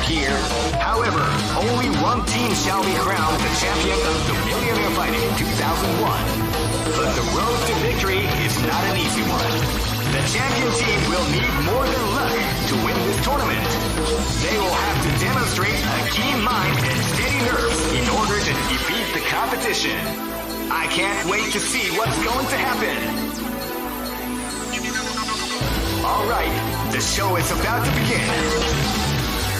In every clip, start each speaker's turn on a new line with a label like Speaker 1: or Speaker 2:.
Speaker 1: here. However, only one team shall be crowned the champion of the Millionaire Fighting 2001. But the road to victory is not an easy one. The champion team will need more than luck to win this tournament. They will have to demonstrate a keen mind and steady nerves in order to defeat the competition. I can't wait to see what's going to happen. Alright, the show is about to begin.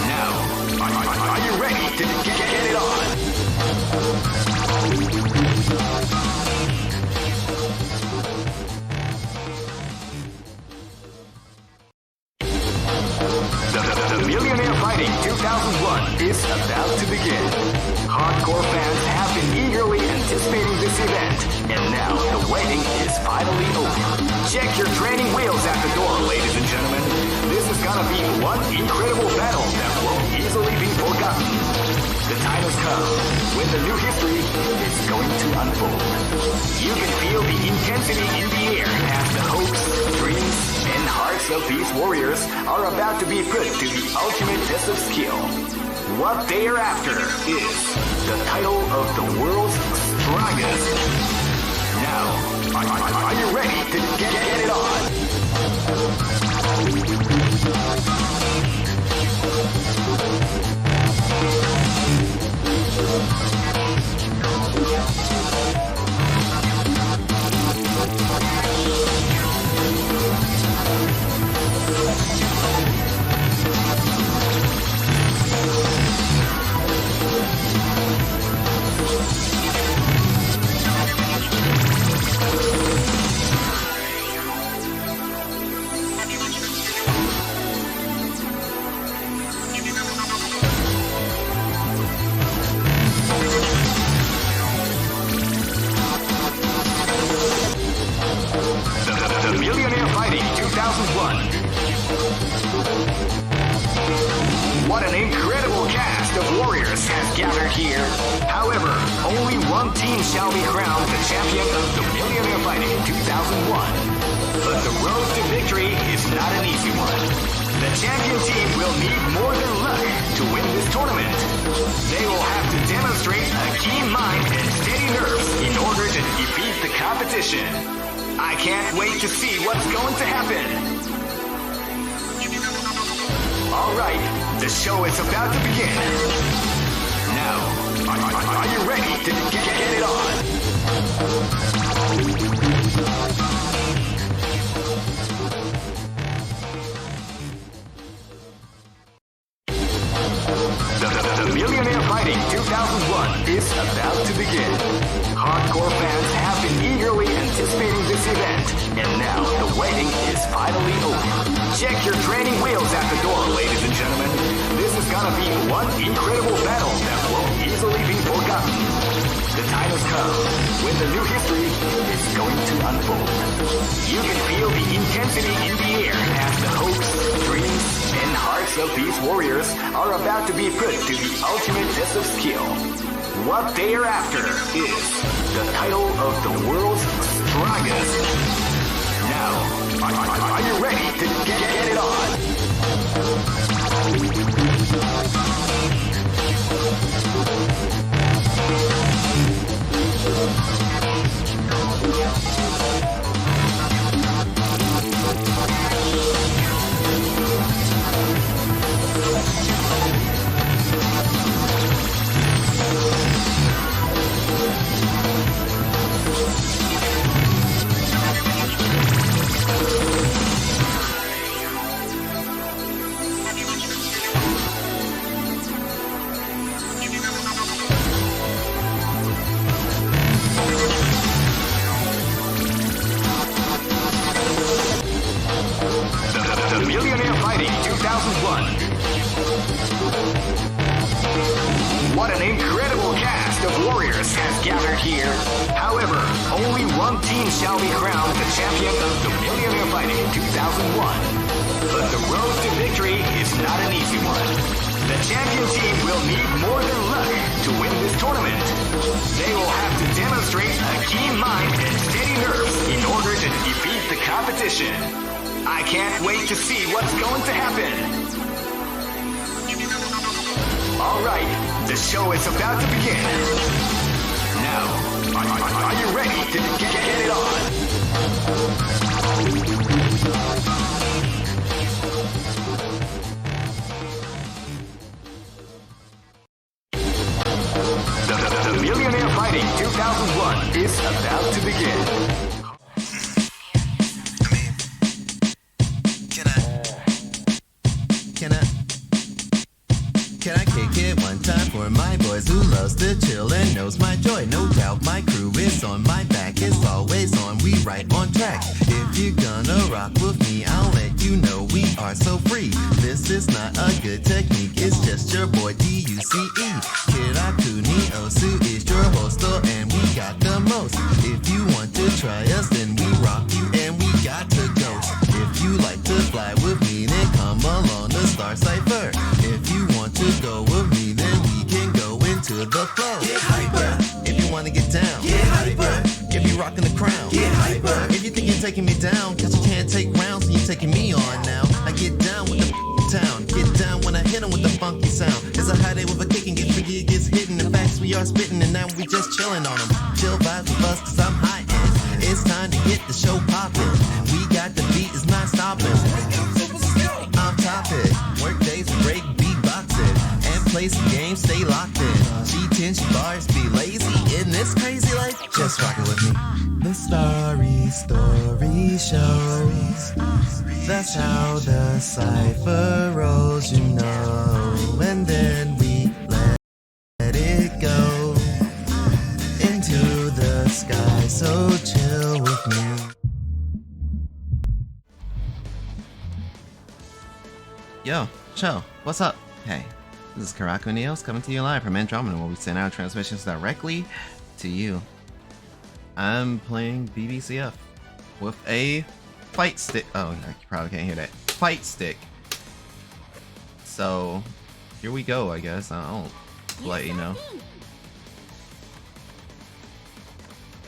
Speaker 1: Now, are you ready to get it on? The Millionaire Fighting 2001 is about to begin. Hardcore fans have been eagerly anticipating this event, and now the waiting is finally over. Check your training wheels at the door, ladies and gentlemen. This is gonna be one incredible battle that won't easily be forgotten. The time has come when the new history is going to unfold. You can feel the intensity in the air as the hopes, dreams, and hearts of these warriors are about to be put to the ultimate test of skill. What they are after is the title of the world's strongest. Now, are you ready to get it on? The Millionaire Fighting 2001. What an incredible cast of warriors has gathered here. However, only one team shall be crowned the champion of the Millionaire Fighting 2001. But the road to victory is not an easy one. The champion team will need more than luck to win this tournament. They will have to demonstrate a keen mind and steady nerves in order to defeat the competition. I can't wait to see what's going to happen. Alright, the show is about to begin. Now, are you ready to get it on? The Millionaire Fighting 2001 is about to begin. Hardcore fans have been eagerly anticipating this event, and now the waiting is finally over. Check your training wheels at the door, ladies and gentlemen. This is gonna be one incredible battle that won't easily be forgotten. The time has come when the new history is going to unfold. You can feel the intensity in the air as the hopes, dreams, and hearts of these warriors are about to be put to the ultimate test of skill. What they are after is the title of the world's strongest. Now, are you ready to get it on? The Millionaire Fighting 2001. What an incredible cast of warriors has gathered here. However, only one team shall be crowned the champion of the Millionaire Fighting 2001. But the road to victory is not an easy one. The champion team will need more than luck to win this tournament. They will have to demonstrate a keen mind and steady nerves in order to defeat the competition. I can't wait to see what's going to happen. Alright, the show is about to begin. Now, are you ready to get it on? The Millionaire Fighting 2001 is about to begin.
Speaker 2: Can I kick it one time for my boys who loves to chill and knows my joy? No doubt my crew is on my back, it's always on, we right on track. If you're gonna rock with me, I'll let you know we are so free. This is not a good technique, it's just your boy D-U-C-E. Kirakuni Osu is your host, and we got the most. If you want to try us, then we rock you and we got to go. If you like to fly with me, then come along the Star Cypher. If you want to go with me, then we can go into the flow. Get hyper. If you wanna get down, get hyper. If you rockin' the crown, get hyper. If you think you're taking me down, cause you can't take rounds, and you're taking me on now. I get down with the town, get down when I hit 'em with the funky sound. It's a high day with a kick and get freaky, it gets hidden. In fact, we are spitting and now we just chillin' on 'em. Chill vibes with us cause I'm high end. It's time to get the show poppin'. We got the beat, it's not stopping. I'm toppin'. Work days with break beatboxing and play some games, stay locked in. G10 bars, be lazy in this crazy life. Just rock it with me. The story shows. That's how the cipher rolls, you know. And then we let it go into the sky. So chill with me. Yo, chill. What's up? Hey, this is Karaku Neos coming to you live from Andromeda, where we send out transmissions directly to you. I'm playing BBCF with a fight stick. Oh, you probably can't hear that. Fight stick. So, here we go, I guess. I'll let you know.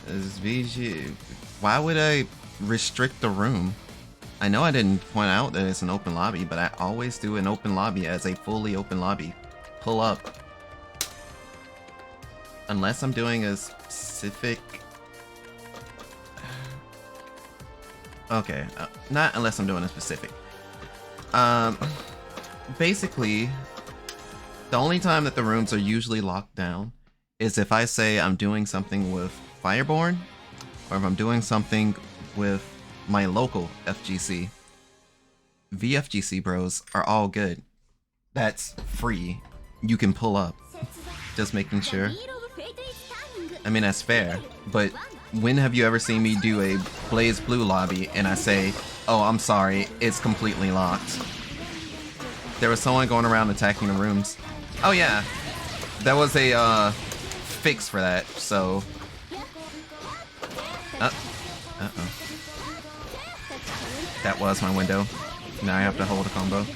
Speaker 2: This is VG. Why would I restrict the room? I know I didn't point out that it's an open lobby, but I always do an open lobby as a fully open lobby. Pull up. Unless I'm doing a specific... Okay, not unless I'm doing a specific. Basically, the only time that the rooms are usually locked down is if I say I'm doing something with Fireborn, or if I'm doing something with my local FGC. VFGC bros are all good. That's free. You can pull up. Just making sure. I mean, that's fair, but when have you ever seen me do a Blaze Blue lobby and I say, oh, I'm sorry, it's completely locked? There was someone going around attacking the rooms. Oh yeah, that was a fix for that, so... Uh-oh. That was my window. Now I have to hold a combo.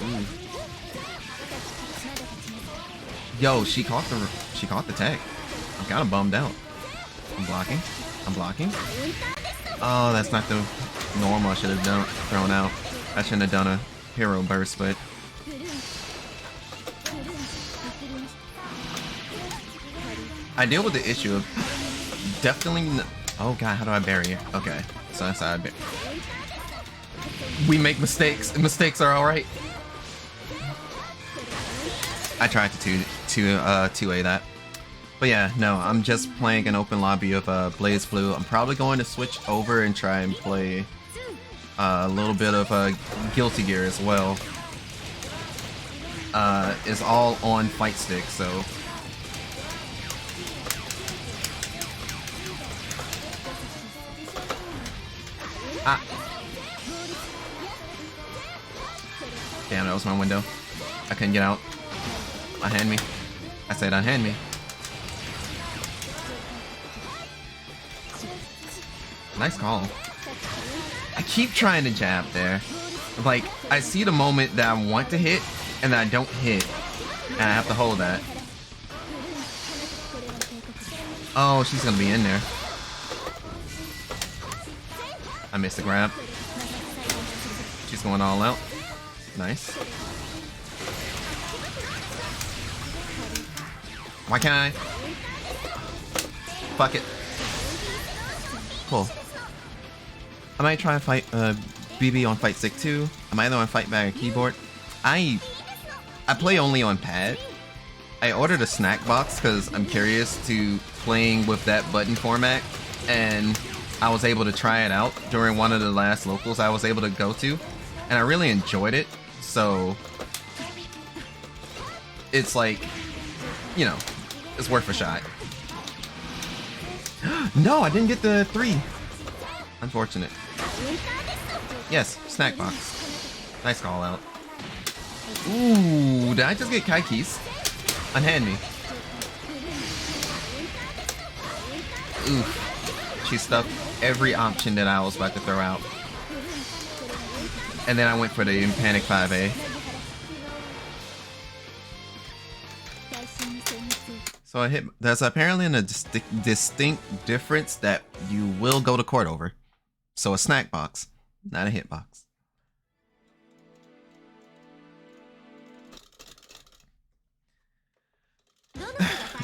Speaker 2: Ooh. Yo, she caught the tag. I'm kind of bummed out. I'm blocking. Oh, that's not the normal I should have thrown out. I shouldn't have done a hero burst, but I deal with the issue of definitely. Oh god, how do I bury you? Okay, so that's how I bury. We make mistakes. Mistakes are all right. I tried to 2A that. But yeah, no, I'm just playing an open lobby of Blaze Blue. I'm probably going to switch over and try and play a little bit of Guilty Gear as well. It's all on Fight Stick, so... Ah! Damn, that was my window. I couldn't get out. Unhand me. I said unhand me. Nice call. I keep trying to jab there. Like, I see the moment that I want to hit, and I don't hit. And I have to hold that. Oh, she's gonna be in there. I missed the grab. She's going all out. Nice. Why can't I? Fuck it. Cool. I might try and fight BB on Fight Stick too. I might on Fight Bag or keyboard. I play only on pad. I ordered a snack box because I'm curious to playing with that button format, and I was able to try it out during one of the last locals I was able to go to, and I really enjoyed it. So it's like, you know, it's worth a shot. No, I didn't get the 3. Unfortunate. Yes, snack box. Nice call out. Ooh, did I just get Kai keys? Unhand me. Oof. She stuffed every option that I was about to throw out. And then I went for the Panic 5A. So I hit. There's apparently a distinct difference that you will go to court over. So a snack box, not a hitbox.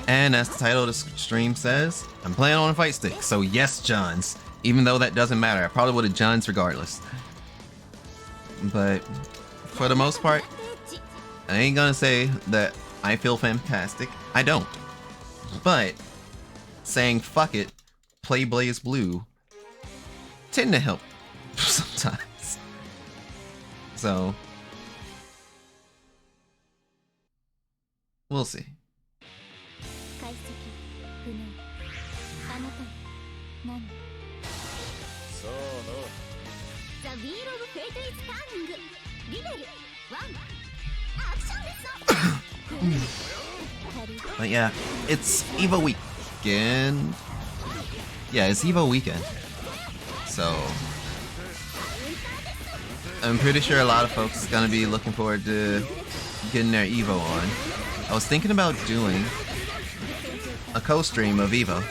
Speaker 2: And as the title of the stream says, I'm playing on a fight stick. So yes, Johns. Even though that doesn't matter, I probably would have Johns regardless. But for the most part, I ain't gonna say that I feel fantastic. I don't. But saying fuck it, play Blaze Blue tend to help sometimes. So we'll see. But yeah, it's Evo weekend. Yeah, it's Evo weekend. So I'm pretty sure a lot of folks are gonna be looking forward to getting their Evo on. I was thinking about doing a co-stream of Evo.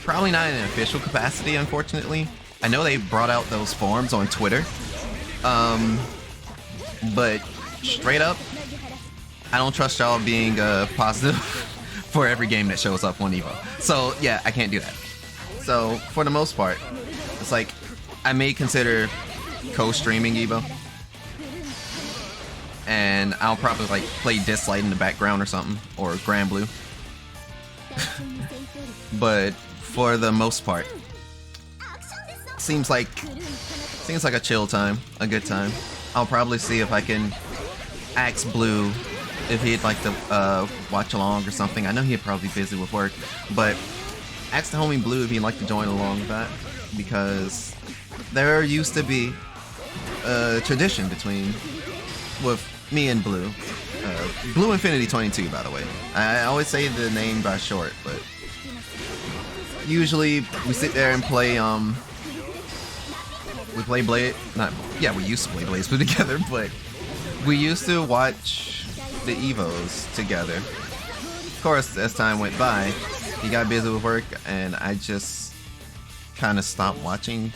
Speaker 2: Probably not in an official capacity, unfortunately. I know they brought out those forums on Twitter. But straight up, I don't trust y'all being positive for every game that shows up on Evo. So yeah, I can't do that. So for the most part, it's like I may consider co-streaming Evo, and I'll probably like play Dislight in the background or something, or Grand Blue. But for the most part, seems like a chill time, a good time. I'll probably see if I can ask Blue if he'd like to watch along or something. I know he'd probably be busy with work, but ask the homie Blue if he'd like to join along with that, because there used to be a tradition with me and Blue. Blue Infinity 22, by the way. I always say the name by short, but usually we sit there and play we play Blade, we used to play Blaze Blue together, but we used to watch the Evos together. Of course, as time went by, he got busy with work, and I just kind of stopped watching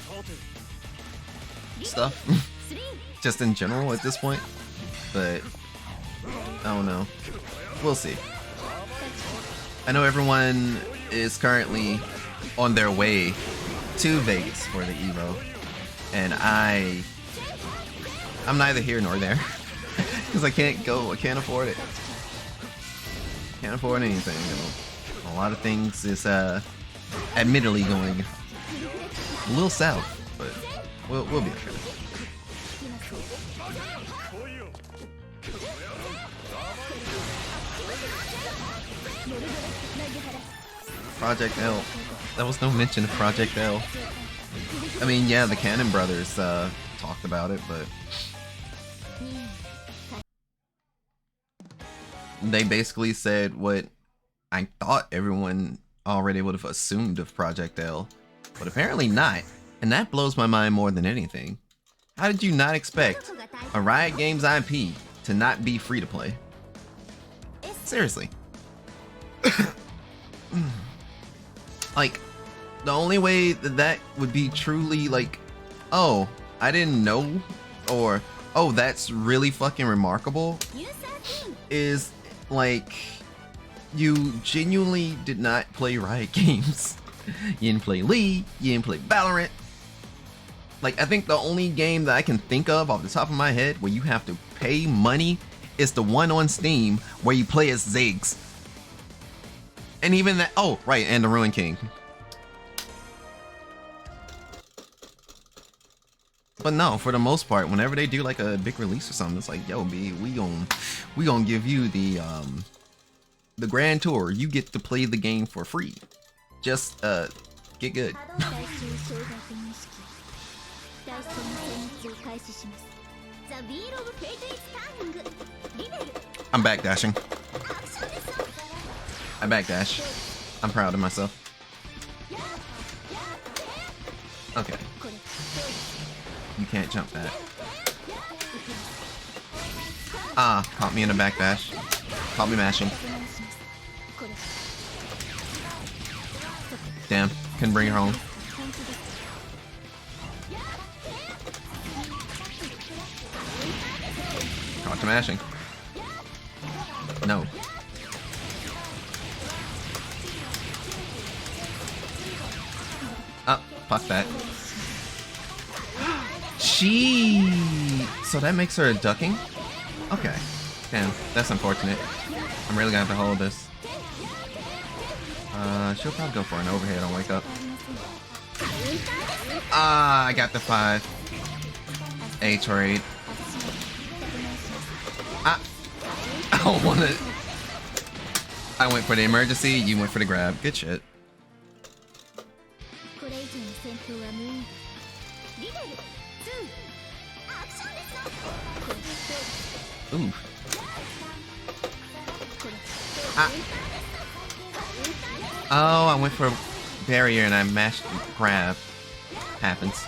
Speaker 2: stuff, just in general at this point. But I don't know. We'll see. I know everyone is currently on their way to Vegas for the Evo, and I'm neither here nor there because I can't go. I can't afford it. Can't afford anything. You know. A lot of things is admittedly going a little south, but we'll be okay. Project L. There was no mention of Project L. I mean, yeah, the Cannon brothers talked about it, but they basically said what I thought everyone already would have assumed of Project L, but apparently not, and that blows my mind more than anything. How did you not expect a Riot Games IP to not be free to play? Seriously. Like, the only way that would be truly like, oh, I didn't know, or oh, that's really fucking remarkable, is like You genuinely did not play Riot Games. You didn't play League, you didn't play Valorant. Like, I think the only game that I can think of off the top of my head where you have to pay money is the one on Steam where you play as Ziggs. And even that, oh, right, and the Ruin King. But no, for the most part, whenever they do like a big release or something, it's like, yo, B, we gonna give you the Grand Tour. You get to play the game for free. Just get good. I'm backdashing. I backdash. I'm proud of myself. Okay. You can't jump that. Ah, caught me in a backdash. Caught me mashing. Damn, couldn't bring her home. Caught to mashing. No. Oh, fuck that. So that makes her a ducking? Okay. Damn, that's unfortunate. I'm really gonna have to hold this. She'll probably go for an overhead on wake up. Ah, I got the 5. A trade. Ah. I don't want it. I went for the emergency, you went for the grab. Good shit. Ooh. Ah. Oh, I went for a barrier and I mashed grab. Happens.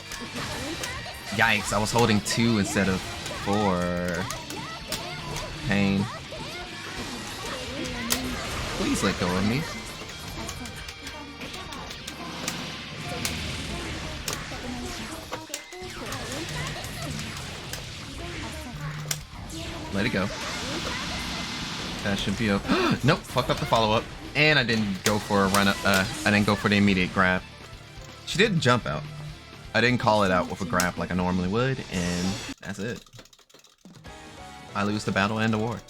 Speaker 2: Yikes, I was holding 2 instead of 4. Pain. Please let go of me. Let it go. That should be okay. Nope, fucked up the follow-up. And I didn't go for a run-up, I didn't go for the immediate grab. She didn't jump out. I didn't call it out with a grab like I normally would, and that's it. I lose the battle and the war.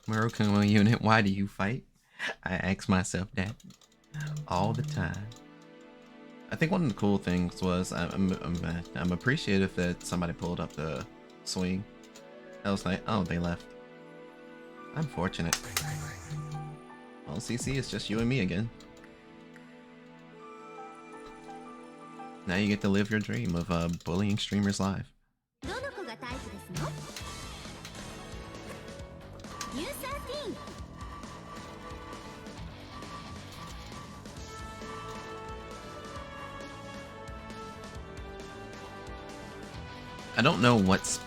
Speaker 2: Murokuma unit, why do you fight? I ask myself that all the time. I think one of the cool things was I'm appreciative that somebody pulled up the swing. I was like, oh, they left. I'm fortunate. Well, CC, it's just you and me again. Now you get to live your dream of bullying streamers live. I don't know what's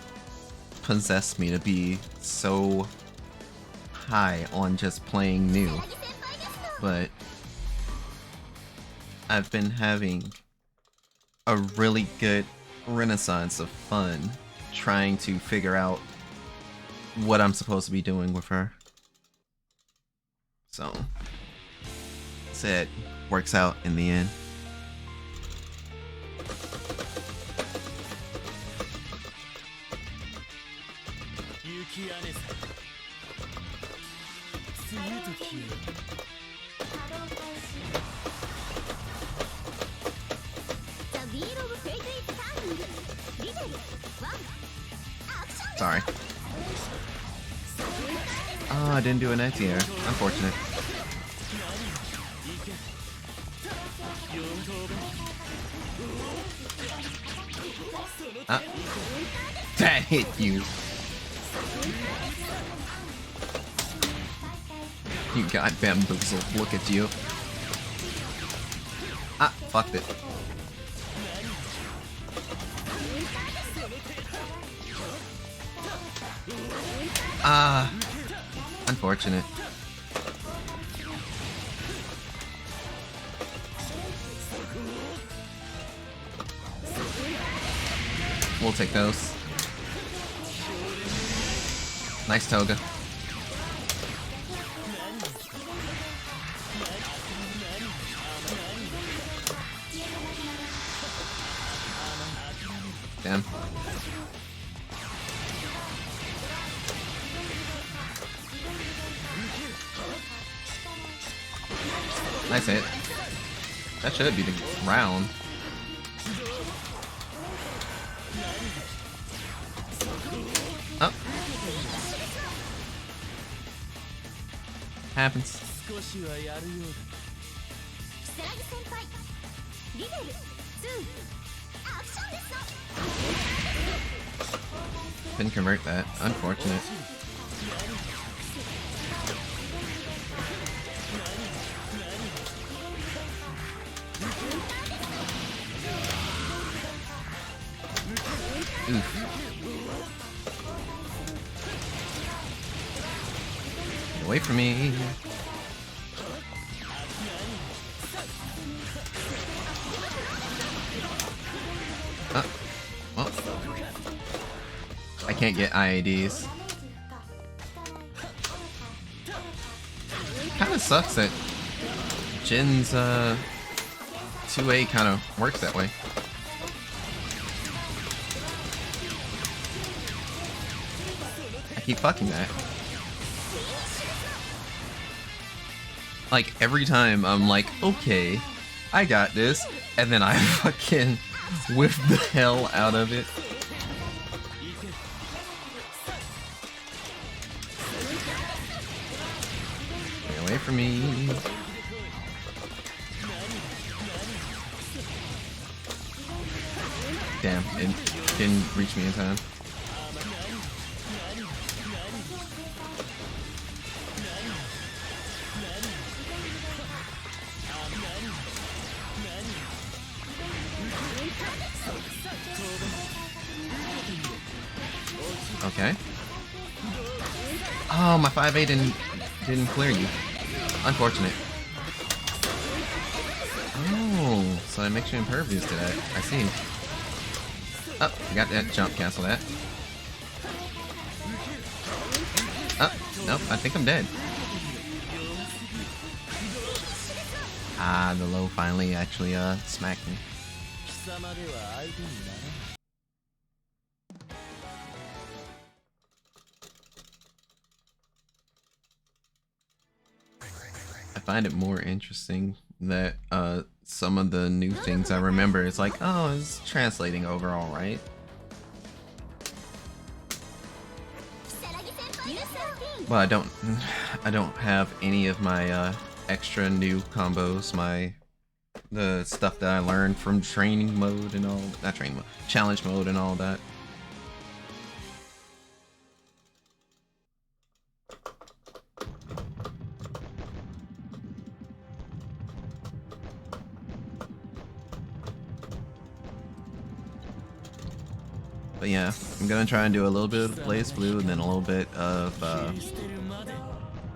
Speaker 2: possessed me to be so high on just playing new, but I've been having a really good renaissance of fun trying to figure out what I'm supposed to be doing with her. So, it works out in the end. Sorry. Oh, I didn't do an anti-air. Unfortunate. That hit you. You got bamboozled. Look at you. Ah, fucked it. Ah, unfortunate. We'll take those. Nice Toga.
Speaker 3: Damn. Nice hit. That should be the round. Oh. Happens. Couldn't convert that. Unfortunate. Oof. Get away from me. Well, I can't get IADs. Kinda sucks that Jin's 2A kinda works that way. I keep fucking that. Like, every time I'm like, okay, I got this, and then I fucking whip the hell out of it. Stay away from me. Damn, it didn't reach me in time. Okay. Oh, my 5A didn't clear you. Unfortunate. Oh, so it makes you impervious to that. I see. Oh, I got that jump. Cancel that. Oh, nope. I think I'm dead. Ah, the low finally actually smacked me. I find it more interesting that some of the new things I remember is like, oh, it's translating overall, right? Well, I don't have any of my extra new combos, the stuff that I learned from training mode and all, not training mode, challenge mode and all that. But yeah, I'm gonna try and do a little bit of Blaze Blue and then a little bit of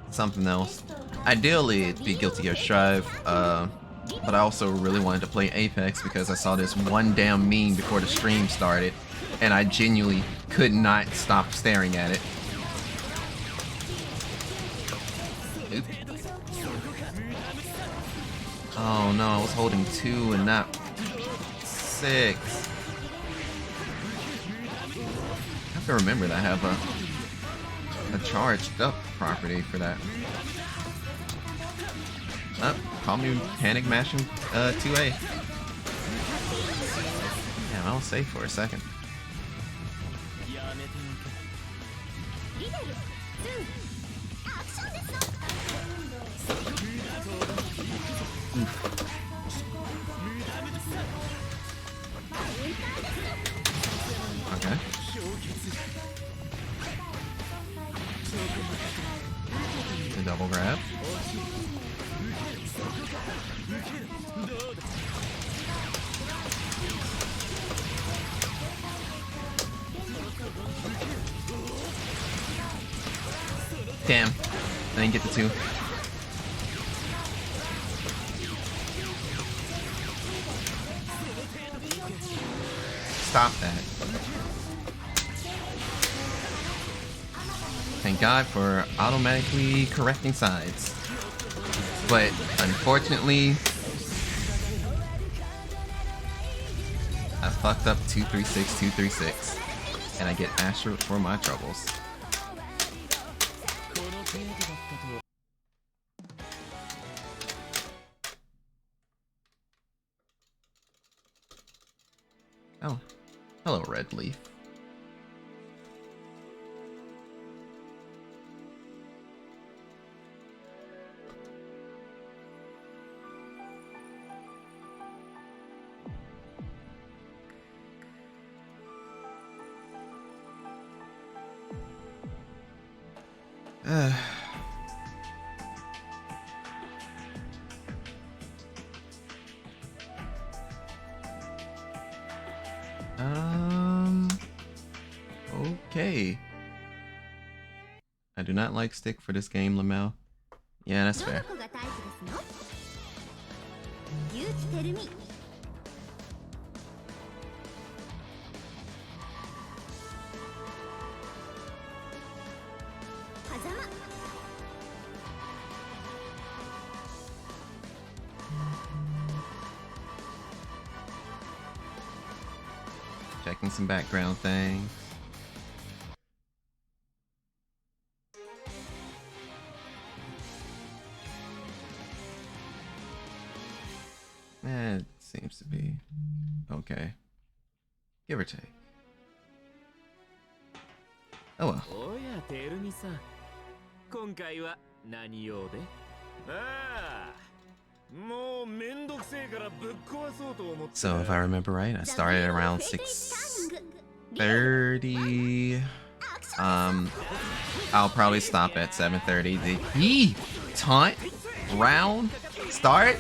Speaker 3: something else. Ideally, it'd be Guilty Gear Strive, but I also really wanted to play Apex because I saw this one damn meme before the stream started, and I genuinely could not stop staring at it. Oop. Oh no, I was holding 2 and not 6. I have to remember that I have a charged up property for that. Oh, call me panic mashing 2A. Damn, I was safe for a second. Oof. Okay. The double grab. Damn, I didn't get the 2. Stop that. Thank God for automatically correcting sides. But unfortunately, I fucked up 236, 236. And I get Astro for my troubles. Oh, hello, Red Leaf. Okay. I do not like stick for this game, Lamel. Yeah, that's fair. Checking some background things. It seems to be okay. Give or take. Oh well. So if I remember right, I started around 6:30. I'll probably stop at 7:30. The taunt round start.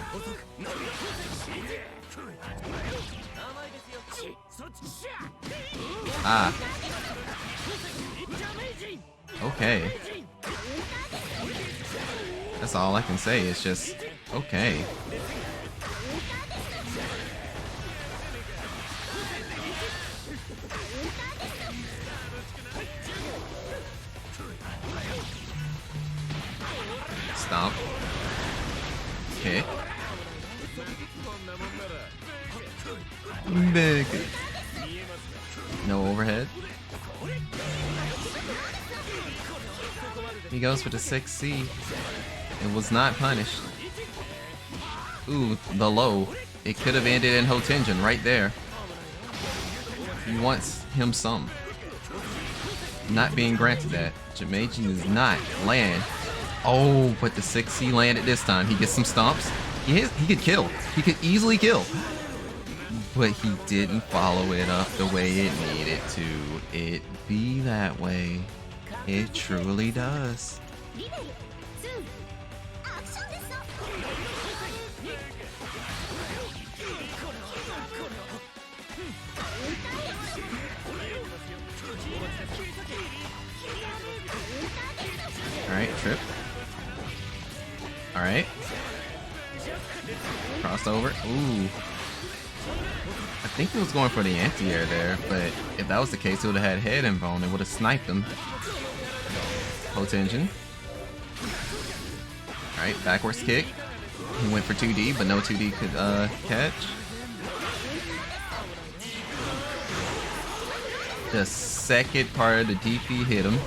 Speaker 3: Ah. Okay. That's all I can say. It's just okay. Stomp. Kick. Big. No overhead. He goes for the 6C. It was not punished. Ooh, the low. It could have ended in Hotenjin right there. He wants him some. Not being granted that. Jimeiji does not land. Oh, but the 6C landed this time. He gets some stomps. He could kill. He could easily kill. But he didn't follow it up the way it needed to. It be that way. It truly does. Alright, trip. Alright. Crossover. Ooh. I think he was going for the anti-air there, but if that was the case, he would have had head involved and would have sniped him. Hotenjin. Alright, backwards kick. He went for 2D, but no 2D could catch. The second part of the DP hit him.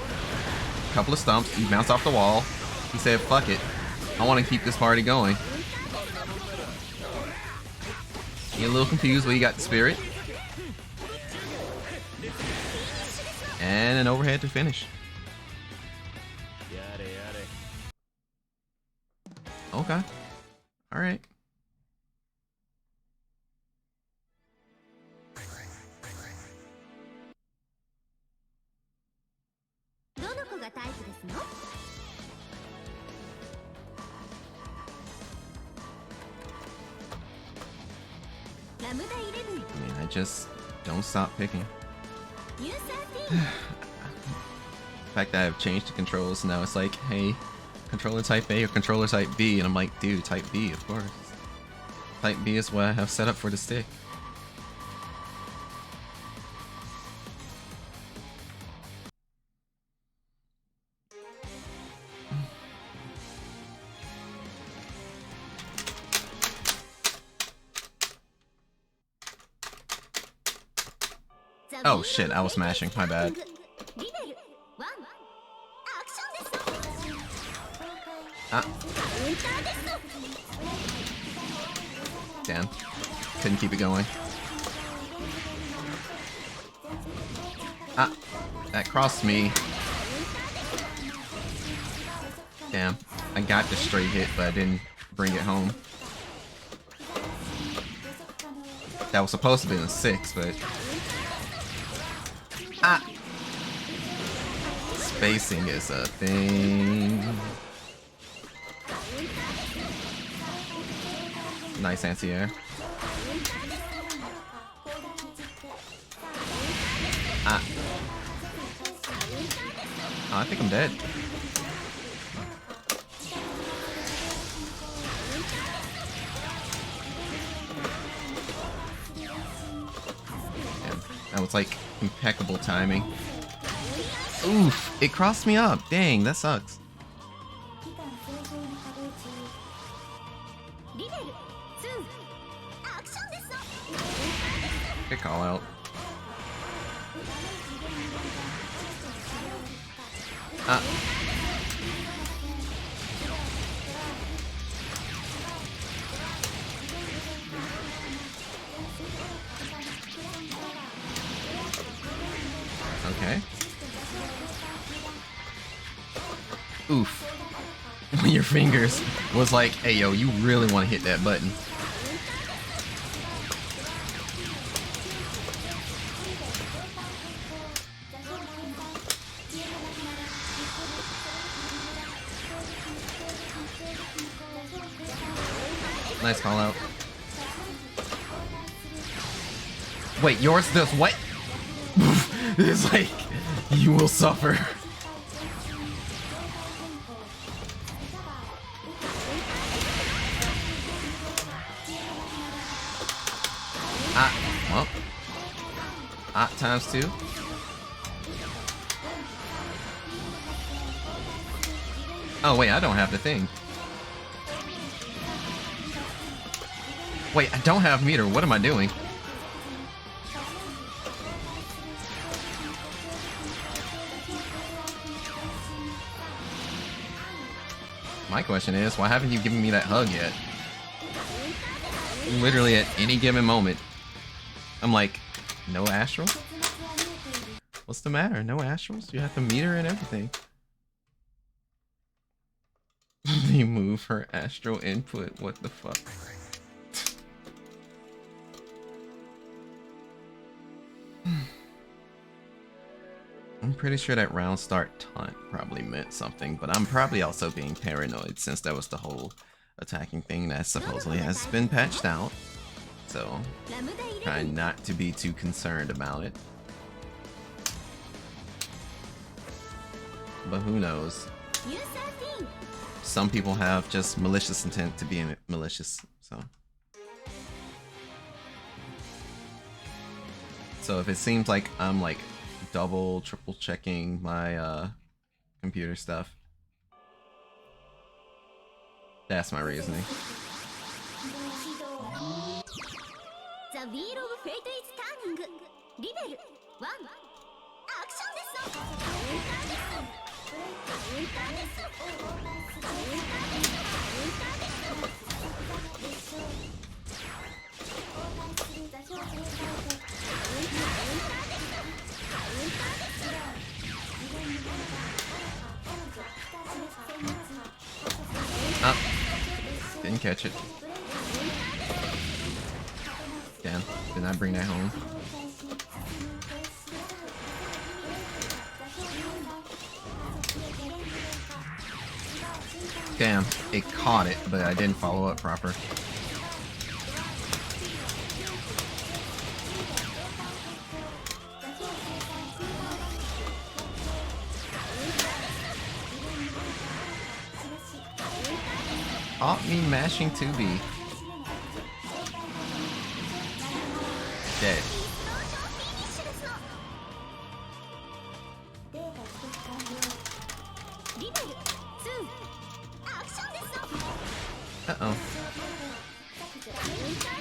Speaker 3: Couple of stumps. He bounced off the wall. He said, fuck it. I want to keep this party going. Get a little confused, but he got the spirit. And an overhead to finish. Okay. Alright. I mean, I just don't stop picking. The fact that I've changed the controls now, it's like, hey, controller type A or controller type B, and I'm like, dude, type B, of course. Type B is what I have set up for the stick. Oh shit, I was smashing. My bad. Ah. Damn. Couldn't keep it going. Ah. That crossed me. Damn. I got the straight hit, but I didn't bring it home. That was supposed to be a 6, but... Ah! Spacing is a thing. Nice anti-air. Ah. Oh, I think I'm dead. That was like impeccable timing. Oof, it crossed me up. Dang, that sucks. Good call out. Ah. Okay. Oof. When your fingers was like, hey yo, you really want to hit that button. Nice call out. Wait, yours does what? It's like, you will suffer. Ah, well. Ah, times 2. Oh, wait, I don't have the thing. Wait, I don't have meter. What am I doing? My question is, why haven't you given me that hug yet? Literally at any given moment, I'm like, no astral? What's the matter? No astrals? You have the meter and everything. They move her astral input. What the fuck? I'm pretty sure that round start taunt probably meant something, but I'm probably also being paranoid since that was the whole attacking thing that supposedly has been patched out. So, trying not to be too concerned about it. But who knows? Some people have just malicious intent to be malicious, so. So if it seems like I'm like double, triple checking my computer stuff, that's my reasoning. The wheel of fate is turning. Level 1. Actionです. Ah, didn't catch it. Damn, did not bring that home. Damn, it caught it, but I didn't follow up proper. Caught me mashing 2B. Dead. Uh-oh.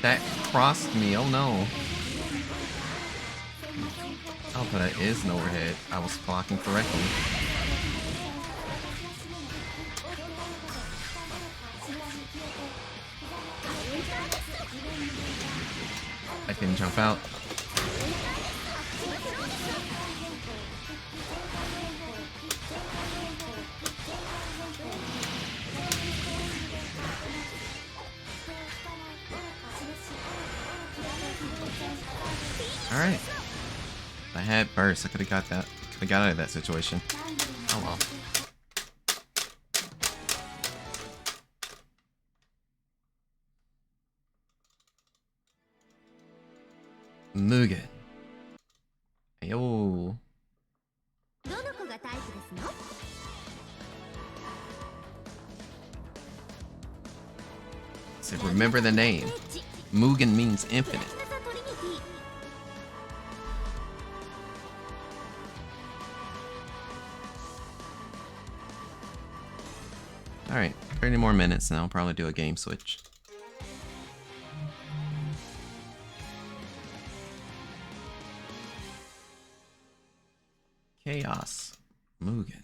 Speaker 3: That crossed me, oh no. Oh, but that is an overhead. I was blocking correctly. I can jump out. Alright. If I had burst, I could have got that. Could have got out of that situation. Oh well. Mugen. Yo. So remember the name. Mugen means infinite. Alright, 30 more minutes and I'll probably do a game switch. Chaos. Mugen.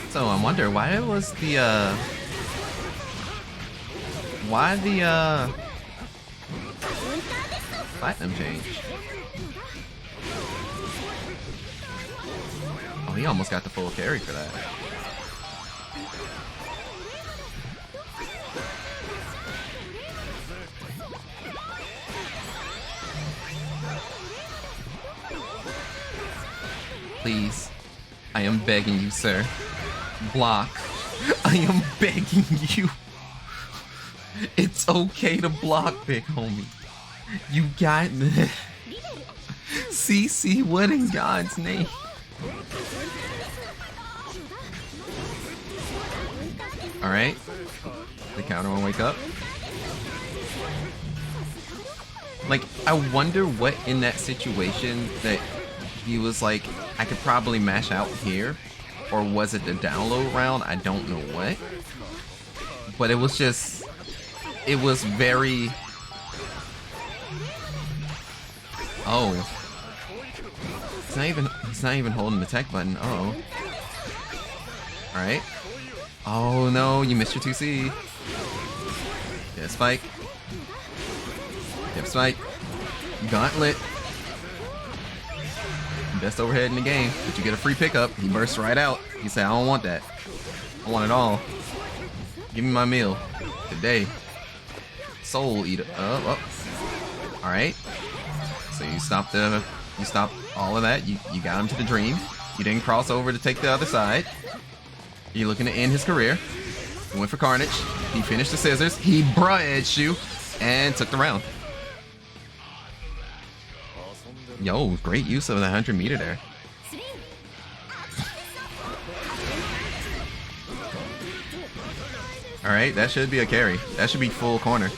Speaker 3: So I wonder why was the platinum change? Oh, he almost got the full carry for that. Please, I am begging you, sir. Block. I am begging you. It's okay to block, big homie. You got this. CC, what in God's name? Alright. The counter won't wake up. Like, I wonder what in that situation that he was like, I could probably mash out here. Or was it the download round? I don't know what. But it was just... It was very... Oh. He's not even holding the tech button. Uh-oh. Alright. Oh no, you missed your 2C. Yeah, spike. Yep, spike. Gauntlet. Best overhead in the game, but you get a free pickup. He bursts right out. He said, I don't want that. I want it all. Give me my meal. Today. Soul eater. Oh. Alright. So you stopped all of that. You got him to the dream. You didn't cross over to take the other side. You're looking to end his career. He went for Carnage. He finished the scissors. He bruh-edged you and took the round. Yo, great use of the 100 meter there. Alright, that should be a carry. That should be full corner.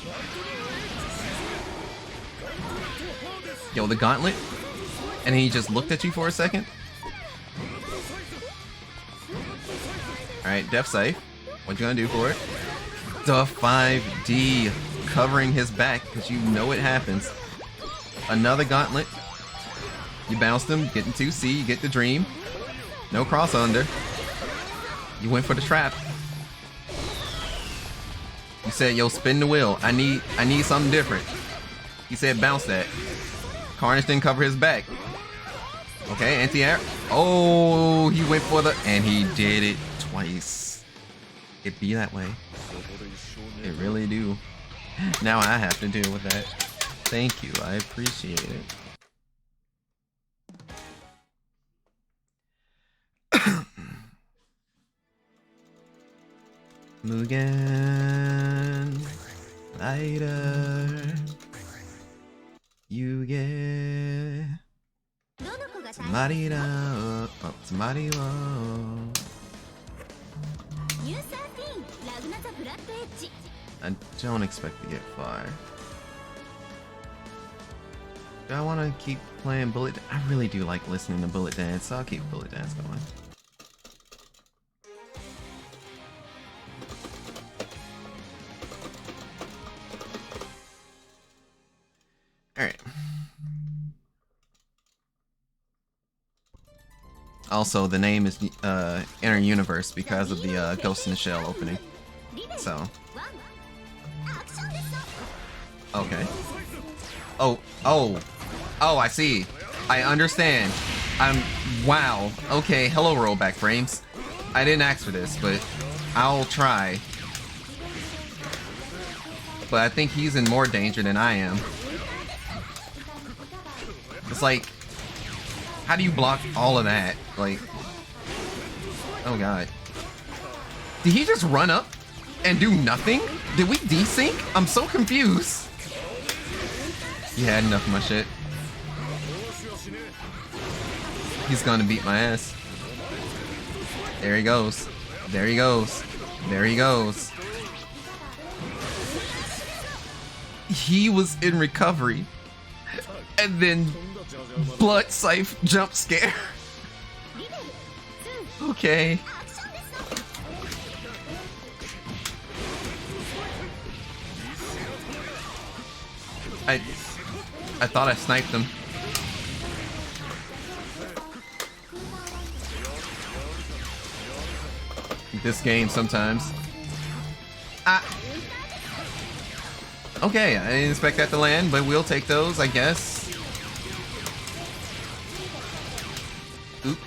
Speaker 3: Yo, the gauntlet. And he just looked at you for a second. Alright, def safe. What you gonna do for it? The 5D covering his back because you know it happens. Another gauntlet. You bounced him, getting 2C, you get the dream. No cross under. You went for the trap. You said, yo, spin the wheel. I need something different. He said bounce that. Carnage didn't cover his back. Okay, anti-air. Oh, he went for the... And he did it twice. It be that way. It really do. Now I have to deal with that. Thank you, I appreciate it. Mugen. Lighter. somebody low. I don't expect to get far. Do I want to keep playing Bullet? I really do like listening to Bullet Dance, so I'll keep Bullet Dance going. Alright. Also, the name is Inner Universe because of the Ghost in the Shell opening. So. Okay. Oh, I see. I understand. Wow. Okay, hello rollback frames. I didn't ask for this, but I'll try. But I think he's in more danger than I am. It's like, how do you block all of that? Like, oh god. Did he just run up and do nothing? Did we desync? I'm so confused. He had enough of my shit. He's gonna beat my ass. There he goes. There he goes. There he goes. He was in recovery. And then Blood Scythe jump scare. Okay. I thought I sniped him. This game sometimes. Okay, I didn't expect that to land, but we'll take those, I guess. Oop.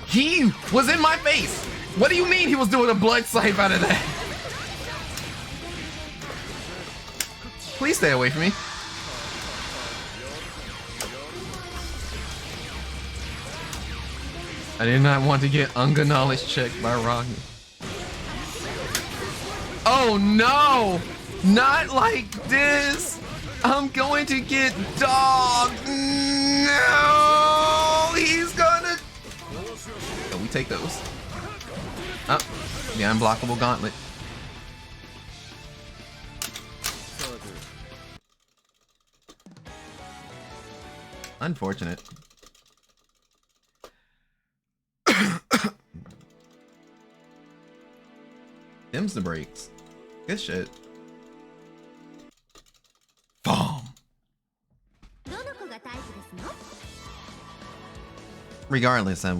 Speaker 3: He was in my face! What do you mean he was doing a blood scythe out of that? Please stay away from me. I did not want to get Unga knowledge checked by Rocky. Oh no! Not like this! I'm going to get dogged! No! He's gonna... Oh, we take those. Oh, the unblockable gauntlet. Unfortunate. Them's the breaks. Good shit. Boom. Regardless, I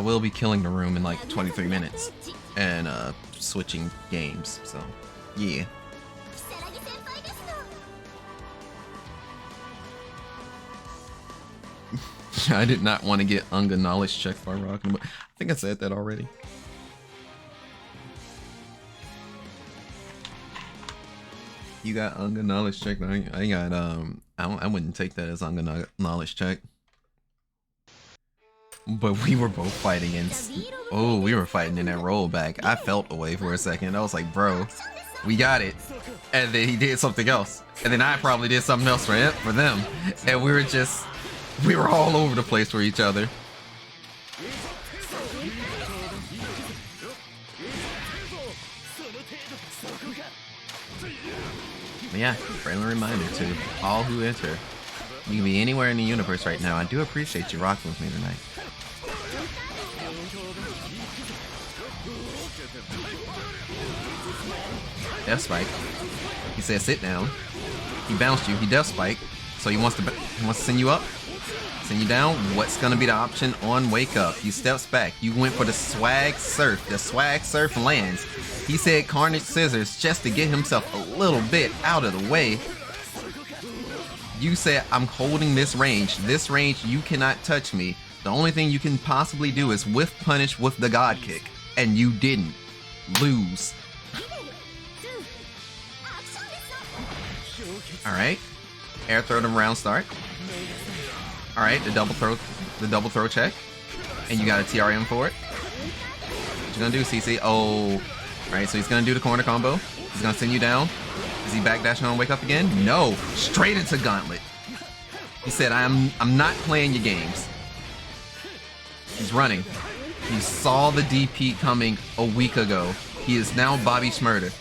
Speaker 3: will be killing the room in like 23 minutes and switching games. So, yeah. I did not want to get Unga knowledge checked by Rockin', but I think I said that already. You got Unga knowledge check. I got I wouldn't take that as Unga knowledge check. But we were both fighting in. Oh, we were fighting in that rollback. I felt away for a second. I was like, bro, we got it. And then he did something else. And then I probably did something else for them. And we were all over the place for each other. But yeah, friendly reminder to all who enter. You can be anywhere in the universe right now. I do appreciate you rocking with me tonight. Death Spike. He said sit down. He bounced you. He Death Spike. So he wants to send you up, send you down. What's gonna be the option on wake up? He steps back. You went for the swag surf. The swag surf lands. He said Carnage Scissors just to get himself a little bit out of the way. You said, I'm holding this range. This range, you cannot touch me. The only thing you can possibly do is whiff punish with the God Kick. And you didn't. Lose. Alright. Air throw to round start. Alright, the double throw check. And you got a TRM for it. What you gonna do, CC? Oh. Alright, so he's gonna do the corner combo. He's gonna send you down. Is he backdashing on wake up again? No. Straight into gauntlet. He said, I'm not playing your games. He's running. He saw the DP coming a week ago. He is now Bobby Shmurda.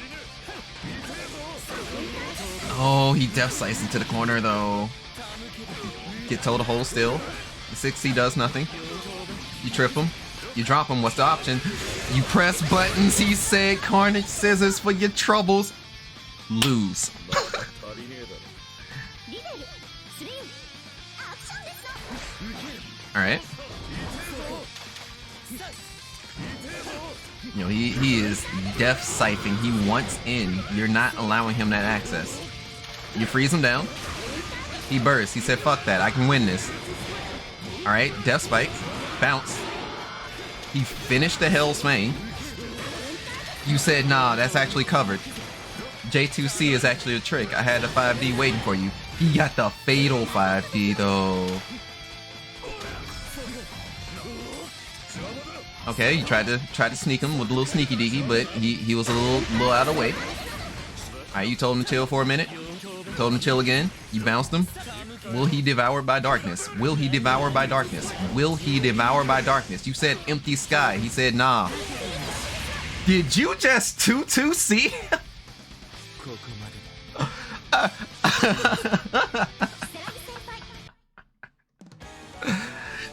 Speaker 3: Oh, he death slices into the corner though. Get told to hold still. The 6C does nothing. You trip him. You drop him. What's the option? You press buttons. He said carnage scissors for your troubles. Lose. Alright. You know, he is death siphoning. He wants in. You're not allowing him that access. You freeze him down. He bursts. He said, fuck that. I can win this. Alright, death spike. Bounce. He finished the Hell's Fang. You said, nah, that's actually covered. J2C is actually a trick. I had the 5D waiting for you. He got the fatal 5D though. Okay, you tried to sneak him with a little sneaky deaky, but he was a little out of the way. Alright, you told him to chill for a minute. Told him to chill again. You bounced him. Will he devour by darkness? Will he devour by darkness? Will he devour by darkness? You said empty sky. He said nah. Did you just 2-2-C?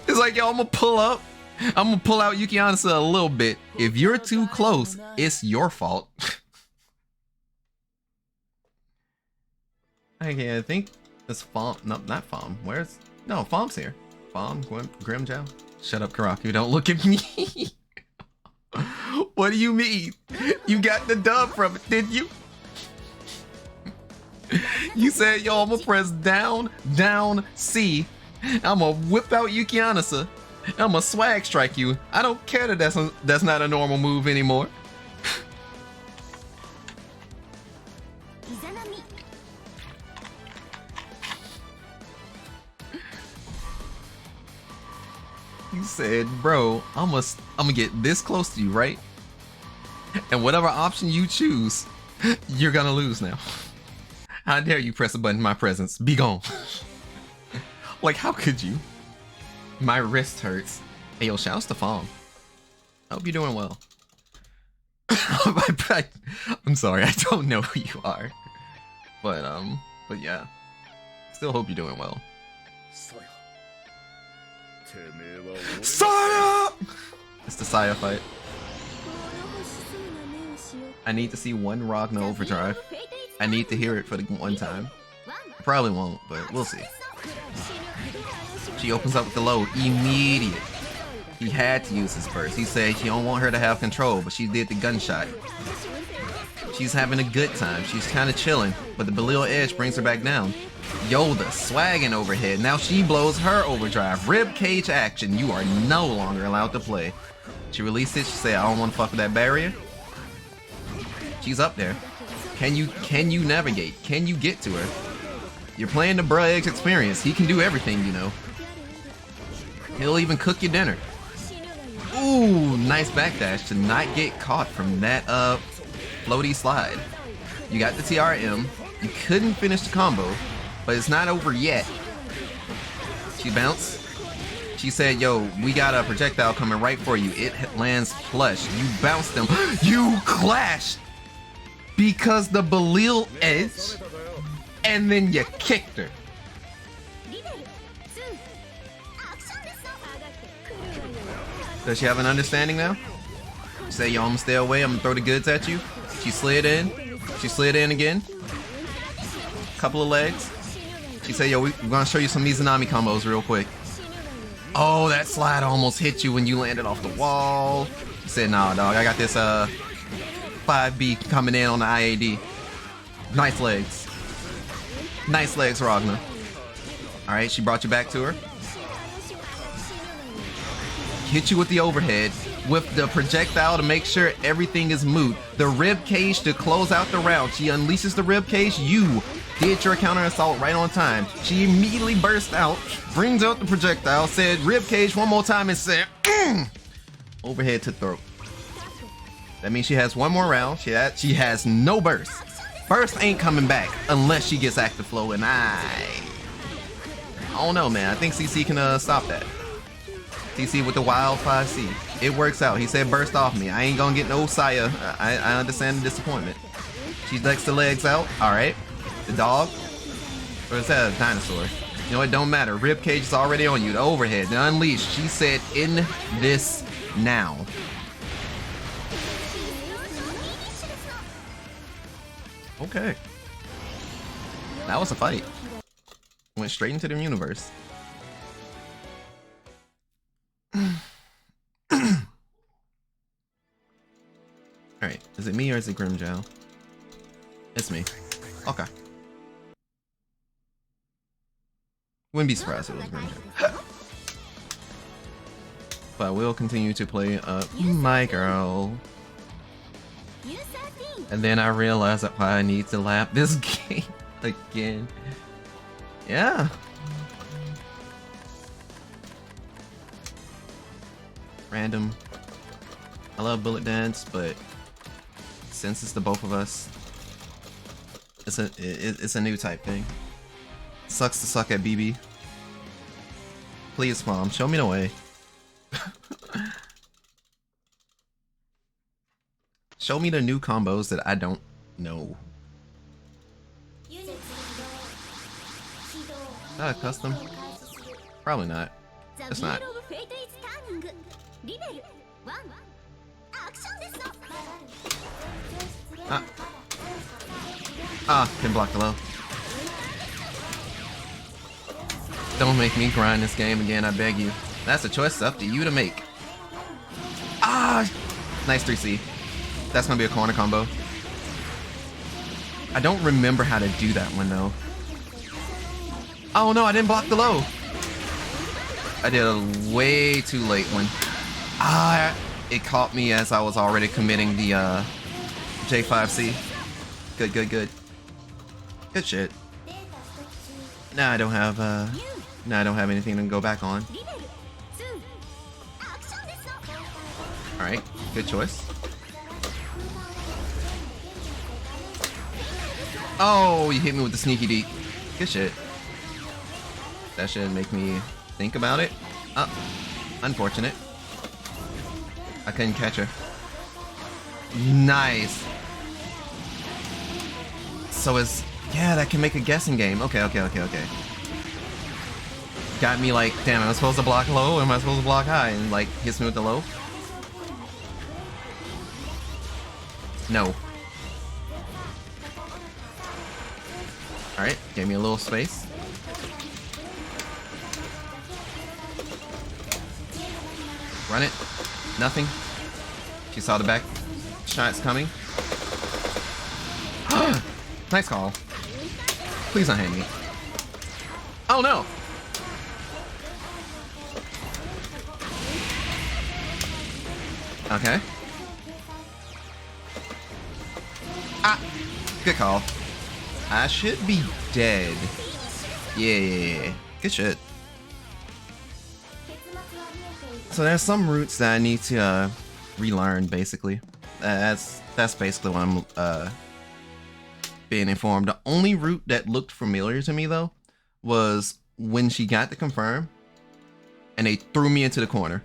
Speaker 3: It's like, yo, I'm gonna pull up. I'm gonna pull out Yuki Onasa a little bit. If you're too close, it's your fault. Okay, I think it's Fom. No, not Fom. Where's... No, Fom's here. Fom, Grimjow. Shut up, Karaku. Don't look at me. What do you mean? You got the dub from it, did you? You said, yo, I'm gonna press down, down, C. I'm gonna whip out Yuki Onasa. I'm gonna swag strike you. I don't care that that's not a normal move anymore. You said, bro, I'm gonna get this close to you, right? And whatever option you choose, you're gonna lose now. How dare you press a button in my presence? Be gone. Like, how could you? My wrist hurts. Hey, yo, shouts to Fom. I hope you're doing well. I'm sorry, I don't know who you are. But yeah. Still hope you're doing well. Saya! It's the Saya fight. I need to see one Ragna overdrive. I need to hear it for the one time. I probably won't, but we'll see. She opens up with the load immediate. He had to use his burst. He said he don't want her to have control, but she did the gunshot. She's having a good time. She's kind of chilling, but the Belial edge brings her back down. Yoda swagging overhead. Now she blows her overdrive. Rib cage action. You are no longer allowed to play. She released it. She said, I don't want to fuck with that barrier. She's up there. Can you navigate? Can you get to her? You're playing the Bruh Eggs experience. He can do everything, you know. He'll even cook your dinner. Ooh, nice backdash to not get caught from that floaty slide. You got the TRM. You couldn't finish the combo, but it's not over yet. She bounced. She said, yo, we got a projectile coming right for you. It lands flush. You bounced them. You clashed because the Belial edge, and then you kicked her. Does she have an understanding now? Say, yo, I'm gonna stay away. I'm gonna throw the goods at you. She slid in. She slid in again. Couple of legs. She said, yo, we're gonna show you some Mizunami combos real quick. Oh, that slide almost hit you when you landed off the wall. She said, nah, dog, I got this 5B coming in on the IAD. Nice legs. Nice legs, Ragna. Alright, she brought you back to her. Hit you with the overhead, with the projectile to make sure everything is moot. The rib cage to close out the round. She unleashes the rib cage. You did your counter assault right on time. She immediately burst out, brings out the projectile, said rib cage one more time, and said overhead to throat. That means she has one more round. She has no burst. Burst ain't coming back unless she gets active flow, and I don't know, man. I think CC can stop that. TC with the wild 5C. It works out. He said burst off me. I ain't gonna get no Saya. I understand the disappointment. She lets the legs out. Alright. The dog. Or is that a dinosaur? You know, it don't matter. Ribcage is already on you. The overhead. The unleash. She said in this now. Okay. That was a fight. Went straight into the universe. Alright, is it me or is it Grimjow? It's me. Okay. Wouldn't be surprised if it was Grimjow. But we'll continue to play my girl. And then I realized that I need to lap this game again. Yeah. Random. I love Bullet Dance, but since it's the both of us, it's a new type thing. Sucks to suck at BB. Please, mom, show me the way. Show me the new combos that I don't know. Is that a custom? Probably not. It's not. Can block the low. Don't make me grind this game again, I beg you. That's a choice up to you to make. Nice 3C. That's gonna be a corner combo. I don't remember how to do that one though. Oh no, I didn't block the low. I did a way too late one. It caught me as I was already committing the J5C. Good, good, good. Good shit. Now I don't have anything to go back on. Alright, good choice. Oh, you hit me with the sneaky deep. Good shit. That should make me think about it. Unfortunate. I couldn't catch her. Nice. So yeah, that can make a guessing game. Okay. Got me like, damn, am I supposed to block low or am I supposed to block high? And like, hits me with the low. No. Alright, gave me a little space. Run it. Nothing. She saw the back shots coming. Nice call. Please don't hit me. Oh no! Okay. Good call. I should be dead. Yeah. Good shit. So there's some routes that I need to relearn, basically. That's basically what I'm being informed. The only route that looked familiar to me though was when she got the confirm and they threw me into the corner.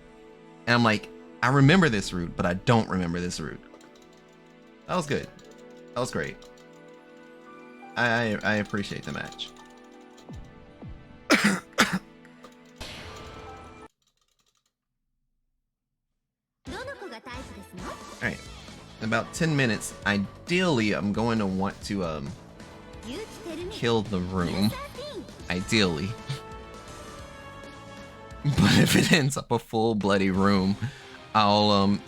Speaker 3: And I'm like, I remember this route, but I don't remember this route. That was good. That was great. I appreciate the match. Alright, in about 10 minutes, ideally I'm going to want to kill the room. Ideally. But if it ends up a full bloody room, I'll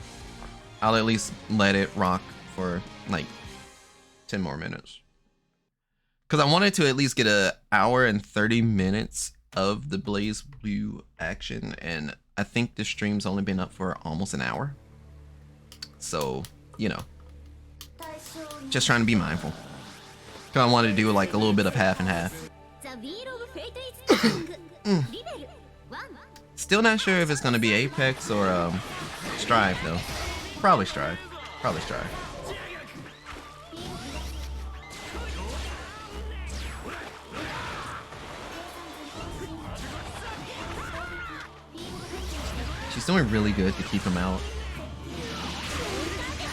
Speaker 3: at least let it rock for like 10 more minutes. Because I wanted to at least get an hour and 30 minutes of the Blaze Blue action, and I think the stream's only been up for almost an hour. So, you know, just trying to be mindful. Because I wanted to do like a little bit of half and half. Still not sure if it's going to be Apex or Strive though. Probably Strive. Probably Strive. She's doing really good to keep him out.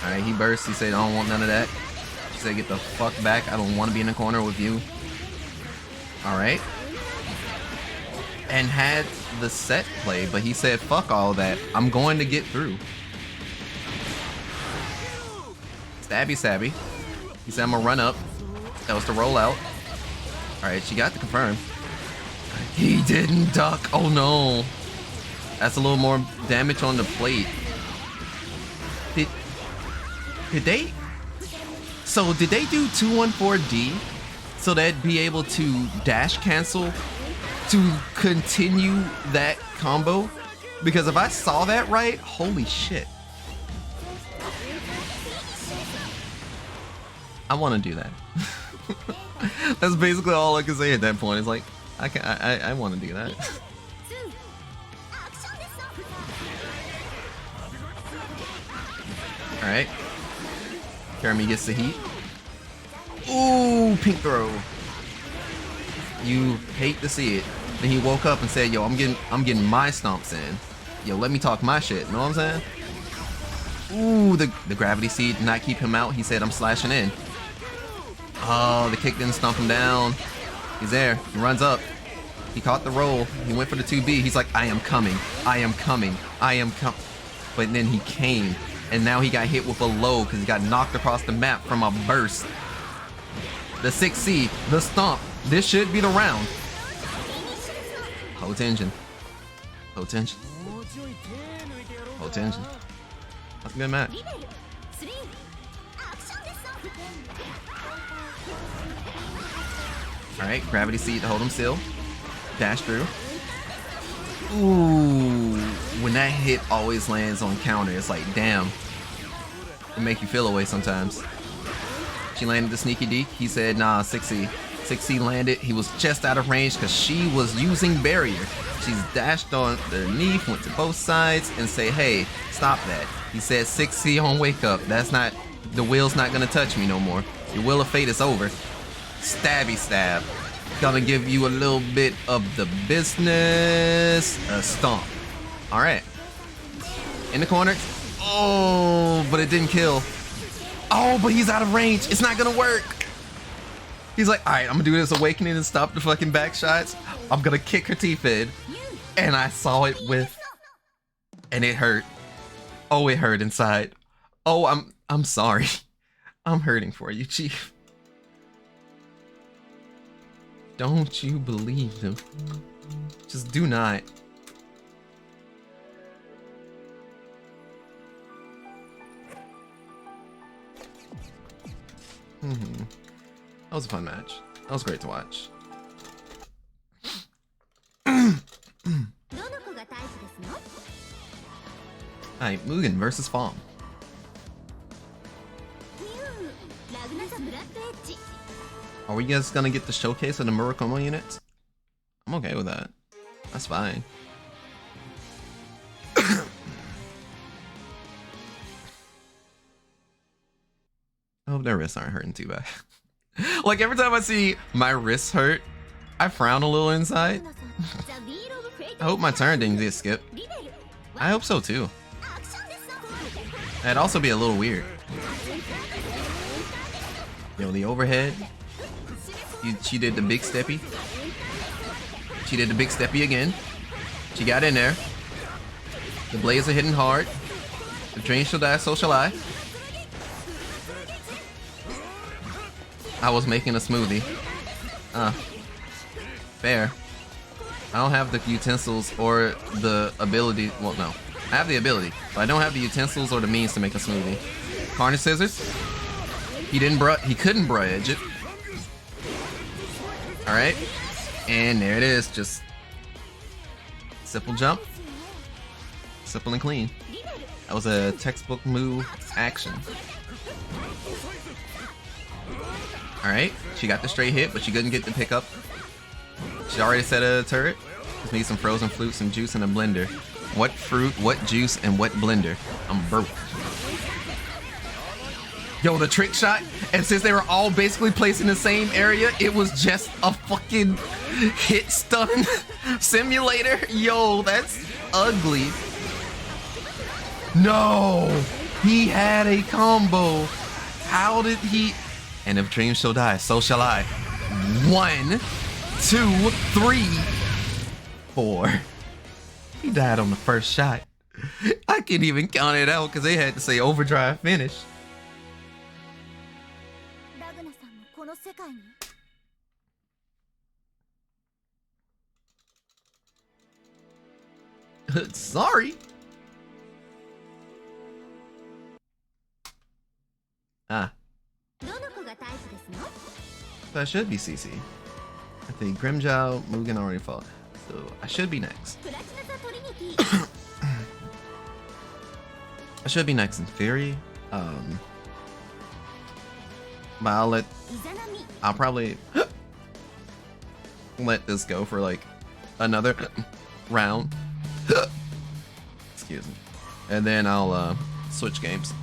Speaker 3: Alright, he bursts. He said, I don't want none of that. She said, get the fuck back. I don't want to be in the corner with you. Alright. And had the set play, but he said, fuck all that. I'm going to get through. Stabby Sabby. He said, I'm gonna run up. That was the roll out. Alright, she got the confirm. He didn't duck. Oh no. That's a little more damage on the plate. Did they? So did they do 214D so they'd be able to dash cancel to continue that combo? Because if I saw that right, holy shit. I want to do that. That's basically all I can say at that point. It's like, I want to do that. Alright. Jeremy gets the heat. Ooh, pink throw. You hate to see it. Then he woke up and said, yo, I'm getting my stomps in. Yo, let me talk my shit. Know what I'm saying? Ooh, the gravity seed did not keep him out. He said, I'm slashing in. Oh, the kick didn't stomp him down. He's there. He runs up. He caught the roll. He went for the 2B. He's like, I am coming. I am coming. I am coming. But then he came. And now he got hit with a low because he got knocked across the map from a burst. The 6C. The stomp. This should be the round. Hold tension. Hold tension. Hold tension. That's a good match. Alright, gravity seed to hold him still. Dash through. Ooh, when that hit always lands on counter, it's like, damn. It make you feel away sometimes. She landed the sneaky deke. He said, nah, 6C. 6C landed. He was just out of range because she was using barrier. She's dashed on underneath, went to both sides, and say, hey, stop that. He said 6C on wake up. That's not, the wheel's not gonna touch me no more. Your wheel of fate is over. Stabby stab. Gonna give you a little bit of the business. A stomp. Alright. In the corner. Oh, but it didn't kill. Oh, but he's out of range. It's not gonna work. He's like, alright, I'm gonna do this awakening and stop the fucking back shots. I'm gonna kick her teeth in. And I saw it with. And it hurt. Oh, it hurt inside. Oh, I'm sorry. I'm hurting for you, Chief. Don't you believe him? Just do not. That was a fun match. That was great to watch. Alright, Mugen versus Fong. Are we guys gonna get the showcase of the Murakumo units? I'm okay with that. That's fine. I hope their wrists aren't hurting too bad. Like every time I see my wrists hurt, I frown a little inside. I hope my turn didn't get skipped. I hope so too. That'd also be a little weird. Yo, the overhead. She did the big steppy. She did the big steppy again. She got in there. The blades are hitting hard. The dream shall die, so shall I. I was making a smoothie. Fair. I don't have the utensils or the ability. Well, no. I have the ability, but I don't have the utensils or the means to make a smoothie. Harness scissors. He couldn't edge it. Alright. And there it is. Just simple jump. Simple and clean. That was a textbook move action. Alright. She got the straight hit, but she couldn't get the pickup. She already set a turret. Just need some frozen fruit, some juice, and a blender. What fruit, what juice, and what blender? I'm broke. Yo, the trick shot, and since they were all basically placed in the same area, it was just a fucking hit stun simulator. Yo, that's ugly. No! He had a combo. How did he? And if dreams shall die, so shall I. 1, 2, 3, 4. He died on the first shot. I can't even count it out because they had to say overdrive finish. Sorry. Ah. That should be CC. I think Grimjow, Mugen already fought. So I should be next. I should be next in theory. But I'll probably let this go for like another round. Excuse me. And then I'll switch games.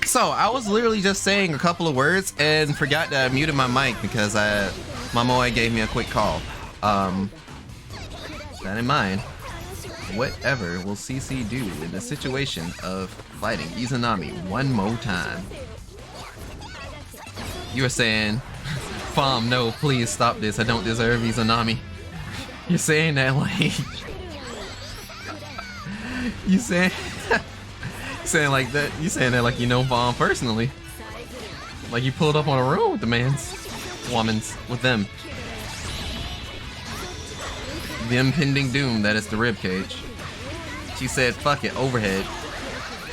Speaker 3: So I was literally just saying a couple of words and forgot that I muted my mic because my moe gave me a quick call. That in mind, whatever will CC do in the situation of fighting Izanami one more time? You were saying, Fom, no, please stop this. I don't deserve Izanami. You're saying that like you saying saying like that, you saying that like you know Vaughn personally. Like you pulled up on a room with the woman's, with them. The impending doom that is the ribcage. She said, fuck it, overhead.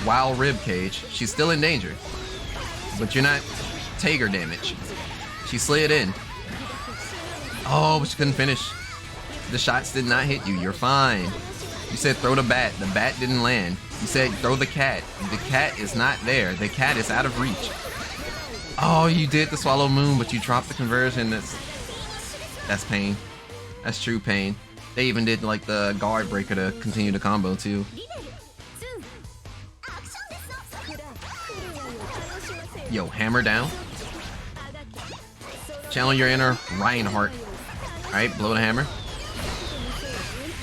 Speaker 3: While ribcage, she's still in danger. But you're not Tager damage. She slid in. Oh, but she couldn't finish. The shots did not hit you, you're fine. You said throw the bat didn't land. You said throw the cat is not there. The cat is out of reach. Oh, you did the swallow moon, but you dropped the conversion. That's pain. That's true pain. They even did like the guard breaker to continue the combo too. Yo, hammer down. Channel your inner Reinhardt. Alright, blow the hammer.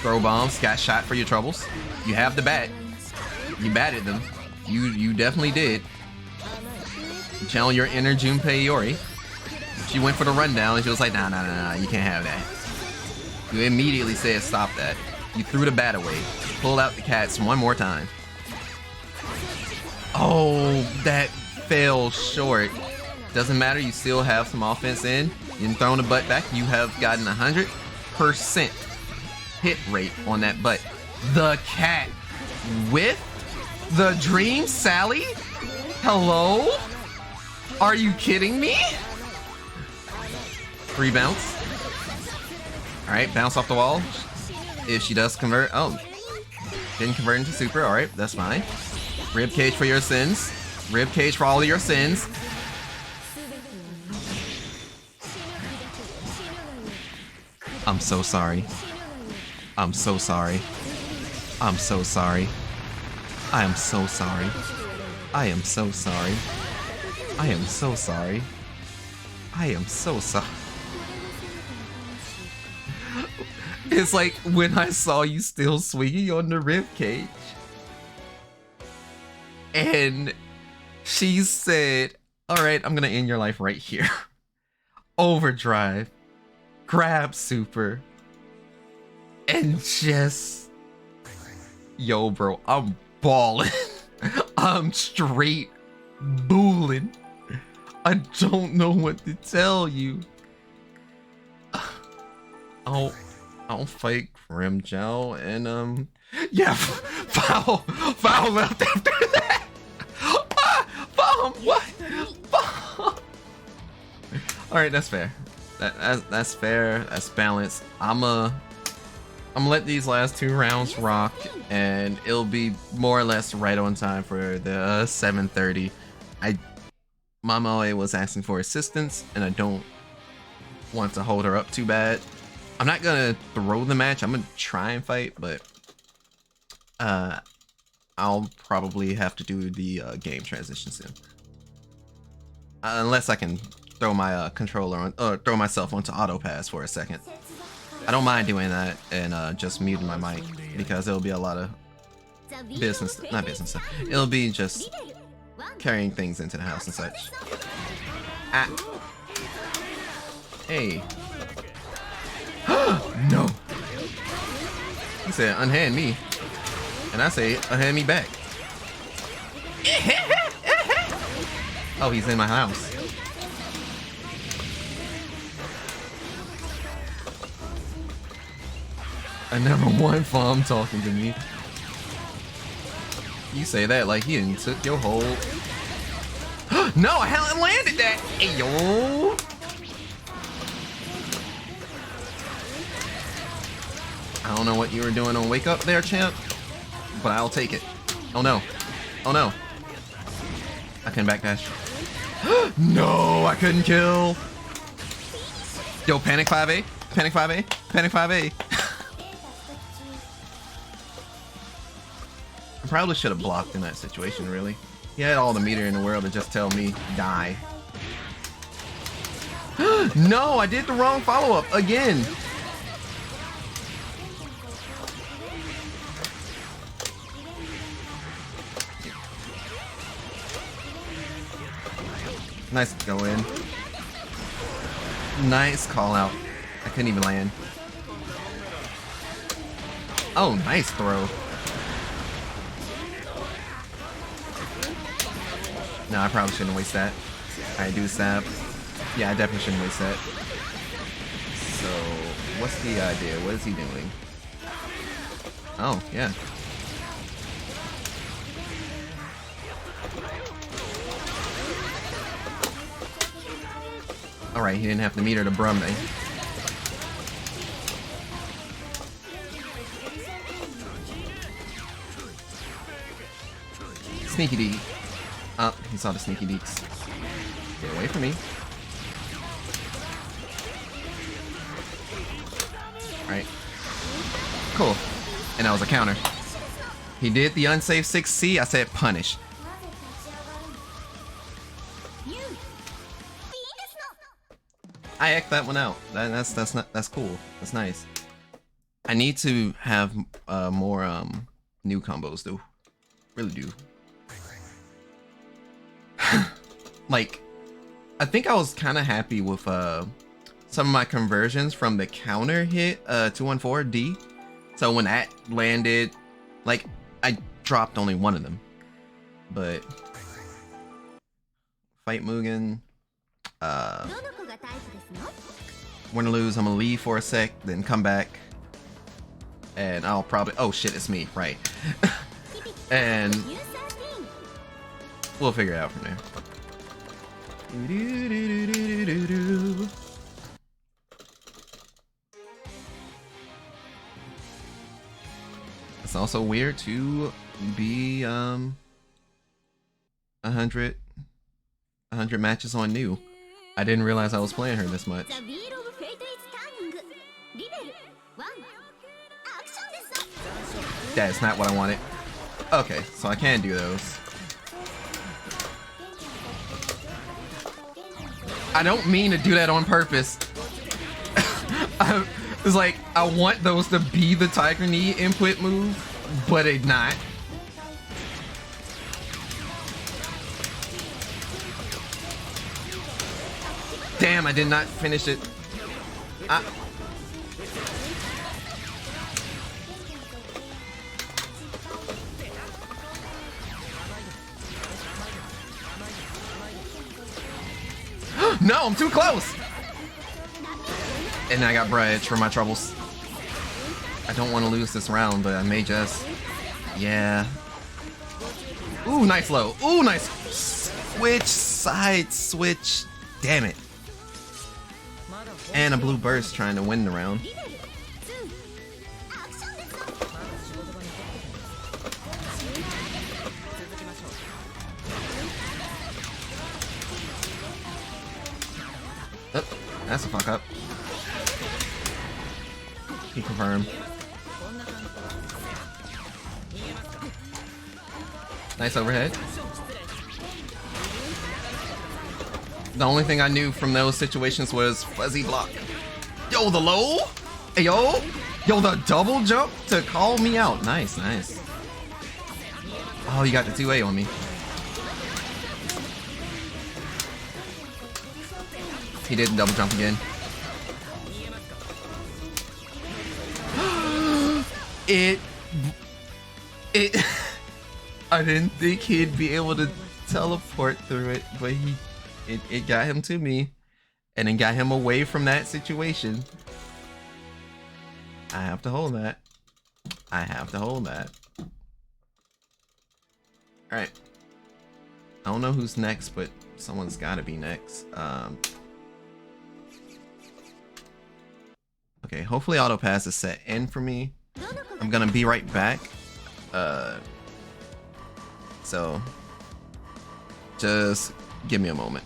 Speaker 3: Throw bombs, got shot for your troubles. You have the bat. You batted them. You definitely did. Channel your inner Junpei Iori. She went for the rundown and she was like, nah, you can't have that. You immediately said stop that. You threw the bat away. Pulled out the cats one more time. Oh, that fell short. Doesn't matter, you still have some offense in. You didn't throw the butt back. You have gotten 100% hit rate on that butt. The cat with the Dream Sally? Hello? Are you kidding me? Free bounce. Alright, bounce off the wall. If she does convert, oh, didn't convert into super, alright, that's fine. Ribcage for your sins. Ribcage for all of your sins. I'm so sorry. I'm so sorry. I'm so sorry. I am so sorry. I am so sorry. I am so sorry. I am so sorry. It's like when I saw you still swinging on the ribcage. And she said, alright, I'm gonna end your life right here. Overdrive. Grab super. And just... Yo, bro, I'm balling. I'm straight booling. I don't know what to tell you. I'll fight Grimjow and yeah, foul left after that. What? All right, that's fair. That's fair. That's balanced. I'm gonna let these last 2 rounds rock, and it'll be more or less right on time for the 7:30. Mama was asking for assistance, and I don't want to hold her up too bad. I'm not gonna throw the match. I'm gonna try and fight, but I'll probably have to do the game transition soon, unless I can throw my controller on, or throw myself onto auto pass for a second. I don't mind doing that and just muting my mic, because it'll be a lot of not business stuff. It'll be just carrying things into the house and such. Ah. Hey. No. He said unhand me, and I say unhand me back. Oh, he's in my house. I never won from talking to me. You say that like he didn't took your hold. No, I haven't landed that. Hey, yo. I don't know what you were doing on Wake Up there, champ, but I'll take it. Oh no. Oh no. I couldn't backdash. No, I couldn't kill. Yo, panic 5A. Panic 5A. Panic 5A. I probably should have blocked in that situation, really. He had all the meter in the world to just tell me, die. No, I did the wrong follow-up again. Nice go in. Nice call out. I couldn't even land. Oh, nice throw. No, I probably shouldn't waste that. Alright, do stab. Yeah, I definitely shouldn't waste that. So, what's the idea? What is he doing? Oh, yeah. Alright, he didn't have to meet her to brum me. Sneaky D. Oh, he saw the sneaky deeks. Get away from me. Alright. Cool. And that was a counter. He did the unsafe 6C. I said punish. I act that one out. That's cool. That's nice. I need to have more new combos though. Really do. Like, I think I was kind of happy with some of my conversions from the counter hit 214D. So when that landed, like, I dropped only one of them. But fight Mugen. Win or lose, I'm gonna leave for a sec, then come back, and I'll probably, oh shit, it's me, right? And we'll figure it out from there. It's also weird to be 100 matches on new. I didn't realize I was playing her this much. That's not what I wanted. Okay, so I can do those. I don't mean to do that on purpose. It's like, I want those to be the Tiger Knee input move, but it's not. Damn, I did not finish it. No, I'm too close! And I got bridge for my troubles. I don't want to lose this round, but I may just. Yeah. Ooh, nice low. Ooh, nice switch, side switch. Damn it. And a blue burst trying to win the round. That's a fuck up. He confirmed. Nice overhead. The only thing I knew from those situations was fuzzy block. Yo, the low? Hey, yo? Yo, the double jump to call me out. Nice, nice. Oh, you got the 2A on me. He didn't double jump again. It I didn't think he'd be able to teleport through it, but it got him to me, and then got him away from that situation. I have to hold that. I have to hold that. Alright. I don't know who's next, but someone's gotta be next. Okay, hopefully auto pass is set in for me. I'm gonna be right back. So just give me a moment.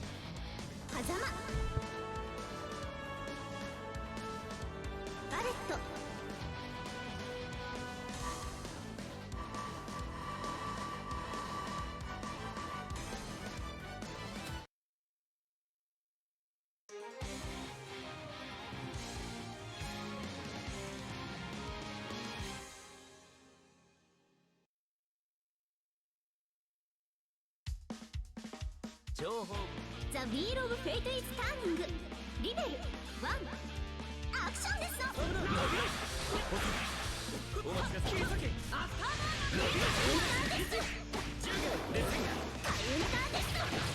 Speaker 4: 情報ザ・ウィール・オブ・フェイト・イズ・ターニングリベル1アクションですのお待ちくださいアフターバーナーカウンターですジャズアフターバーナー1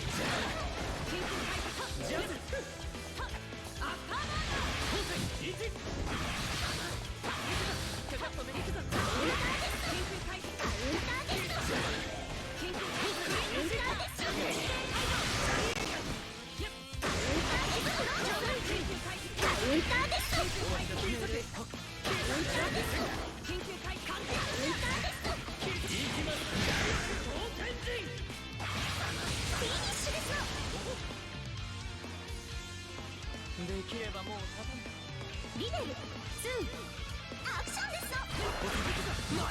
Speaker 4: カウンターですカウンターできればもうリベル2アクションですのもら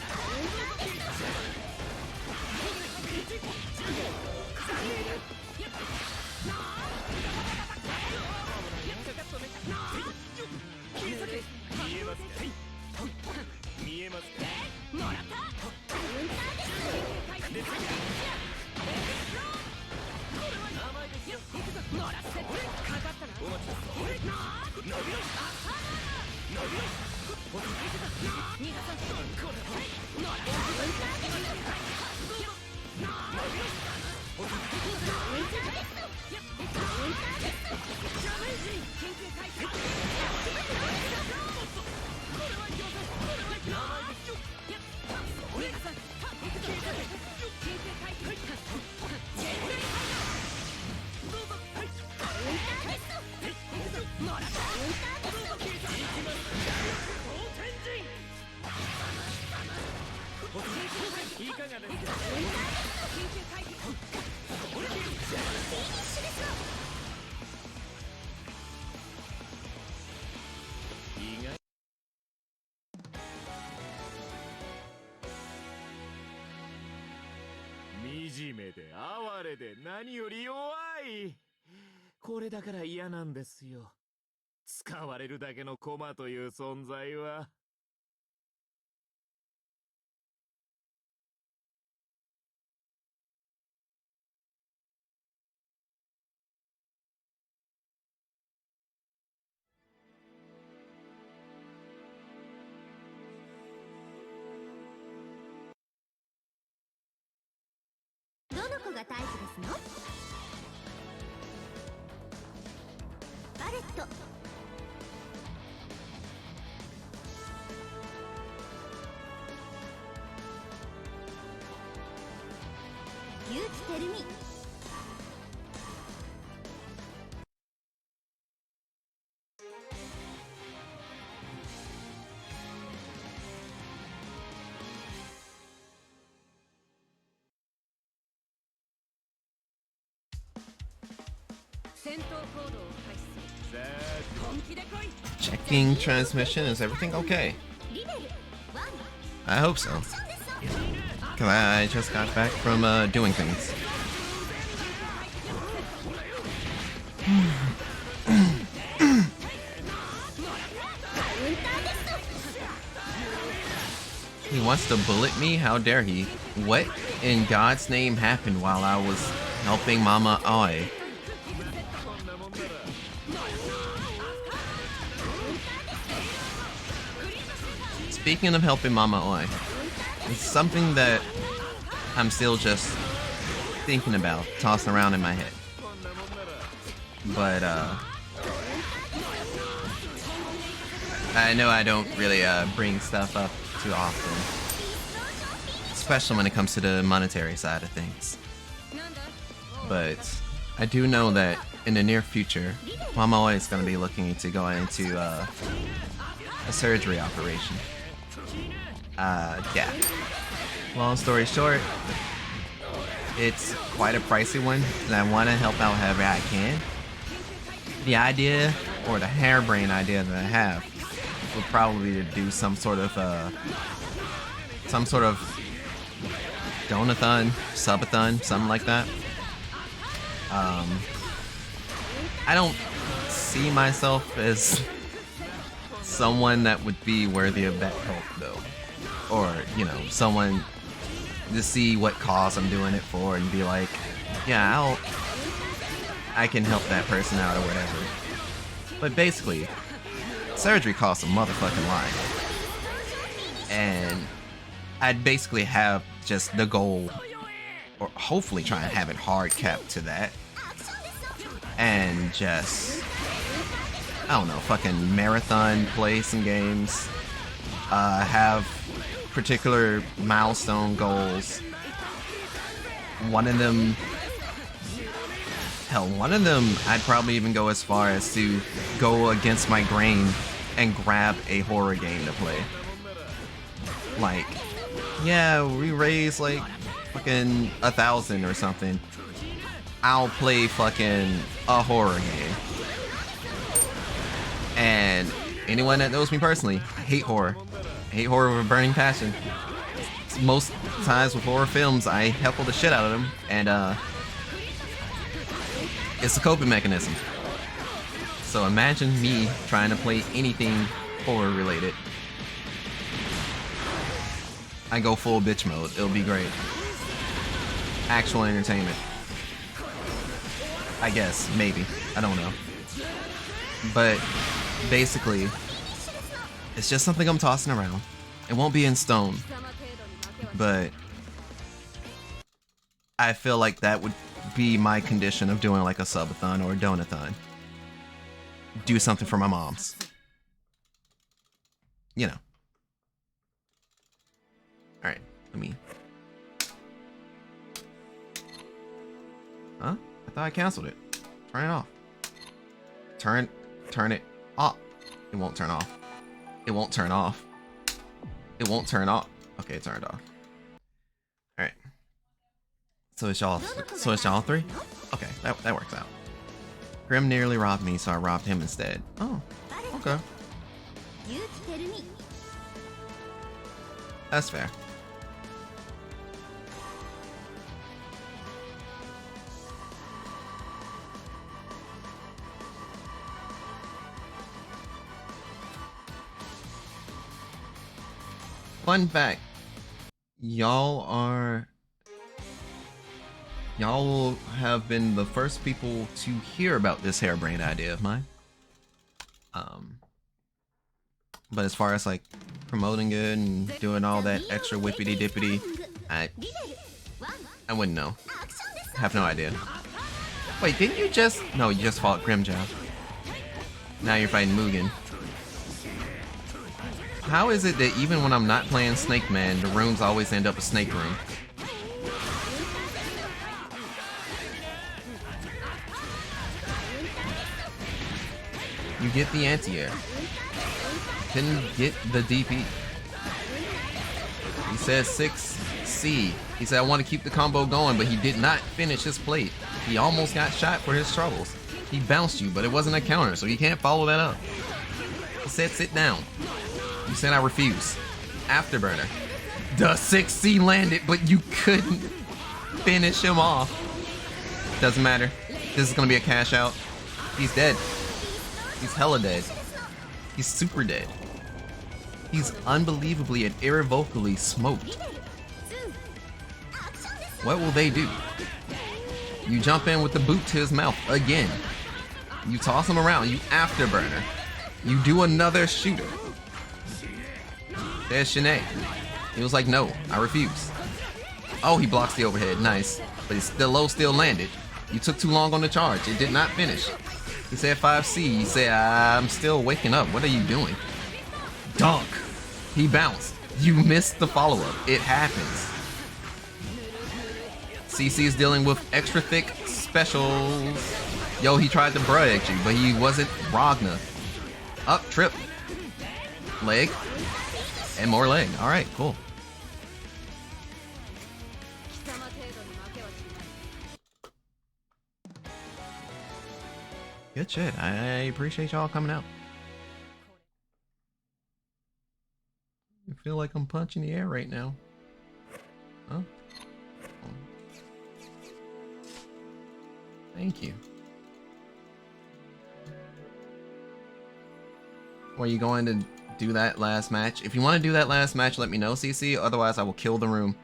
Speaker 4: 見えますかもらったカウンターです名前ですよもらってかかったなお待ちください伸びろアッパー伸びろ逃がさんこれもらったカウンターです伸びろカウンターですカウンターですチャレンジ研究会これはいきませんこれはいきませんお願いさん研究会どうぞカウンターですもらったカウンターですいきます同天神いかがですか研究会フィニッシュです意外惨めで哀れで何より弱いこれだから嫌なんですよ使われるだけの駒という存在はどの子がタイプですのバレット結城てるみ戦闘行動を開始する
Speaker 3: Checking transmission. Is everything okay? I hope so. Cause I just got back from doing things. He wants to bullet me? How dare he? What in God's name happened while I was helping Mama Oi? Speaking of helping Mama Oi, it's something that I'm still just thinking about, tossing around in my head. But I know I don't really bring stuff up too often, especially when it comes to the monetary side of things. But I do know that in the near future, Mama Oi is going to be looking into going into a surgery operation. Yeah. Long story short, it's quite a pricey one, and I want to help out however I can. The idea, or the harebrained idea that I have, would probably to do some sort of donathon, subathon, something like that. I don't see myself as someone that would be worthy of that help, though. Or, you know, someone to see what cause I'm doing it for and be like, yeah, I can help that person out or whatever. But basically, surgery costs a motherfucking life. And I'd basically have just the goal, or hopefully try and have it hard capped to that. And just, I don't know, fucking marathon play some games. Have particular milestone goals. One of them, I'd probably even go as far as to go against my grain and grab a horror game to play. Like, yeah, we raise like fucking 1,000 or something. I'll play fucking a horror game. And anyone that knows me personally, I hate horror. I hate horror with a burning passion. Most times with horror films, I heckle the shit out of them, and it's a coping mechanism. So imagine me trying to play anything horror related. I go full bitch mode. It'll be great. Actual entertainment. I guess, maybe. I don't know. But basically, it's just something I'm tossing around. It won't be in stone. But I feel like that would be my condition of doing like a subathon or a donathon. Do something for my moms. You know. Alright, let me... Huh? I thought I canceled it. Turn it off. Turn it off. It won't turn off. It won't turn off. It won't turn off. Okay, it turned off. Alright. So it's y'all three? Okay, that works out. Grim nearly robbed me, so I robbed him instead. Oh, okay. That's fair. Fun fact, y'all have been the first people to hear about this harebrained idea of mine. But as far as like promoting it and doing all that extra whippity dippity, I wouldn't know. I have no idea. Wait, didn't you just... No, you just fought Grimjow. Now you're fighting Mugen. How is it that even when I'm not playing Snake Man, the rooms always end up a snake room? You get the anti-air. Didn't get the DP. He said 6C. He said I want to keep the combo going, but he did not finish his plate. He almost got shot for his troubles. He bounced you, but it wasn't a counter, so you can't follow that up. He said sit down. You said I refuse. Afterburner. The 6C landed, but you couldn't finish him off. Doesn't matter. This is gonna be a cash out. He's dead. He's hella dead. He's super dead. He's unbelievably and irrevocably smoked. What will they do? You jump in with the boot to his mouth again. You toss him around. You afterburner. You do another shooter. There's Shanae. He was like, no, I refuse. Oh, he blocks the overhead. Nice. But the low still landed. You took too long on the charge. It did not finish. He said 5C. He said, I'm still waking up. What are you doing? Dunk. He bounced. You missed the follow-up. It happens. CC is dealing with extra thick specials. Yo, he tried to bruh at you, but he wasn't Ragna. Up, trip. Leg. And more leg. Alright, cool. Good shit. I appreciate y'all coming out. I feel like I'm punching the air right now. Huh? Thank you. Are you going to do that last match? If you want to do that last match, let me know, CC. Otherwise, I will kill the room.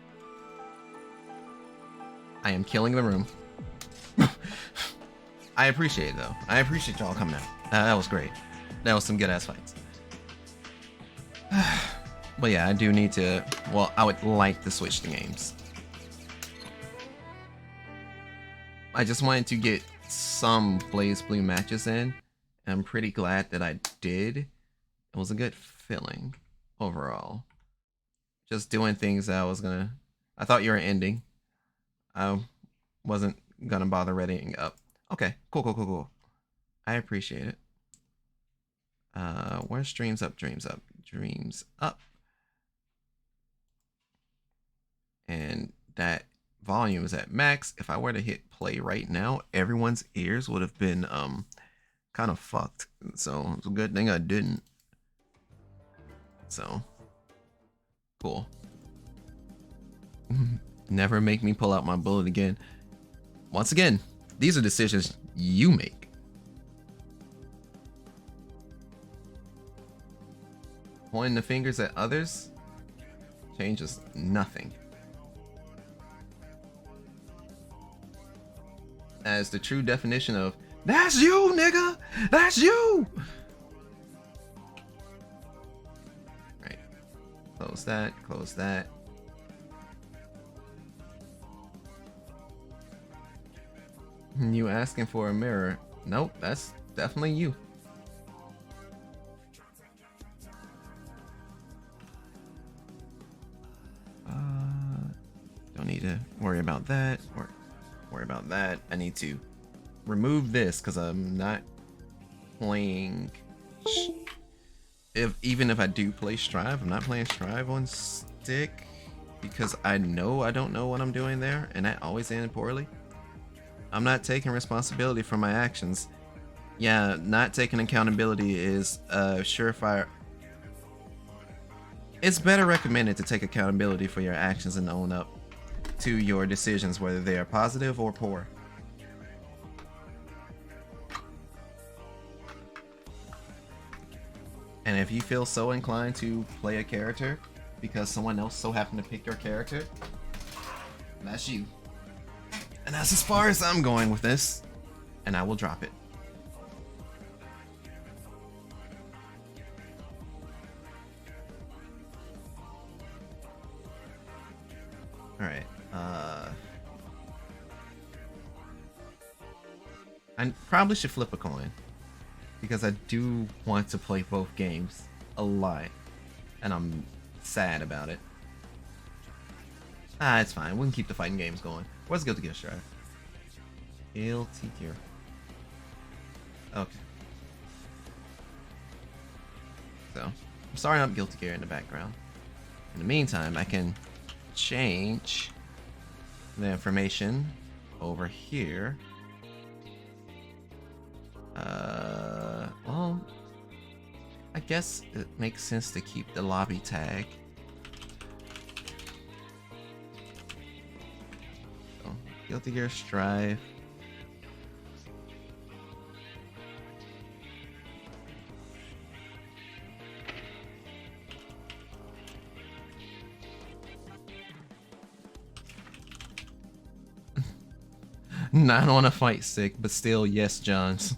Speaker 3: I am killing the room. I appreciate it, though. I appreciate y'all coming out. That was great. That was some good-ass fights. But yeah, I do need to... Well, I would like to switch the games. I just wanted to get some Blaze Blue matches in. I'm pretty glad that I did. It was a good feeling overall. Just doing things that I was gonna... I thought you were ending. I wasn't gonna bother readying up. Okay, cool. I appreciate it. Where's Dreams Up? Dreams Up. Dreams Up. And that volume is at max. If I were to hit play right now, everyone's ears would have been kind of fucked. So it's a good thing I didn't. So cool. Never make me pull out my bullet again. Once again, these are decisions you make. Pointing the fingers at others changes nothing. As the true definition of, that's you, nigga! That's you! Right. Close that, close that. You asking for a mirror? Nope, that's definitely you. Don't need to worry about that. Or worry about that. I need to remove this because I'm not playing. Even if I do play Strive, I'm not playing Strive on stick because I know I don't know what I'm doing there, and that always ends poorly. I'm not taking responsibility for my actions. Yeah, not taking accountability is a surefire. It's better recommended to take accountability for your actions and own up to your decisions, whether they are positive or poor. And if you feel so inclined to play a character because someone else so happened to pick your character, that's you. And that's as far as I'm going with this, and I will drop it. Alright, I probably should flip a coin, because I do want to play both games a lot, and I'm sad about it. It's fine, we can keep the fighting games going. Where's Guilty Gear Strive? Guilty Gear. Okay. So, I'm starting up Guilty Gear in the background. In the meantime, I can change the information over here guess it makes sense to keep the lobby tag. So, Guilty Gear Strive. Not on a fight stick, but still, yes, Johns.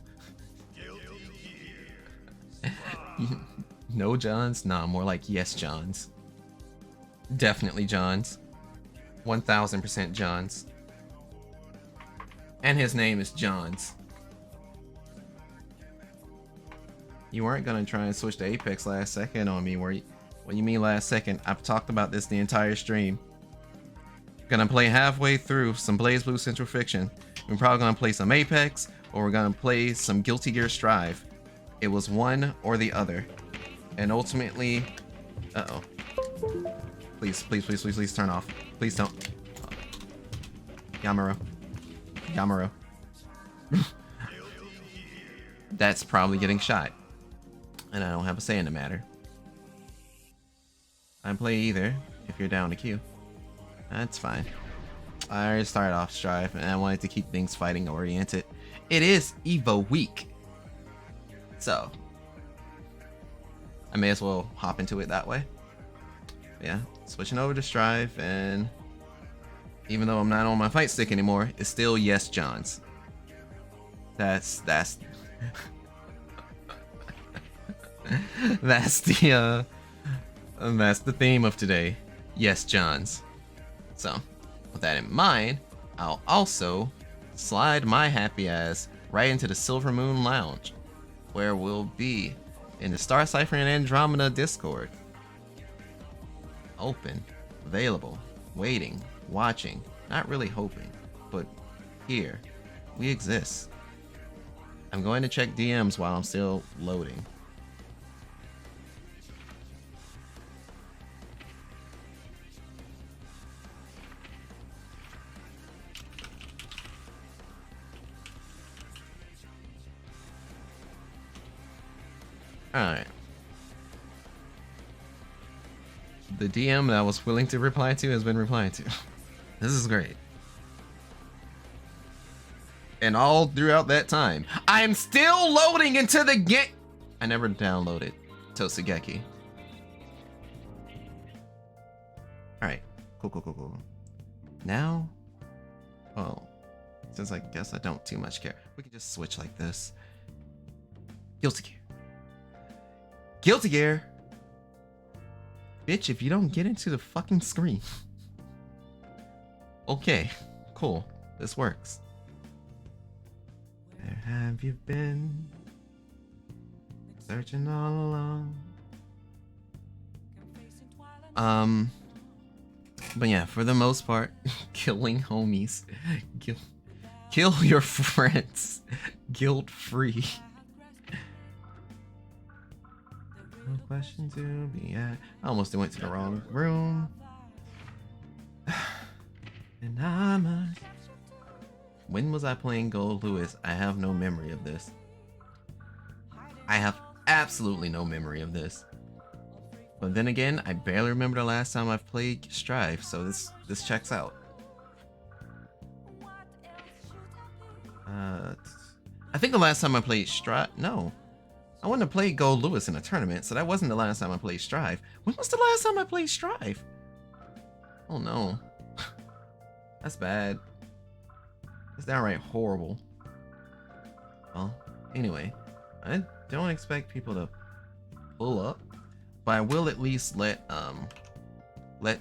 Speaker 3: No Johns? Nah, more like yes, Johns. Definitely Johns. 1000% Johns. And his name is Johns. You weren't gonna try and switch to Apex last second on me, were you? What do you mean last second? I've talked about this the entire stream. Gonna play halfway through some BlazBlue Central Fiction. We're probably gonna play some Apex, or we're gonna play some Guilty Gear Strive. It was one or the other. And ultimately... Uh-oh. Please, please, please, please, please turn off. Please don't. Yamaro. Yamaro. That's probably getting shot. And I don't have a say in the matter. I play either, if you're down to queue. That's fine. I already started off Strive, and I wanted to keep things fighting oriented. It is Evo week, so I may as well hop into it that way. Yeah, switching over to Strive, and even though I'm not on my fight stick anymore, it's still yes, Johns. That's that's the theme of today. Yes, Johns. So, with that in mind, I'll also slide my happy ass right into the Silver Moon Lounge, where we'll be in the Star Cipher and Andromeda Discord. Open, available, waiting, watching, not really hoping, but here, we exist. I'm going to check DMs while I'm still loading. Alright. The DM that I was willing to reply to has been replied to. This is great. And all throughout that time, I'm still loading into the game. I never downloaded Tosugeki. Alright. Cool. Now, well, since I guess I don't too much care, we can just switch like this. Guilty Gear. Guilty Gear! Bitch, if you don't get into the fucking screen. Okay, cool. This works. Where have you been? Searching all along. But yeah, for the most part, killing homies. Kill your friends. Guilt-free. No question to be at. I almost went to the wrong room. And I'm When was I playing Gold Lewis? I have no memory of this. I have absolutely no memory of this. But then again, I barely remember the last time I've played Strive, so this checks out. I think the last time I played Strive, no. I wouldn't have played Gold Lewis in a tournament, so that wasn't the last time I played Strive. When was the last time I played Strive? Oh no. That's bad. That's downright horrible. Well, anyway, I don't expect people to pull up, but I will at least let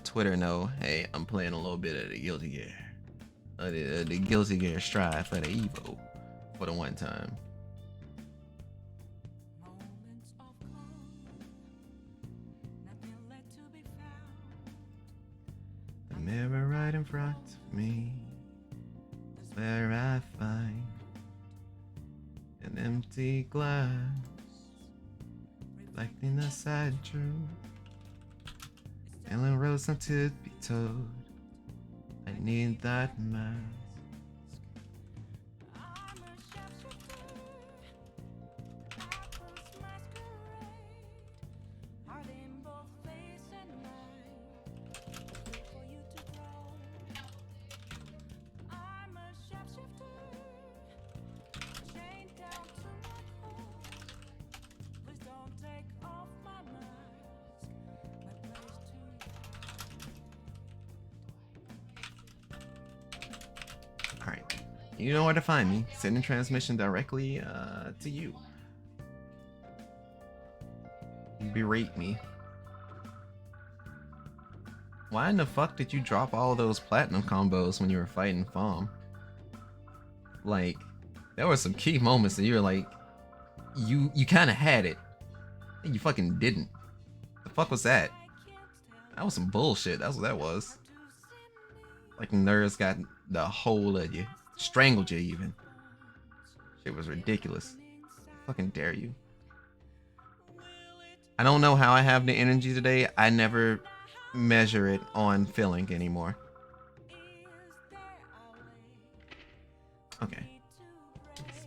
Speaker 3: Twitter know, hey, I'm playing a little bit of the Guilty Gear. The Guilty Gear Strive for the Evo for the one time. The mirror right in front of me is where I find an empty glass reflecting the sad truth. Feeling rose not to be told. I need that mask. You know where to find me. Sending transmission directly to you. You berate me. Why in the fuck did you drop all of those platinum combos when you were fighting Fom? Like, there were some key moments that you were like, you kind of had it, and you fucking didn't. The fuck was that? That was some bullshit. That's what that was. Like nerds got the hold of you, strangled you even. Shit was ridiculous. Fucking dare you. I don't know how I have the energy today. I never measure it on feeling anymore. Okay.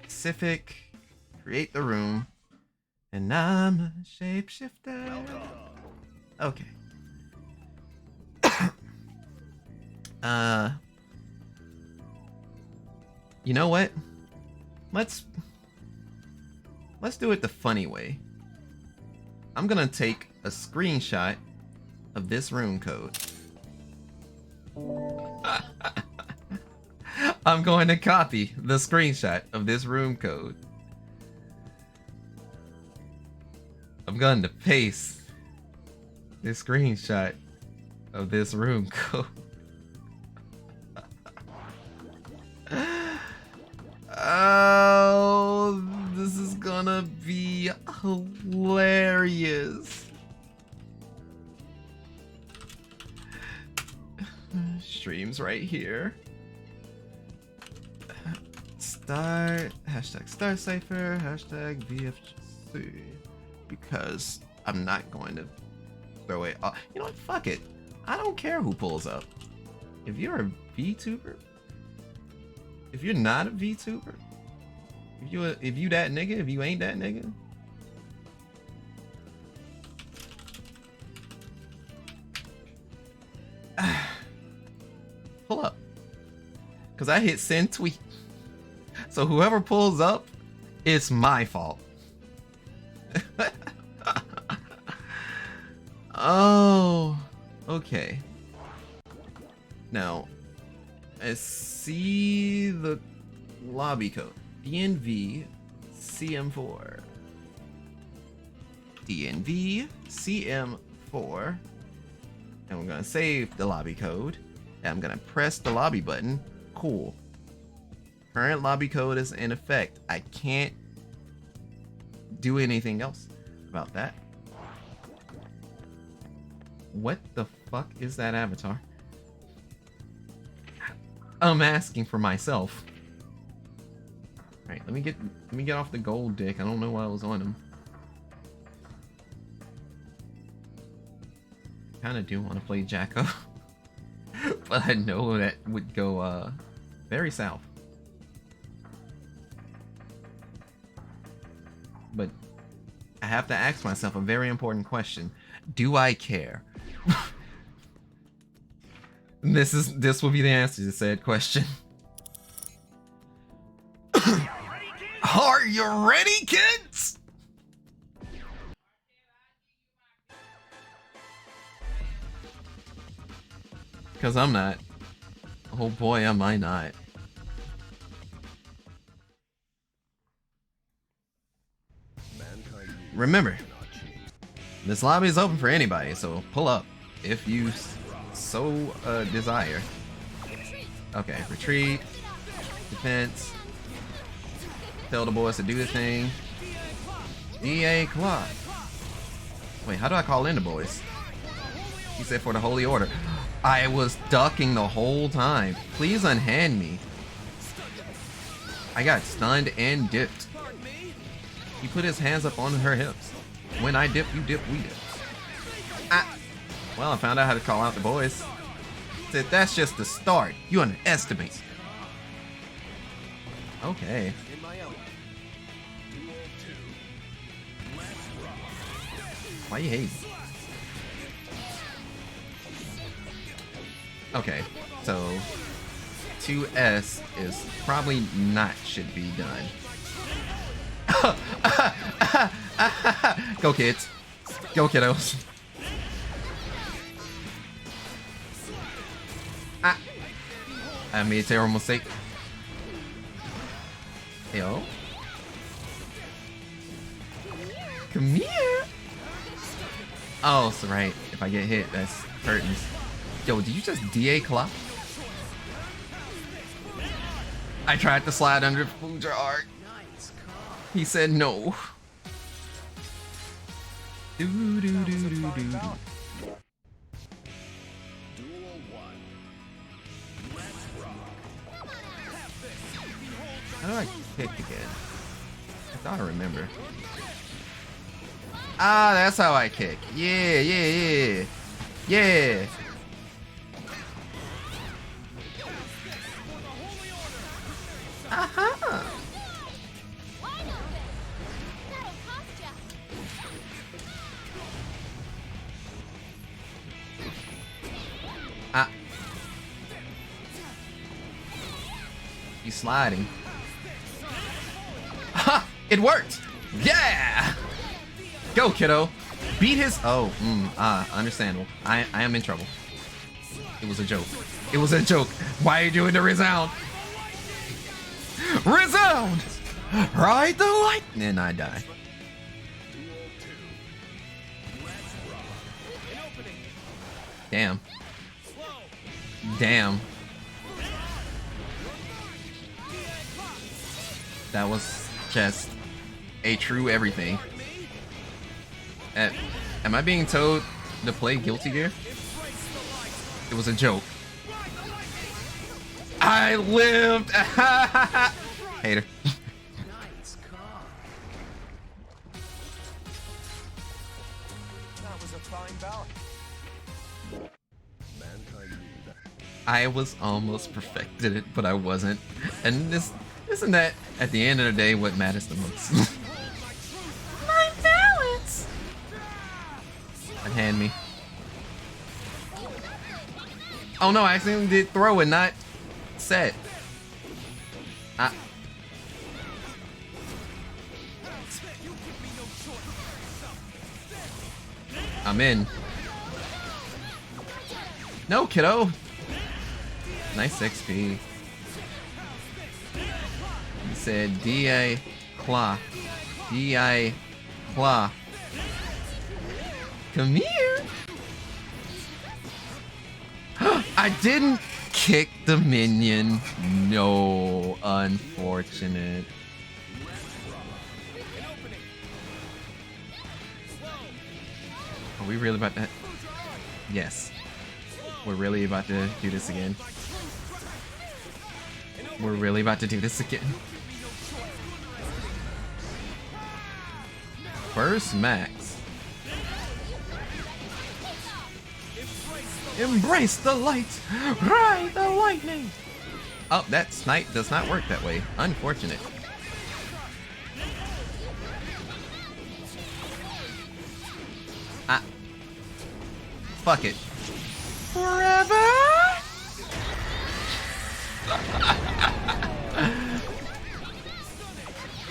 Speaker 3: Specific. Create the room. And I'm a shapeshifter. Okay. You know what? Let's do it the funny way. I'm gonna take a screenshot of this room code. I'm going to copy the screenshot of this room code. I'm going to paste this screenshot of this room code. Oh, this is gonna be hilarious. Streams right here. Start Cipher, hashtag BFC. Because I'm not going to throw it. You know what? Fuck it. I don't care who pulls up. If you're a VTuber, if you're not a VTuber, if you that nigga, if you ain't that nigga, pull up. Cause I hit send tweet. So whoever pulls up, it's my fault. Oh, okay. Now, I see the lobby code. DNV CM4. DNV CM4. And we're gonna save the lobby code. And I'm gonna press the lobby button. Cool. Current lobby code is in effect. I can't do anything else about that. What the fuck is that avatar? I'm asking for myself. Alright, let me get off the gold dick. I don't know why I was on him. Kinda do want to play Jacko. But I know that would go very south. But I have to ask myself a very important question. Do I care? This will be the answer to said question. Are you ready, kids? Because I'm not. Oh boy, am I not. Remember, this lobby is open for anybody, so pull up if you so desire. Okay, retreat, defense, tell the boys to do the thing. EA Clock. Wait, how do I call in the boys? He said for the Holy Order. I was ducking the whole time. Please unhand me. I got stunned and dipped. He put his hands up on her hips. When I dip, you dip, we dip. Ah. Well, I found out how to call out the boys. Said that's just the start. You underestimate. Okay. Why you hating? Okay, so 2S is probably not should be done. Go kids. Go kiddos. Ah. I made a terrible mistake. Yo. Come here. Oh, so right. If I get hit, that's curtains. Yo, did you just DA Claw? I tried to slide under Fuja Art. He said no. Do do do do do do. How do I kick again? I thought I remember. Ah, that's how I kick. Yeah, yeah, yeah. Yeah. Aha. Ah. You sliding. Ha! It worked! Yeah! Go, kiddo. Beat his... Oh, understandable. I am in trouble. It was a joke. It was a joke. Why are you doing the resound? Resound! Ride the light! And I die. Damn. Damn. That was just a true everything. Am I being told to play Guilty Gear? It was a joke. I lived! Hater. I was almost perfected it, but I wasn't. And isn't that, at the end of the day, what matters the most? My balance! Unhand me. Oh no, I accidentally did throw and not set. I'm in. No, kiddo. Nice XP. He said D.A. Claw. D.I. Claw. Come here. I didn't kick the minion. No, unfortunate. Are we really about to... Yes. We're really about to do this again. We're really about to do this again. First max. Embrace the light! Ride the lightning! Oh, that snipe does not work that way. Unfortunate. Fuck it. Forever!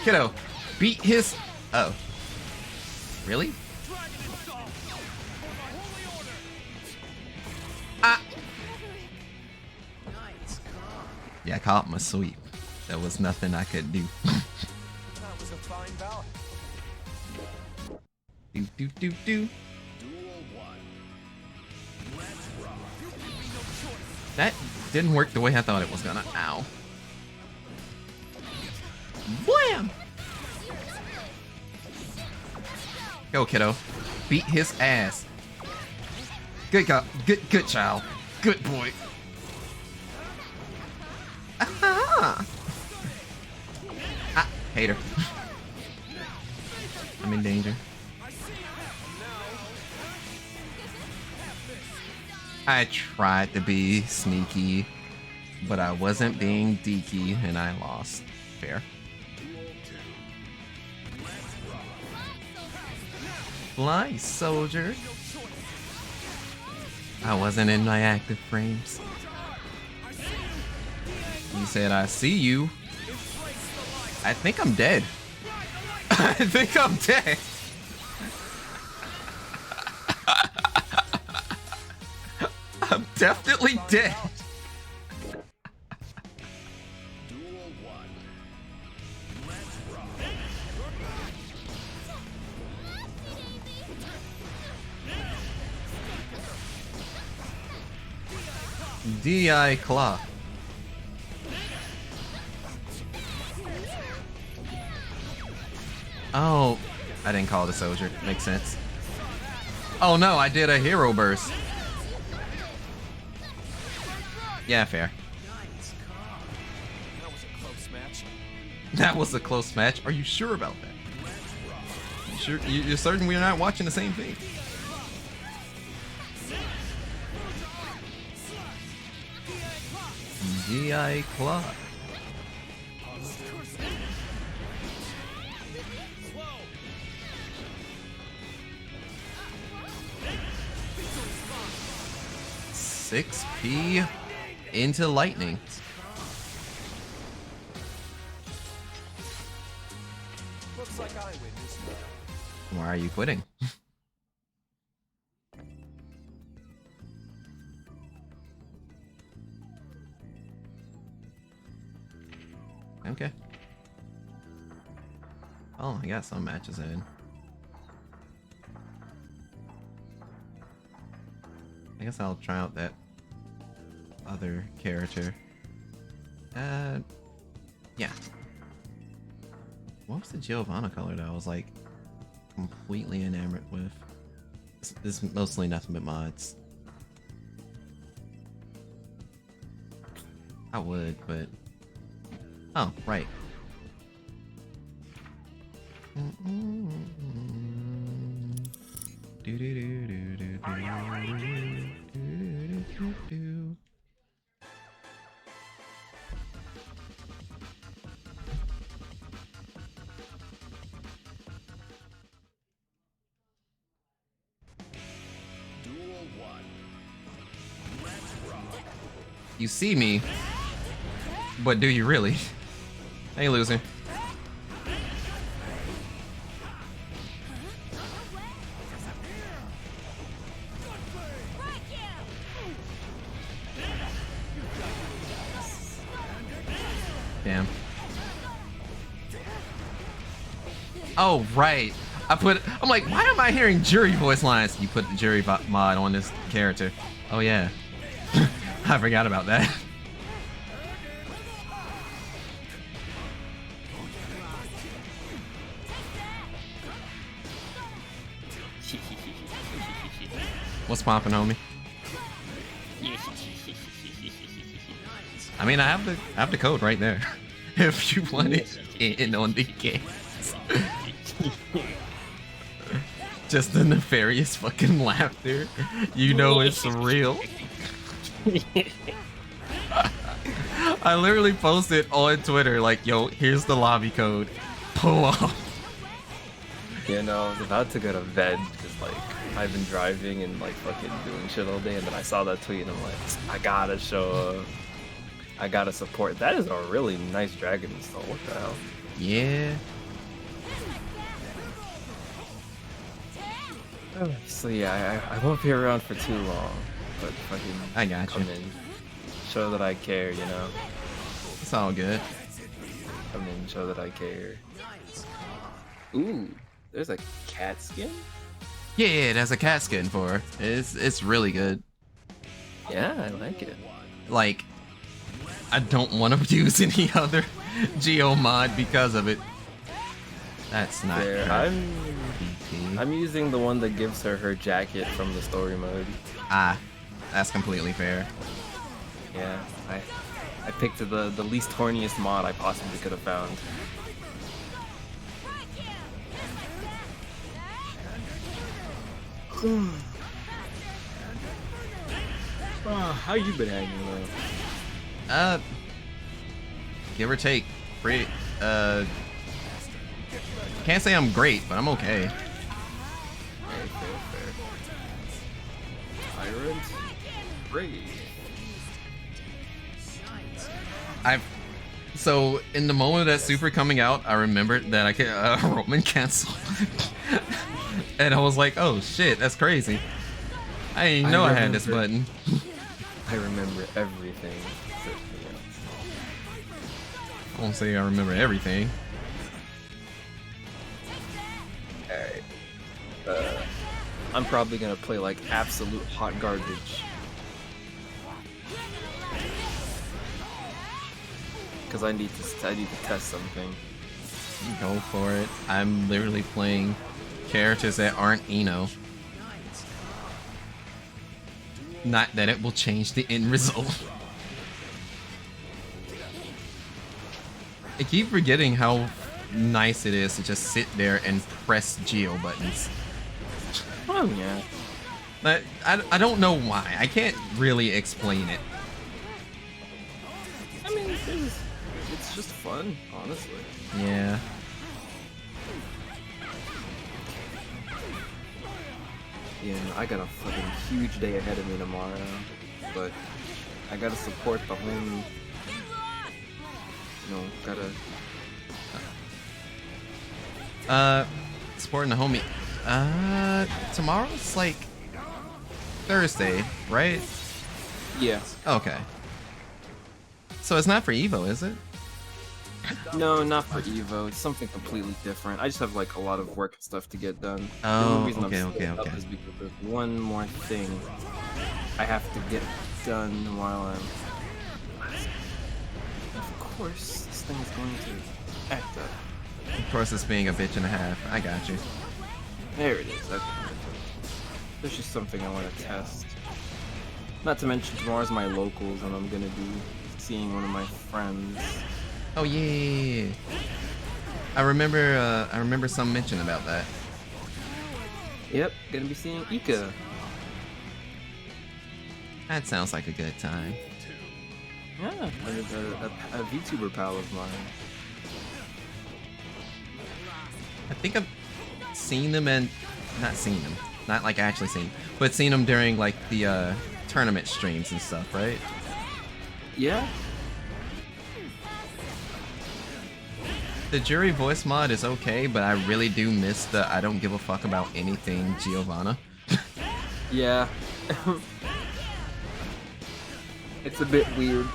Speaker 3: Kiddo, beat his... Oh. Really? Yeah, I caught my sweep. There was nothing I could do.
Speaker 5: That was a fine bout.
Speaker 3: Do. That didn't work the way I thought it was gonna. Ow. Blam! Go, kiddo. Beat his ass. Good girl. Good child. Good boy. Aha! Hater. I'm in danger. I tried to be sneaky, but I wasn't being deaky, and I lost. Fair. Fly, soldier. I wasn't in my active frames. He said, I see you. I think I'm dead. I think I'm dead. I'm definitely dead. DI Claw. Oh, I didn't call it a soldier. Makes sense. Oh no, I did a hero burst. Yeah, fair.
Speaker 5: That was a close match.
Speaker 3: That was a close match. Are you sure about that? You sure? You're certain we're not watching the same thing? DI Claw. $6P into lightning.
Speaker 5: Looks like I win this one.
Speaker 3: Why are you quitting? Okay. Oh, I got some matches in. I guess I'll try out that other character. Yeah. What was the Giovanna color that I was like completely enamored with? This is mostly nothing but mods. I would, but oh, right. You see me, but do you really? Hey, loser. Damn. Oh, right. I'm like, why am I hearing jury voice lines? You put the jury mod on this character. Oh, yeah. I forgot about that. What's poppin', homie? I mean, I have the code right there. If you want it in on the game. Just the nefarious fucking laughter. You know it's real. I literally posted on Twitter like, yo, here's the lobby code. Pull off.
Speaker 6: You know, I was about to go to bed because like I've been driving and like fucking doing shit all day, and then I saw that tweet and I'm like, I gotta show up. I gotta support. That is a really nice dragon install. What the hell?
Speaker 3: Yeah.
Speaker 6: So yeah, I won't be around for too long, but fucking
Speaker 3: I got you.
Speaker 6: come in, show that I care, you know.
Speaker 3: It's all good.
Speaker 6: Come in, show that I care. Ooh, there's a cat skin.
Speaker 3: Yeah, there's a cat skin for her. It's really good.
Speaker 6: Yeah, I like it.
Speaker 3: Like, I don't want to use any other Geo mod because of it. That's not
Speaker 6: There,
Speaker 3: fair.
Speaker 6: I'm using the one that gives her jacket from the story mode.
Speaker 3: Ah, that's completely fair.
Speaker 6: Yeah, I picked the least horniest mod I possibly could have found. How you been hanging though?
Speaker 3: Give or take. Pretty, can't say I'm great, but I'm okay.
Speaker 6: Fair. Tyrant? Brave.
Speaker 3: So in the moment of that super coming out, I remembered that I could Roman cancel, and I was like, "Oh shit, that's crazy! I didn't know I had this button."
Speaker 6: I remember everything.
Speaker 3: I won't say I remember everything.
Speaker 6: I'm probably gonna play like absolute hot garbage. Because I need to test something.
Speaker 3: Go for it. I'm literally playing characters that aren't Eno. Not that it will change the end result. I keep forgetting how nice it is to just sit there and press Geo buttons.
Speaker 6: Oh yeah.
Speaker 3: But I don't know why. I can't really explain it.
Speaker 6: I mean, it's just fun, honestly.
Speaker 3: Yeah.
Speaker 6: Yeah, I got a fucking huge day ahead of me tomorrow, but I gotta support the home. You know, gotta.
Speaker 3: Supporting the homie. Tomorrow's like Thursday, right?
Speaker 6: Yeah.
Speaker 3: Okay. So it's not for Evo, is it?
Speaker 6: No, not for Evo. It's something completely different. I just have like a lot of work and stuff to get done.
Speaker 3: Oh,
Speaker 6: the only reason
Speaker 3: okay,
Speaker 6: I'm staying up
Speaker 3: okay.
Speaker 6: is because there's one more thing I have to get done while I'm. Of course, this thing is going to act up.
Speaker 3: Of course, it's being a bitch and a half. I got you.
Speaker 6: There it is. Okay. There's just something I want to test. Not to mention tomorrow's my locals, and I'm gonna be seeing one of my friends.
Speaker 3: Oh yeah. I remember some mention about that.
Speaker 6: Yep, gonna be seeing Ika.
Speaker 3: That sounds like a good time.
Speaker 6: Yeah, a VTuber pal of mine.
Speaker 3: I think I've seen them and not seen them, not like actually seen, but seen them during like the tournament streams and stuff, right?
Speaker 6: Yeah.
Speaker 3: The jury voice mod is okay, but I really do miss the I don't give a fuck about anything Giovanna.
Speaker 6: Yeah. It's a bit weird.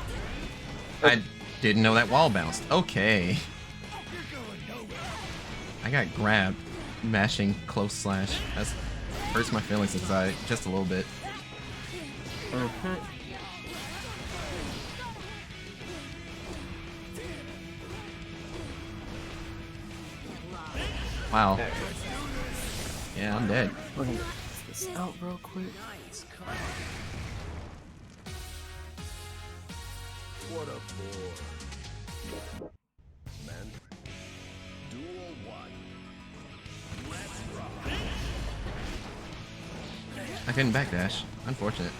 Speaker 3: I didn't know that wall bounced. Okay. I got grabbed mashing close slash. That hurts my feelings inside just a little bit. Wow. Yeah, I'm dead.
Speaker 6: Let me test this out real quick.
Speaker 5: What a bore. Man. Duel 1. Let's rock.
Speaker 3: I couldn't backdash. Unfortunate.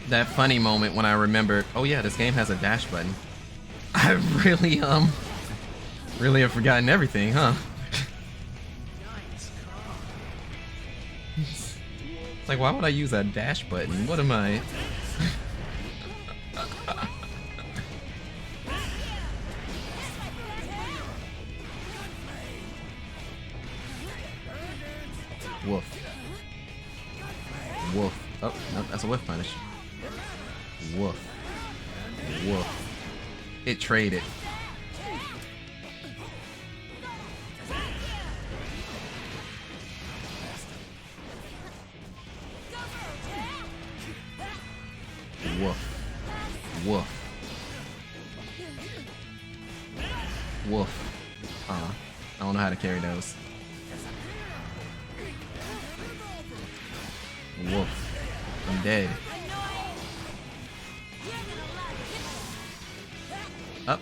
Speaker 3: That funny moment when I remembered, oh yeah, this game has a dash button. I really have forgotten everything, huh? It's like, why would I use a dash button? What am I? Woof. Woof. Oh, no, that's a whiff punish. Woof. Woof. It traded. Woof. Woof. Woof. I don't know how to carry those. Woof. I'm dead. Up.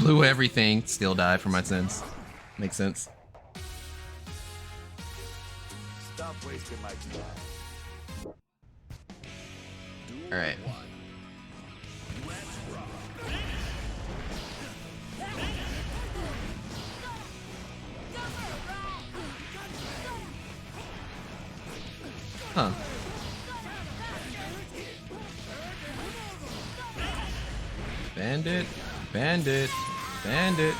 Speaker 3: Blew everything. Still died for my sins. Makes sense.
Speaker 5: Stop wasting my time.
Speaker 3: Alright. Huh. Bandit. Bandit. Bandit.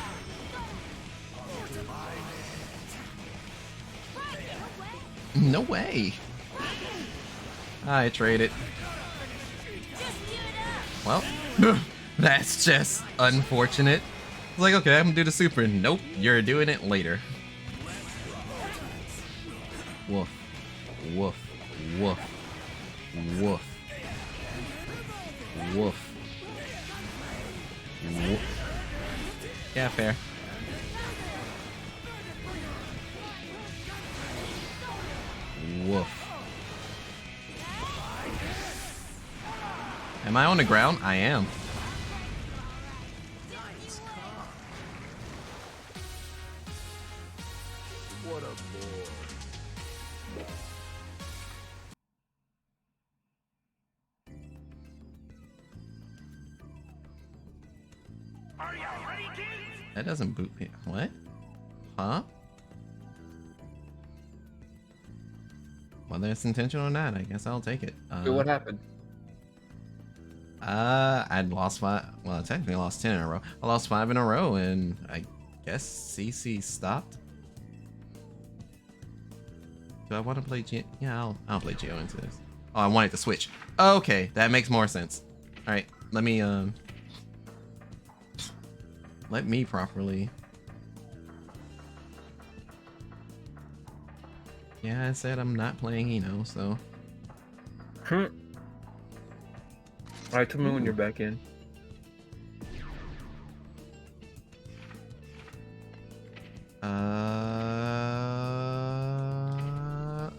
Speaker 3: No way. I traded. Well, that's just unfortunate. It's like, okay, I'm gonna do the super. Nope, you're doing it later. Woof. Woof. Woof. Woof. Woof. Woof. Yeah, fair. Woof. Am I on the ground? I am.
Speaker 5: What a bore.
Speaker 3: That doesn't boot me. What? Huh? Whether it's intentional or not, I guess I'll take it.
Speaker 6: Wait, what happened?
Speaker 3: I'd lost 5. Well, I technically lost 10 in a row. I lost 5 in a row, and I guess CC stopped. Do I want to play Geo? Yeah, I'll play Geo into this. Oh, I wanted to switch. Okay, that makes more sense. All right, let me properly. Yeah, I said I'm not playing Eno, so.
Speaker 6: Alright, tell me when you're back in.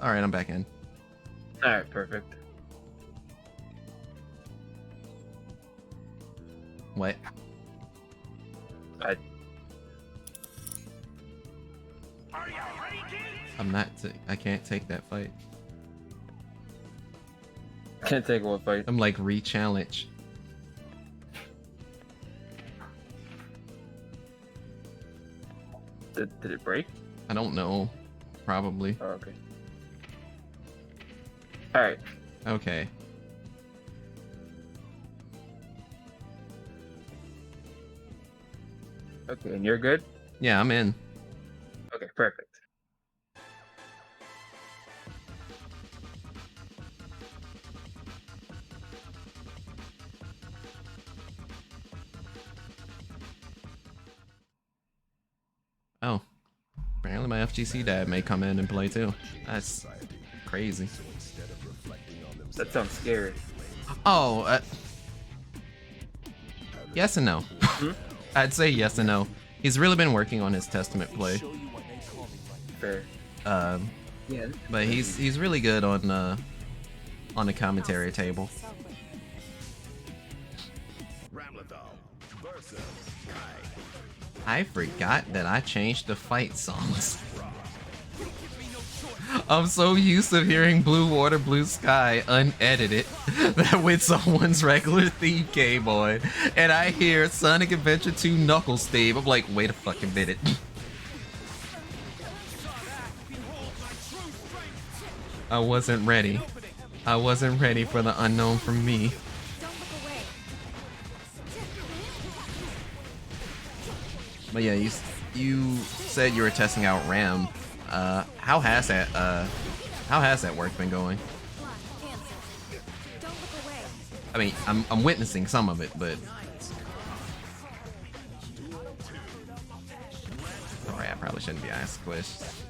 Speaker 3: Alright, I'm back in.
Speaker 6: Alright, perfect.
Speaker 3: What? I'm not. I can't take that fight.
Speaker 6: Can't take one fight.
Speaker 3: I'm like re-challenge.
Speaker 6: Did it break?
Speaker 3: I don't know. Probably.
Speaker 6: Oh, okay. Alright.
Speaker 3: Okay.
Speaker 6: Okay, and you're good?
Speaker 3: Yeah, I'm in.
Speaker 6: Okay, perfect.
Speaker 3: Oh. Apparently my FGC dad may come in and play too. That's crazy.
Speaker 6: That sounds scary.
Speaker 3: Oh, yes and no. I'd say yes and no. He's really been working on his Testament play.
Speaker 6: Fair. Yeah.
Speaker 3: But he's really good on the commentary table. I forgot that I changed the fight songs. I'm so used to hearing Blue Water, Blue Sky unedited that when someone's regular theme came on and I hear Sonic Adventure 2 Knuckles theme, I'm like, wait a fucking minute. I wasn't ready. I wasn't ready for the unknown from me. But yeah, you said you were testing out RAM. How has that work been going? I mean, I'm witnessing some of it, but alright, I probably shouldn't be asked questions.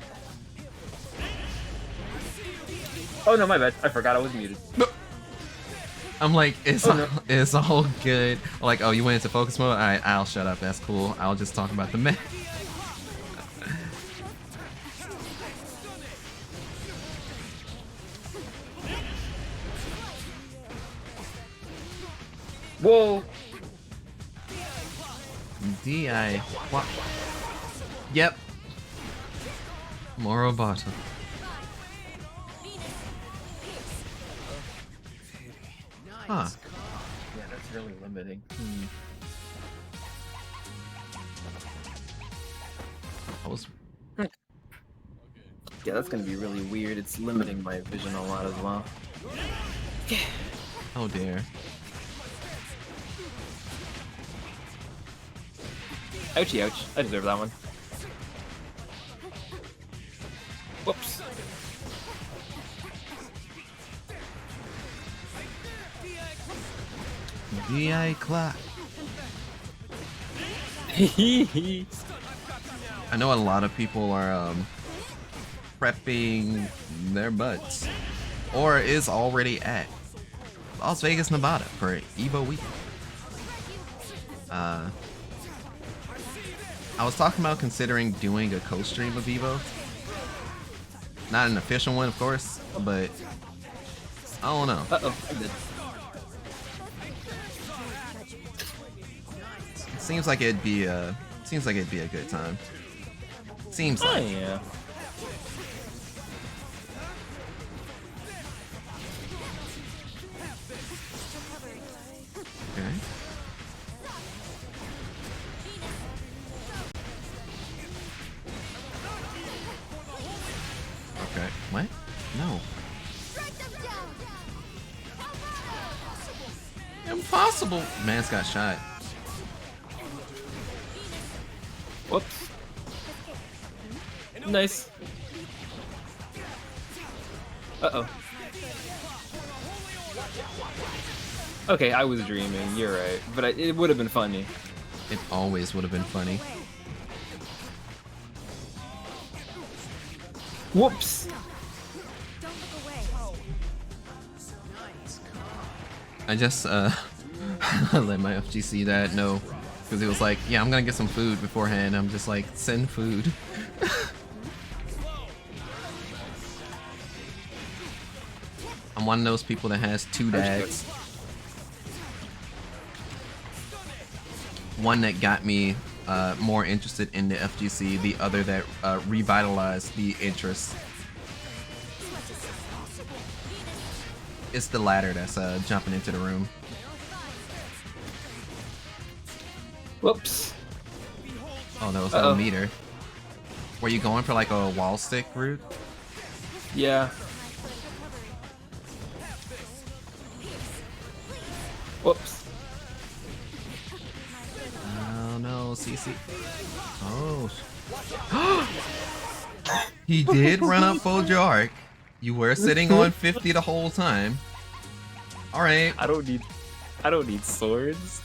Speaker 6: Oh no, my bad. I forgot I was muted.
Speaker 3: I'm like, it's all good. Like, oh, you went into focus mode? Alright, I'll shut up. That's cool. I'll just talk about the map.
Speaker 6: Whoa!
Speaker 3: D.I. What? Yep. Morobata. Huh.
Speaker 6: Yeah, that's really limiting.
Speaker 3: I was.
Speaker 6: Yeah, that's gonna be really weird. It's limiting my vision a lot as well.
Speaker 3: Oh dear.
Speaker 6: Ouchie, ouch. I deserve that one. Whoops.
Speaker 3: DI clock. I know a lot of people are prepping their butts, or is already at Las Vegas, Nevada for Evo week. I was talking about considering doing a co-stream of Evo. Not an official one, of course, but I don't know.
Speaker 6: Uh-oh, I did.
Speaker 3: Seems like it'd be a good time. Seems
Speaker 6: Oh,
Speaker 3: like.
Speaker 6: yeah.
Speaker 3: Okay. Okay. What? No. Impossible. Man's got shot.
Speaker 6: Whoops. Nice. Uh-oh. Okay, I was dreaming. You're right, but it would have been funny.
Speaker 3: It always would have been funny.
Speaker 6: Whoops.
Speaker 3: I just let my FGC dad know because he was like, "Yeah, I'm gonna get some food beforehand." I'm just like, "Send food." I'm one of those people that has two dads. One that got me more interested in the FGC, the other that revitalized the interest. It's the latter that's jumping into the room.
Speaker 6: Whoops.
Speaker 3: Oh, that was a meter. Were you going for like a wall stick route?
Speaker 6: Yeah. Whoops.
Speaker 3: Oh no, CC. Oh. He did run up full arc. You were sitting on 50 the whole time. All right.
Speaker 6: I don't need swords.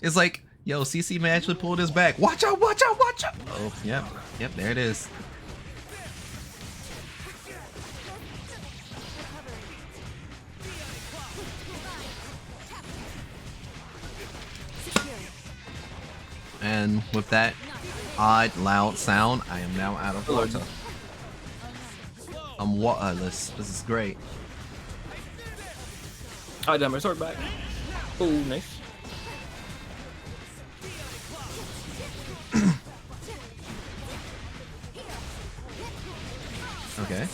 Speaker 3: It's like, yo, CC may actually pull this back. Watch out, watch out, watch out. Oh, yep. Yep, there it is. And with that odd, loud sound, I am now out of water. I'm waterless. This is great.
Speaker 6: I got my sword back. Oh, nice.
Speaker 3: Okay. It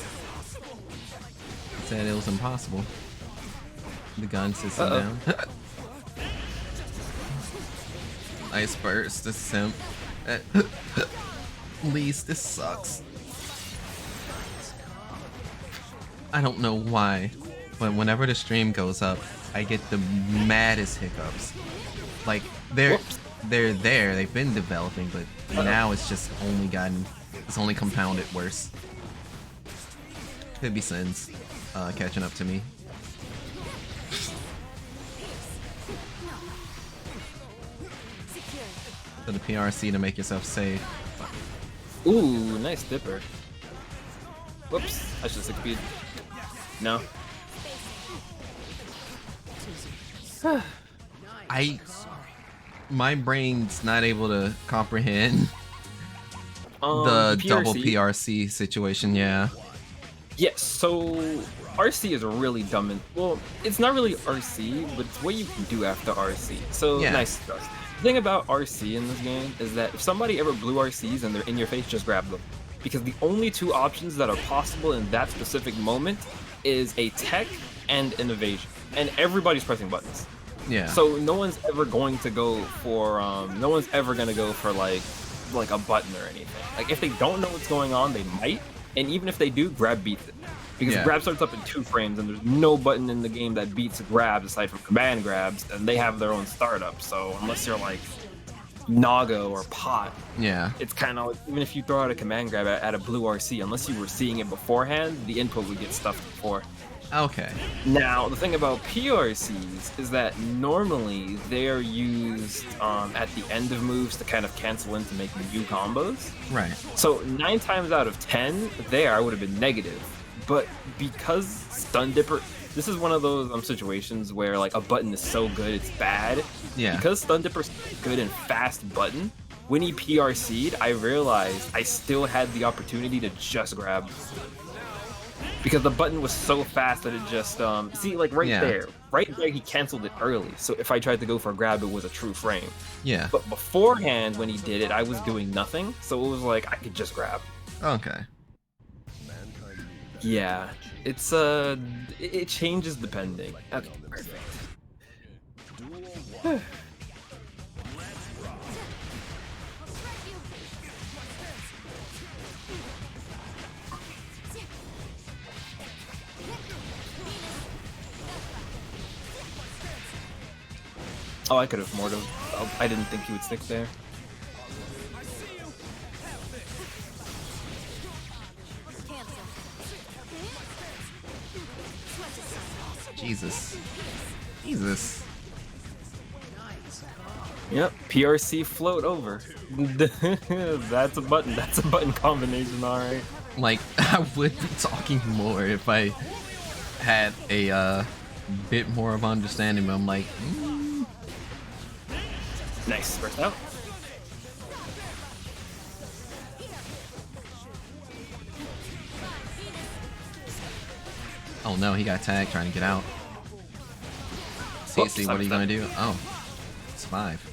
Speaker 3: said it was impossible. The gun sits him down. Nice burst. This is him. Least, this sucks. I don't know why, but whenever the stream goes up, I get the maddest hiccups. Like they're there. They've been developing, but now it's just only compounded worse. Could be sins catching up to me. For the PRC to make yourself safe.
Speaker 6: Ooh, nice dipper. Whoops, I should succeed. No.
Speaker 3: My brain's not able to comprehend
Speaker 6: The
Speaker 3: the double PRC situation, yeah.
Speaker 6: Yes, so RC is really dumb and well, it's not really RC, but it's what you can do after RC. So
Speaker 3: Yeah.
Speaker 6: nice stuff. The thing about RC in this game is that if somebody ever blew RCs and they're in your face, just grab them. Because the only two options that are possible in that specific moment is a tech and an evasion. And everybody's pressing buttons.
Speaker 3: Yeah.
Speaker 6: So no one's ever going to go for like a button or anything. Like if they don't know what's going on, they might. And even if they do, grab beats it. Because
Speaker 3: Yeah.
Speaker 6: grab starts up in 2 frames and there's no button in the game that beats grabs aside from command grabs, and they have their own startup. So unless you're like Naga or Pot,
Speaker 3: Yeah.
Speaker 6: it's kind of even if you throw out a command grab at a blue RC, unless you were seeing it beforehand, the input would get stuffed before.
Speaker 3: Okay.
Speaker 6: Now, the thing about PRCs is that normally they're used at the end of moves to kind of cancel in to make new combos.
Speaker 3: Right.
Speaker 6: So 9 times out of 10, there I would have been negative. But because Stun Dipper, this is one of those situations where like a button is so good it's bad.
Speaker 3: Yeah.
Speaker 6: Because Stun Dipper's good and fast button, when he PRC'd, I realized I still had the opportunity to just grab. Because the button was so fast that it just, see, like right there he canceled it early. So if I tried to go for a grab, it was a true frame.
Speaker 3: Yeah.
Speaker 6: But beforehand, when he did it, I was doing nothing. So it was like, I could just grab.
Speaker 3: Okay.
Speaker 6: Yeah. It's, it changes depending. Okay, perfect. Oh, I could have moored him. I didn't think he would stick there.
Speaker 3: Jesus. Jesus.
Speaker 6: Yep, PRC float over. That's a button. That's a button combination, alright.
Speaker 3: Like, I would be talking more if I had a bit more of understanding, but I'm like,
Speaker 6: Nice, burst out.
Speaker 3: oh no, he got tagged trying to get out.
Speaker 6: Whoops,
Speaker 3: CC, what are you gonna do? Oh, it's 5.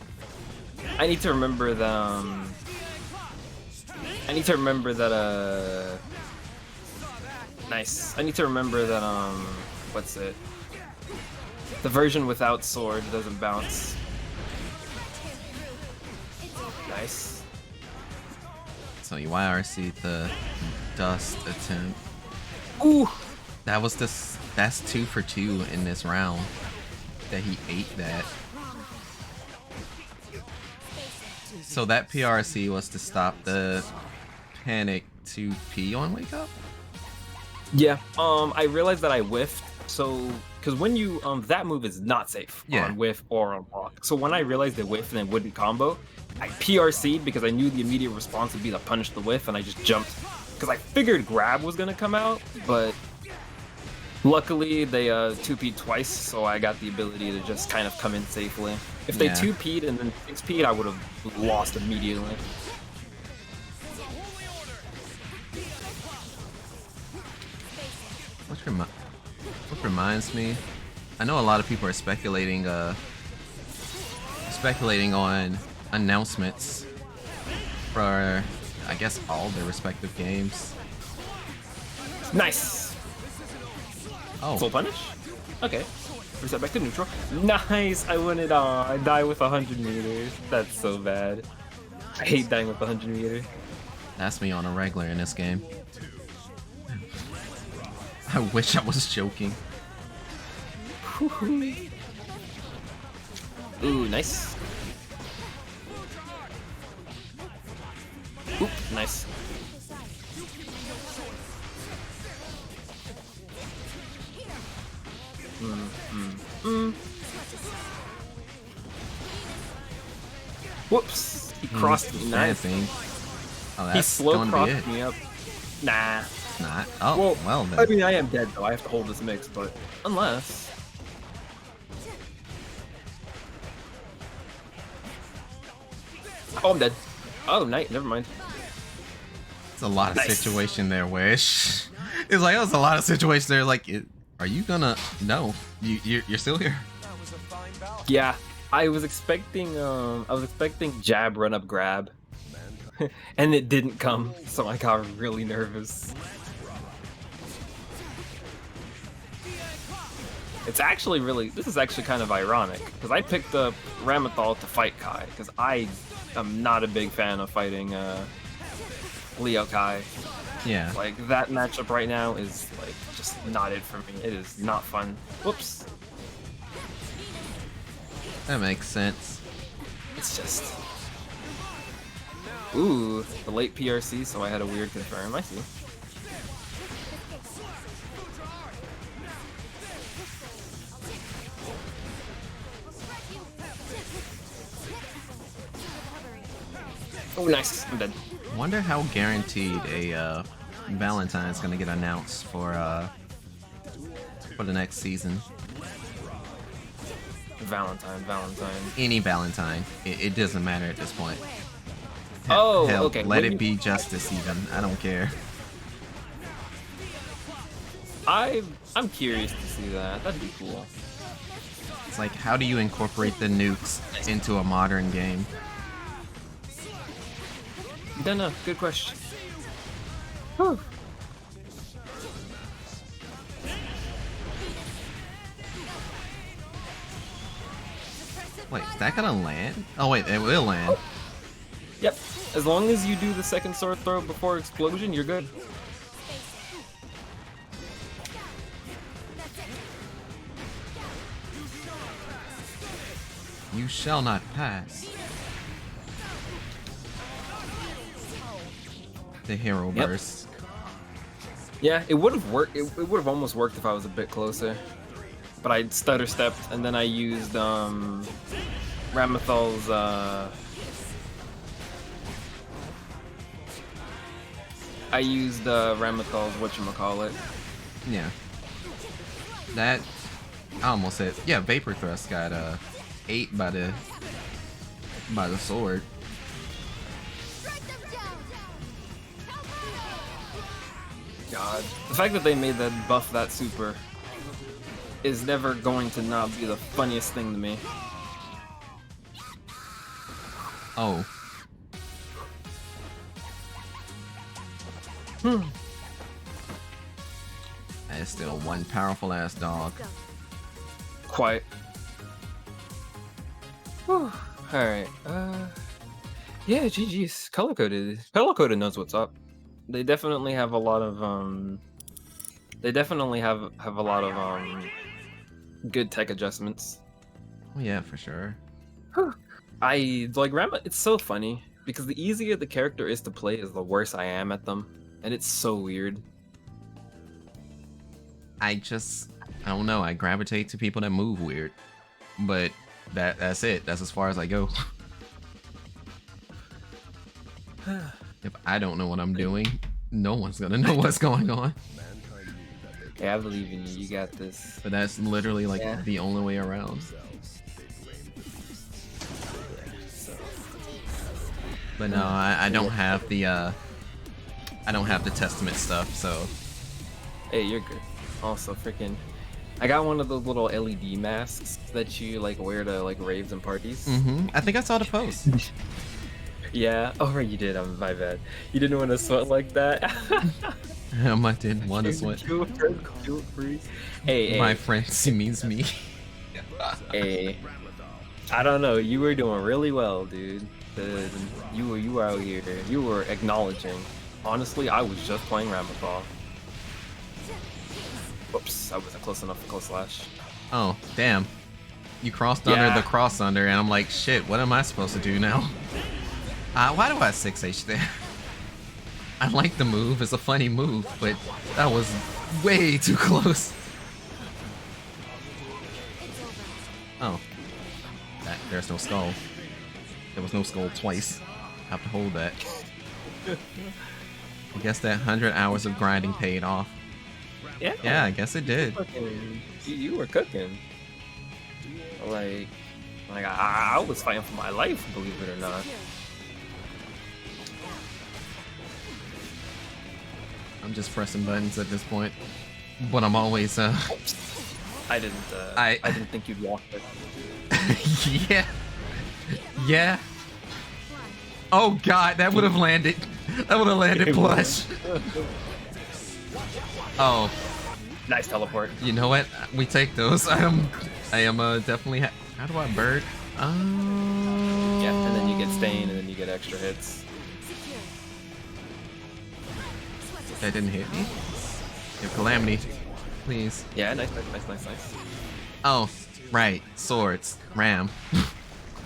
Speaker 6: I need to remember that, nice. I need to remember that, what's it? The version without sword doesn't bounce. Nice.
Speaker 3: So you YRC the dust attempt.
Speaker 6: Ooh!
Speaker 3: That was that's 2 for 2 in this round. That he ate that. So that PRC was to stop the panic 2P on wake up?
Speaker 6: Yeah, I realized that I whiffed, so, because when you, that move is not safe on whiff or on block. So when I realized it whiffed and it wouldn't combo, I PRC'd because I knew the immediate response would be to punish the whiff, and I just jumped. Because I figured grab was going to come out, but luckily they 2P'd twice, so I got the ability to just kind of come in safely. If they 2P'd and then 6P'd, I would have lost immediately.
Speaker 3: What reminds me, I know a lot of people are speculating on announcements for, I guess, all their respective games.
Speaker 6: Nice.
Speaker 3: Oh,
Speaker 6: Full punish? Okay. Reset back to neutral. Nice! I win it all. I die with 100 meters. That's so bad. I hate dying with 100 meters.
Speaker 3: that's me on a regular in this game. I wish I was joking.
Speaker 6: Ooh, nice. Oop, nice. Whoops! He crossed me. Nice.
Speaker 3: Oh, that's
Speaker 6: He slow
Speaker 3: gonna be
Speaker 6: crossed
Speaker 3: it.
Speaker 6: me up. Nah.
Speaker 3: It's not. Oh, well then.
Speaker 6: I mean, I am dead though. I have to hold this mix, but unless. Oh, I'm dead. Oh, night. Never mind.
Speaker 3: It's a lot of
Speaker 6: Nice.
Speaker 3: situation there, Wish. It's like, there's a lot of situations there. Like, are you gonna? No, you're still here.
Speaker 6: Yeah, I was expecting jab, run up, grab, and it didn't come, so I got really nervous. This is actually kind of ironic, because I picked up Ramethal to fight Kai, because I am not a big fan of fighting Leo Kai.
Speaker 3: Yeah.
Speaker 6: Like, that matchup right now is, like, just not it for me. It is not fun. Whoops.
Speaker 3: That makes sense.
Speaker 6: It's just... Ooh, the late PRC, so I had a weird confirm. I see. Oh, nice. I'm dead.
Speaker 3: Wonder how guaranteed a Valentine's gonna get announced for the next season.
Speaker 6: Valentine.
Speaker 3: Any Valentine, it doesn't matter at this point.
Speaker 6: Oh,
Speaker 3: Hell,
Speaker 6: okay.
Speaker 3: let it be Justice even. I don't care.
Speaker 6: I'm curious to see that. That'd be cool.
Speaker 3: It's like, how do you incorporate the nukes into a modern game?
Speaker 6: Don't know. Good question. Whew.
Speaker 3: Wait, is that gonna land? Oh wait, it will land.
Speaker 6: Yep. As long as you do the second sword throw before explosion, you're good.
Speaker 3: You shall not pass. The hero
Speaker 6: Yep.
Speaker 3: burst.
Speaker 6: Yeah, it would have worked. It would have almost worked if I was a bit closer. But I stutter stepped, and then I used Ramathal's Ramathal's whatchamacallit.
Speaker 3: Yeah. That I almost said, yeah, Vapor Thrust got ate by the sword.
Speaker 6: God, the fact that they made that buff that super is never going to not be the funniest thing to me.
Speaker 3: Oh. That is still one powerful ass dog.
Speaker 6: Quite. Whew. Alright, yeah, GG's. Color-coded. Color-coded knows what's up. They definitely have a lot of, they definitely have a lot of, good tech adjustments.
Speaker 3: Oh yeah, for sure.
Speaker 6: I, like, it's so funny, because the easier the character is to play is the worse I am at them. And it's so weird.
Speaker 3: I don't know, I gravitate to people that move weird. But that's it. That's as far as I go. If I don't know what I'm doing, no one's gonna know what's going on.
Speaker 6: Yeah, I believe in you. You got this.
Speaker 3: But that's literally like the only way around. But no, I don't have the Testament stuff, so.
Speaker 6: Hey, you're good. Also, freaking, I got one of those little LED masks that you like wear to like raves and parties.
Speaker 3: I think I saw the post.
Speaker 6: Yeah. Oh, right, you did. My bad. You didn't want to sweat like that.
Speaker 3: I didn't want to sweat.
Speaker 6: Hey,
Speaker 3: my friends, he means me.
Speaker 6: Hey, I don't know. You were doing really well, dude. You were out here. You were acknowledging. Honestly, I was just playing Ramathal. Whoops, I wasn't close enough for close slash.
Speaker 3: Oh, damn. You crossed under the cross under, and I'm like, shit, what am I supposed to do now? Why do I 6H there? I like the move, it's a funny move, but that was way too close. Oh. There's no skull. There was no skull twice. I have to hold that. I guess that 100 hours of grinding paid off. Yeah, I guess it did.
Speaker 6: You were cooking. Like I was fighting for my life, believe it or not.
Speaker 3: I'm just pressing buttons at this point, but I'm always
Speaker 6: I didn't think you'd walk it.
Speaker 3: yeah. Oh god, that would have landed. That would have landed plush. Oh.
Speaker 6: Nice teleport.
Speaker 3: You know what? We take those. I am definitely. How do I bird?
Speaker 6: Yeah, and then you get stain, and then you get extra hits.
Speaker 3: That didn't hit me. Your calamity, please.
Speaker 6: Yeah, nice.
Speaker 3: Oh, right. Swords. Ram.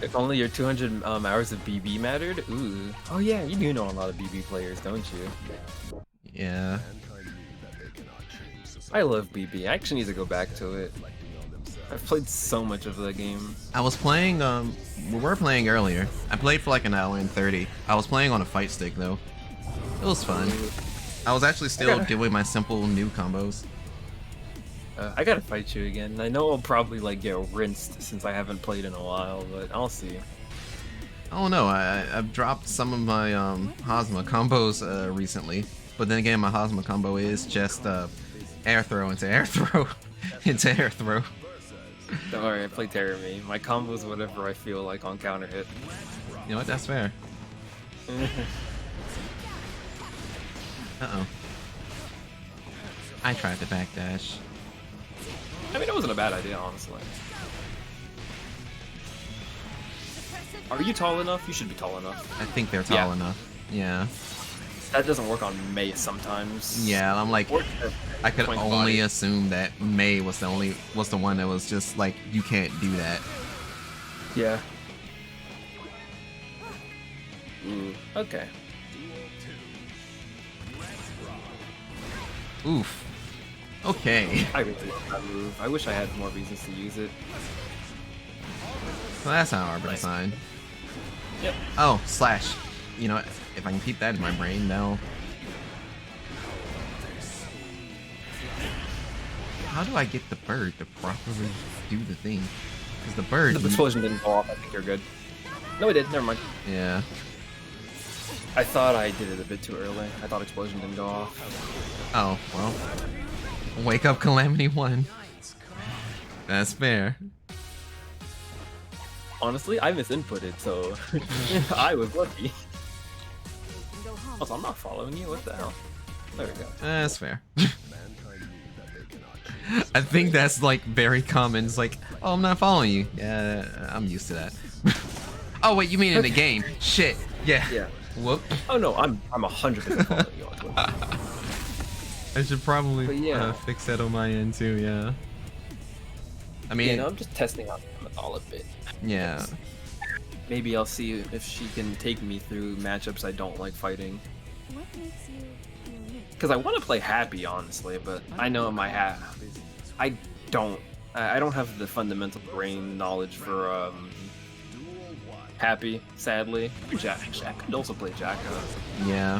Speaker 6: If only your 200 hours of BB mattered. Ooh. Oh yeah, you do know a lot of BB players, don't you?
Speaker 3: Yeah.
Speaker 6: I love BB. I actually need to go back to it. I've played so much of that game.
Speaker 3: I was playing. We were playing earlier. I played for like an hour and 30. I was playing on a fight stick though. It was fun. I was actually still doing my simple new combos.
Speaker 6: I gotta fight you again. I know I'll probably like get rinsed since I haven't played in a while, but I'll see.
Speaker 3: I don't know. I've dropped some of my Hazma combos recently, but then again, my Hazma combo is just air throw into air throw into air throw.
Speaker 6: Don't worry, I play Terror Me. My combos whatever I feel like on counter hit.
Speaker 3: You know what? That's fair. Uh-oh. I tried to backdash.
Speaker 6: I mean, it wasn't a bad idea, honestly. Are you tall enough? You should be tall enough.
Speaker 3: I think they're tall enough. Yeah.
Speaker 6: That doesn't work on Mei sometimes.
Speaker 3: Yeah, I'm like, I could
Speaker 6: point
Speaker 3: only
Speaker 6: body.
Speaker 3: assume that Mei was the one that was just like, you can't do that.
Speaker 6: Yeah. Okay.
Speaker 3: Oof. Okay.
Speaker 6: I really love that move. I wish I had more reasons to use it.
Speaker 3: Well, that's not Arbor Design.
Speaker 6: Yep.
Speaker 3: Oh, slash. You know, if I can keep that in my brain, no. How do I get the bird to properly do the thing? Because the bird...
Speaker 6: The explosion didn't go off. I think you're good. No, it did. Never mind.
Speaker 3: Yeah.
Speaker 6: I thought I did it a bit too early. I thought explosion didn't go off.
Speaker 3: Oh, well. Wake up, Calamity 1. That's fair.
Speaker 6: Honestly, I misinputted, so I was lucky. Also, I'm not following you. What the hell? There we go.
Speaker 3: That's fair. I think that's like very common. It's like, oh, I'm not following you. Yeah, I'm used to that. Oh wait, you mean in the game? Shit. Yeah.
Speaker 6: Yeah.
Speaker 3: Whoop.
Speaker 6: Oh no, I'm 100% following you on Twitter.
Speaker 3: I should probably
Speaker 6: But yeah.
Speaker 3: fix that on my end too. Yeah. I mean,
Speaker 6: You know, I'm just testing out all a bit.
Speaker 3: yeah.
Speaker 6: Maybe I'll see if she can take me through matchups I don't like fighting.
Speaker 4: What makes you unique?
Speaker 6: Because I want to play Happy, honestly, but I know in my hat, I don't have the fundamental brain knowledge for Happy, sadly. Jack could also play Jack,
Speaker 3: Yeah.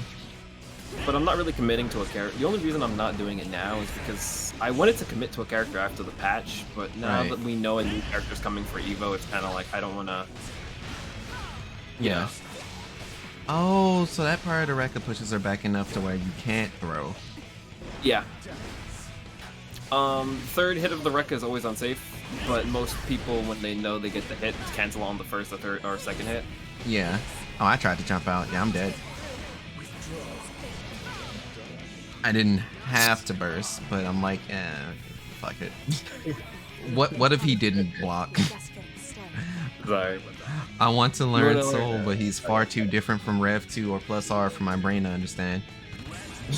Speaker 6: but I'm not really committing to a character. The only reason I'm not doing it now is because I wanted to commit to a character after the patch, but now
Speaker 3: Right.
Speaker 6: that we know a new character's coming for Evo, it's kind of like I don't want to.
Speaker 3: Yeah. Oh, so that part of the record pushes her back enough to where you can't throw.
Speaker 6: Yeah. Third hit of the Rekka is always unsafe, but most people, when they know they get the hit, cancel on the first or third or second hit.
Speaker 3: Yeah. Oh, I tried to jump out. Yeah, I'm dead. I didn't have to burst, but I'm like, fuck it. What if he didn't block?
Speaker 6: Sorry.
Speaker 3: I want to learn
Speaker 6: wanna learn
Speaker 3: Soul,
Speaker 6: that.
Speaker 3: but he's far too different from Rev 2 or Plus R for my brain to understand.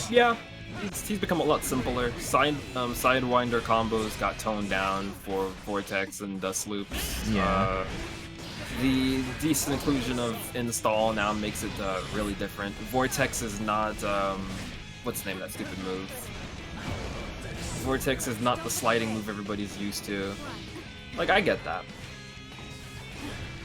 Speaker 6: Yeah, he's become a lot simpler. Sidewinder combos got toned down for Vortex and Dust Loops.
Speaker 3: Yeah.
Speaker 6: The decent inclusion of Install now makes it really different. Vortex is not, what's the name of that stupid move? Vortex is not the sliding move everybody's used to. Like, I get that.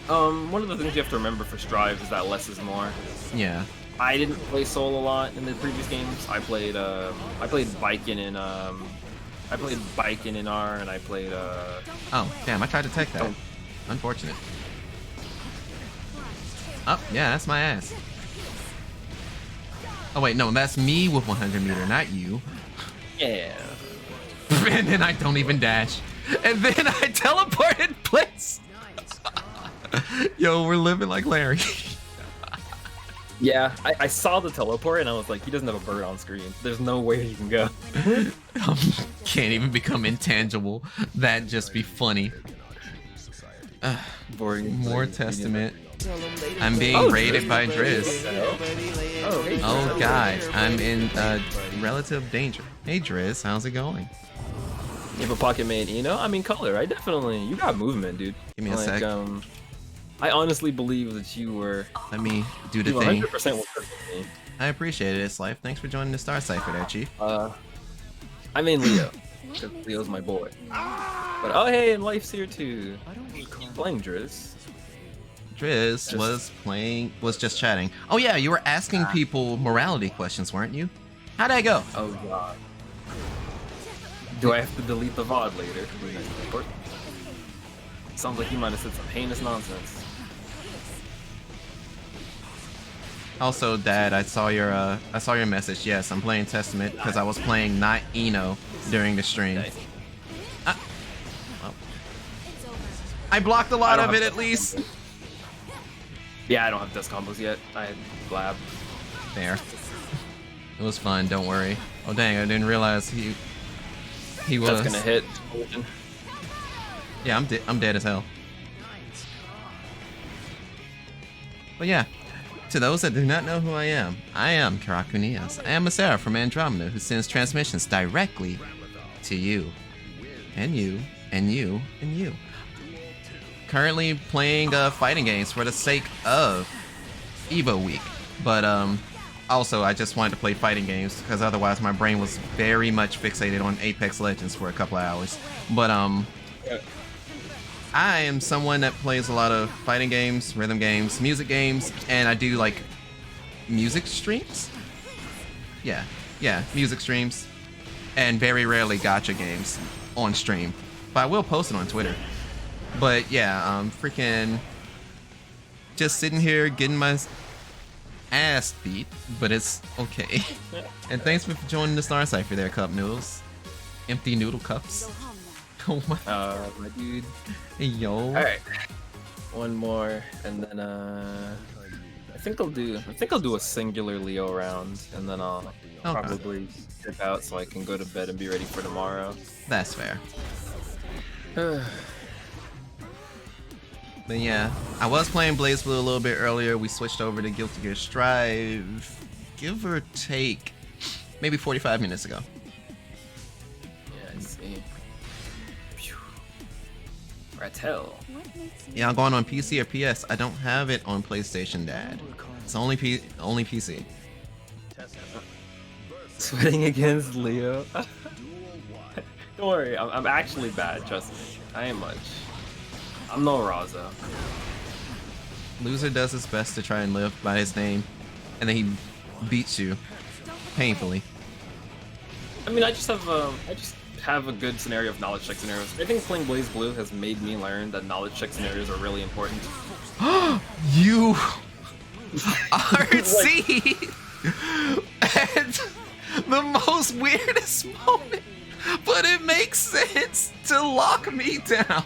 Speaker 6: One of the things you have to remember for Strive is that less is more.
Speaker 3: Yeah.
Speaker 6: I didn't play Soul a lot in the previous games. I played Biken in R, and I played
Speaker 3: Oh, damn, I tried to tech that.
Speaker 6: Oh.
Speaker 3: Unfortunate. Oh, yeah, that's my ass. Oh, wait, no, that's me with 100 meter, not you.
Speaker 6: yeah.
Speaker 3: And then I don't even dash. And then I teleport in place. Yo, we're living like Larry.
Speaker 6: Yeah, I saw the teleport and I was like, he doesn't have a bird on screen. There's no way he can go.
Speaker 3: Can't even become intangible. That'd just be funny.
Speaker 6: Boring.
Speaker 3: More testament. I'm being raided by Driz.
Speaker 6: Oh, hey.
Speaker 3: Oh god, I'm in relative danger. Hey Driz, how's it going?
Speaker 6: You have a pocket main Eno? I mean, color, right? Definitely. You got movement, dude.
Speaker 3: Give me a sec.
Speaker 6: I honestly believe that you were.
Speaker 3: Let me do the
Speaker 6: You
Speaker 3: thing.
Speaker 6: 100% were with me.
Speaker 3: I appreciate it, it's life. Thanks for joining the Star Cipher there, Chief.
Speaker 6: I mean Leo. Because Leo's my boy. But oh hey, and Life's here too. Playing Driz.
Speaker 3: Driz was just chatting. Oh yeah, you were asking people morality questions, weren't you? How'd that go?
Speaker 6: Oh god. Do I have to delete the VOD later? Sounds like you might have said some heinous nonsense.
Speaker 3: Also, Dad, I saw your message. Yes, I'm playing Testament because I was playing not Eno during the stream.
Speaker 6: Nice.
Speaker 3: Well, I blocked a lot of it at least.
Speaker 6: Yeah, I don't have death combos yet. I had Blab.
Speaker 3: There. It was fun. Don't worry. Oh dang! I didn't realize he was.
Speaker 6: That's gonna hit.
Speaker 3: Yeah, I'm dead as hell. But yeah, to those that do not know who I am Karakunias. I am a Sarah from Andromeda who sends transmissions directly to you. And you, and you, and you. Currently playing fighting games for the sake of Evo Week. But also I just wanted to play fighting games because otherwise my brain was very much fixated on Apex Legends for a couple of hours. But I am someone that plays a lot of fighting games, rhythm games, music games, and I do like music streams. Yeah, music streams, and very rarely gacha games on stream. But I will post it on Twitter. But yeah, freaking just sitting here getting my ass beat, but it's okay. And thanks for joining the Star Cipher there, Cup Noodles. Empty noodle cups. Oh my.
Speaker 6: My dude.
Speaker 3: Hey, yo.
Speaker 6: Alright. One more, and then I think I'll do a singular Leo round, and then I'll probably dip out so I can go to bed and be ready for tomorrow.
Speaker 3: That's fair. But yeah, I was playing BlazBlue a little bit earlier. We switched over to Guilty Gear Strive, give or take, maybe 45 minutes ago.
Speaker 6: Yeah, I see. Rattel.
Speaker 3: Yeah, I'm going on PC or PS. I don't have it on PlayStation, Dad. It's only PC.
Speaker 6: Sweating against Leo. Don't worry, I'm actually bad, trust me. I ain't much. I'm no Raza.
Speaker 3: Loser does his best to try and live by his name, and then he beats you painfully.
Speaker 6: I mean, I just have a good scenario of knowledge check scenarios. I think playing BlazBlue has made me learn that knowledge check scenarios are really important.
Speaker 3: You RC at the most weirdest moment, but it makes sense to lock me down.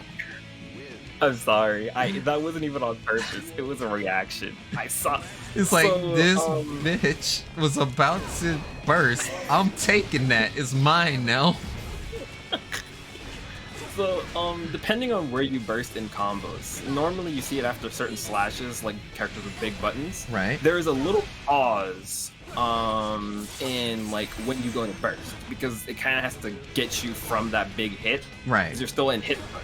Speaker 6: I'm sorry. That wasn't even on purpose. It was a reaction. I saw.
Speaker 3: It's like this bitch was about to burst. I'm taking that. It's mine now.
Speaker 6: So, depending on where you burst in combos, normally you see it after certain slashes, like characters with big buttons.
Speaker 3: Right.
Speaker 6: There's a little pause, in like when you go to burst, because it kind of has to get you from that big hit.
Speaker 3: Right.
Speaker 6: Because you're still in hit mode.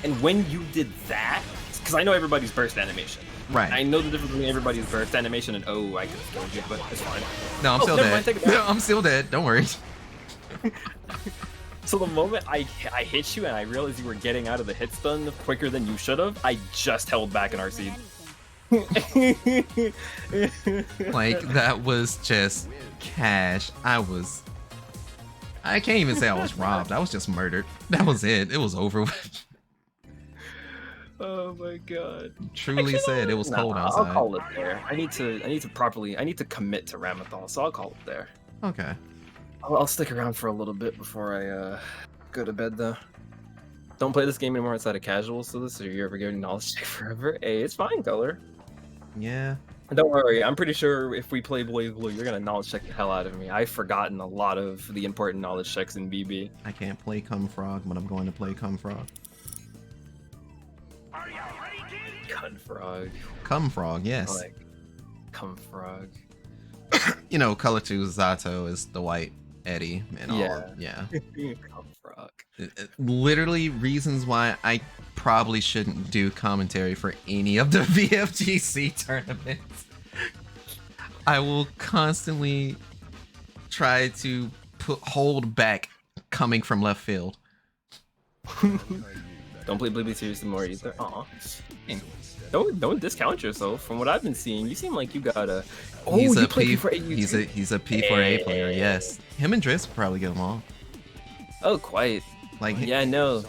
Speaker 6: And when you did that, because I know everybody's burst animation.
Speaker 3: Right.
Speaker 6: I know the difference between everybody's burst animation and I could have killed you, but it's fine.
Speaker 3: No, I'm still dead. No, I'm still dead. Don't worry.
Speaker 6: So the moment I hit you and I realized you were getting out of the hit stun quicker than you should have, I just held back an RC.
Speaker 3: Like, that was just cash. I can't even say I was robbed. I was just murdered. That was it. It was over with.
Speaker 6: Oh my god.
Speaker 3: Truly said it was cold outside.
Speaker 6: I'll call it there. I need to commit to Ramathal, so I'll call it there.
Speaker 3: Okay.
Speaker 6: I'll stick around for a little bit before I go to bed though. Don't play this game anymore outside of casuals, so this, or you're ever getting knowledge check forever. Hey, it's fine, Color.
Speaker 3: Yeah.
Speaker 6: Don't worry, I'm pretty sure if we play BlazBlue, you're gonna knowledge check the hell out of me. I've forgotten a lot of the important knowledge checks in BB.
Speaker 3: I can't play Cum Frog, but I'm going to play Cum Frog.
Speaker 6: Cum Frog.
Speaker 3: Cum Frog, yes.
Speaker 6: Like, Cum Frog.
Speaker 3: You know, Color 2 Zato is the white Eddie and all. Yeah.
Speaker 6: Cum Frog.
Speaker 3: Literally reasons why I probably shouldn't do commentary for any of the VFGC tournaments. I will constantly try to hold back coming from left field.
Speaker 6: Don't Don't play BBCF Series more either. Aw. Dang. Don't discount yourself. From what I've been seeing, you seem like you got a. Oh,
Speaker 3: He's
Speaker 6: you
Speaker 3: a
Speaker 6: play
Speaker 3: P.
Speaker 6: for AU
Speaker 3: He's a P4A player. Yes, him and Driz will probably get them all.
Speaker 6: Oh, quite.
Speaker 3: Like
Speaker 6: Yeah, I know.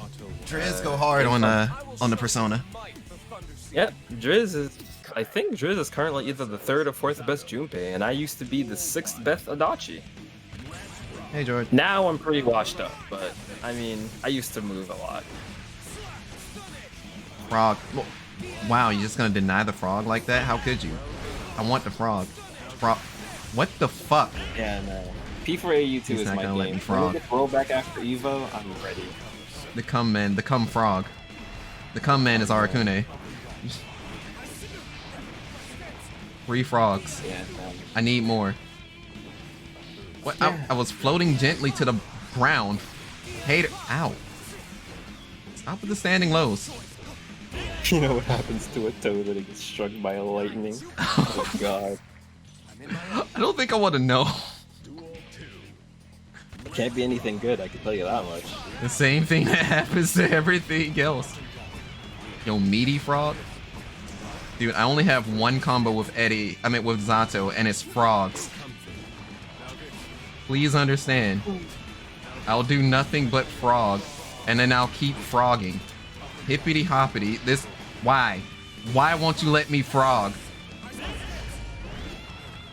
Speaker 3: Driz go hard on the persona.
Speaker 6: Yep, Driz is. I think Driz is currently either the 3rd or 4th best Junpei, and I used to be the 6th best Adachi.
Speaker 3: Hey George.
Speaker 6: Now I'm pretty washed up, but I mean, I used to move a lot.
Speaker 3: Frog. Wow, you're just gonna deny the frog like that? How could you? I want the frog. Frog. What the fuck?
Speaker 6: Yeah, no. P4AU2
Speaker 3: He's
Speaker 6: is
Speaker 3: not
Speaker 6: my
Speaker 3: gonna let
Speaker 6: game.
Speaker 3: me
Speaker 6: When we
Speaker 3: frog.
Speaker 6: get roll back after Evo, I'm ready.
Speaker 3: The cum man. The cum frog. The cum man is Arakune. 3 frogs.
Speaker 6: Yeah.
Speaker 3: I need more. What? I was floating gently to the ground. Hater. Ow. Stop with the standing lows.
Speaker 6: You know what happens to a toad when it gets struck by a lightning? Oh god.
Speaker 3: I don't think I want to know.
Speaker 6: Can't be anything good, I can tell you that much.
Speaker 3: The same thing that happens to everything else. Yo, meaty frog. Dude, I only have one combo with with Zato, and it's frogs. Please understand. I'll do nothing but frog, and then I'll keep frogging. Hippity hoppity. Why? Why won't you let me frog?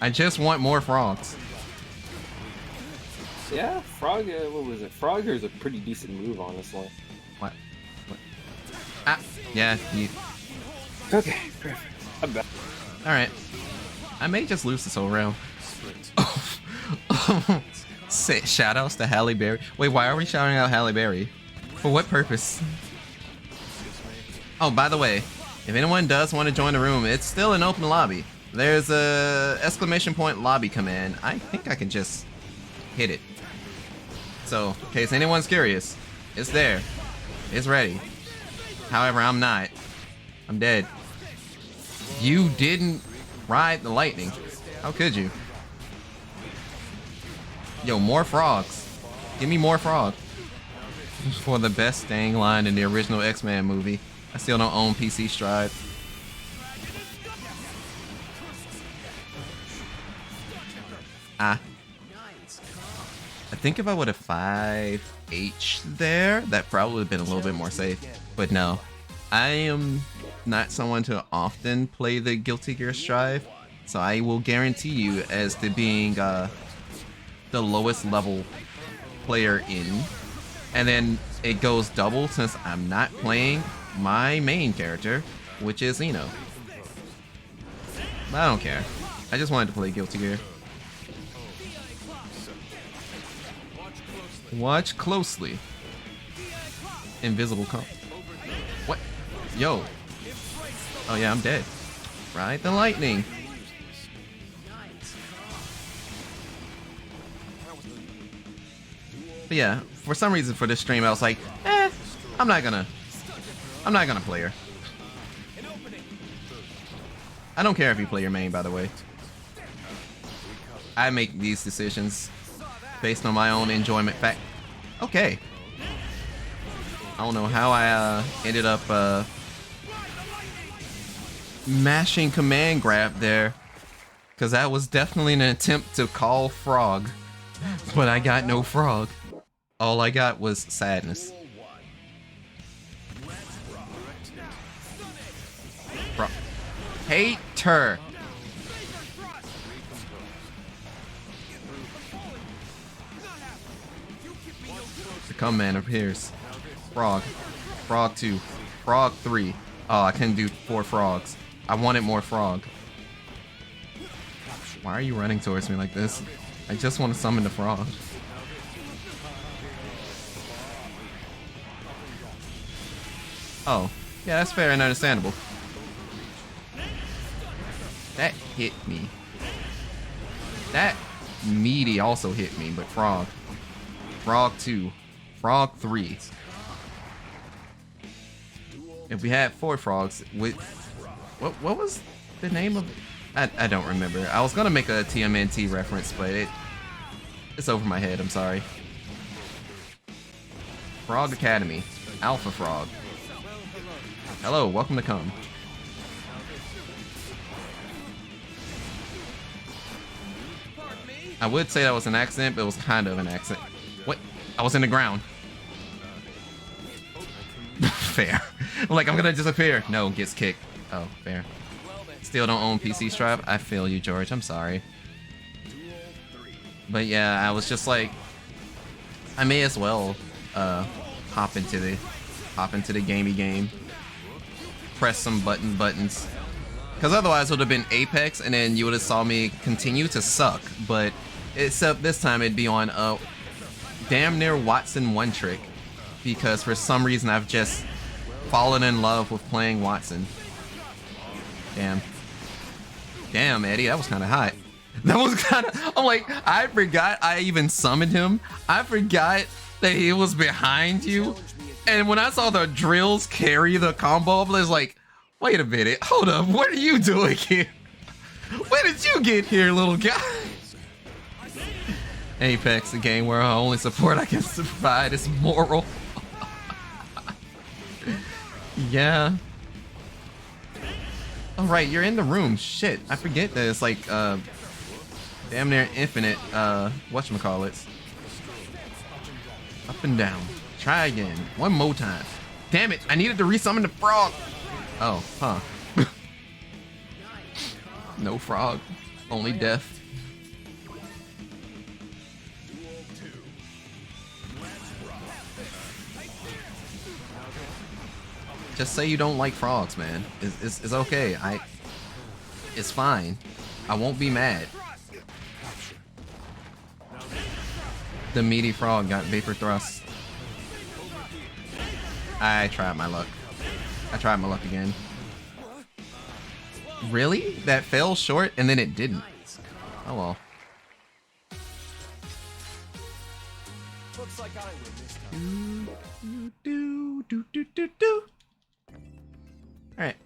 Speaker 3: I just want more frogs.
Speaker 6: Yeah, Frog, what was it? Frogger is a pretty decent move, honestly.
Speaker 3: What? Ah, yeah.
Speaker 6: Okay, perfect. I'm back.
Speaker 3: All right. I may just lose this whole round. Shout outs to Halle Berry. Wait, why are we shouting out Halle Berry? For what purpose? Oh, by the way, if anyone does want to join the room, it's still an open lobby. There's a ! Lobby command. I think I can just hit it. So, in case anyone's curious, it's there. It's ready. However, I'm not. I'm dead. You didn't ride the lightning. How could you? Yo, more frogs. Give me more frog. For the best staying line in the original X-Men movie. I still don't own PC Stride. I think if I would have 5H there, that probably would have been a little bit more safe. But no, I am not someone to often play the Guilty Gear Strive, so I will guarantee you as to being the lowest level player in. And then it goes double since I'm not playing my main character, which is Ino. But I don't care. I just wanted to play Guilty Gear. Watch closely. Invisible comp. What? Yo. Oh yeah, I'm dead. Ride the lightning. But yeah, for some reason for this stream I was like, I'm not gonna play her. I don't care if you play your main, by the way. I make these decisions based on my own enjoyment fact. Okay. I don't know how I ended up mashing command grab there, because that was definitely an attempt to call frog, but I got no frog. All I got was sadness. Hater. The come man appears. Frog. Frog 2. Frog 3. Oh, I couldn't do 4 frogs. I wanted more frog. Why are you running towards me like this? I just want to summon the frog. Oh, yeah, that's fair and understandable. That hit me. That meaty also hit me, but frog. Frog 2. Frog 3. If we had 4 frogs with... What was the name of... I don't remember. I was gonna make a TMNT reference, but it's over my head, I'm sorry. Frog Academy. Alpha Frog. Hello, welcome to come. I would say that was an accident, but it was kind of an accident. What? I was in the ground. Fair. I'm like, I'm gonna disappear. No, gets kicked. Oh, fair. Still don't own PC Stripe. I feel you, George. I'm sorry. But yeah, I was just like, I may as well hop into the gamey game. Press some buttons. Because otherwise it would have been Apex, and then you would have saw me continue to suck. But except this time it'd be on damn near Watson one trick. Because for some reason I've just fallen in love with playing Watson. Damn. Damn, Eddie, that was kind of hot. That was kind of... I'm like, I forgot I even summoned him. I forgot that he was behind you. And when I saw the drills carry the combo, I was like, wait a minute. Hold up. What are you doing here? Where did you get here, little guy? Apex, a game where the only support I can provide is moral. Yeah. Oh, right, you're in the room. Shit, I forget that it's like, damn near infinite, whatchamacallits. Up and down. Try again. One more time. Damn it, I needed to resummon the frog. Oh, huh. No frog. Only death. Just say you don't like frogs, man. It's okay. It's fine. I won't be mad. The meaty frog got vapor thrust. I tried my luck. I tried my luck again. Really? That fell short and then it didn't. Oh well.
Speaker 5: Looks like I win this time.
Speaker 3: Do. Alright.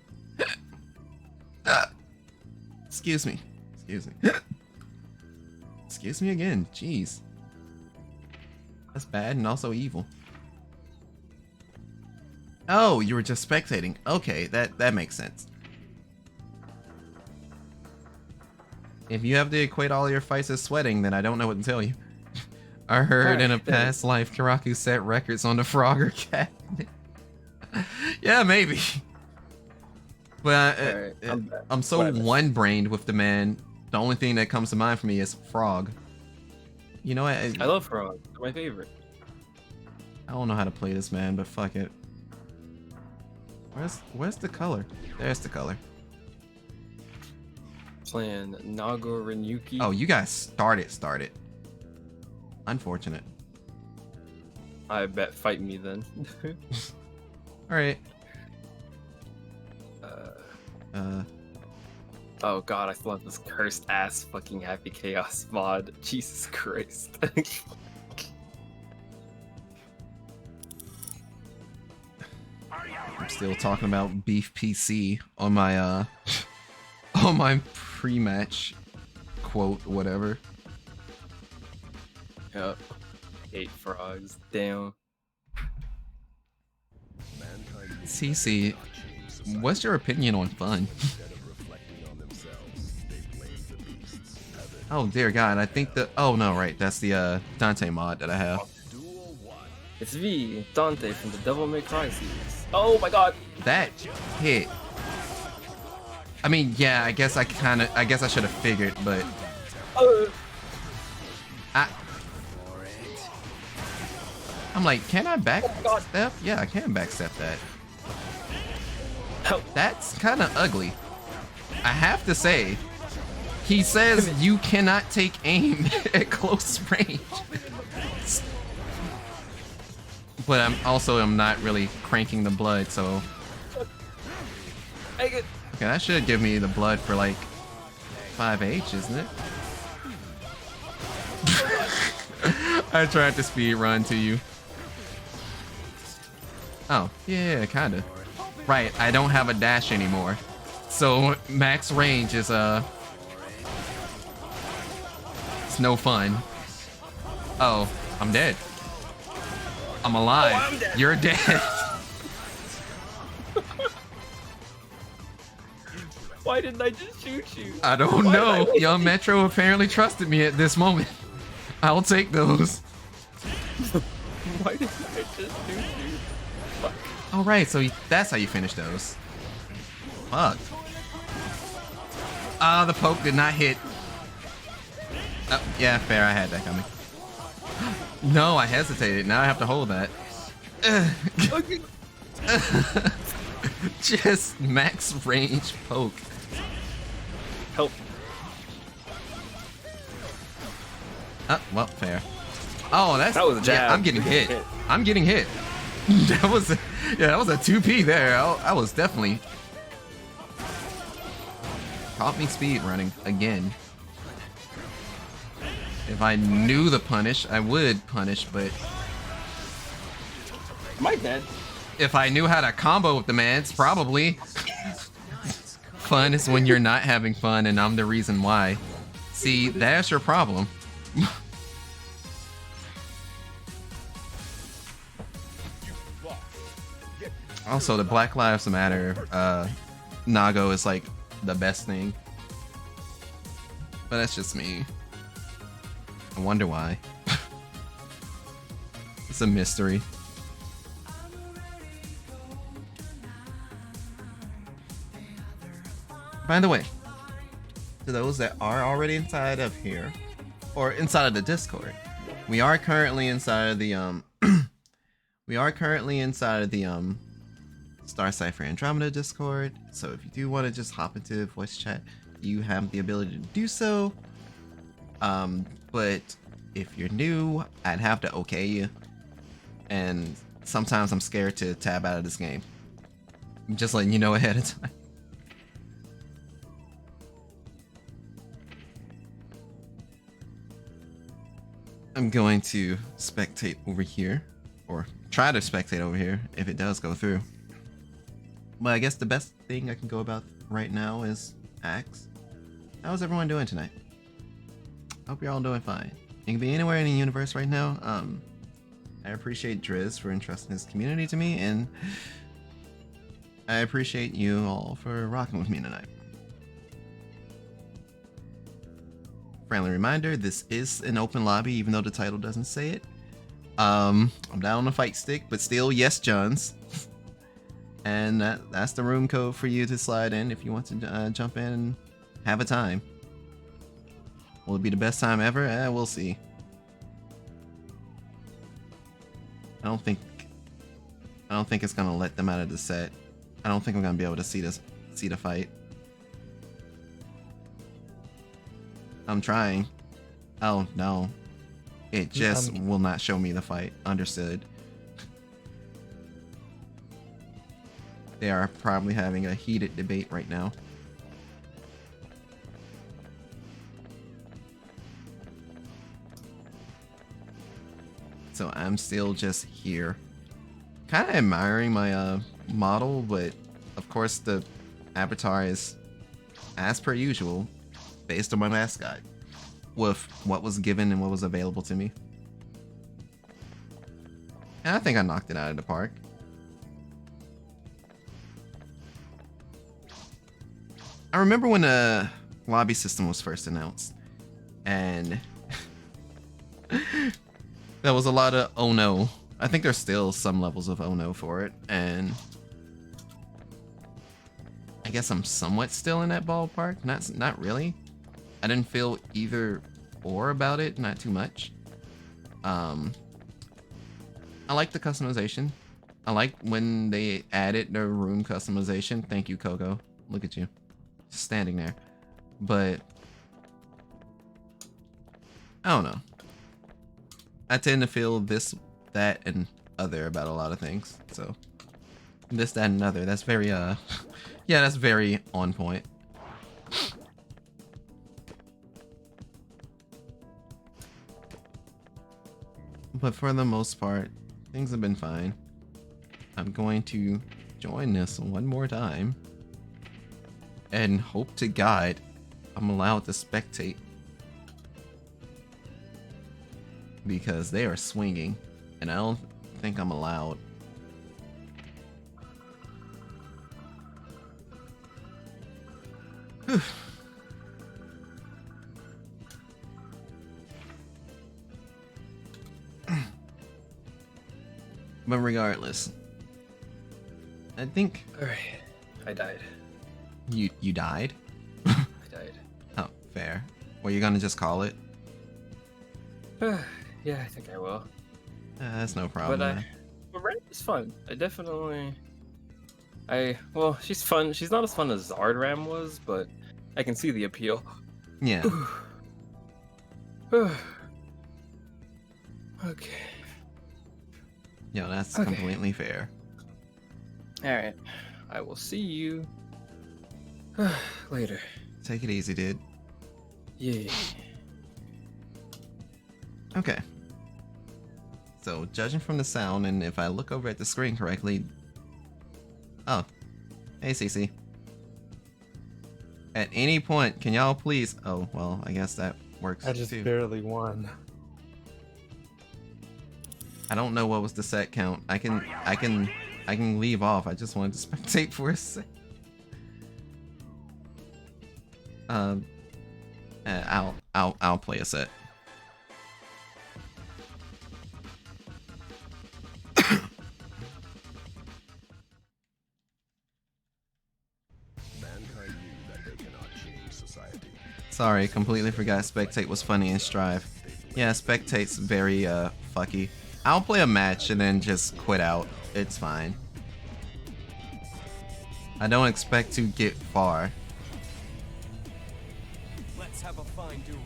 Speaker 3: Excuse me. Excuse me. Excuse me again. Jeez. That's bad and also evil. Oh, you were just spectating. Okay, that makes sense. If you have to equate all your fights as sweating, then I don't know what to tell you. I heard in a past life Kiraku set records on the Frogger cabinet. Yeah, maybe. But I'm so one-brained with the man. The only thing that comes to mind for me is frog. You know what?
Speaker 6: I love frog. They're my favorite.
Speaker 3: I don't know how to play this, man, but fuck it. Where's the color? There's the color.
Speaker 6: Playing Nago Renyuki.
Speaker 3: Oh, you guys started. Unfortunate.
Speaker 6: I bet fight me then.
Speaker 3: Alright.
Speaker 6: Oh god, I still have this cursed ass fucking Happy Chaos mod. Jesus Christ.
Speaker 3: I'm still talking about beef PC on my on my pre-match quote, whatever.
Speaker 6: Yep. 8 frogs. Damn.
Speaker 3: CC, what's your opinion on fun? Oh dear God, I think the no, right, that's the Dante mod that I have.
Speaker 6: It's V, Dante from the Devil May Cry series. Oh my god!
Speaker 3: That hit. I mean, yeah, I guess I should have figured, but I'm like, can I backstep? Yeah, I can backstep that. That's kind of ugly. I have to say, he says you cannot take aim at close range. But I'm not really cranking the blood, so. Okay, that should give me the blood for like 5H, isn't it? I tried to speed run to you. Oh, yeah, kinda. Right, I don't have a dash anymore. So max range is it's no fun. Oh, I'm dead. I'm alive.
Speaker 6: Oh, I'm dead.
Speaker 3: You're dead.
Speaker 6: Why didn't I just shoot you?
Speaker 3: I don't know. Young Metro apparently trusted me at this moment. I'll take those.
Speaker 6: Why didn't I just shoot you? Fuck.
Speaker 3: All right, so that's how you finish those. Fuck. Ah, the poke did not hit. Oh, yeah, fair. I had that coming. No, I hesitated. Now I have to hold that. Just max range poke.
Speaker 6: Help.
Speaker 3: Well, fair. Oh, that was a jab. Yeah, I'm getting hit. I'm getting hit. That was a 2P there. I was definitely caught me speed running again. If I knew the punish, I would punish, but
Speaker 6: am I dead?
Speaker 3: If I knew how to combo with the mans, probably. Fun is when you're not having fun, and I'm the reason why. See, that's your problem. Also, the Black Lives Matter Nago is like the best thing. But that's just me. I wonder why. It's a mystery. By the way, to those that are already inside of here, or inside of the Discord, we are currently inside of the Star Cipher Andromeda Discord. So if you do want to just hop into voice chat, you have the ability to do so. But if you're new, I'd have to okay you, and sometimes I'm scared to tab out of this game. I'm just letting you know ahead of time. I'm going to spectate over here, or try to spectate over here if it does go through. But I guess the best thing I can go about right now is Axe. How's everyone doing tonight? Hope you're all doing fine. You can be anywhere in the universe right now. I appreciate Driz for entrusting his community to me, and I appreciate you all for rocking with me tonight. Friendly reminder, this is an open lobby, even though the title doesn't say it. I'm down on the fight stick, but still, yes, Johns. And that's the room code for you to slide in if you want to jump in and have a time. Will it be the best time ever? We'll see. I don't think it's gonna let them out of the set. I don't think I'm gonna be able to see the fight. I'm trying. Oh no. It just will not show me the fight. Understood. They are probably having a heated debate right now. So I'm still just here. Kind of admiring my model, but of course the avatar is, as per usual, based on my mascot, with what was given and what was available to me. And I think I knocked it out of the park. I remember when the lobby system was first announced, and there was a lot of oh no. I think there's still some levels of oh no for it, and I guess I'm somewhat still in that ballpark. Not really. I didn't feel either or about it, not too much. I like the customization. I like when they added the room customization. Thank you, Coco. Look at you. Just standing there. But I don't know. I tend to feel this, that, and other about a lot of things. So this, that, and other. That's very yeah, that's very on point. But for the most part, things have been fine. I'm going to join this one more time and hope to God I'm allowed to spectate, because they are swinging and I don't think I'm allowed. But regardless, I think
Speaker 6: Alright. I died.
Speaker 3: you died.
Speaker 6: I died.
Speaker 3: Oh, fair. Were you gonna just call it?
Speaker 6: Yeah, I think I will.
Speaker 3: That's no problem.
Speaker 6: But Red is fun. Well, she's fun. She's not as fun as Zardram was, but I can see the appeal.
Speaker 3: Yeah.
Speaker 6: Okay.
Speaker 3: Yeah, that's
Speaker 6: Okay.
Speaker 3: completely fair.
Speaker 6: Alright. I will see you later.
Speaker 3: Take it easy, dude.
Speaker 6: Yeah.
Speaker 3: Okay. So, judging from the sound, and if I look over at the screen correctly... Oh. Hey, Cece. At any point, can y'all please... Oh, well, I guess that works
Speaker 7: I just
Speaker 3: too.
Speaker 7: barely won.
Speaker 3: I don't know what was the set count. I can leave off. I just wanted to spectate for a sec. I'll play a set. Sorry, completely forgot spectate was funny in Strive. Yeah, spectate's very fucky. I'll play a match and then just quit out. It's fine. I don't expect to get far.
Speaker 5: Let's have a fine duel.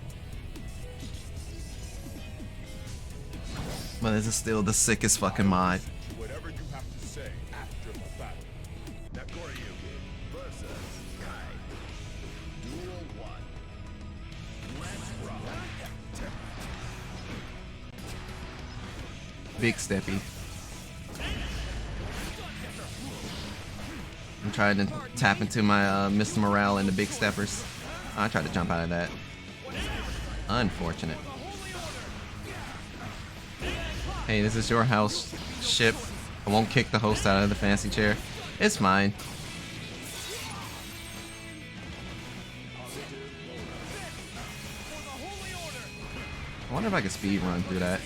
Speaker 3: But this is still the sickest fucking mod.
Speaker 8: Whatever you have to say after the battle. Nakoryu versus Kai. Duel 1. Let's rock.
Speaker 3: Big steppy. I'm trying to tap into my Mr. Morale and the big steppers. I tried to jump out of that. Unfortunate. Hey, this is your house, ship. I won't kick the host out of the fancy chair. It's mine. I wonder if I could speed run through that.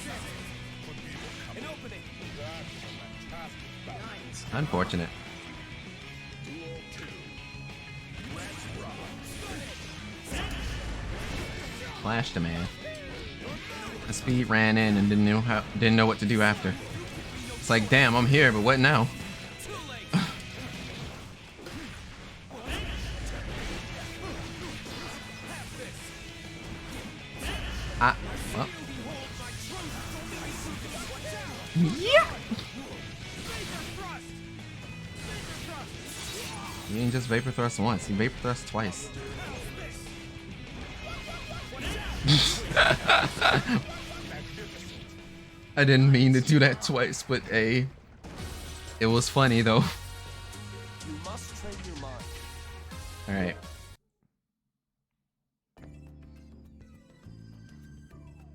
Speaker 3: Unfortunate. Flashed a man. The speed ran in and didn't know what to do after. It's like, damn, I'm here, but what now? Well. Yeah. You didn't just vapor thrust once, you vapor thrust twice. I didn't mean to do that twice, but it was funny though.
Speaker 5: You must train your mind.
Speaker 3: Alright.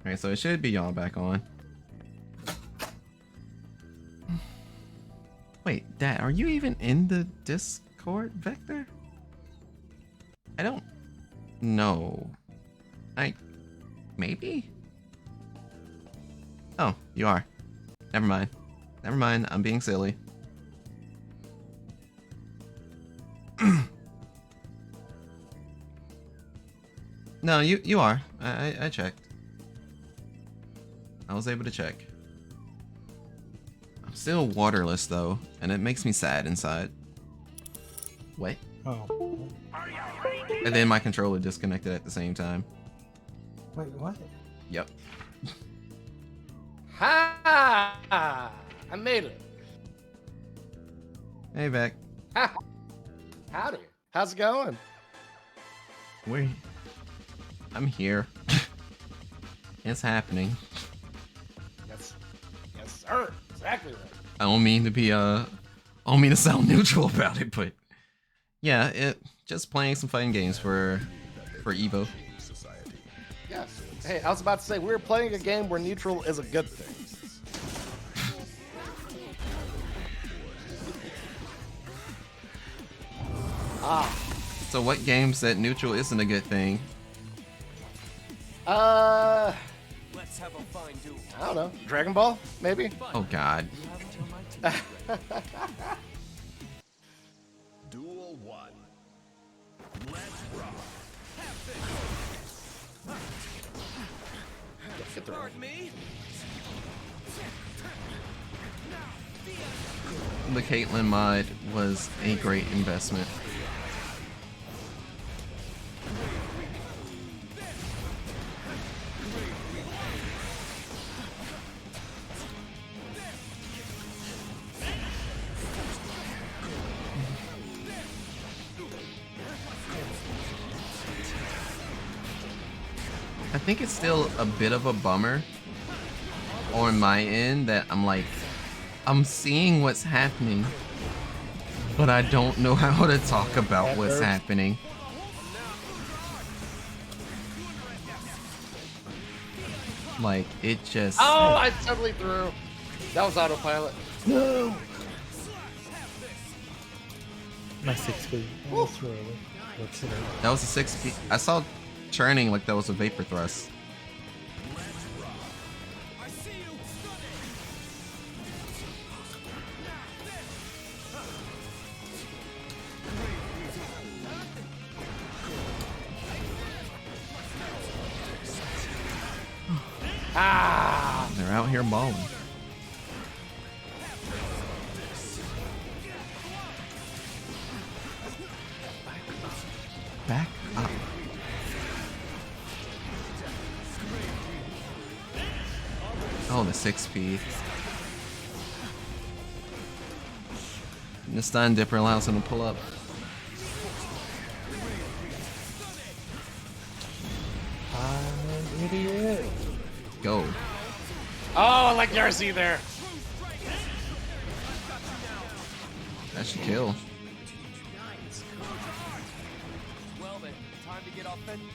Speaker 3: Alright, so it should be y'all back on. Wait, Dad, are you even in the Discord, Vector? I don't know. Maybe? Oh, you are. Never mind. Never mind, I'm being silly. No, you are. I checked. I was able to check. I'm still waterless though, and it makes me sad inside. What?
Speaker 7: Oh.
Speaker 3: And then my controller disconnected at the same time.
Speaker 7: Wait, what?
Speaker 3: Yep.
Speaker 9: Ha! I made it.
Speaker 3: Hey, Beck.
Speaker 9: Ha! Howdy. How's it going?
Speaker 3: I'm here. It's happening.
Speaker 9: Yes, sir. Exactly right.
Speaker 3: I don't mean to be I don't mean to sound neutral about it, but yeah, just playing some fighting games for Evo.
Speaker 9: Yes. Hey, I was about to say we're playing a game where neutral is a good thing.
Speaker 3: So what game said neutral isn't a good thing?
Speaker 5: Let's have a fine duel.
Speaker 9: I don't know. Dragon Ball, maybe.
Speaker 3: Oh God.
Speaker 8: Duel 1. Let's rock.
Speaker 9: Get the
Speaker 5: Pardon me?
Speaker 3: The Caitlyn mod was a great investment. I think it's still a bit of a bummer on my end that I'm seeing what's happening, but I don't know how to talk about what's happening. Like, it just...
Speaker 9: Oh, I totally threw. That was autopilot.
Speaker 7: No! My 6 feet. That's really. That's it.
Speaker 3: That was a 6 feet. I saw churning like that was a vapor thrust.
Speaker 5: I see you.
Speaker 9: Ah!
Speaker 3: They're out here balling. Back up. Oh, the 6P. The stun dipper allows him to pull up.
Speaker 7: I'm an idiot.
Speaker 3: Go.
Speaker 9: Oh, I like the RC there.
Speaker 3: That should kill.
Speaker 5: Well then, time to get offended.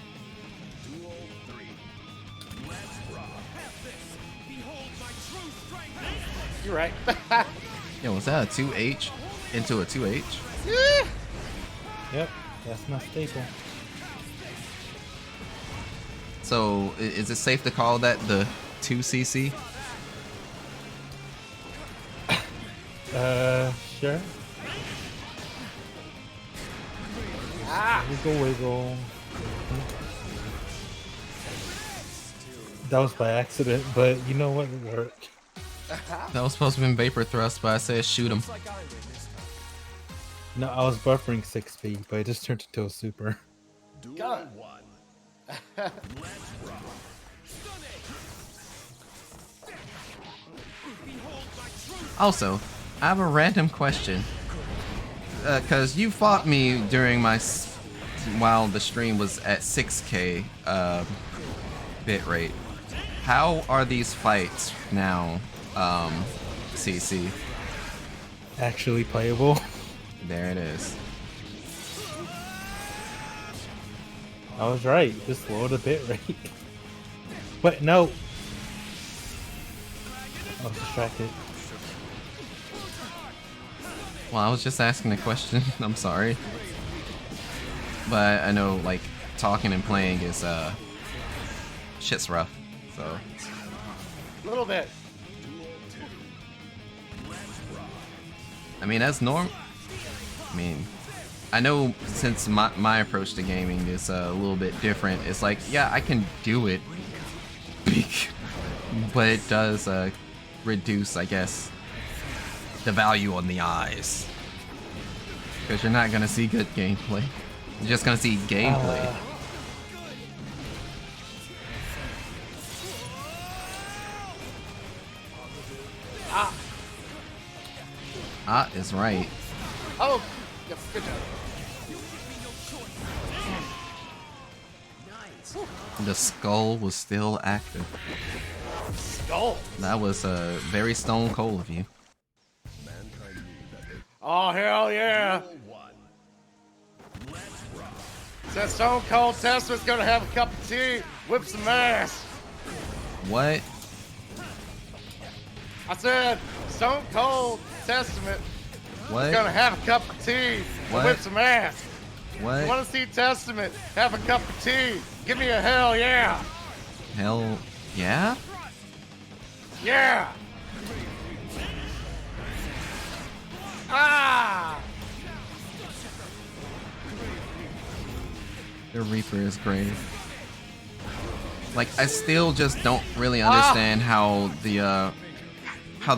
Speaker 8: Duel 3. Let's rock.
Speaker 5: Have this. Behold my true strength.
Speaker 9: You're right.
Speaker 3: Yo, was that a 2H into a 2H?
Speaker 7: Yep, that's my staple.
Speaker 3: So, is it safe to call that the 2CC?
Speaker 7: Sure. Wiggle, wiggle. That was by accident, but you know what? It worked.
Speaker 3: That was supposed to be vapor thrust, but I said shoot him.
Speaker 5: Looks like I win this time.
Speaker 7: No, I was buffering 6 feet, but it just turned into a super.
Speaker 8: Duel
Speaker 9: God.
Speaker 8: 1. Let's rock.
Speaker 3: Also, I have a random question. Cause you fought me during my while the stream was at 6K bitrate. How are these fights now, CC?
Speaker 7: Actually playable.
Speaker 3: There it is.
Speaker 7: I was right. Just lower the bit rate. But no. I was distracted.
Speaker 3: Well, I was just asking a question. I'm sorry. But I know, like, talking and playing is, shit's rough. So.
Speaker 9: A little bit.
Speaker 3: I mean, that's norm. I mean, I know since my approach to gaming is a little bit different. It's like, yeah, I can do it. But it does, reduce, I guess, the value on the eyes, because you're not gonna see good gameplay. You're just gonna see gameplay. Is right.
Speaker 9: Oh, yep, good job.
Speaker 3: The skull was still active.
Speaker 9: Skull.
Speaker 3: That was very stone cold of you.
Speaker 9: Oh, hell yeah.
Speaker 8: Duel 1. Let's rock.
Speaker 9: Said Stone Cold Tesla's gonna have a cup of tea, whip some ass.
Speaker 3: What?
Speaker 9: I said Stone Cold Testament
Speaker 3: What?
Speaker 9: is gonna have a cup of tea and
Speaker 3: What?
Speaker 9: whip some ass.
Speaker 3: What?
Speaker 9: Want to see Testament? Have a cup of tea. Give me a hell yeah.
Speaker 3: Hell yeah?
Speaker 9: Yeah. Ah.
Speaker 3: The Reaper is great. Like, I still just don't really understand how the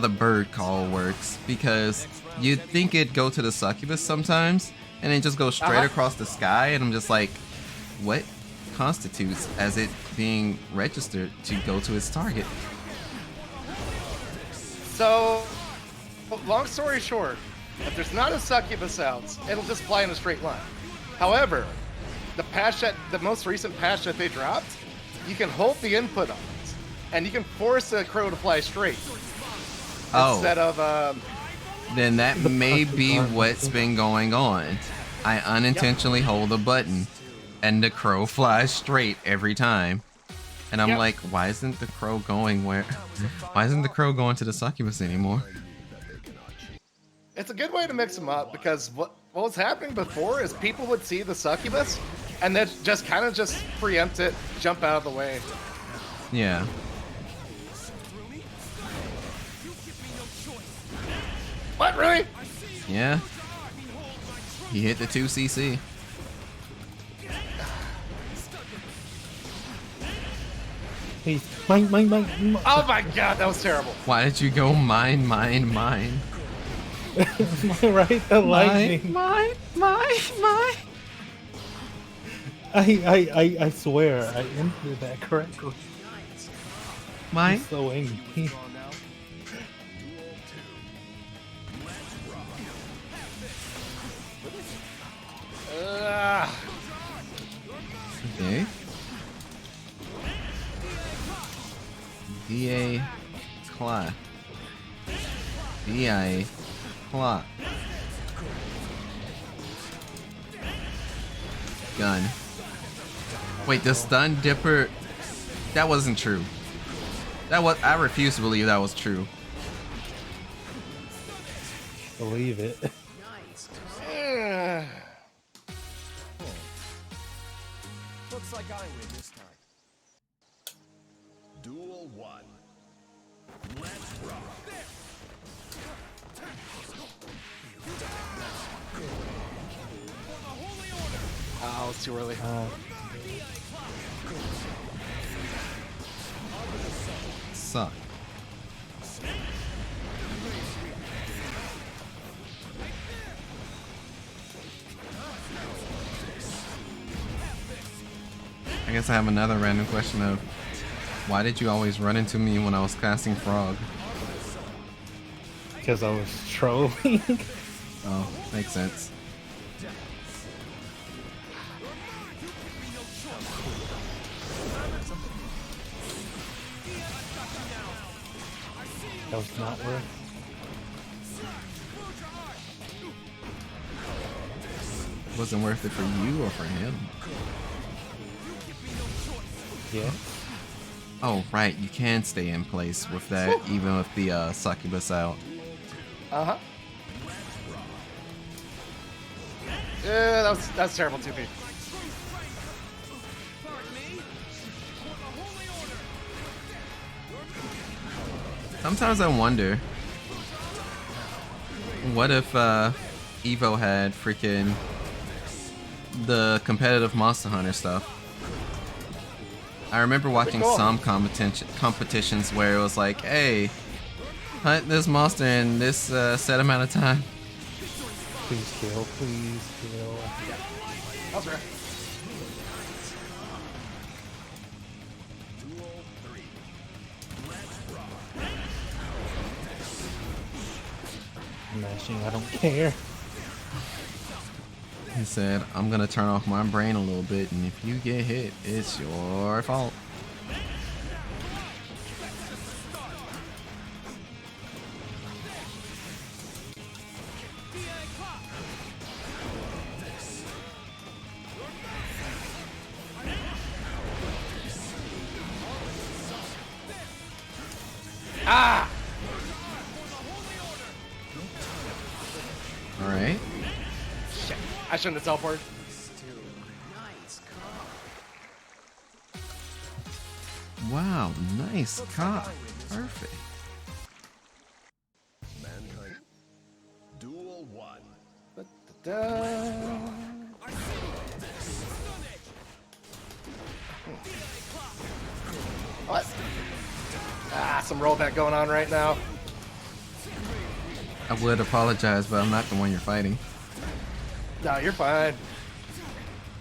Speaker 3: bird call works, because you'd think it'd go to the succubus sometimes and then just go straight across the sky, and I'm just like, what constitutes as it being registered to go to its target?
Speaker 9: So, long story short, if there's not a succubus out, it'll just fly in a straight line. However, the most recent patch that they dropped, you can hold the input on it, and you can force a crow to fly straight. Instead of
Speaker 3: then that may be what's been going on. I unintentionally hold a button, and the crow flies straight every time. And I'm like, why isn't the crow going where? Why isn't the crow going to the succubus anymore?
Speaker 9: It's a good way to mix them up, because what was happening before is people would see the succubus and then just kind of just preempt it, jump out of the way.
Speaker 3: Yeah.
Speaker 9: What, really?
Speaker 3: Yeah. He hit the 2cc.
Speaker 7: Please, mine.
Speaker 9: Oh my god, that was terrible.
Speaker 3: Why did you go mine?
Speaker 7: Right, the lightning.
Speaker 3: Mine.
Speaker 7: I swear, I entered that correctly.
Speaker 3: Mine?
Speaker 7: I'm so angry.
Speaker 3: Okay. DA clock. DI clock. Gun. Wait, the stun dipper, that wasn't true. I refuse to believe that was true.
Speaker 7: Believe it.
Speaker 5: Looks like I win this time.
Speaker 8: Duel 1. Let's rock.
Speaker 9: Oh, it's too early.
Speaker 3: Suck. I guess I have another random question of, why did you always run into me when I was casting Frog?
Speaker 7: Because I was trolling.
Speaker 3: Oh, makes sense.
Speaker 7: That was not worth.
Speaker 3: Wasn't worth it for you or for him?
Speaker 7: Yeah.
Speaker 3: Oh, right, you can stay in place with that, even with the succubus out.
Speaker 9: Uh-huh. Yeah, that's terrible 2P.
Speaker 3: Sometimes I wonder, what if Evo had freaking the competitive Monster Hunter stuff? I remember watching some competitions where it was like, hey, hunt this monster in this set amount of time.
Speaker 7: Please kill, please kill.
Speaker 9: That's right.
Speaker 7: Mashing, I don't care.
Speaker 3: He said, I'm gonna turn off my brain a little bit, and if you get hit, it's your fault.
Speaker 9: Ah!
Speaker 3: Alright.
Speaker 9: Shit. I shouldn't have teleported.
Speaker 3: wow, nice cop. Perfect.
Speaker 8: Mankind. Duel 1.
Speaker 9: Da-da-da. What? Some rollback going on right now.
Speaker 3: I would apologize, but I'm not the one you're fighting.
Speaker 9: No, you're fine.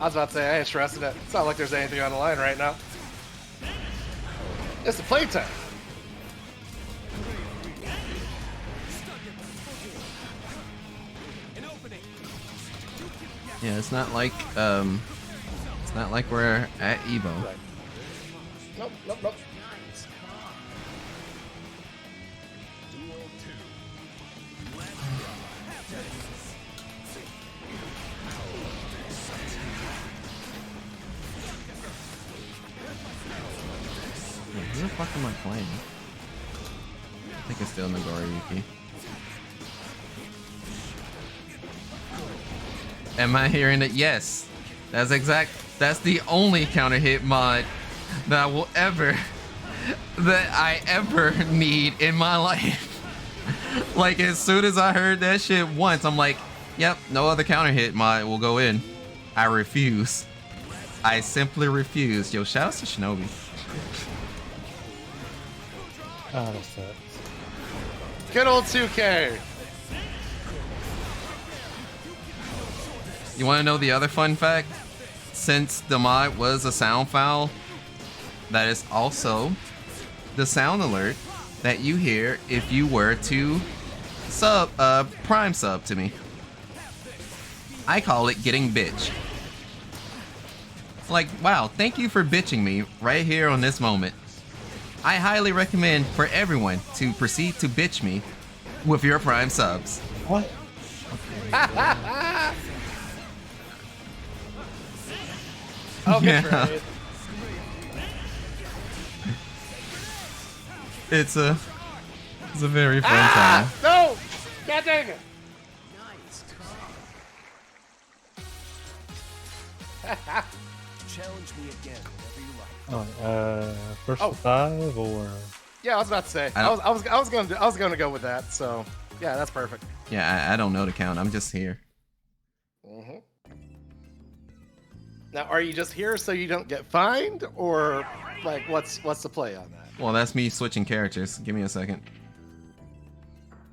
Speaker 9: I was about to say, I ain't stressing it. It's not like there's anything on the line right now. It's the playtime.
Speaker 3: Yeah, it's not like we're at Evo.
Speaker 9: Right. Nope, nope, nope.
Speaker 8: Duel 2.
Speaker 3: Who the fuck am I playing? I think it's still Nagoriyuki. Am I hearing it? Yes. That's the only counter hit mod that I ever need in my life. Like, as soon as I heard that shit once, I'm like, yep, no other counter hit mod will go in. I refuse. I simply refuse. Yo, shout out to Shinobi.
Speaker 7: Oh, that sucks.
Speaker 9: Good old 2K.
Speaker 3: You want to know the other fun fact? Since the mod was a sound file, that is also the sound alert that you hear if you were to prime sub to me. I call it getting bitch. Like, wow, thank you for bitching me right here on this moment. I highly recommend for everyone to proceed to bitch me with your prime subs.
Speaker 7: What?
Speaker 9: Okay,
Speaker 3: Yeah.
Speaker 9: right.
Speaker 3: It's a very fun time.
Speaker 9: No! God dang it!
Speaker 5: Challenge me again whenever you like.
Speaker 7: First
Speaker 9: Oh.
Speaker 7: to 5 or
Speaker 9: Yeah, I was about to say.
Speaker 3: I
Speaker 9: I
Speaker 3: don't-
Speaker 9: was gonna go with that. So yeah, that's perfect.
Speaker 3: Yeah, I don't know the count. I'm just here.
Speaker 9: hmm Now, are you just here so you don't get fined, or like what's the play on that?
Speaker 3: Well, that's me switching characters. Give me a second.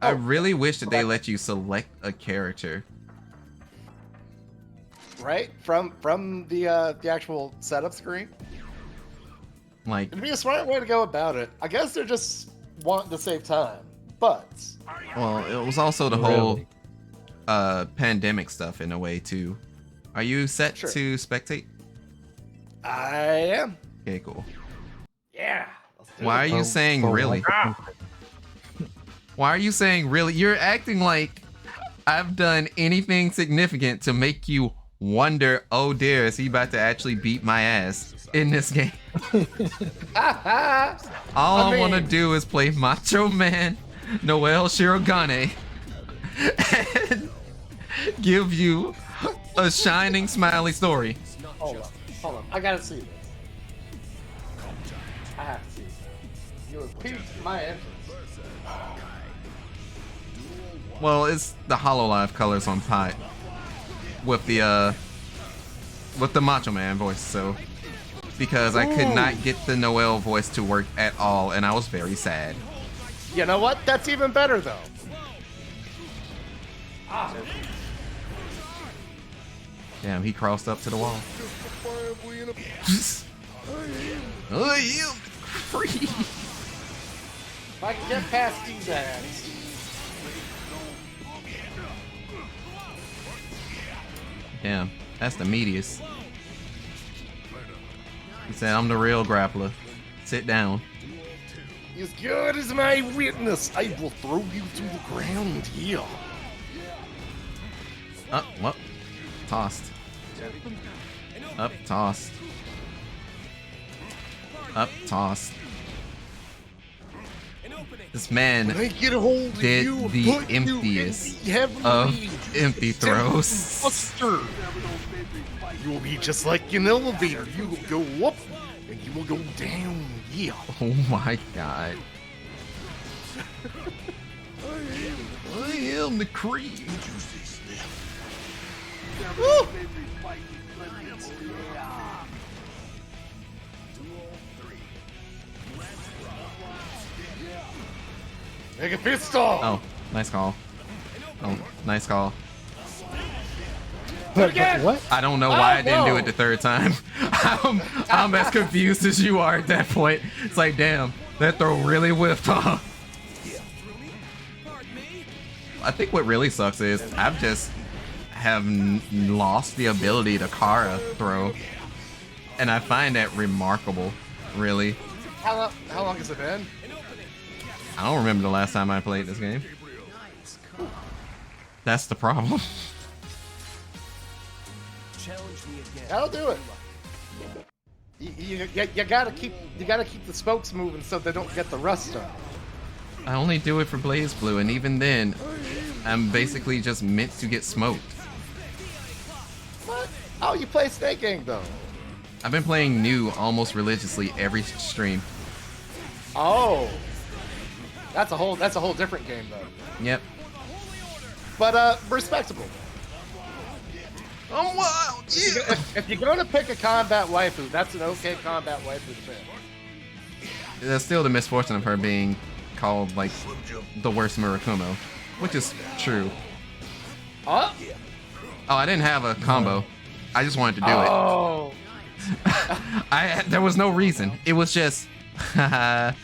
Speaker 3: I
Speaker 9: Oh.
Speaker 3: really wish that they let you select a character.
Speaker 9: Right from the actual setup screen.
Speaker 3: Like,
Speaker 9: It'd be a smart way to go about it. I guess they're just wanting to save time, but
Speaker 3: well, it was also the whole pandemic stuff in a way too. Are you set
Speaker 9: Sure.
Speaker 3: to spectate?
Speaker 9: I am.
Speaker 3: Okay, cool.
Speaker 9: Yeah. Let's do
Speaker 3: Why are
Speaker 9: it.
Speaker 3: you saying really? Why are you saying really? You're acting like I've done anything significant to make you wonder, oh dear, is he about to actually beat my ass in this game? All I want to
Speaker 9: mean-
Speaker 3: do is play Macho Man Noel Shirogane and give you a shining, smiley story.
Speaker 9: Hold on. I gotta see this. I have to see this. You have piqued my interest.
Speaker 3: Well, it's the HoloLive colors on Pi with the Macho Man voice, so because I could not get the Noel voice to work at all, and I was very sad.
Speaker 9: You know what? That's even better though.
Speaker 3: Damn, he crossed up to the wall. Oh, you free.
Speaker 9: If I can get past these ads.
Speaker 3: Damn, that's the meatiest. He said, I'm the real grappler. Sit down.
Speaker 9: As good as my witness, I will throw you to the ground here.
Speaker 3: Up, what? Tossed. Up, tossed. Up, tossed. This man
Speaker 9: When I get a hold of
Speaker 3: did
Speaker 9: you,
Speaker 3: the
Speaker 9: put you in
Speaker 3: emptiest
Speaker 9: the heavenly
Speaker 3: of empty throws.
Speaker 9: Buster. You will be just like an elevator. You will go up and you will go down. Yeah.
Speaker 3: Oh my god. I am the cream.
Speaker 9: Woo! Make a pistol!
Speaker 3: Oh, nice call. Oh, nice call.
Speaker 9: Again!
Speaker 7: What?
Speaker 3: I don't know why I didn't do
Speaker 9: whoa.
Speaker 3: it the third time. I'm as confused as you are at that point. It's like, damn, that throw really whiffed, huh? I think what really sucks is I've just lost the ability to Kara throw. And I find that remarkable, really.
Speaker 9: How long has it been?
Speaker 3: I don't remember the last time I played this game. That's the problem.
Speaker 5: Challenge me again.
Speaker 9: That'll do it. You gotta keep the spokes moving so they don't get the rust on.
Speaker 3: I only do it for Blaze Blue, and even then, I'm basically just meant to get smoked.
Speaker 9: What? Oh, you play Snake Gang though.
Speaker 3: I've been playing new almost religiously every stream.
Speaker 9: Oh, that's a whole different game though.
Speaker 3: Yep.
Speaker 9: But respectable.
Speaker 3: I'm wild. Yeah.
Speaker 9: If you're gonna pick a combat waifu, that's an okay combat waifu to pick.
Speaker 3: There's still the misfortune of her being called like the worst Murakumo, which is true.
Speaker 9: Oh.
Speaker 3: Oh, I didn't have a combo. I just wanted to do it.
Speaker 9: Oh.
Speaker 3: There was no reason. It was just that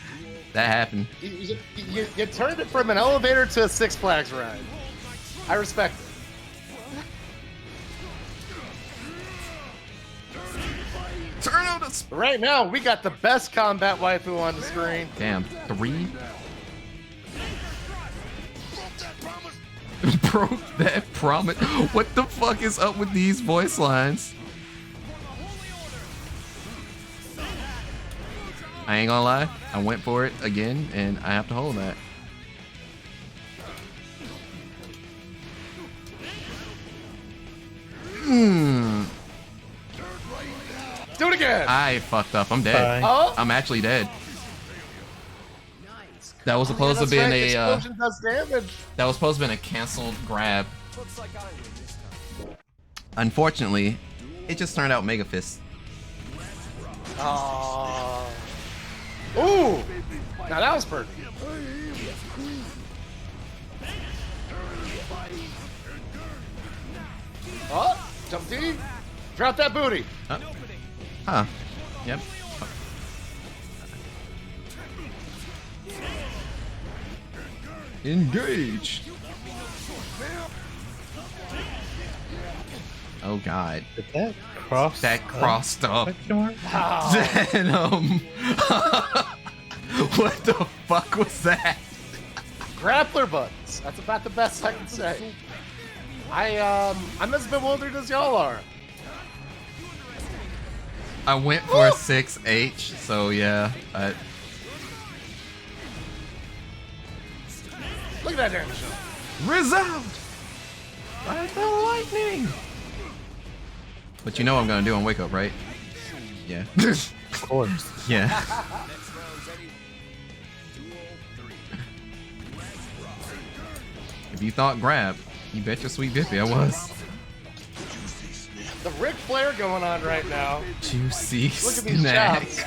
Speaker 3: happened.
Speaker 9: You turned it from an elevator to a Six Flags ride. I respect it.
Speaker 3: Turn on the
Speaker 9: Right now, we got the best combat waifu on the screen.
Speaker 3: damn 3. Broke that promise. What the fuck is up with these voice lines? I ain't gonna lie, I went for it again, and I have to hold that.
Speaker 9: Do it again.
Speaker 3: I fucked up. I'm dead.
Speaker 7: Bye.
Speaker 9: Oh.
Speaker 3: I'm actually dead. That was supposed to
Speaker 9: That's
Speaker 3: be
Speaker 9: right,
Speaker 3: a.
Speaker 9: explosion does damage.
Speaker 3: That was supposed to be a canceled grab.
Speaker 5: Looks like I win this time.
Speaker 3: Unfortunately, it just turned out Mega Fist.
Speaker 9: Oh. Ooh. Now that was perfect. Oh, jump D. Drop that booty.
Speaker 3: Huh. Yep. Engage. Oh god.
Speaker 7: Did that cross?
Speaker 3: That crossed up.
Speaker 7: Question mark?
Speaker 3: Venom. What the fuck was that?
Speaker 9: Grappler buttons. That's about the best I can say. I'm as bewildered as y'all are.
Speaker 3: I went for a 6H, so yeah.
Speaker 9: Look at that damage.
Speaker 3: Resound! By the lightning! But you know what I'm gonna do on Wake Up, right? Yeah.
Speaker 7: Of course.
Speaker 3: Yeah.
Speaker 8: Next round ready. Duel 3.
Speaker 3: If you thought grab, you bet your sweet Bippy I was.
Speaker 9: The Ric Flair going on right now.
Speaker 3: Juicy
Speaker 9: Look at these
Speaker 3: snack.
Speaker 9: chops.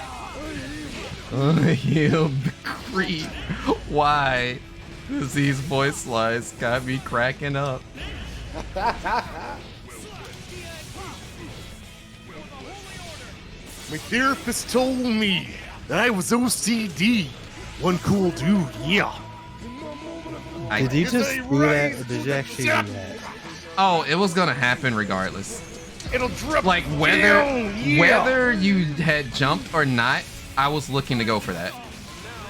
Speaker 3: Heal the creep. Why? Because these voice lines got me cracking up.
Speaker 9: My therapist told me that I was OCD. One cool dude, yeah.
Speaker 7: Did you just do that, or did you actually do that?
Speaker 3: Oh, it was gonna happen regardless.
Speaker 9: It'll drip
Speaker 3: Like
Speaker 9: down, yeah.
Speaker 3: whether you had jumped or not, I was looking to go for that.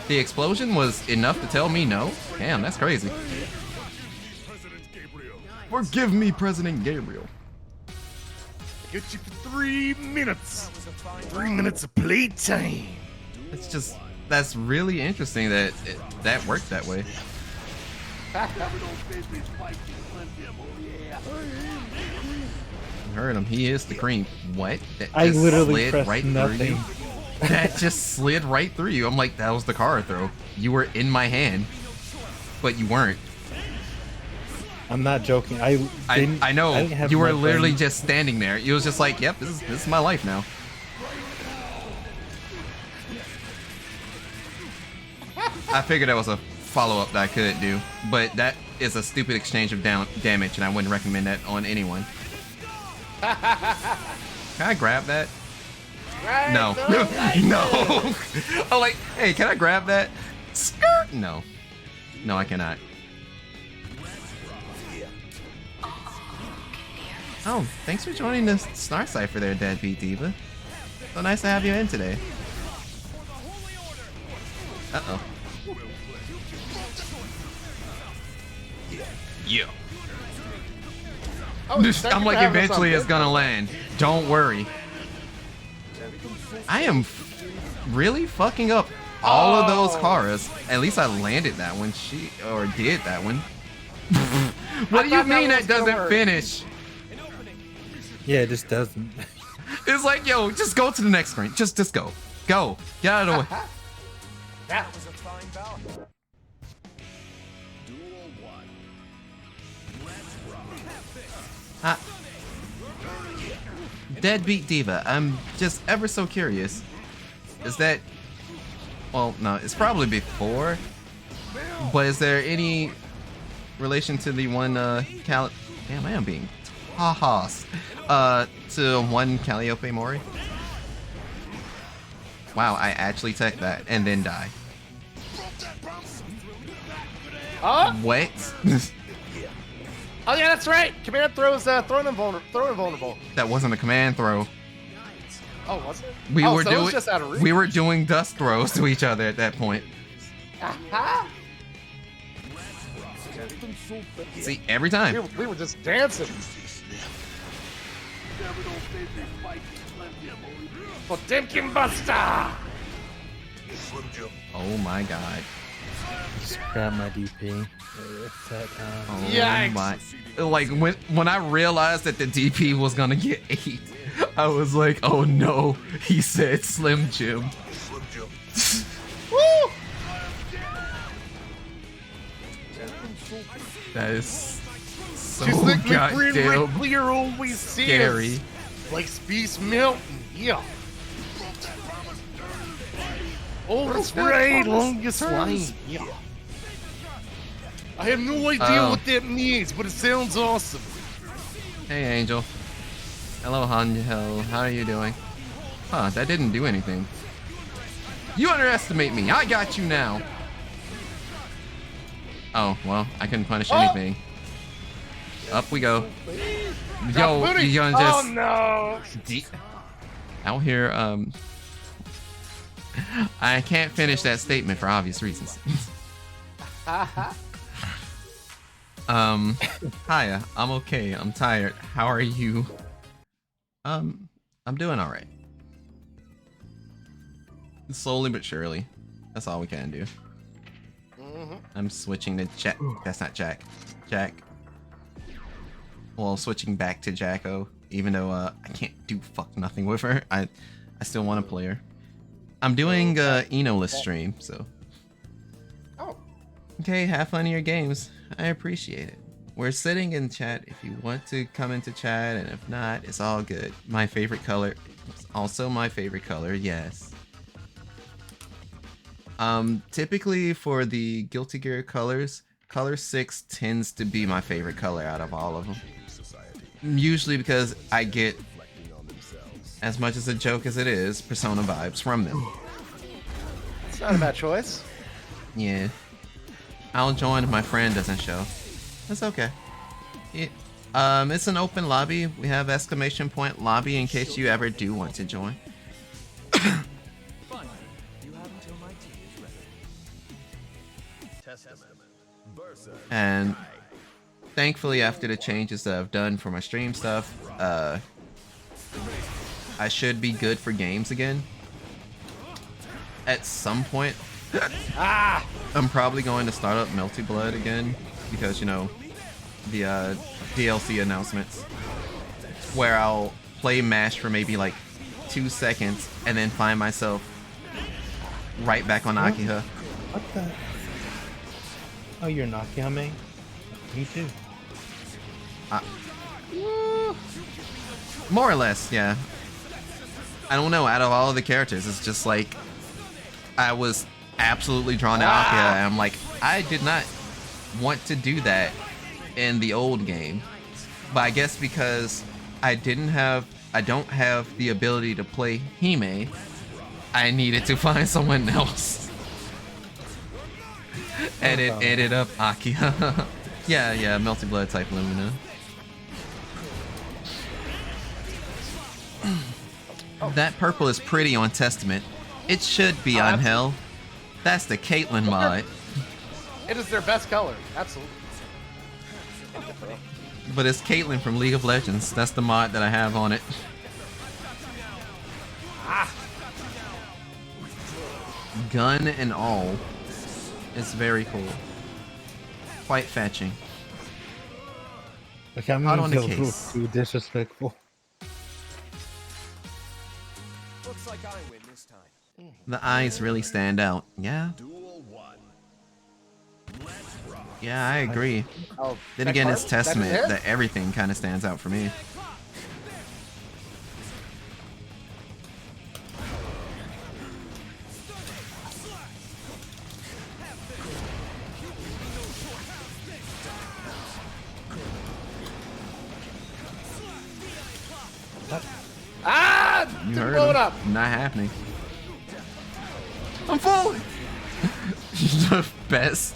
Speaker 3: The explosion was enough to tell me no. Damn, that's crazy.
Speaker 8: President Gabriel.
Speaker 3: Forgive me, President Gabriel.
Speaker 9: Get you for 3 minutes. 3 minutes of playtime.
Speaker 3: It's just, that's really interesting that that worked that way. You heard him. He is the cream. What? That
Speaker 7: I
Speaker 3: just
Speaker 7: literally
Speaker 3: slid
Speaker 7: pressed
Speaker 3: right through
Speaker 7: nothing.
Speaker 3: you? That just slid right through you. I'm like, that was the Kara throw. You were in my hand, but you weren't.
Speaker 7: I'm not joking. I
Speaker 3: know.
Speaker 7: I didn't have
Speaker 3: You were
Speaker 7: my
Speaker 3: literally
Speaker 7: friend-
Speaker 3: just standing there. You was just like, yep, this is my life now. I figured that was a follow-up that I could do, but that is a stupid exchange of damage, and I wouldn't recommend that on anyone. Can I grab that? No. No. I'm like, hey, can I grab that? Skirt. No. No, I cannot. Oh, thanks for joining the Star Cipher there, Deadbeat Diva. So nice to have you in today. Uh-oh. Yeah.
Speaker 9: Oh, thank
Speaker 3: I'm
Speaker 9: you
Speaker 3: like,
Speaker 9: for having us
Speaker 3: eventually
Speaker 9: on.
Speaker 3: it's gonna land. Don't worry. I am really fucking up all of those Karas. At least I landed that one. Or did that one. What do you mean that doesn't finish?
Speaker 7: Yeah, it just doesn't.
Speaker 3: It's like, yo, just go to the next screen. Just go. Go. Get out of the way.
Speaker 5: That was a fine bout.
Speaker 8: Duel 1. Let's rock.
Speaker 3: Deadbeat Diva, I'm just ever so curious. Is that... Well, no, it's probably before. But is there any relation to the one, Damn, I am being... Ha-has. To one Calliope Mori? Wow, I actually tech that and then die. What?
Speaker 9: Oh yeah, that's right. Command throws thrown invulnerable.
Speaker 3: That wasn't a command throw.
Speaker 9: Oh, was it?
Speaker 3: We
Speaker 9: oh,
Speaker 3: were
Speaker 9: so it was
Speaker 3: doing
Speaker 9: just out of reach.
Speaker 3: we were doing dust throws to each other at that point. See, every time.
Speaker 9: We were just dancing. Potemkin Buster!
Speaker 3: Oh my god.
Speaker 7: Just grab my DP. It's that,
Speaker 3: Oh
Speaker 9: Yikes.
Speaker 3: my. Like when I realized that the DP was gonna get 8, I was like, oh no. He said Slim Jim.
Speaker 9: Woo!
Speaker 3: That is so
Speaker 9: Just like my friend Ric
Speaker 3: goddamn
Speaker 9: Flair always says.
Speaker 3: scary.
Speaker 9: Like Space Mountain, yeah. Oh, that's right, longest line, yeah. I have no idea what that means, but it sounds awesome.
Speaker 3: Hey Angel. Hello Angel. How are you doing? Huh, that didn't do anything. You underestimate me. I got you now. Oh, well, I couldn't punish anything. Up we go. Yo, you gonna just...
Speaker 9: Oh no!
Speaker 3: Out here, I can't finish that statement for obvious reasons. Hiya, I'm okay. I'm tired. How are you? I'm doing alright. Slowly but surely. That's all we can do. I'm switching to Jack. That's not Jack. Jack. Well, switching back to Jacko, even though I can't do fuck nothing with her. I still want to play her. I'm doing Enolist stream, so.
Speaker 9: Oh.
Speaker 3: Okay, have fun in your games. I appreciate it. We're sitting in chat if you want to come into chat, and if not, it's all good. My favorite color. It's also my favorite color, yes. Typically for the Guilty Gear colors, color 6 tends to be my favorite color out of all of them. Usually because I get, as much as a joke as it is, Persona vibes from them.
Speaker 9: It's not a bad choice.
Speaker 3: Yeah. I'll join if my friend doesn't show. That's okay. It's an open lobby. We have ! lobby in case you ever do want to join. And thankfully, after the changes that I've done for my stream stuff, I should be good for games again. At some point, I'm probably going to start up Melty Blood again because, you know, the DLC announcements where I'll play MASH for maybe like 2 seconds and then find myself right back on Akiha.
Speaker 7: What the? Oh, you're an Akiha main? Me too.
Speaker 3: More or less, yeah. I don't know, out of all of the characters, it's just like I was absolutely drawn to Akiha, and I'm like, I did not want to do that in the old game. But I guess because I don't have the ability to play Hime, I needed to find someone else. And it ended up Akiha. yeah, multi-blood type Lumina. That purple is pretty on Testament. It should be on Hell. That's the Caitlyn mod.
Speaker 9: It is their best color. Absolutely.
Speaker 3: But it's Caitlyn from League of Legends. That's the mod that I have on it. Gun and all. It's very cool. Quite fetching.
Speaker 7: Okay, I'm
Speaker 3: Hot
Speaker 7: gonna
Speaker 3: on the
Speaker 7: feel a little
Speaker 3: case.
Speaker 7: too disrespectful.
Speaker 5: Looks like I win this time.
Speaker 3: The eyes really stand out. Yeah?
Speaker 8: Duel 1. Let's rock.
Speaker 3: Yeah, I agree.
Speaker 9: Oh,
Speaker 3: Then
Speaker 9: that
Speaker 3: again,
Speaker 9: card?
Speaker 3: it's Testament
Speaker 9: That is it?
Speaker 3: that everything kind of stands out for me. You
Speaker 9: Didn't
Speaker 3: heard
Speaker 9: blow
Speaker 3: him.
Speaker 9: it up.
Speaker 3: Not happening. I'm falling. The best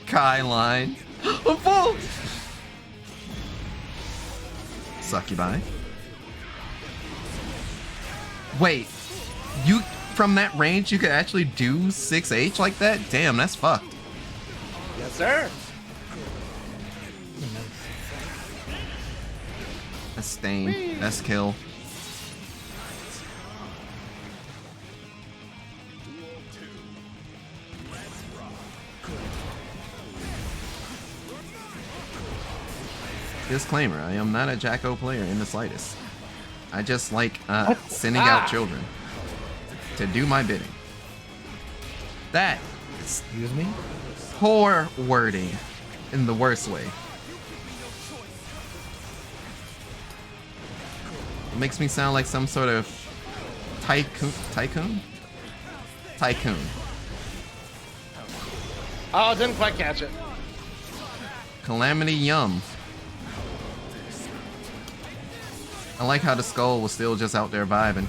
Speaker 3: Kai line. I'm falling. Succubi. Wait, you from that range you could actually do 6H like that? Damn, that's fucked.
Speaker 9: Yes, sir.
Speaker 3: That's stain. That's kill. Disclaimer, I am not a Jacko player in the slightest. I just like sending out children to do my bidding. That is
Speaker 7: Excuse me?
Speaker 3: poor wording in the worst way. It makes me sound like some sort of tycoon?
Speaker 9: Oh, didn't quite catch it.
Speaker 3: Calamity Yum. I like how the skull was still just out there vibing.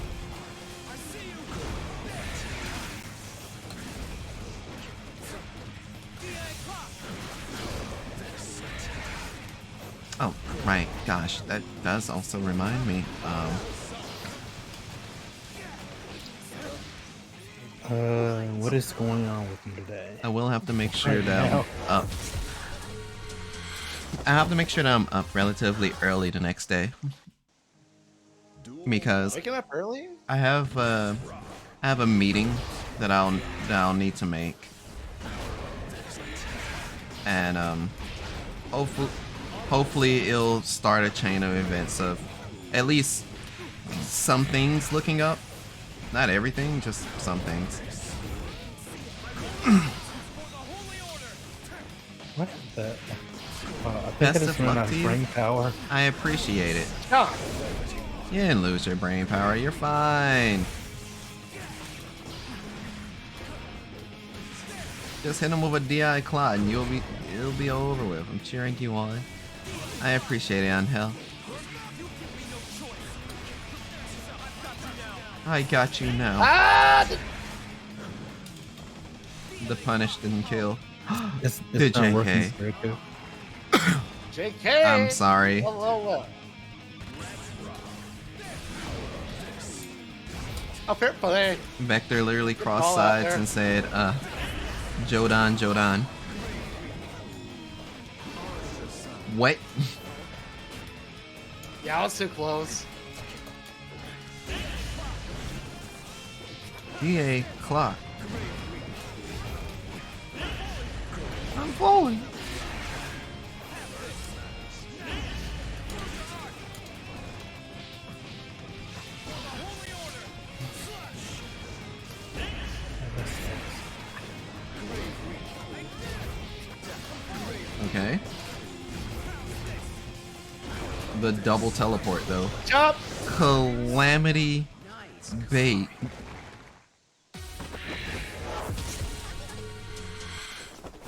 Speaker 3: Oh, right. Gosh, that does also remind me.
Speaker 7: What is going on with me today?
Speaker 3: I will have to make sure
Speaker 7: Right
Speaker 3: that
Speaker 7: now.
Speaker 3: I'm up. I have to make sure that I'm up relatively early the next day. Because
Speaker 9: Waking up early?
Speaker 3: I have a meeting that I'll need to make, and hopefully it'll start a chain of events of at least some things looking up. Not everything, just some things.
Speaker 7: What the? I think
Speaker 3: Best
Speaker 7: I just
Speaker 3: of
Speaker 7: ran
Speaker 3: luck
Speaker 7: out
Speaker 3: to
Speaker 7: of
Speaker 3: you.
Speaker 7: brain power.
Speaker 3: I appreciate it.
Speaker 9: Oh,
Speaker 3: You didn't lose your brain power. You're fine. Just hit him with a DI Clod and it'll be over with. I'm cheering you on. I appreciate it, Angel. I got you now. The punish didn't kill.
Speaker 7: It's
Speaker 3: Good
Speaker 7: not
Speaker 3: JK.
Speaker 7: working very good.
Speaker 9: JK.
Speaker 3: I'm sorry.
Speaker 9: Well. Oh, fair play.
Speaker 3: Vector literally crossed
Speaker 9: call out
Speaker 3: sides
Speaker 9: there.
Speaker 3: and said, Jodan. What?
Speaker 9: Yeah, I was too close.
Speaker 3: DA clock. I'm falling. Okay. The double teleport though.
Speaker 9: Chop!
Speaker 3: Calamity bait.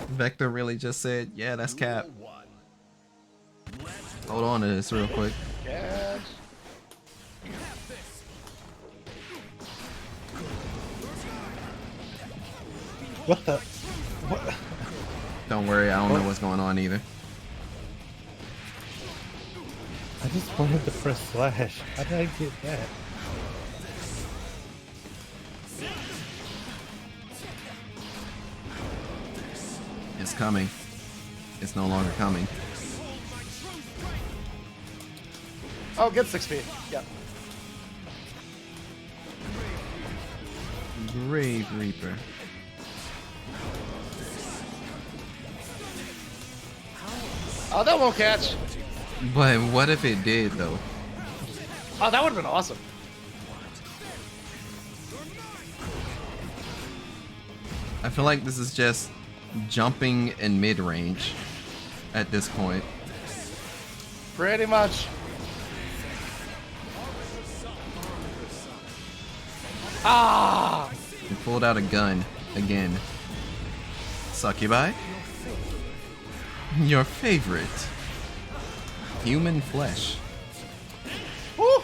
Speaker 3: Vector really just said, yeah, that's cap. Hold on to this real quick.
Speaker 9: Yes.
Speaker 7: What the? What?
Speaker 3: Don't worry, I don't know what's going on either.
Speaker 7: I just wanted to press slash. How did I get that?
Speaker 3: It's coming. It's no longer coming.
Speaker 9: Oh, good 6 feet. Yep.
Speaker 3: Grave Reaper.
Speaker 9: Oh, that won't catch.
Speaker 3: But what if it did though?
Speaker 9: Oh, that would have been awesome.
Speaker 3: I feel like this is just jumping in mid-range at this point.
Speaker 9: Pretty much. Ah!
Speaker 3: He pulled out a gun again. Succubi? Your favorite. Human flesh.
Speaker 9: Woo!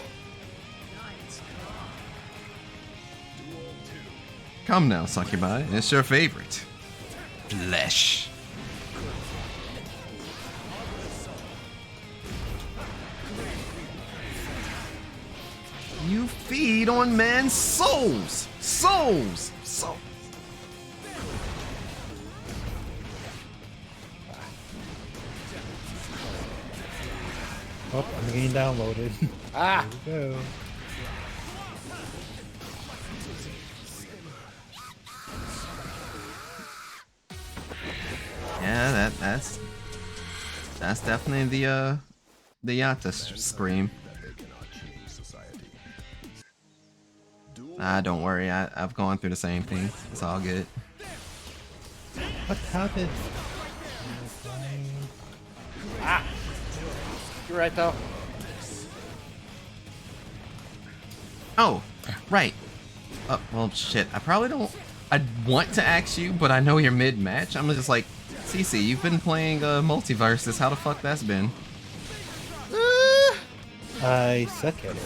Speaker 3: Come now, Succubi. It's your favorite. Flesh. You feed on man's souls. Souls. Souls.
Speaker 7: Oh, I'm getting downloaded.
Speaker 9: Ah!
Speaker 7: Here we go.
Speaker 3: Yeah, that's definitely the Yatta scream. Ah, don't worry, I've gone through the same thing. It's all good.
Speaker 7: What happened?
Speaker 9: Ah! You're right, though.
Speaker 3: Oh, right. Well, shit. I probably don't. I want to ask you, but I know you're mid-match. I'm just like, CC, you've been playing Multiverses. How the fuck that's been?
Speaker 7: I suck at it.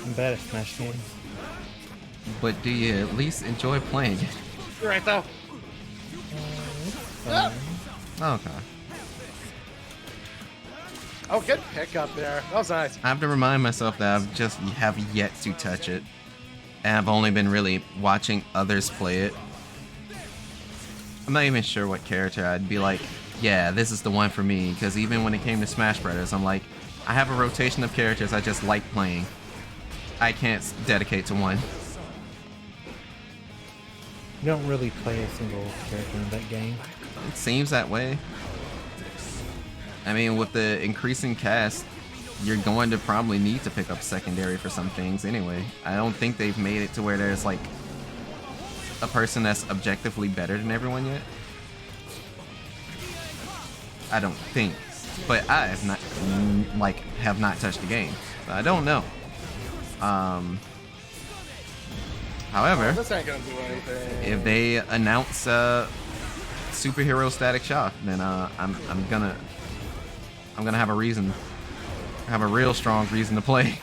Speaker 7: I'm bad at Smash games.
Speaker 3: But do you at least enjoy playing it?
Speaker 9: You're right, though.
Speaker 7: Ah.
Speaker 3: Okay.
Speaker 9: Oh, good pick up there. That was nice.
Speaker 3: I have to remind myself that I've just have yet to touch it. And I've only been really watching others play it. I'm not even sure what character I'd be like, yeah, this is the one for me. Because even when it came to Smash Brothers, I'm like, I have a rotation of characters I just like playing. I can't dedicate to one.
Speaker 7: You don't really play a single character in that game.
Speaker 3: It seems that way. I mean, with the increasing cast, you're going to probably need to pick up secondary for some things anyway. I don't think they've made it to where there's like a person that's objectively better than everyone yet. I don't think. But I have not, have not touched the game. So I don't know. However,
Speaker 9: This ain't gonna do anything.
Speaker 3: if they announce superhero Static Shock, then I'm gonna have a reason, have a real strong reason to play.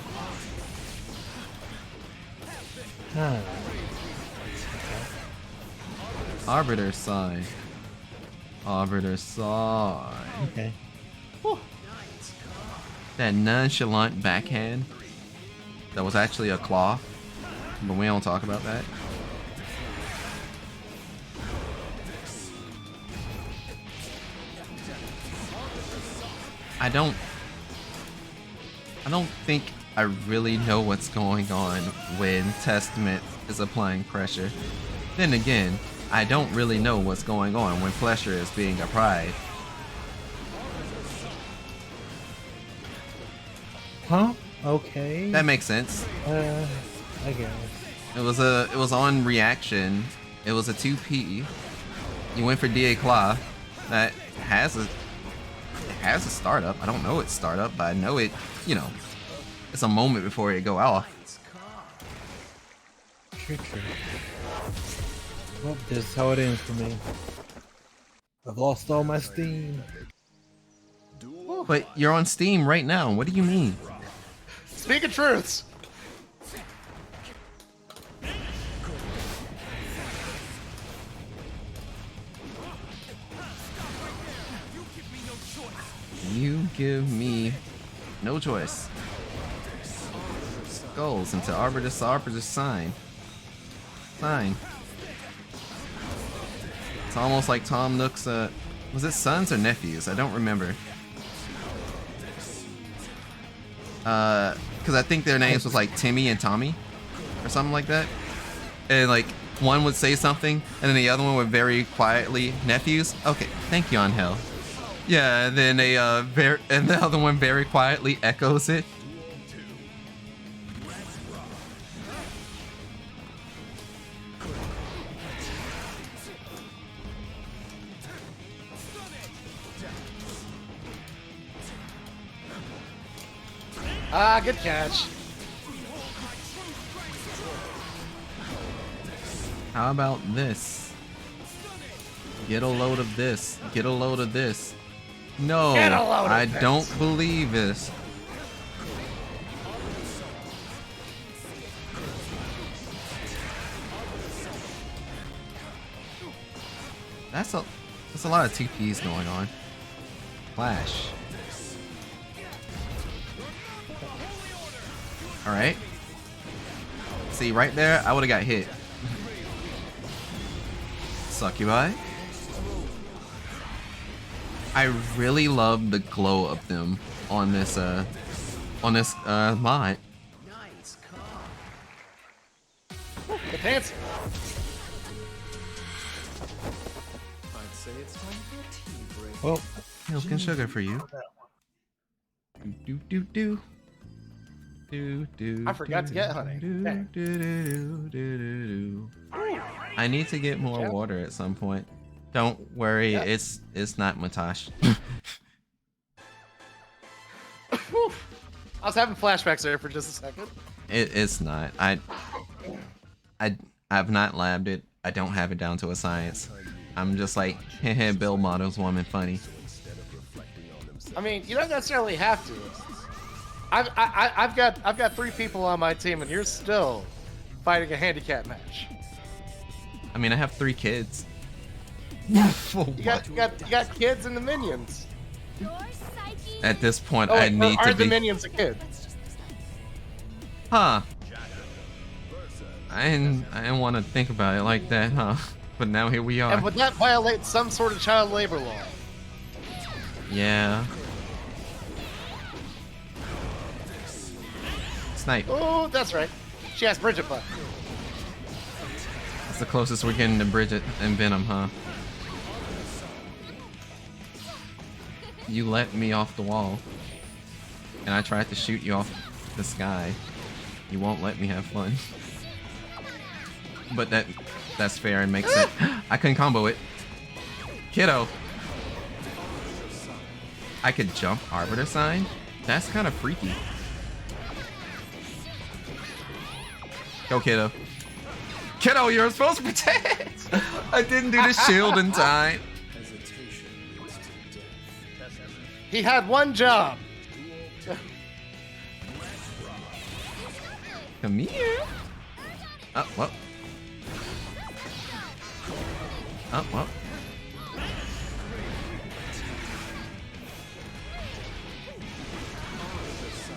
Speaker 7: Ah.
Speaker 3: Arbiter sign. Arbiter sign.
Speaker 7: Okay.
Speaker 3: That nonchalant backhand. That was actually a claw, but we don't talk about that. I don't think I really know what's going on when Testament is applying pressure. Then again, I don't really know what's going on when pressure is being applied.
Speaker 7: Huh? Okay.
Speaker 3: That makes sense.
Speaker 7: I guess.
Speaker 3: It was on reaction. It was a 2P. You went for DA Claw. that has a startup. I don't know its startup, but I know it. You know, it's a moment before it go off.
Speaker 7: True. Well, this is how it ends for me. I've lost all my steam.
Speaker 3: But you're on Steam right now. What do you mean?
Speaker 9: Speak of truths.
Speaker 3: You give me no choice. Skulls into Arbiter's sign. It's almost like Tom Nook's, was it sons or nephews? I don't remember. Because I think their names was like Timmy and Tommy, or something like that. And like, one would say something, and then the other one would very quietly, nephews? Okay, thank you, Angel. Yeah, and then and the other one very quietly echoes it.
Speaker 9: Ah, good catch.
Speaker 3: How about this? Get a load of this. Get a load of this. No,
Speaker 9: Get a load of
Speaker 3: I
Speaker 9: this.
Speaker 3: don't believe this. That's a lot of TPs going on. Flash. All right. See, right there, I would have got hit. Succubi. I really love the glow of them on this mod.
Speaker 9: The pants.
Speaker 5: I'd say it's time for a tea break.
Speaker 7: Well,
Speaker 3: Milk and sugar for you. Do do do. Do, do,
Speaker 9: I forgot to get honey. Dang.
Speaker 3: I need to get more water at some point. Don't worry, it's not Matash.
Speaker 9: I was having flashbacks there for just a second.
Speaker 3: It's not. I've not labbed it. I don't have it down to a science. I'm just like, heh, build models, woman, funny.
Speaker 9: I mean, you don't necessarily have to. I've got 3 people on my team, and you're still fighting a handicap match.
Speaker 3: I mean, I have 3 kids.
Speaker 9: You got kids and the minions.
Speaker 3: At this point,
Speaker 9: Oh,
Speaker 3: I
Speaker 9: wait,
Speaker 3: need
Speaker 9: are
Speaker 3: to
Speaker 9: the
Speaker 3: be.
Speaker 9: minions a kid?
Speaker 3: Huh? I didn't want to think about it like that, huh? But now here we are.
Speaker 9: And would that violate some sort of child labor law?
Speaker 3: Yeah. Snipe.
Speaker 9: Oh, that's right. She has Bridget butt.
Speaker 3: That's the closest we're getting to Bridget and Venom, huh? You let me off the wall, and I tried to shoot you off the sky. You won't let me have fun. But that's fair and makes sense. I couldn't combo it. Kiddo. I could jump Arbiter Sign? That's kind of freaky. Go, Kiddo. Kiddo, you're supposed to protect! I didn't do the shield in time.
Speaker 9: He had one job.
Speaker 3: Come here. Oh, well. Oh, well.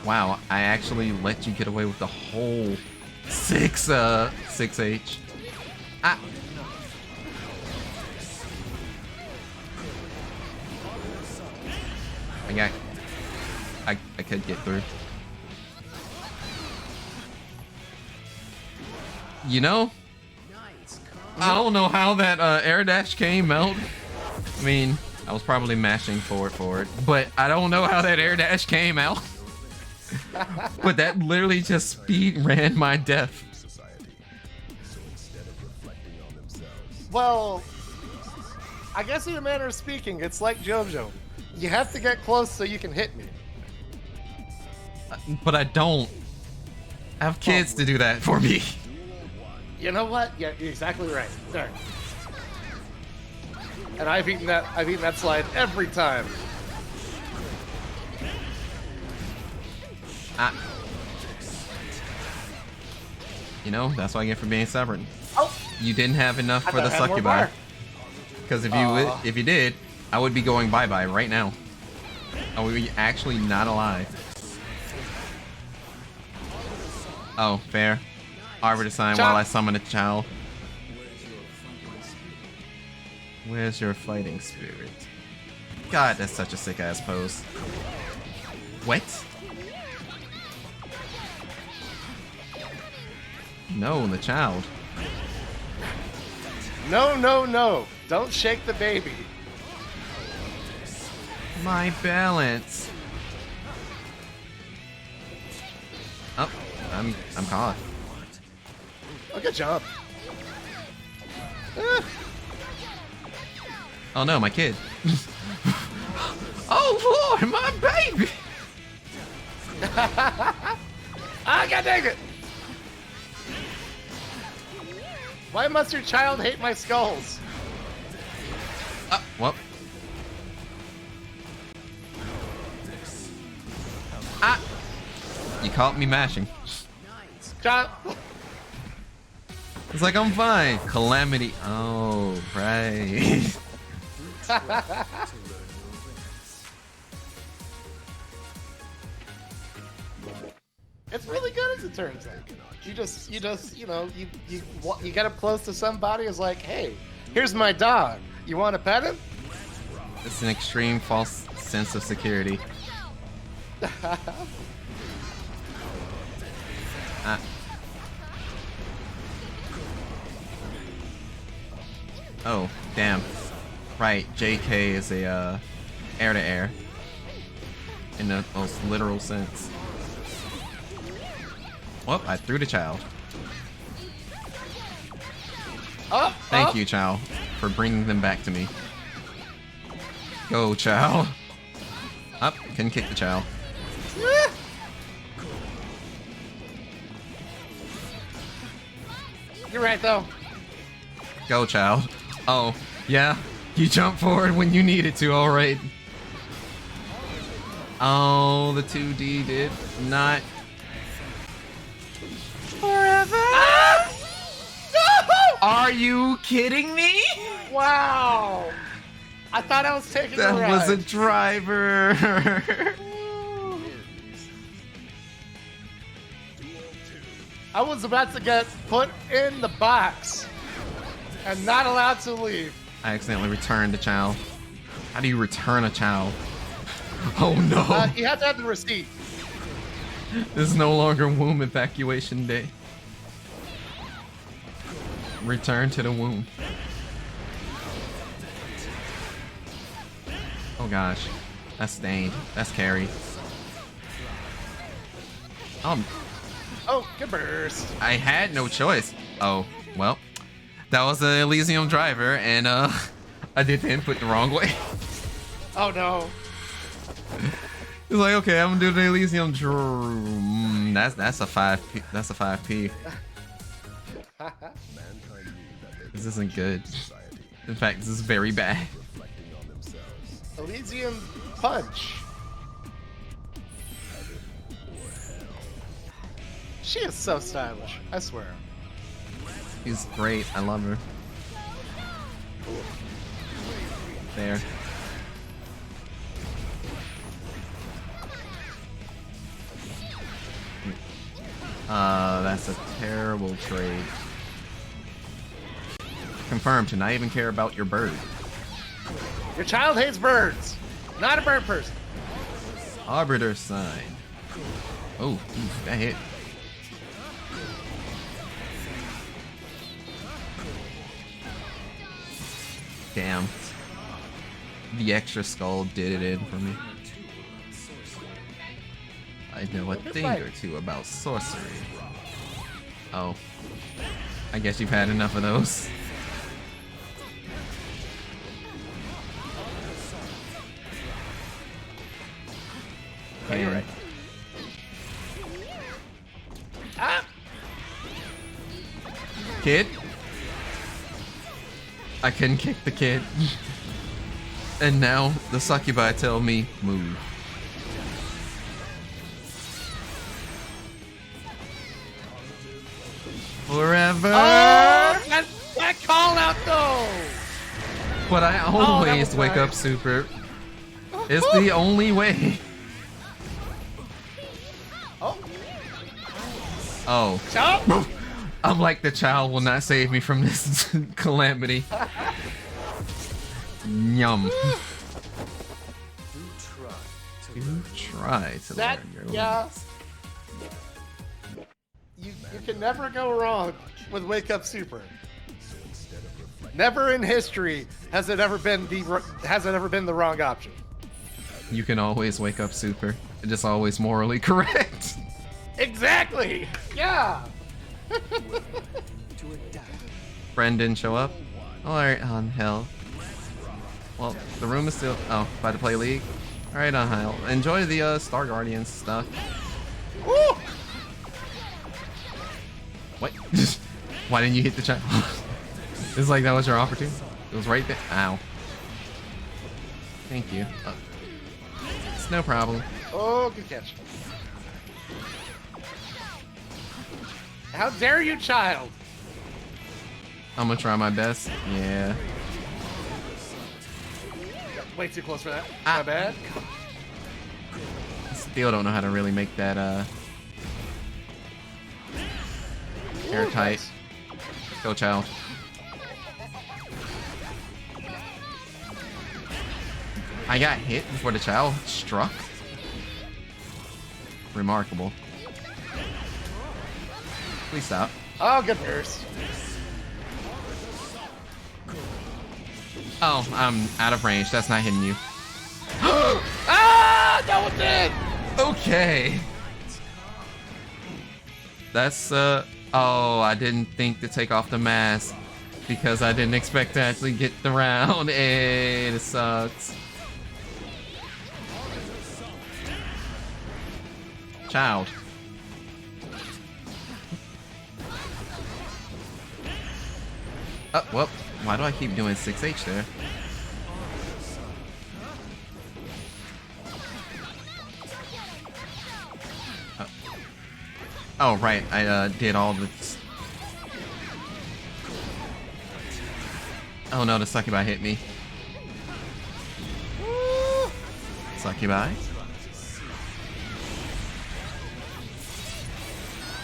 Speaker 3: Wow, I actually let you get away with the whole 6H. Ah. I could get through. You know, I don't know how that air dash came out. I mean, I was probably mashing for it, but I don't know how that air dash came out. But that literally just speed ran my death.
Speaker 9: Well, I guess in a manner of speaking, it's like JoJo. You have to get close so you can hit me.
Speaker 3: But I don't. I have kids to do that for me.
Speaker 9: You know what? Yeah, you're exactly right. There. And I've eaten that slide every time.
Speaker 3: You know, that's what I get for being stubborn.
Speaker 9: Oh!
Speaker 3: You didn't have enough for the
Speaker 9: I had more
Speaker 3: succubi.
Speaker 9: bar.
Speaker 3: Because if you did, I would be going bye-bye right now. I would be actually not alive. Oh, fair. Arbiter sign while I summon a child. Where's your fighting spirit? God, that's such a sick ass pose. What? No, the child.
Speaker 9: No, no, no. Don't shake the baby.
Speaker 3: My balance. Oh, I'm caught.
Speaker 9: Oh, good job. Ah.
Speaker 3: Oh no, my kid. Oh Lord, my baby.
Speaker 9: Ah, god dang it! Why must your child hate my skulls?
Speaker 3: Well. Ah! You caught me mashing.
Speaker 9: Child.
Speaker 3: It's like I'm fine. Calamity. Oh, right.
Speaker 9: It's really good as it turns out. You just, you know, you get up close to somebody. It's like, hey, here's my dog. You want to pet him?
Speaker 3: It's an extreme false sense of security. Ah. Oh, damn. Right, JK is a air-to-air. In the most literal sense. Well, I threw the child. Thank you, child, for bringing them back to me. Go, child. Up, couldn't kick the child.
Speaker 9: You're right, though.
Speaker 3: Go, child. Oh, yeah. You jumped forward when you needed to, alright. Oh, the 2D did not. Forever?
Speaker 9: Ah! No!
Speaker 3: Are you kidding me?
Speaker 9: Wow. I thought I was taking
Speaker 3: That
Speaker 9: a ride.
Speaker 3: was a driver.
Speaker 9: I was about to get put in the box and not allowed to leave.
Speaker 3: I accidentally returned a child. How do you return a child? Oh no.
Speaker 9: You have to have the receipt.
Speaker 3: This is no longer womb evacuation day. Return to the womb. Oh gosh. That's stained. That's carry.
Speaker 9: Oh, good burst.
Speaker 3: I had no choice. Oh, well. That was the Elysium driver, and I did the input the wrong way.
Speaker 9: Oh no.
Speaker 3: It's like, okay, I'm gonna do the Elysium that's a 5P. That's a 5P. This isn't good. In fact, this is very bad.
Speaker 9: Elysium punch. She is so stylish, I swear.
Speaker 3: She's great. I love her. There. That's a terrible trade. Confirmed to not even care about your bird.
Speaker 9: Your child hates birds. Not a bird person.
Speaker 3: Arbiter sign. Oh, that hit. Damn. The extra skull did it in for me. I know a thing or two about sorcery. Oh. I guess you've had enough of those.
Speaker 9: No, you're
Speaker 3: can.
Speaker 9: right. Ah!
Speaker 3: Kid? I couldn't kick the kid. And now the succubi tell me, move. Forever!
Speaker 9: Oh, that call out though!
Speaker 3: But I
Speaker 9: that
Speaker 3: always
Speaker 9: was
Speaker 3: wake
Speaker 9: nice.
Speaker 3: up super. It's the only way.
Speaker 9: Oh,
Speaker 3: Oh.
Speaker 9: chop!
Speaker 3: I'm like, the child will not save me from this calamity. Yum. You try to
Speaker 9: That,
Speaker 3: learn your
Speaker 9: yeah.
Speaker 3: limits.
Speaker 9: You can never go wrong with Wake Up Super. Never in history has it ever been the wrong option.
Speaker 3: You can always wake up super. It's just always morally correct.
Speaker 9: Exactly. Yeah.
Speaker 3: Friend didn't show up. Alright, on hell. Well, the room is still. Oh, about to play League? Alright, on hell. Enjoy the Star Guardians stuff.
Speaker 9: Woo!
Speaker 3: What? Why didn't you hit the child? It's like that was your opportunity. It was right there. Ow. Thank you. It's no problem.
Speaker 9: Oh, good catch. How dare you, child?
Speaker 3: I'm gonna try my best. Yeah.
Speaker 9: Way too close for that.
Speaker 3: Ah.
Speaker 9: My bad.
Speaker 3: Still don't know how to really make that airtight.
Speaker 9: nice.
Speaker 3: Go, child. I got hit before the child struck. Remarkable. Please stop.
Speaker 9: Oh, good burst.
Speaker 3: Oh, I'm out of range. That's not hitting you.
Speaker 9: Ah, that one did.
Speaker 3: Okay. That's oh, I didn't think to take off the mask because I didn't expect to actually get the round. It sucks. Child. Oh, well, why do I keep doing 6H there? Oh, right, I did all the... Oh no, the succubi hit me. Succubi?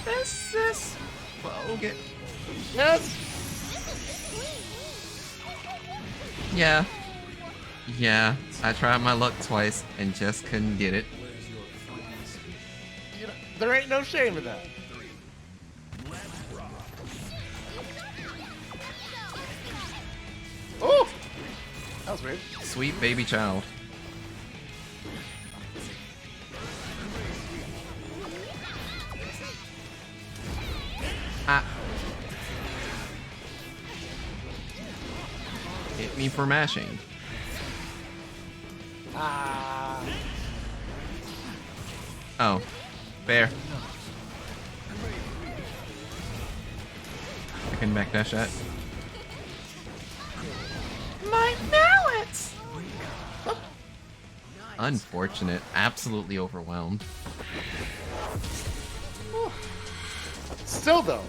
Speaker 3: This is... Bogan.
Speaker 9: Yes.
Speaker 3: Yeah. Yeah, I tried my luck twice and just couldn't get it.
Speaker 9: You know, there ain't no shame in that. Oh, that was weird.
Speaker 3: Sweet baby child. Ah. Hit me for mashing.
Speaker 9: Ah.
Speaker 3: Oh, fair. I can back dash that. My balance! Unfortunate. Absolutely overwhelmed.
Speaker 9: Still though,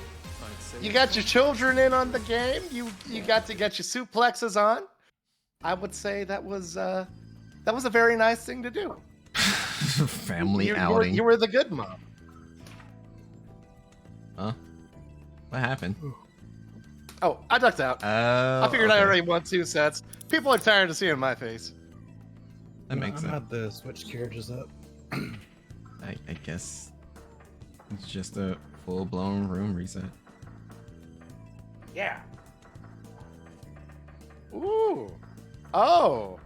Speaker 9: you got your children in on the game. You got to get your suplexes on. I would say that was a very nice thing to do.
Speaker 3: Family
Speaker 9: You were-
Speaker 3: outing.
Speaker 9: you were the good mom.
Speaker 3: Huh? What happened?
Speaker 9: Oh, I ducked out.
Speaker 3: Oh,
Speaker 9: I figured I
Speaker 3: okay.
Speaker 9: already won 2 sets. People are tired of seeing my face.
Speaker 3: That makes
Speaker 7: I'm
Speaker 3: sense.
Speaker 7: about to switch carriages up.
Speaker 3: I guess it's just a full-blown room reset.
Speaker 9: Yeah. Ooh. Oh.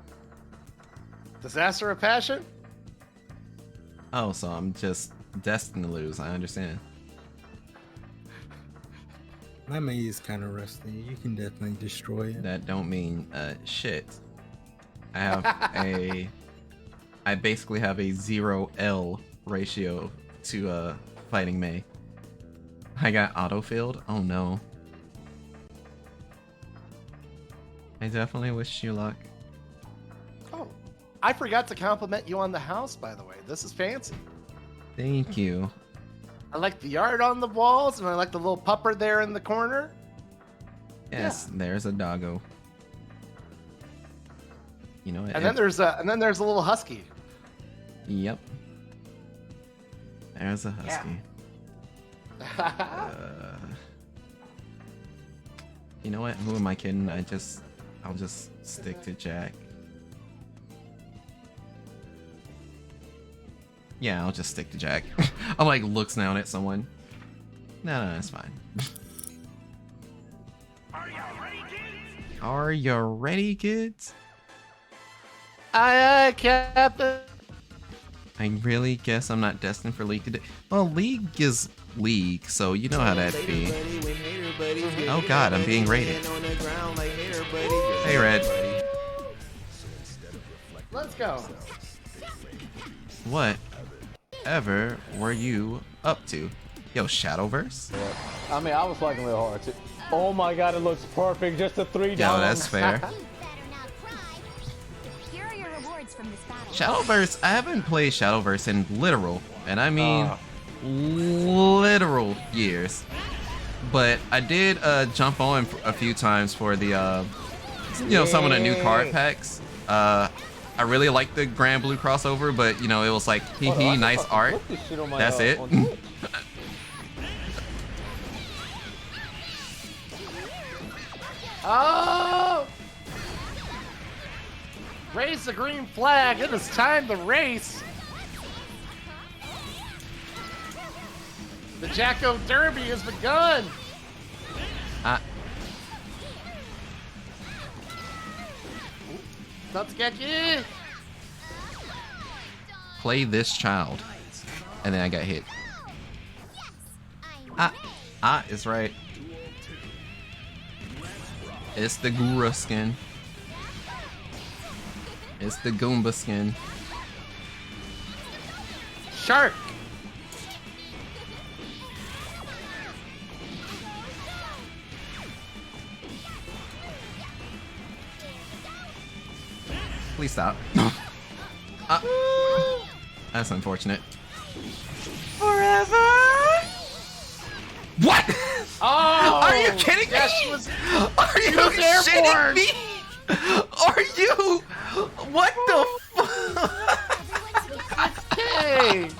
Speaker 9: Disaster of passion?
Speaker 3: Oh, so I'm just destined to lose. I understand.
Speaker 7: My maze is kind of rusty. You can definitely destroy it.
Speaker 3: That don't mean shit. I have a I basically have a 0L ratio to fighting Mei. I got autofilled? Oh no. I definitely wish you luck.
Speaker 9: Oh, I forgot to compliment you on the house, by the way. This is fancy.
Speaker 3: Thank you.
Speaker 9: I like the art on the walls, and I like the little pupper there in the corner.
Speaker 3: Yes, there's a doggo. You know,
Speaker 9: And then there's a little husky.
Speaker 3: Yep. There's a husky. You know what? Who am I kidding? I'll just stick to Jack. Yeah, I'll just stick to Jack. I'm like looks down at someone. No, it's fine. Are you ready, kids?
Speaker 9: Aye, Captain.
Speaker 3: I really guess I'm not destined for League today. Well, League is League, so you know how that'd be. Oh god, I'm being raided. Hey, Red.
Speaker 9: Let's go.
Speaker 3: What ever were you up to? Yo, Shadowverse?
Speaker 10: I mean, I was liking real hard too. Oh my god, it looks perfect. Just a 3 down.
Speaker 3: Yo, that's fair.
Speaker 4: Here are your rewards from this battle.
Speaker 3: Shadowverse, I haven't played Shadowverse in literal, and I mean literal years. But I did jump on a few times for the, you know, some of the new card packs. I really like the Grand Blue crossover, but you know, it was like, hee hee, nice art. That's it.
Speaker 9: Oh! Raise the green flag. It is time to race. The Jacko Derby has begun. Let's get you.
Speaker 3: Play this child. And then I got hit. Is right. It's the Gura skin. It's the Goomba skin.
Speaker 9: Shark.
Speaker 3: Please stop. That's unfortunate. Forever. What?
Speaker 9: Oh!
Speaker 3: Are you kidding me?
Speaker 9: She was,
Speaker 3: Are you
Speaker 9: was
Speaker 3: shitting
Speaker 9: airborne.
Speaker 3: me? Are you? What the fuck?
Speaker 9: Hey!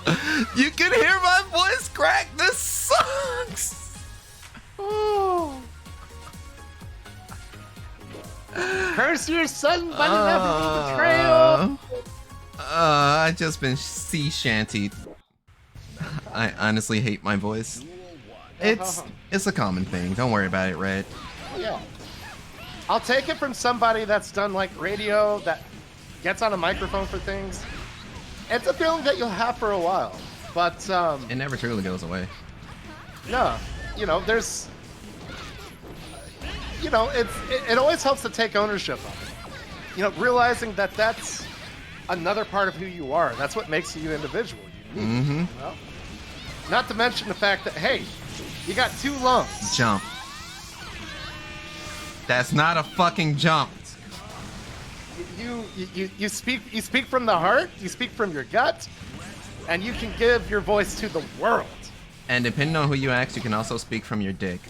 Speaker 3: You can hear my voice crack. This sucks.
Speaker 9: Oh. Curse your son by the level betrayal.
Speaker 3: I just been sea shantied. I honestly hate my voice. It's a common thing. Don't worry about it, Red.
Speaker 9: Yeah. I'll take it from somebody that's done like radio, that gets on a microphone for things. It's a feeling that you'll have for a while, but
Speaker 3: It never truly goes away.
Speaker 9: no, you know, there's, you know, it always helps to take ownership of it. You know, realizing that that's another part of who you are. That's what makes you an individual. Unique, you know? Not to mention the fact that, hey, you got 2 lungs.
Speaker 3: Jump. That's not a fucking jump.
Speaker 9: You speak from the heart. You speak from your gut, and you can give your voice to the world.
Speaker 3: And depending on who you ask, you can also speak from your dick.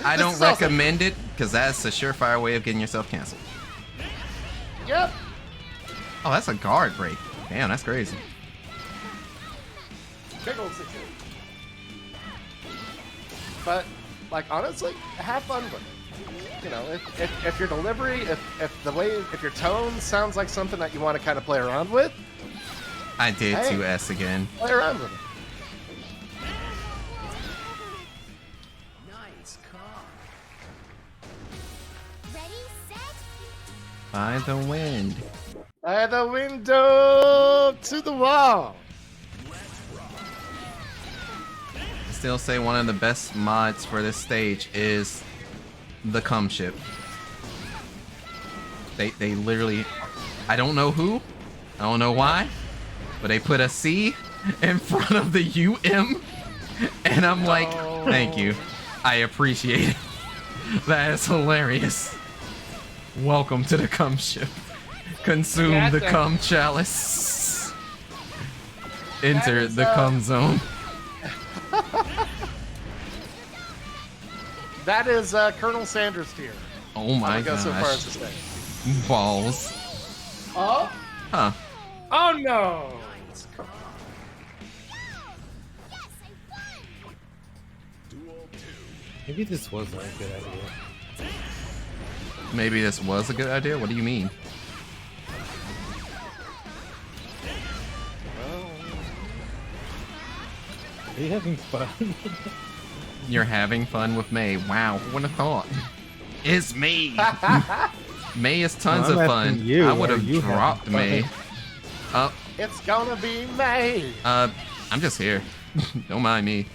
Speaker 3: I don't
Speaker 9: is awesome.
Speaker 3: recommend it, because that's a surefire way of getting yourself canceled.
Speaker 9: Yep.
Speaker 3: Oh, that's a guard break. Damn, that's crazy.
Speaker 9: Big old situation. But, like, honestly, have fun with it. You know, if your delivery, if your tone sounds like something that you want to kind of play around with,
Speaker 3: I did
Speaker 9: Hey.
Speaker 3: 2S again.
Speaker 9: play around with it.
Speaker 5: Nice car.
Speaker 4: Ready, set.
Speaker 3: By the wind.
Speaker 9: By the window to the wall.
Speaker 3: I still say one of the best mods for this stage is the cum ship. They literally I don't know who. I don't know why. But they put a C in front of the UM. And I'm like, thank you. I appreciate it. That is hilarious. Welcome to the cum ship. Consume the cum chalice. Enter the cum zone.
Speaker 9: That is Colonel Sanders tier.
Speaker 3: Oh my
Speaker 9: Go so far as
Speaker 3: gosh.
Speaker 9: to say.
Speaker 3: Balls.
Speaker 9: Oh?
Speaker 3: Huh.
Speaker 9: Oh no!
Speaker 7: Maybe this wasn't a good idea.
Speaker 3: Maybe this was a good idea? What do you mean?
Speaker 7: Are you having fun?
Speaker 3: You're having fun with May. Wow, who would have thought? It's me! May is tons
Speaker 7: No,
Speaker 3: of
Speaker 7: I'm
Speaker 3: fun.
Speaker 7: asking you,
Speaker 3: I would
Speaker 7: are
Speaker 3: have
Speaker 7: you
Speaker 3: dropped
Speaker 7: having
Speaker 3: May.
Speaker 9: It's gonna be May.
Speaker 3: I'm just here. Don't mind me.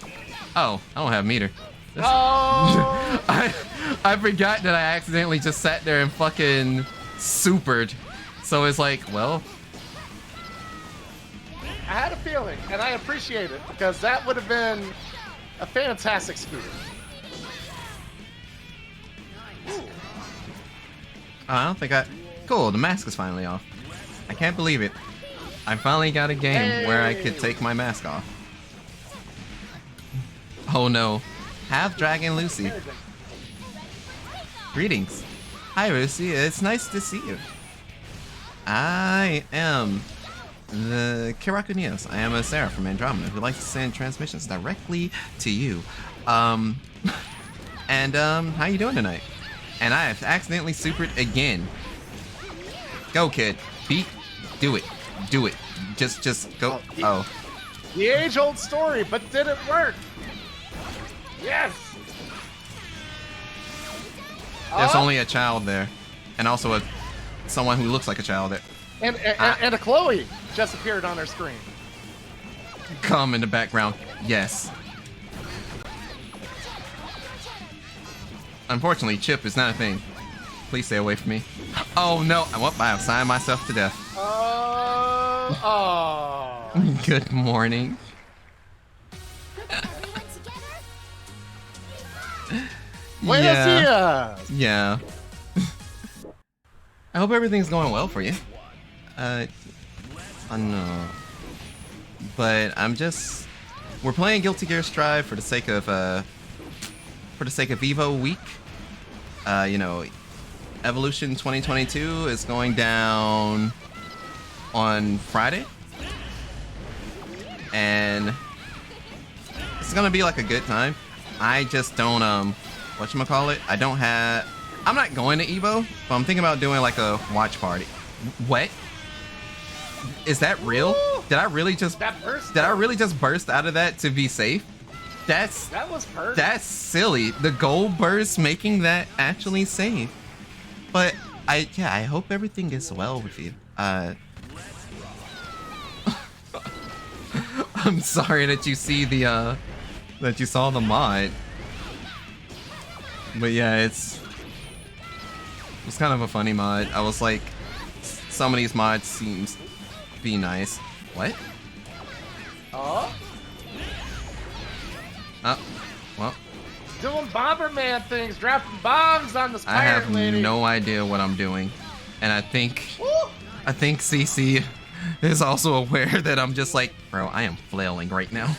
Speaker 3: Oh, I don't have meter.
Speaker 9: Oh!
Speaker 3: I forgot that I accidentally just sat there and fucking supered. So it's like, well,
Speaker 9: I had a feeling, and I appreciate it, because that would have been a fantastic scooter.
Speaker 3: I don't think I... Cool, the mask is finally off. I can't believe it. I finally got a game where I could take my mask off. Oh no. Half Dragon Lucy. Greetings. Hi Lucy, it's nice to see you. I am the Kiraku Neos. I am a Sarah from Andromeda who likes to send transmissions directly to you. How you doing tonight? And I have accidentally supered again. Go kid. Beat. Do it. Do it. Just go. Oh.
Speaker 9: The age-old story, but did it work? Yes!
Speaker 3: There's only a child there. And also someone who looks like a child there.
Speaker 9: And a Chloe just appeared on our screen.
Speaker 3: Come in the background. Yes. Unfortunately, Chip is not a thing. Please stay away from me. Oh no, I have signed myself to death.
Speaker 9: Oh.
Speaker 3: Good morning.
Speaker 9: Buenos dias.
Speaker 3: Yeah. I hope everything's going well for you. I know. But we're playing Guilty Gear Strive for the sake of Evo week. You know, Evolution 2022 is going down on Friday. And it's gonna be like a good time. I just don't whatchamacallit? I'm not going to Evo, but I'm thinking about doing like a watch party. What? Is that real? Did I really just burst out of that to be safe? That
Speaker 9: was perfect.
Speaker 3: That's silly. The gold burst making that actually safe. But I hope everything gets well with you. I'm sorry that you see the that you saw the mod. But yeah, it's kind of a funny mod. I was like, some of these mods seems be nice. What?
Speaker 9: Oh?
Speaker 3: Well.
Speaker 9: Doing Bomberman things, dropping bombs on the pirate
Speaker 3: I have
Speaker 9: lady.
Speaker 3: no idea what I'm doing. And I think CC is also aware that I'm just like, bro, I am flailing right now.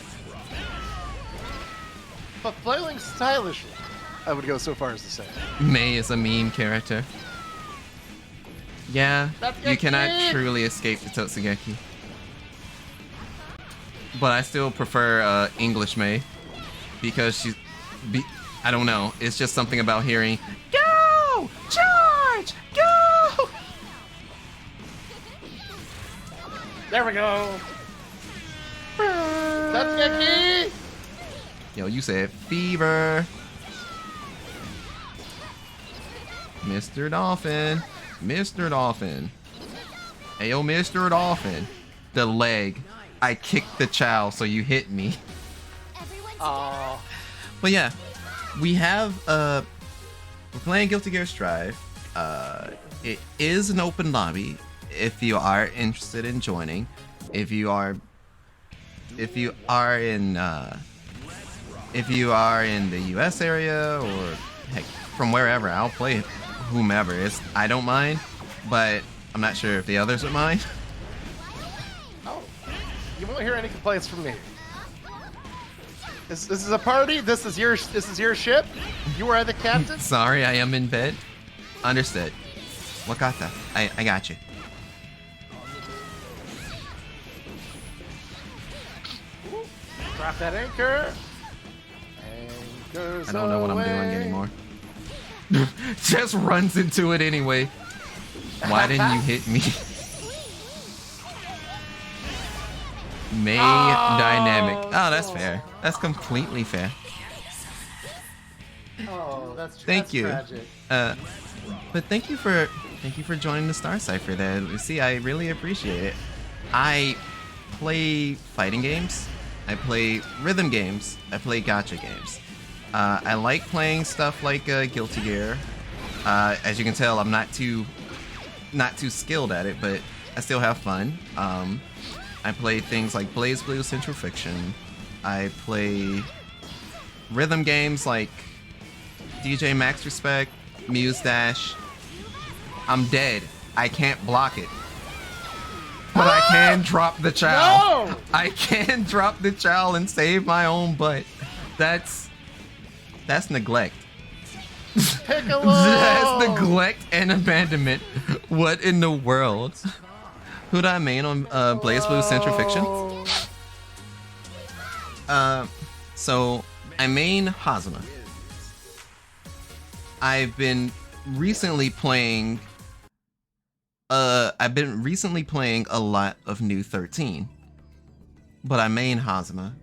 Speaker 9: But flailing stylishly, I would go so far as to say.
Speaker 3: May is a meme character. Yeah, you cannot truly escape the Totsugeki. But I still prefer English May. Because I don't know, it's just something about hearing, go! Charge! Go!
Speaker 9: There we go. Totsugeki!
Speaker 3: Yo, you said fever. Mr. Dolphin. Mr. Dolphin. Ayo, Mr. Dolphin. The leg. I kicked the chow, so you hit me.
Speaker 9: Oh.
Speaker 3: But yeah, we have we're playing Guilty Gear Strive. It is an open lobby. if you are interested in joining, if you are in the US area, or heck, from wherever, I'll play whomever. I don't mind, but I'm not sure if the others would mind.
Speaker 9: Oh, you won't hear any complaints from me. This is a party. This is your ship. You are the captain.
Speaker 3: Sorry, I am in bed. Understood. Wakata, I got you.
Speaker 9: Drop that anchor. Anchors
Speaker 3: I don't know what I'm doing
Speaker 9: away.
Speaker 3: anymore. Just runs into it anyway. Why didn't you hit me? May dynamic. Oh, that's fair. That's completely fair.
Speaker 9: Oh, that's
Speaker 3: Thank you.
Speaker 9: Tragic.
Speaker 3: But thank you for joining the Star Cipher there. See, I really appreciate it. I play fighting games. I play rhythm games. I play gacha games. I like playing stuff like Guilty Gear. As you can tell, I'm not too skilled at it, but I still have fun. I play things like Blaze Blue Central Fiction. I play rhythm games like DJ Max Respect, Muse Dash. I'm dead. I can't block it. But I can drop the chow.
Speaker 9: No!
Speaker 3: I can drop the chow and save my own butt. That's neglect.
Speaker 9: Piccolo!
Speaker 3: That's neglect and abandonment. What in the world? Who do I main on Blaze Blue Central Fiction? So I main Hazama. I've been recently playing a lot of New 13. But I main Hazama.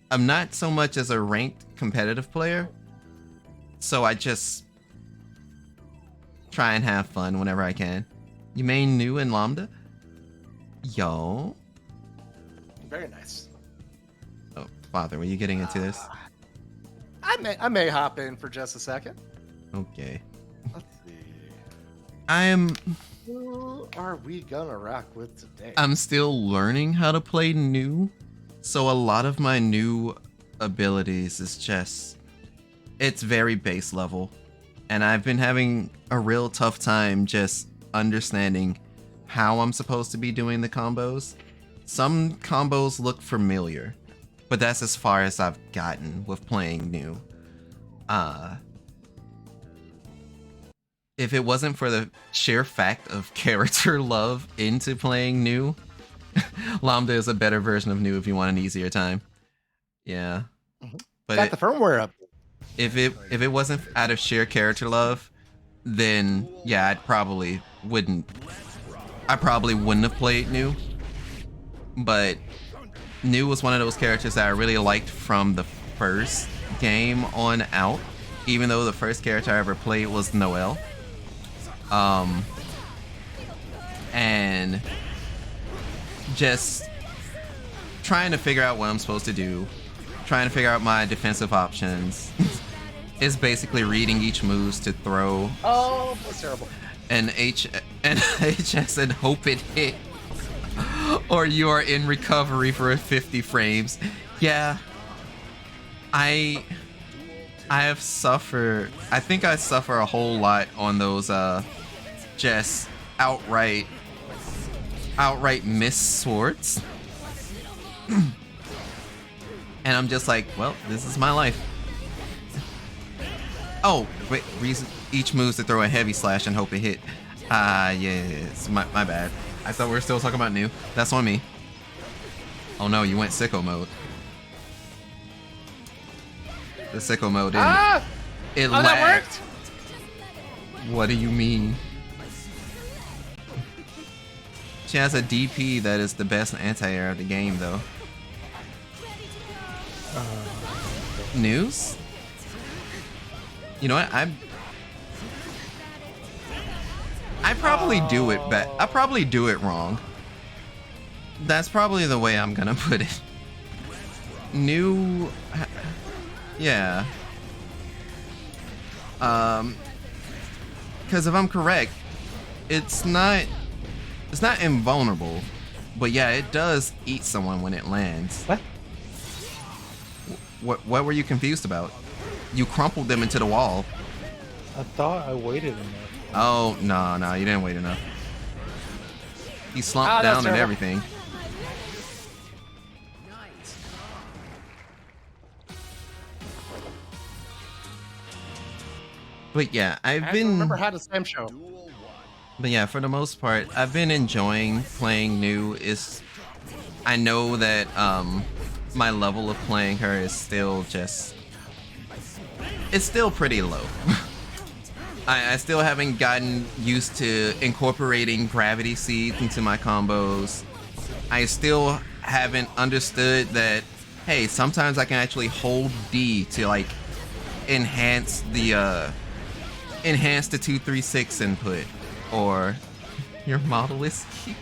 Speaker 3: I'm not so much as a ranked competitive player, so I just try and have fun whenever I can. You main New in Lambda? Yo.
Speaker 9: Very nice.
Speaker 3: Oh, Father, were you getting into this?
Speaker 9: I may hop in for just a second.
Speaker 3: Okay.
Speaker 9: Let's see. Who are we gonna rock with today?
Speaker 3: I'm still learning how to play New, so a lot of my New abilities is just, it's very base level, and I've been having a real tough time just understanding how I'm supposed to be doing the combos. Some combos look familiar, but that's as far as I've gotten with playing New. If it wasn't for the sheer fact of character love into playing New, Lambda is a better version of New if you want an easier time. Yeah. But
Speaker 9: Got the firmware up.
Speaker 3: if it wasn't out of sheer character love, then yeah, I probably wouldn't have played New. But New was one of those characters that I really liked from the first game on out, even though the first character I ever played was Noelle. And just trying to figure out what I'm supposed to do, trying to figure out my defensive options. It's basically reading each moves to throw
Speaker 9: Oh, that's terrible.
Speaker 3: an HS and hope it hit, or you are in recovery for 50 frames. Yeah, I have suffered. I think I suffer a whole lot on those just outright miss swords. And I'm just like, well, this is my life. Oh, wait, each move's to throw a heavy slash and hope it hit. Yeah, it's my bad. I thought we were still talking about New. That's on me. Oh no, you went sicko mode. The sicko mode didn't. It lagged.
Speaker 9: That worked?
Speaker 3: What do you mean? She has a DP that is the best anti-air of the game, though. News? You know what? I probably do it I probably do it wrong. That's probably the way I'm gonna put it. New, yeah. Because if I'm correct, it's not It's not invulnerable, but yeah, it does eat someone when it lands.
Speaker 7: What?
Speaker 3: What were you confused about? You crumpled them into the wall.
Speaker 7: I thought I waited enough.
Speaker 3: Oh, no, you didn't wait enough. He slumped
Speaker 9: that's
Speaker 3: down and
Speaker 9: terrible.
Speaker 3: everything. But yeah,
Speaker 9: I have to remember how to Sam show.
Speaker 3: But yeah, for the most part, I've been enjoying playing new. I know that my level of playing her is still just, it's still pretty low. I still haven't gotten used to incorporating gravity seeds into my combos. I still haven't understood that, hey, sometimes I can actually hold D to like enhance the 236 input. Or your model is cute.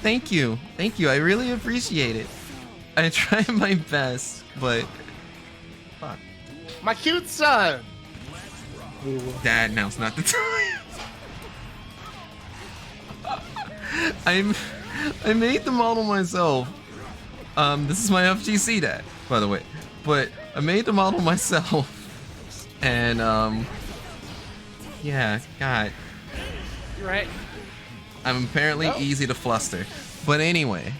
Speaker 3: Thank you. I really appreciate it. I try my best, but fuck.
Speaker 9: My cute son.
Speaker 3: Dad, now's not the time. I made the model myself. This is my FGC dad, by the way. But I made the model myself, and yeah, God.
Speaker 9: You're right.
Speaker 3: I'm apparently easy to fluster. But anyway.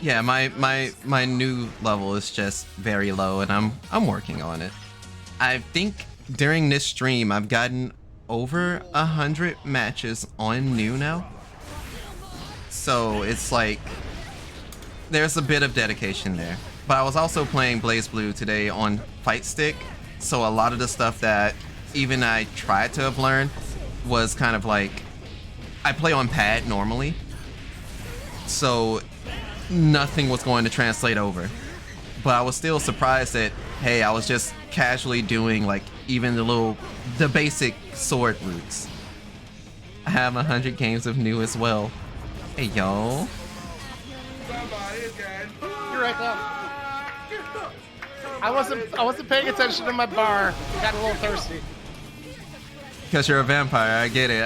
Speaker 3: Yeah, my new level is just very low, and I'm working on it. I think during this stream I've gotten over 100 matches on new now. So it's like there's a bit of dedication there. But I was also playing Blaze Blue today on Fight Stick, so a lot of the stuff that even I tried to have learned was kind of like, I play on pad normally, so nothing was going to translate over. But I was still surprised that, hey, I was just casually doing like even the basic sword routes. I have 100 games of new as well. Hey, yo.
Speaker 9: You're right now. I wasn't paying attention to my bar. Got a little thirsty.
Speaker 3: Because you're a vampire, I get it.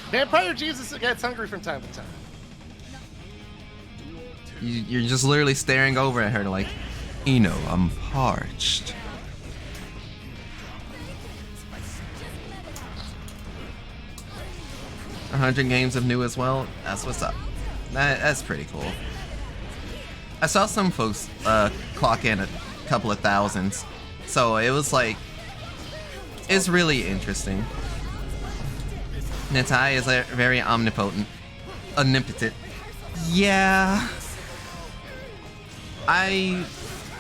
Speaker 9: Vampire Jesus gets hungry from time to time.
Speaker 3: You're just literally staring over at her like, Eno, I'm parched. A 100 games of new as well. That's what's up. That's pretty cool. I saw some folks clock in a couple of thousands, so it was like, it's really interesting. Natai is very omnipotent. Yeah.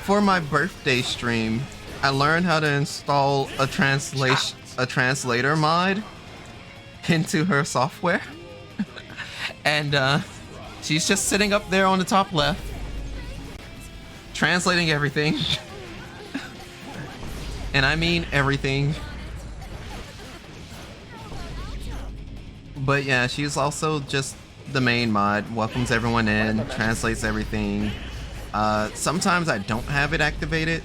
Speaker 3: For my birthday stream, I learned how to install a translator mod into her software. And she's just sitting up there on the top left, translating everything. And I mean everything. But yeah, she's also just the main mod, welcomes everyone in, translates everything. Sometimes I don't have it activated,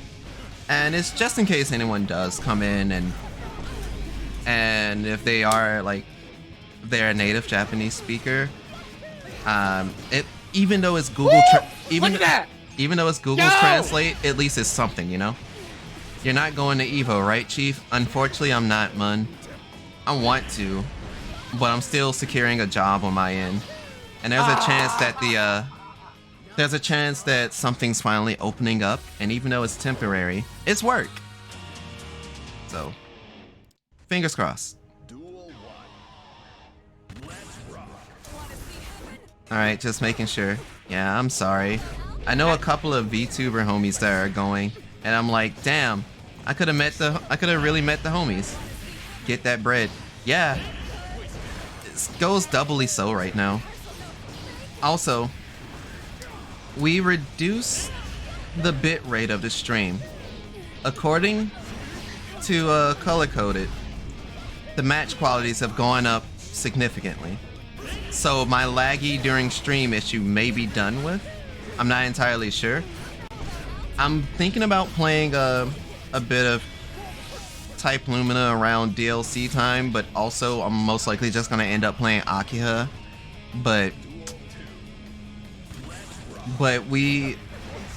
Speaker 3: and it's just in case anyone does come in, and if they are like, they're a native Japanese speaker, even though it's Google even though it's Google's Translate, at least it's something, you know. You're not going to Evo, right, Chief? Unfortunately, I'm not, man. I want to, but I'm still securing a job on my end, and there's a chance that something's finally opening up, and even though it's temporary, it's work. So, fingers crossed. Alright, just making sure. Yeah, I'm sorry. I know a couple of VTuber homies that are going, and I'm like, damn, I could have really met the homies. Get that bread. Yeah. It goes doubly so right now. Also, we reduced the bit rate of the stream. According to Color Coded, the match qualities have gone up significantly. So my laggy during stream issue may be done with. I'm not entirely sure. I'm thinking about playing a bit of Type Lumina around DLC time, but also I'm most likely just gonna end up playing Akiha. But we,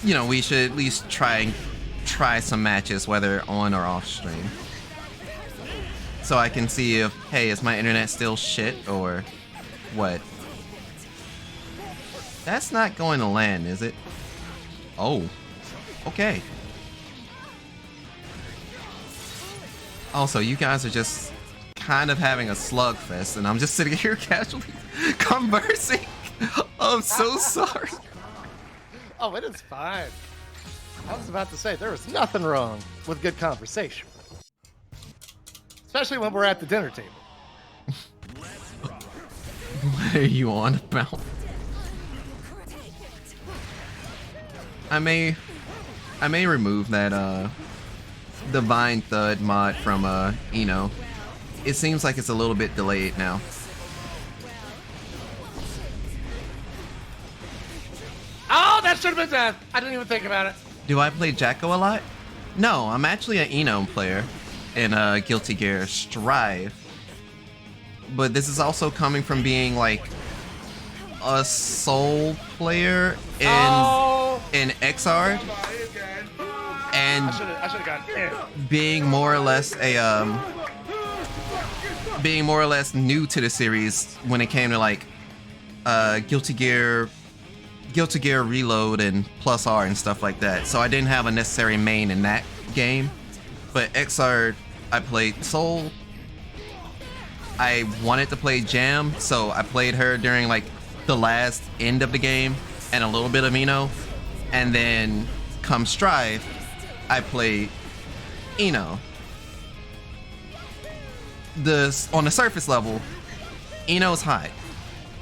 Speaker 3: you know, we should at least try some matches, whether on or off stream, so I can see if, hey, is my internet still shit or what? That's not going to land, is it? Oh, okay. Also, you guys are just kind of having a slugfest, and I'm just sitting here casually conversing. I'm so sorry.
Speaker 9: Oh, it is fine. I was about to say, there is nothing wrong with good conversation. Especially when we're at the dinner table.
Speaker 3: What are you on about? I may remove that Divine Thud mod from Eno. It seems like it's a little bit delayed now.
Speaker 9: Oh, that should have been done. I didn't even think about it.
Speaker 3: Do I play Jacko a lot? No, I'm actually an Eno player in Guilty Gear Strive. But this is also coming from being like a Soul player in XR, and
Speaker 9: I should have gotten it.
Speaker 3: being more or less new to the series when it came to like Guilty Gear Reload and Plus R and stuff like that. So I didn't have a necessary main in that game. But XR, I played Soul. I wanted to play Jam, so I played her during like the last end of the game and a little bit of Eno. And then come Strive, I played Eno. On the surface level, Eno's high.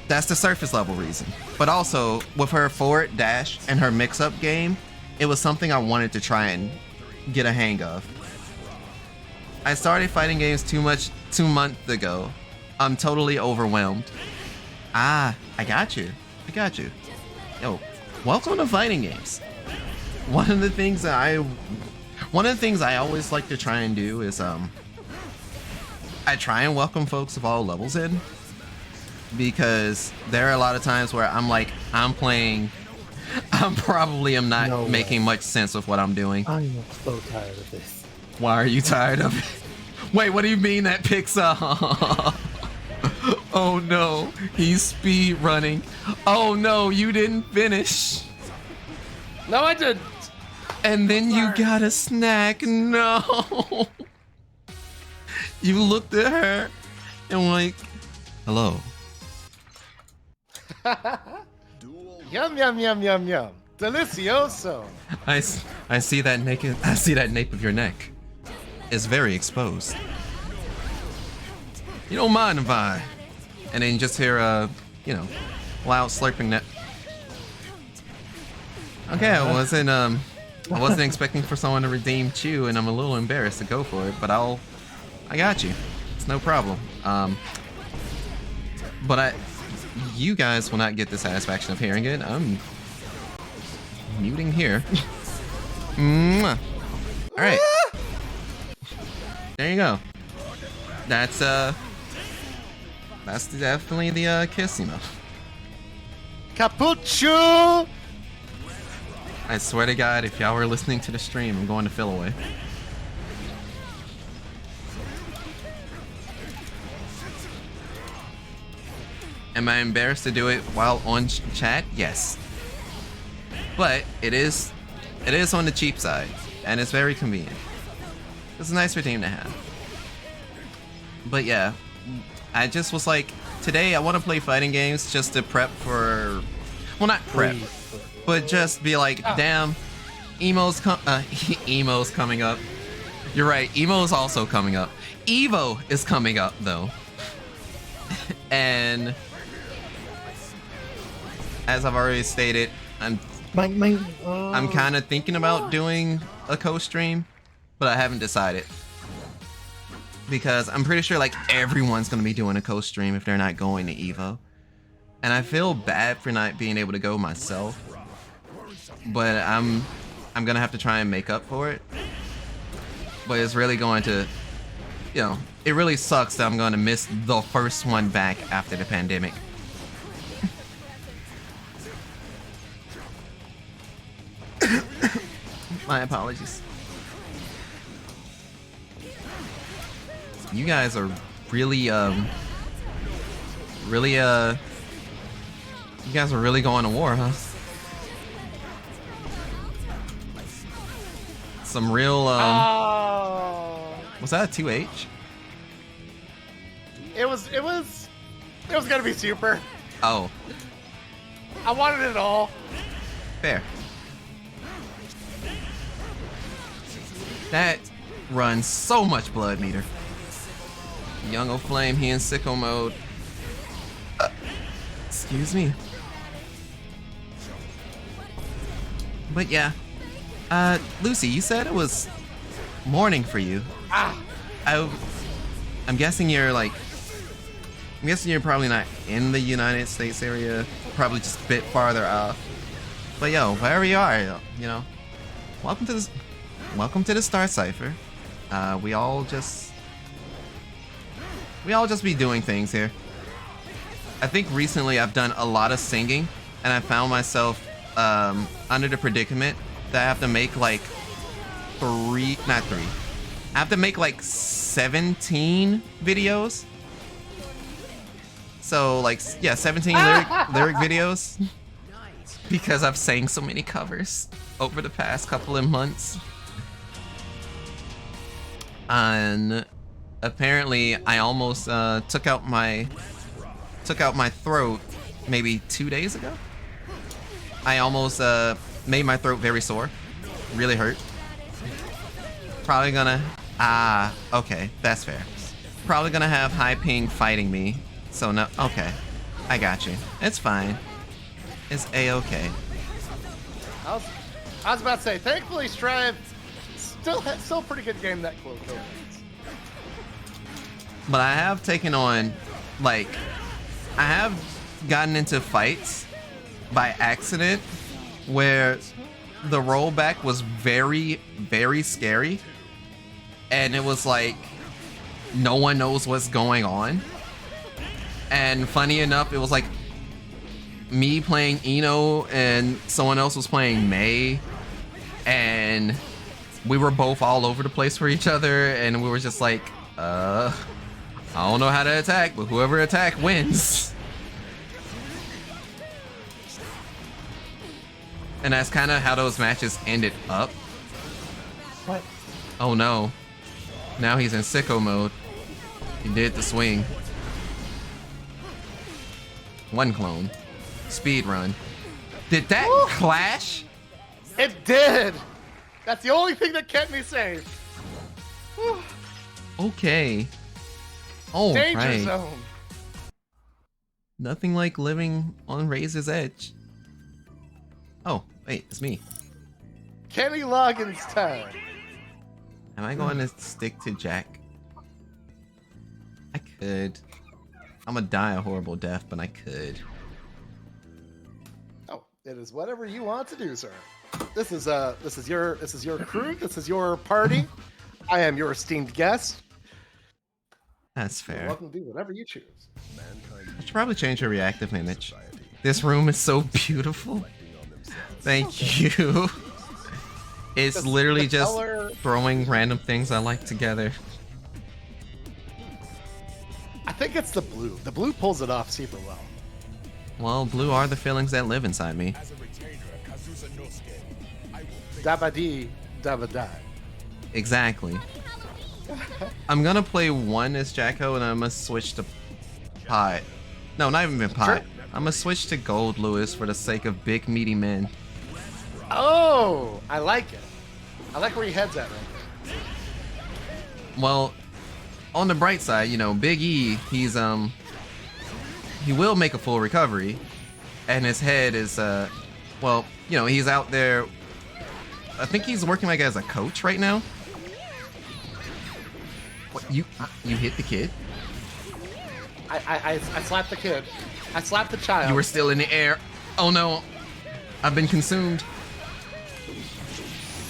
Speaker 3: That's the surface level reason. But also, with her forward dash and her mix-up game, it was something I wanted to try and get a hang of. I started fighting games 2 months ago. I'm totally overwhelmed. I got you. Yo, welcome to fighting games. One of the things I always like to try and do is I try and welcome folks of all levels in, because there are a lot of times where I'm like, I probably am not making much sense with what I'm doing.
Speaker 7: I am so tired of this.
Speaker 3: Why are you tired of it? Wait, what do you mean that picks up? Oh no, he's speed running. Oh no, you didn't finish.
Speaker 9: No, I didn't.
Speaker 3: And then you got a snack. No. You looked at her and like, hello.
Speaker 9: Yum, yum, yum, yum, yum. Delicioso.
Speaker 3: I see that nape of your neck is very exposed. You don't mind if I... And then just hear loud slurping that. Okay, I wasn't expecting for someone to redeem Chew, and I'm a little embarrassed to go for it, but I got you. It's no problem. But you guys will not get the satisfaction of hearing it. I'm muting here. Mwah. All right. There you go. That's definitely the kiss enough.
Speaker 9: Capucho!
Speaker 3: I swear to God, if y'all were listening to the stream, I'm going to fill away. Am I embarrassed to do it while on chat? Yes. But it is on the cheap side, and it's very convenient. It's a nice routine to have. But yeah, I just was like, today I want to play fighting games just to prep for, well, not prep, but just be like, damn, Emo's coming up. You're right, Emo's also coming up. Evo is coming up though. And as I've already stated, I'm kind of thinking about doing a co-stream, but I haven't decided. Because I'm pretty sure like everyone's gonna be doing a co-stream if they're not going to Evo. And I feel bad for not being able to go myself. But I'm I'm gonna have to try and make up for it. But it's really going to, you know, it really sucks that I'm going to miss the first one back after the pandemic. My apologies. You guys are really, you guys are really going to war, huh? Some real, was that a 2H?
Speaker 9: It was gonna be super.
Speaker 3: Oh.
Speaker 9: I wanted it all.
Speaker 3: Fair. That runs so much blood meter. Young O'Flame, he in sicko mode. Excuse me. But yeah. Lucy, you said it was morning for you. I'm guessing you're like... I'm guessing you're probably not in the United States area. Probably just a bit farther off. But yo, wherever you are, you know, welcome to the Star Cipher. We all just be doing things here. I think recently I've done a lot of singing, and I found myself under the predicament that I have to make like I have to make like 17 videos. So like, yeah, 17 lyric videos. Because I've sang so many covers over the past couple of months. And apparently I almost took out my throat maybe 2 days ago. I almost made my throat very sore. Really hurt. Probably gonna okay, that's fair. Probably gonna have High Ping fighting me. So no, okay. I got you. It's fine. It's a-okay.
Speaker 9: I was about to say, thankfully Strive still pretty good game that close.
Speaker 3: But I have taken on, like, I have gotten into fights by accident where the rollback was very, very scary. And it was like, no one knows what's going on. And funny enough, it was like me playing Ino and someone else was playing Mei. And we were both all over the place for each other. And we were just like, I don't know how to attack, but whoever attack wins. And that's kind of how those matches ended up.
Speaker 7: What?
Speaker 3: Oh no. Now he's in sicko mode. He did the swing. One clone. Speed run. Did that clash?
Speaker 9: It did! That's the only thing that kept me safe.
Speaker 3: Okay. Oh,
Speaker 9: Danger
Speaker 3: right.
Speaker 9: zone.
Speaker 3: Nothing like living on Razor's Edge. Oh, wait, it's me.
Speaker 9: Kenny Loggins time.
Speaker 3: Am I going to stick to Jack? I could. I'm gonna die a horrible death, but I could.
Speaker 9: Oh, it is whatever you want to do, sir. This is your crew. This is your party. I am your esteemed guest.
Speaker 3: That's fair.
Speaker 9: You're welcome to do whatever you choose.
Speaker 3: I should probably change your reactive image. This room is so beautiful. Thank you. It's literally just throwing random things I like together.
Speaker 9: I think it's the blue. The blue pulls it off super well.
Speaker 3: Well, blue are the feelings that live inside me.
Speaker 9: Dabba-dee, dabba-da.
Speaker 3: Exactly. I'm gonna play one as Jacko and I'm gonna switch to Pot. No, not even Pot.
Speaker 9: Sure.
Speaker 3: I'm gonna switch to Gold Lewis for the sake of big meaty men.
Speaker 9: Oh, I like it. I like where your head's at right there.
Speaker 3: Well, on the bright side, you know, Big E, he will make a full recovery, and his head is, well, you know, he's out there. I think he's working like as a coach right now. What, you hit the kid?
Speaker 9: I slapped the kid. I slapped the child.
Speaker 3: You were still in the air. Oh no, I've been consumed.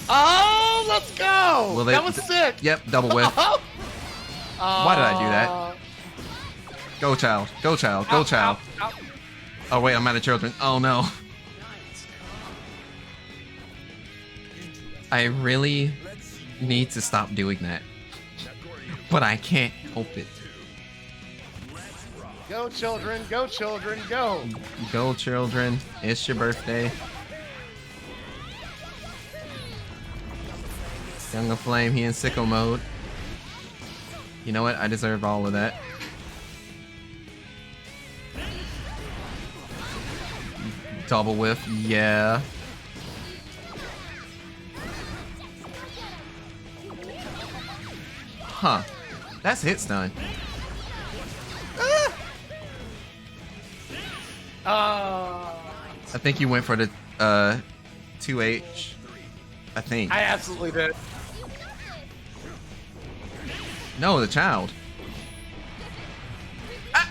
Speaker 9: Oh, let's go!
Speaker 3: Will they-
Speaker 9: That was sick.
Speaker 3: Yep, double whiff. Why did I do that? Go child, go child, go child.
Speaker 9: Ow.
Speaker 3: Oh wait, I'm out of children. Oh no. I really need to stop doing that. But I can't help it.
Speaker 9: Go children, go children, go!
Speaker 3: Go children, it's your birthday. Young of Flame, he in sicko mode. You know what? I deserve all of that. Double whiff, yeah. Huh. That's hit stun. I think you went for the 2H. I think.
Speaker 9: I absolutely did.
Speaker 3: No, the child. Ah!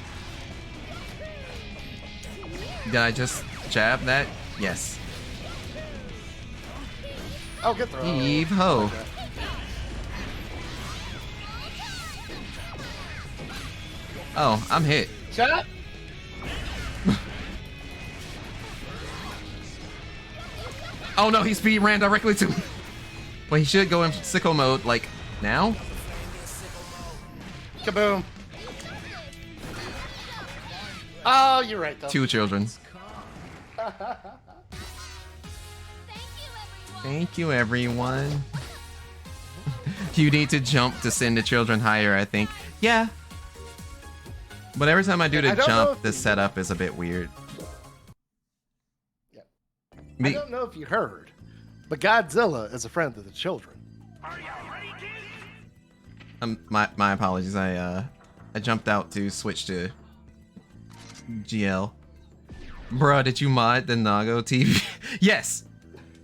Speaker 3: Did I just jab that? Yes.
Speaker 9: Oh, good throw.
Speaker 3: Heave ho. Oh, I'm hit.
Speaker 9: Shut up.
Speaker 3: Oh no, he speed ran directly to me. Well, he should go in sicko mode, like, now?
Speaker 9: Kaboom. Oh, you're right, though.
Speaker 3: 2 children. Thank you, everyone. You need to jump to send the children higher, I think. Yeah. But every time I do the jump, the setup is a bit weird.
Speaker 9: Yeah. I don't know if you heard, but Godzilla is a friend of the children.
Speaker 3: My apologies. I jumped out to switch to GL. Bruh, did you mod the Nago TV? Yes.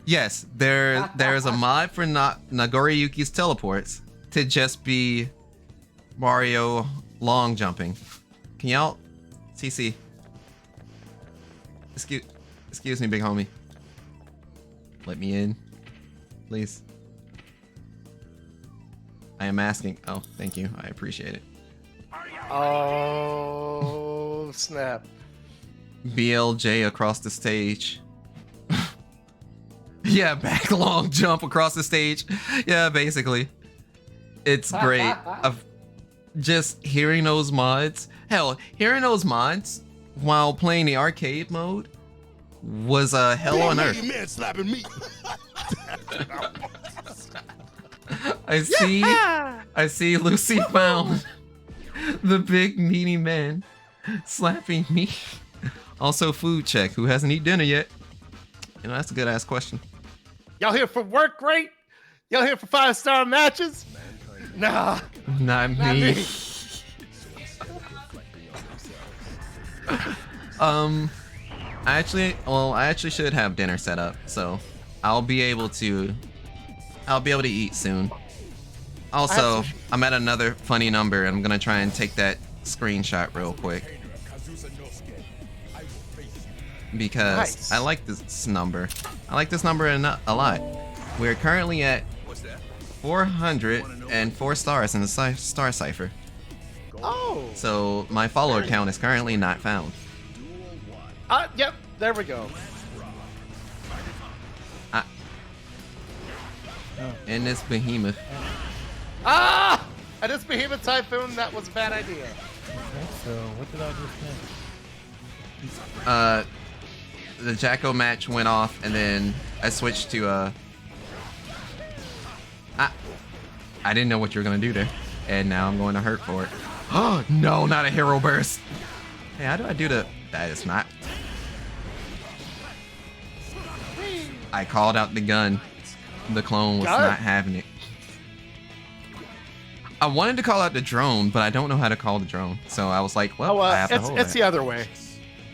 Speaker 3: Yes, there's a mod for Nagoriyuki's teleports to just be Mario long jumping. Can y'all CC? Excuse me, big homie. Let me in, please. I am asking. Oh, thank you. I appreciate it.
Speaker 9: Oh, snap.
Speaker 3: BLJ across the stage. Yeah, back long jump across the stage. Yeah, basically. It's great. Of just hearing those mods. Hell, hearing those mods while playing the arcade mode was a hell on earth.
Speaker 8: Man slapping me.
Speaker 3: I see Lucy found the big meaty man slapping me. Also food check. Who hasn't eaten dinner yet? You know, that's a good ass question.
Speaker 9: Y'all here for work rate? Y'all here for 5-star matches? Nah.
Speaker 3: Not me. I actually should have dinner set up, so I'll be able to eat soon. Also, I'm at another funny number, and I'm gonna try and take that screenshot real quick because
Speaker 9: Nice.
Speaker 3: I like this number. I like this number a lot. We're currently at 404 stars in the star cipher.
Speaker 9: Oh.
Speaker 3: So my follower count is currently not found.
Speaker 9: Yep. There we go.
Speaker 3: In this behemoth.
Speaker 9: Ah! I just behemoth typhoon. That was a bad idea.
Speaker 7: Okay, so what did I just miss?
Speaker 3: The Jacko match went off, and then I switched to I didn't know what you were gonna do there, and now I'm going to hurt for it. Oh no, not a hero burst. Hey, how do I do the? That is not. I called out the gun. The clone was not having it. I wanted to call out the drone, but I don't know how to call the drone. So I was like, well, I have to hold
Speaker 9: it's
Speaker 3: that.
Speaker 9: the other way.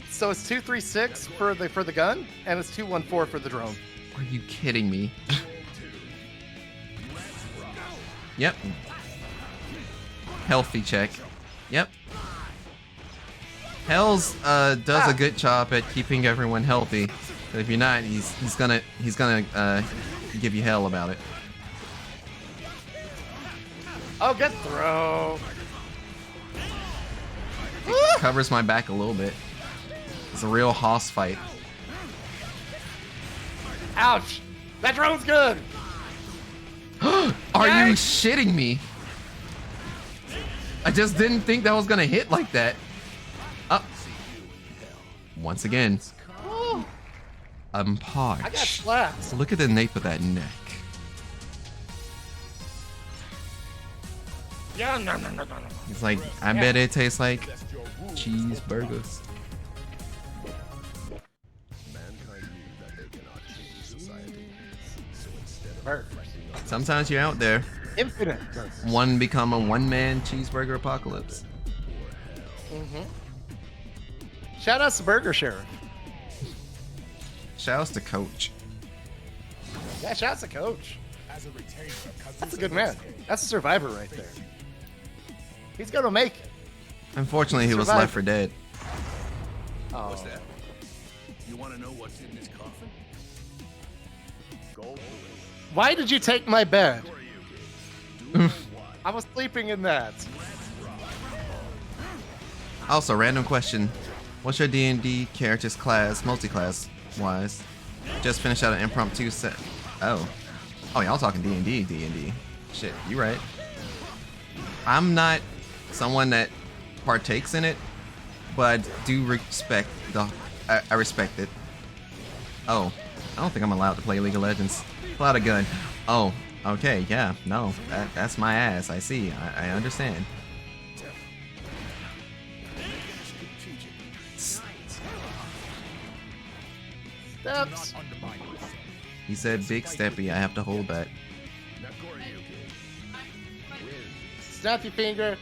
Speaker 9: So it's 236 for the gun, and it's 214 for the drone.
Speaker 3: Are you kidding me? Yep. Healthy check. Yep. Hells does a good job at keeping everyone healthy. But if you're not, he's gonna give you hell about it.
Speaker 9: Oh, good throw.
Speaker 3: It covers my back a little bit. It's a real hoss fight.
Speaker 9: Ouch! That drone's good!
Speaker 3: Are you shitting me? I just didn't think that was gonna hit like that. Up. Once again. I'm parched.
Speaker 9: I got slapped.
Speaker 3: Look at the nape of that neck.
Speaker 9: Yeah, no.
Speaker 3: It's like, I bet it tastes like cheeseburgers.
Speaker 8: Mankind knew that they cannot change society. So instead of
Speaker 9: Burgers.
Speaker 3: Sometimes you're out there.
Speaker 9: Infinite.
Speaker 3: One become a one-man cheeseburger apocalypse.
Speaker 9: Shout out to Burger Sheriff.
Speaker 3: Shouts to Coach.
Speaker 9: Yeah, shout out to Coach.
Speaker 8: as a retainer,
Speaker 9: That's a good man. That's a survivor right there. He's gonna make it.
Speaker 3: Unfortunately, he was
Speaker 9: Survivor.
Speaker 3: left for dead.
Speaker 9: Oh.
Speaker 8: What's that? You want to know what's in this coffin? Gold.
Speaker 9: Why did you take my bed? I was sleeping in that.
Speaker 3: Also, random question. What's your D&D character's class, multi-class wise? Just finished out an impromptu set. Oh, y'all talking D&D. Shit, you right. I'm not someone that partakes in it, but I do respect I respect it. Oh, I don't think I'm allowed to play League of Legends. Pull out a gun. Oh, okay, yeah, no, that's my ass. I see. I understand.
Speaker 9: Steps.
Speaker 3: He said big steppy. I have to hold that.
Speaker 9: Snap your finger.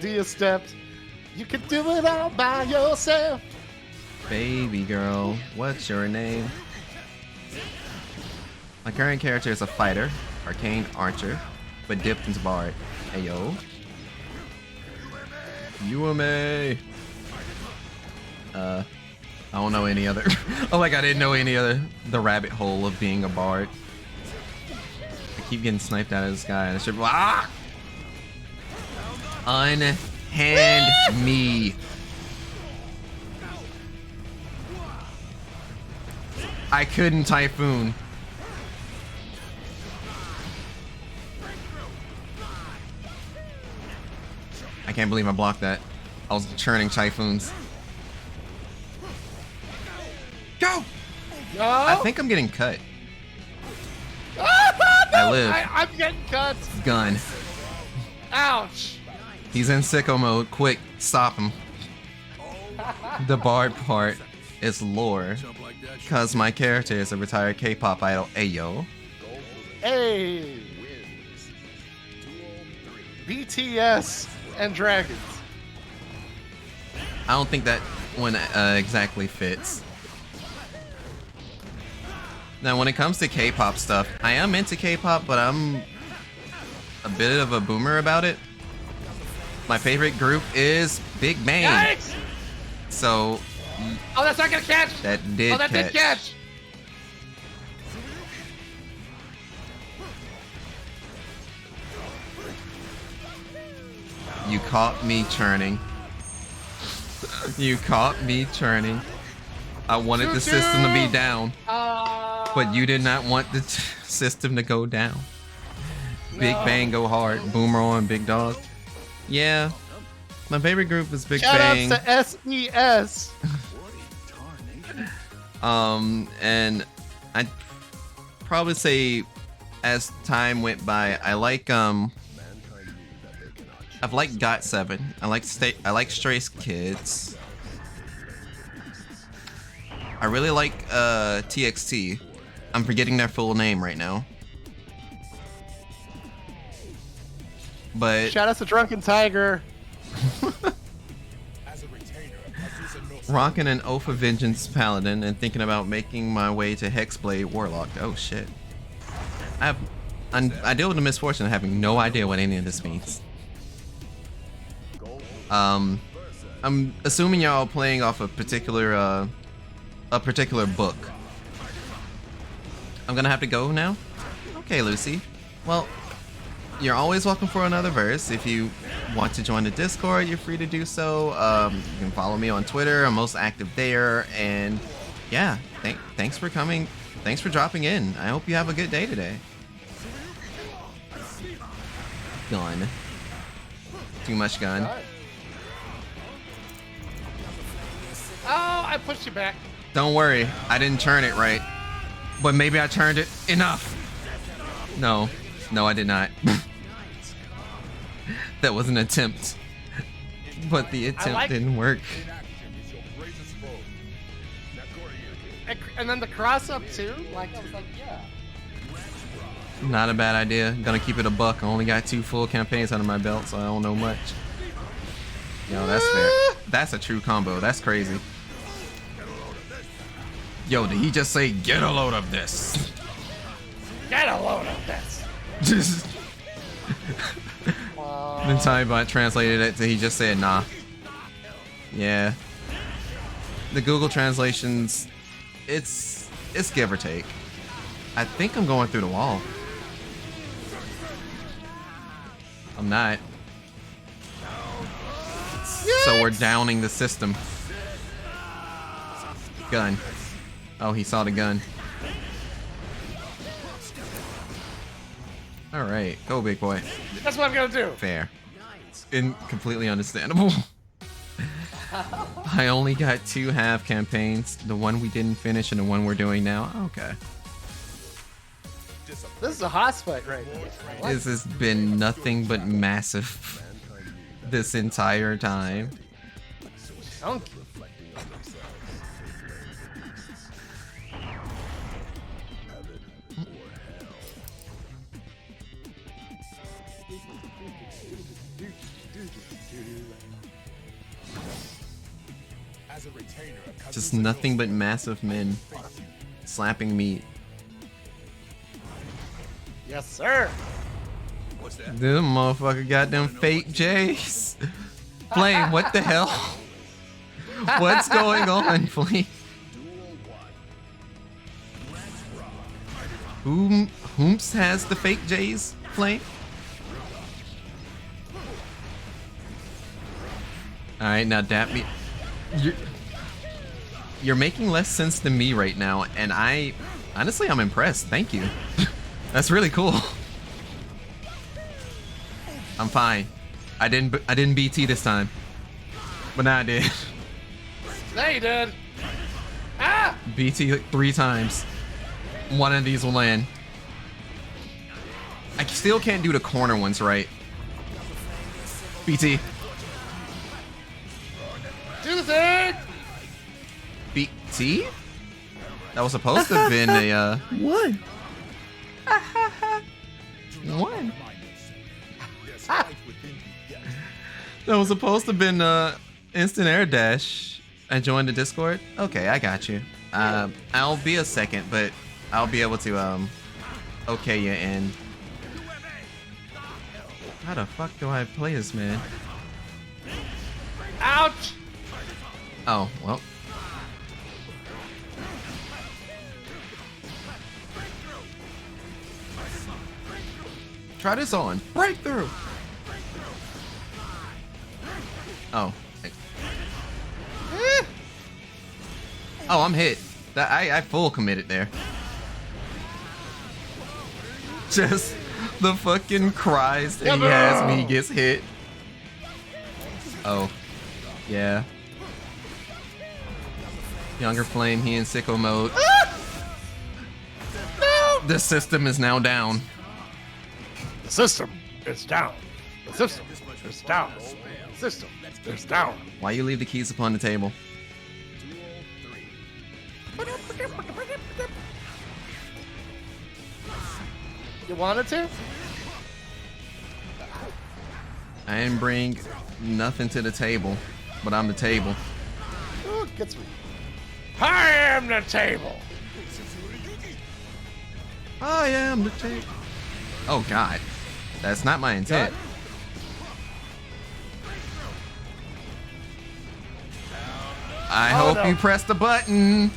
Speaker 9: Do your steps. You can do it all by yourself.
Speaker 3: Baby girl, what's your name? My current character is a fighter, arcane archer, but dipped into bard. Ayo. UMA. I don't know any other. Oh, like I didn't know any other. The rabbit hole of being a bard. I keep getting sniped out of the sky, and I should. Ah! Unhand me. I couldn't typhoon. I can't believe I blocked that. I was churning typhoons. Go!
Speaker 9: No.
Speaker 3: I think I'm getting cut.
Speaker 9: No,
Speaker 3: I live.
Speaker 9: I'm getting cut.
Speaker 3: Gun.
Speaker 9: Ouch.
Speaker 3: He's in sicko mode. Quick, stop him. The bard part is lore. Cause my character is a retired K-pop idol. Ayo.
Speaker 9: Hey. BTS and Dragons.
Speaker 3: I don't think that one exactly fits. Now, when it comes to K-pop stuff, I am into K-pop, but I'm a bit of a boomer about it. My favorite group is Big Bang.
Speaker 9: Yikes!
Speaker 3: So
Speaker 9: Oh, that's not gonna catch.
Speaker 3: that did
Speaker 9: Oh, that did catch.
Speaker 3: You caught me churning. You caught me churning. I wanted the system to be down, but you did not want the system to go down. Big Bang go hard. Boomer on Big Dog. Yeah. My favorite group is Big
Speaker 9: Shout
Speaker 3: Bang.
Speaker 9: outs to SES.
Speaker 3: And I'd probably say as time went by, I like I've liked GOT7. I like Stray Kids. I really like TXT. I'm forgetting their full name right now. But
Speaker 9: Shout out to Drunken Tiger.
Speaker 3: rocking an Oath of Vengeance Paladin and thinking about making my way to Hexblade Warlock. Oh shit. I deal with the misfortune of having no idea what any of this means. I'm assuming y'all playing off a particular book. I'm gonna have to go now? Okay, Lucy. Well, you're always welcome for another verse. If you want to join the Discord, you're free to do so. You can follow me on Twitter. I'm most active there. And yeah, thanks for coming. Thanks for dropping in. I hope you have a good day today. Gun. Too much gun.
Speaker 9: Oh, I pushed you back.
Speaker 3: Don't worry, I didn't turn it right. But maybe I turned it enough. No, I did not. That was an attempt. But the attempt didn't work.
Speaker 9: And then the cross up too? Like, I was like, yeah.
Speaker 3: Not a bad idea. Gonna keep it a buck. I only got 2 full campaigns under my belt, so I don't know much. Yo, that's fair. That's a true combo. That's crazy. Yo, did he just say, get a load of this?
Speaker 9: Get a load of this.
Speaker 3: Just. Then Tybot translated it to he just said, nah. Yeah. The Google translations, it's give or take. I think I'm going through the wall. I'm not. So we're downing the system. Gun. Oh, he saw the gun. Alright, go big boy.
Speaker 9: That's what I'm gonna do.
Speaker 3: Fair. Completely understandable. I only got 2 half campaigns. The one we didn't finish and the one we're doing now. Okay.
Speaker 9: This is a hoss fight right now.
Speaker 3: This has been nothing but massive this entire time.
Speaker 9: Chunky.
Speaker 3: Just nothing but massive men slapping meat.
Speaker 9: Yes, sir.
Speaker 3: This motherfucker got them fake J's. Flame, what the hell? What's going on, Flame? Whomst has the fake J's, Flame? Alright, now dap me. You're making less sense than me right now, and honestly, I'm impressed. Thank you. That's really cool. I'm fine. I didn't BT this time, but now I did.
Speaker 9: Now you did. Ah!
Speaker 3: BT like 3 times. One of these will land. I still can't do the corner ones right. BT.
Speaker 9: Do the thing.
Speaker 3: BT? That was supposed to have been a one. One. That was supposed to have been instant air dash. I joined the Discord. Okay, I got you. I'll be a second, but I'll be able to okay you in. How the fuck do I play this, man?
Speaker 9: Ouch!
Speaker 3: Oh, well. Try this on. Breakthrough! Oh. Oh, I'm hit. I full committed there. Just the fucking cries that he has when he gets hit. Oh. Yeah. Younger Flame, he in sicko mode.
Speaker 9: No!
Speaker 3: The system is now down.
Speaker 9: The system is down. The system is down. The system is down.
Speaker 3: Why you leave the keys upon the table?
Speaker 9: You wanted to?
Speaker 3: I didn't bring nothing to the table, but I'm the table.
Speaker 9: Oh, it gets me. I am the table.
Speaker 3: I am the table. Oh God, that's not my intent. I hope you press the button.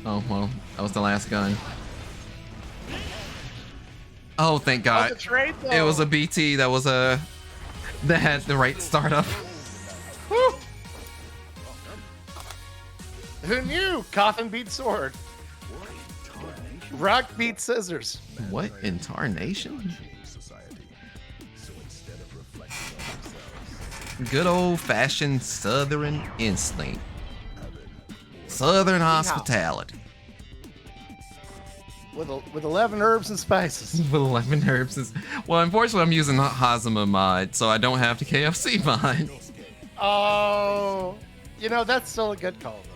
Speaker 3: Oh, well, that was the last gun. Oh, thank God.
Speaker 9: Trade,
Speaker 3: It was a BT that was that had the right startup.
Speaker 9: Woo. Who knew? Coffin beat sword. Rock beat scissors.
Speaker 3: What in tarnation? Good old-fashioned Southern instinct. Southern hospitality.
Speaker 9: With 11 herbs and spices.
Speaker 3: With 11 herbs. Well, unfortunately, I'm using the Hazama mod, so I don't have the KFC mod.
Speaker 9: Oh, that's still a good call, though.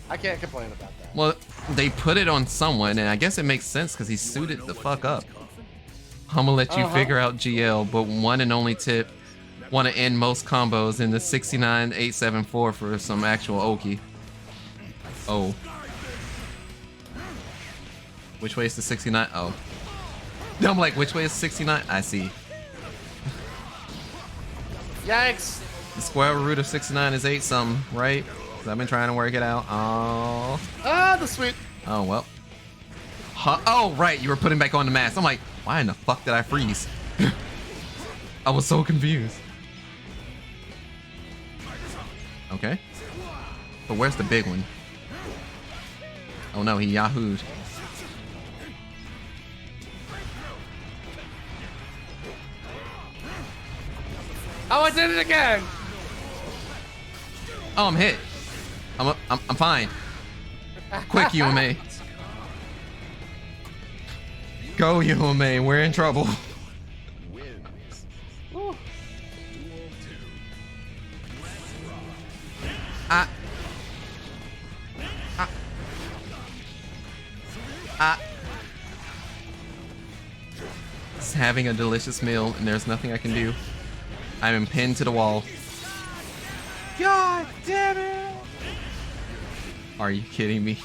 Speaker 9: I can't complain about that.
Speaker 3: Well, they put it on someone, and I guess it makes sense because he suited the fuck up. I'm gonna let you figure out GL, but one and only tip. Want to end most combos in the 69-874 for some actual Oki. Oh. Which way is the 69? Oh. I'm like, which way is 69? I see.
Speaker 9: Yikes.
Speaker 3: The square root of 69 is 8 something, right? 'Cause I've been trying to work it out. Oh.
Speaker 9: Ah, the sweet.
Speaker 3: Oh, well. Huh? Oh, right. You were putting back on the mask. I'm like, why in the fuck did I freeze? I was so confused. Okay. But where's the big one? Oh no, he yahooed.
Speaker 9: Oh, I did it again.
Speaker 3: Oh, I'm hit. I'm fine. Quick, UMA. Go, UMA. We're in trouble. Just having a delicious meal, and there's nothing I can do. I'm pinned to the wall. God damn it! Are you kidding me?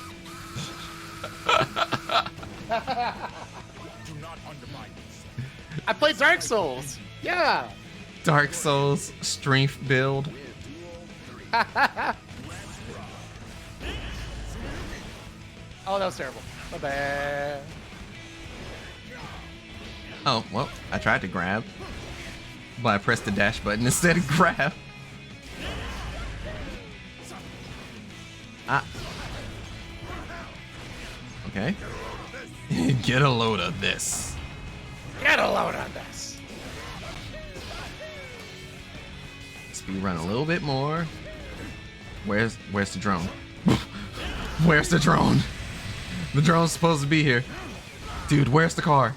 Speaker 9: I played Dark Souls. Yeah.
Speaker 3: Dark Souls strength build.
Speaker 9: Oh, that was terrible. My bad.
Speaker 3: Oh, well, I tried to grab, but I pressed the dash button instead of grab. Ah. Okay. Get a load of this.
Speaker 9: Get a load of this.
Speaker 3: Speed run a little bit more. Where's the drone? Where's the drone? The drone's supposed to be here. Dude, where's the car?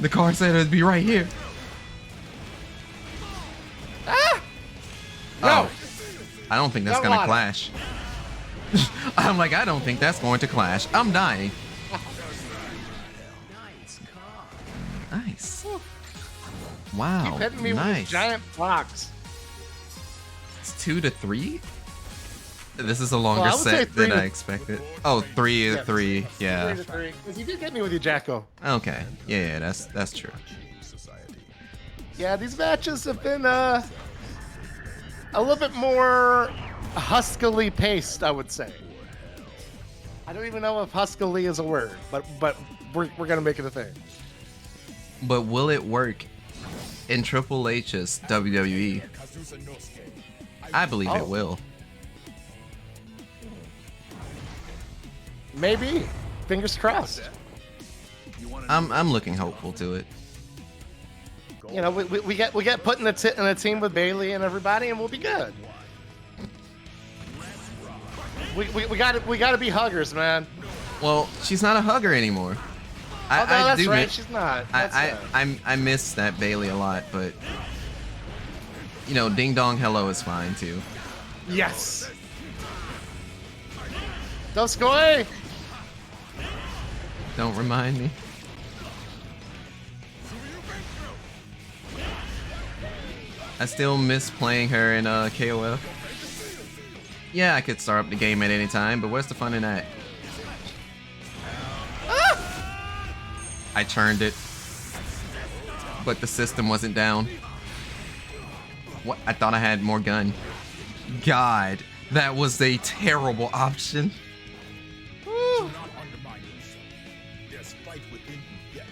Speaker 3: The car said it'd be right here.
Speaker 9: Ah!
Speaker 3: No.
Speaker 9: Oh,
Speaker 3: I don't think that's
Speaker 9: Don't
Speaker 3: gonna
Speaker 9: want it.
Speaker 3: clash. I'm like, I don't think that's going to clash. I'm dying. Nice. Wow.
Speaker 9: Keep hitting me with
Speaker 3: nice.
Speaker 9: this giant box.
Speaker 3: It's 2-3. This is a longer
Speaker 9: Well, I would say
Speaker 3: set
Speaker 9: 3
Speaker 3: than
Speaker 9: to-
Speaker 3: I expected. Oh, 3-3. Yeah.
Speaker 9: 3-3. 'Cause you did get me with your Jacko.
Speaker 3: Okay. Yeah, that's true.
Speaker 9: Yeah, these matches have been a little bit more huskily paced, I would say. I don't even know if huskily is a word, but we're gonna make it a thing.
Speaker 3: But will it work in Triple H's WWE? I believe
Speaker 9: Oh.
Speaker 3: it will.
Speaker 9: Maybe. Fingers crossed.
Speaker 3: I'm looking hopeful to it.
Speaker 9: You know, we get put in a team with Bailey and everybody, and we'll be good. We gotta be huggers, man.
Speaker 3: Well, she's not a hugger anymore.
Speaker 9: Oh, no, that's
Speaker 3: do
Speaker 9: right.
Speaker 3: miss-
Speaker 9: She's not. That's
Speaker 3: I miss that Bailey a lot, but you know, Ding Dong Hello is fine too.
Speaker 9: Yes. Doskoy.
Speaker 3: Don't remind me. I still miss playing her in KOF. Yeah, I could start up the game at any time, but where's the fun in that? I turned it, but the system wasn't down. What? I thought I had more gun. God, that was a terrible option.
Speaker 8: get.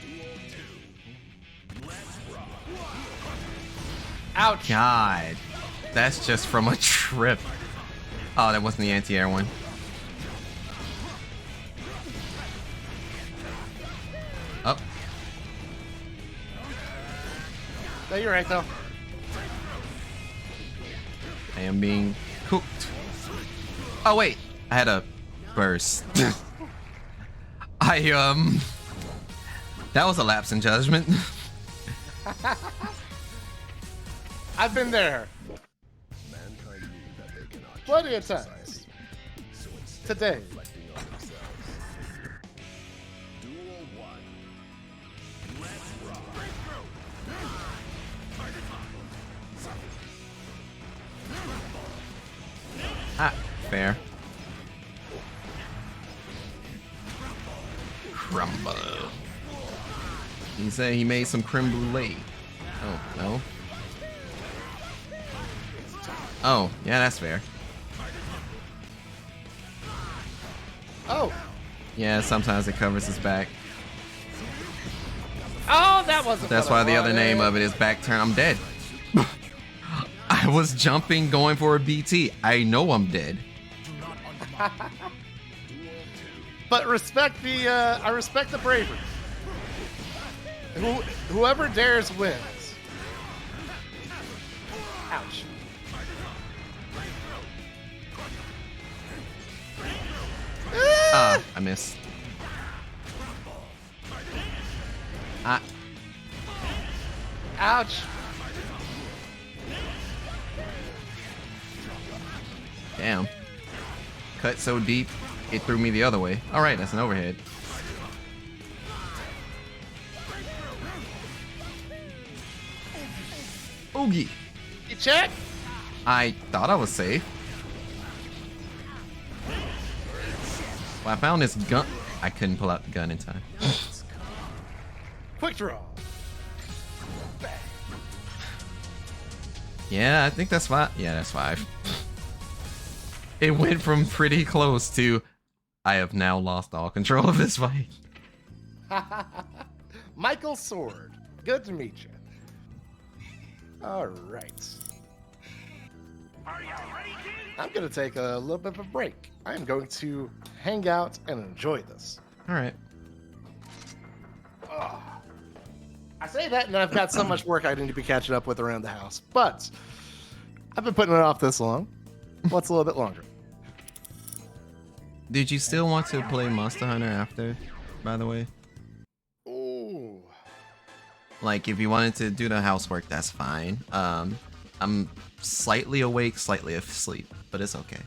Speaker 8: Duel 2. Let's rock.
Speaker 9: Ouch.
Speaker 3: God, that's just from a trip. Oh, that wasn't the anti-air one. Up.
Speaker 9: No, you're right though.
Speaker 3: I am being cooked. Oh wait, I had a burst. That was a lapse in judgment.
Speaker 9: I've been there.
Speaker 8: Mankind knew that they cannot
Speaker 9: Plenty of
Speaker 8: change
Speaker 9: times.
Speaker 8: society. So instead
Speaker 9: Today.
Speaker 8: of reflecting on themselves. Duel 1. Let's rock.
Speaker 3: Ah, fair. Crumble. He said he made some creme brulee. Oh, no. Oh, yeah, that's fair.
Speaker 9: Oh.
Speaker 3: Yeah, sometimes it covers his back.
Speaker 9: Oh, that wasn't.
Speaker 3: That's why the other name of it is back turn. I'm dead. I was jumping, going for a BT. I know I'm dead.
Speaker 9: But respect the. I respect the bravery. Whoever dares wins. Ouch.
Speaker 3: Ah, I missed. Ah.
Speaker 9: Ouch.
Speaker 3: Damn. Cut so deep, it threw me the other way. Alright, that's an overhead. Oogie.
Speaker 9: You check?
Speaker 3: I thought I was safe. Well, I found this gun. I couldn't pull out the gun in time.
Speaker 9: Quick draw.
Speaker 3: Yeah, I think that's 5. Yeah, that's 5. It went from pretty close to I have now lost all control of this fight.
Speaker 9: Michael Sword. Good to meet you. All right. I'm going to take a little bit of a break. I am going to hang out and enjoy this.
Speaker 3: Alright.
Speaker 9: I say that, and I've got so much work I need to be catching up with around the house. But I've been putting it off this long. What's a little bit longer?
Speaker 3: Did you still want to play Monster Hunter after, by the way?
Speaker 9: Ooh.
Speaker 3: Like, if you wanted to do the housework, that's fine. I'm slightly awake, slightly asleep, but it's okay.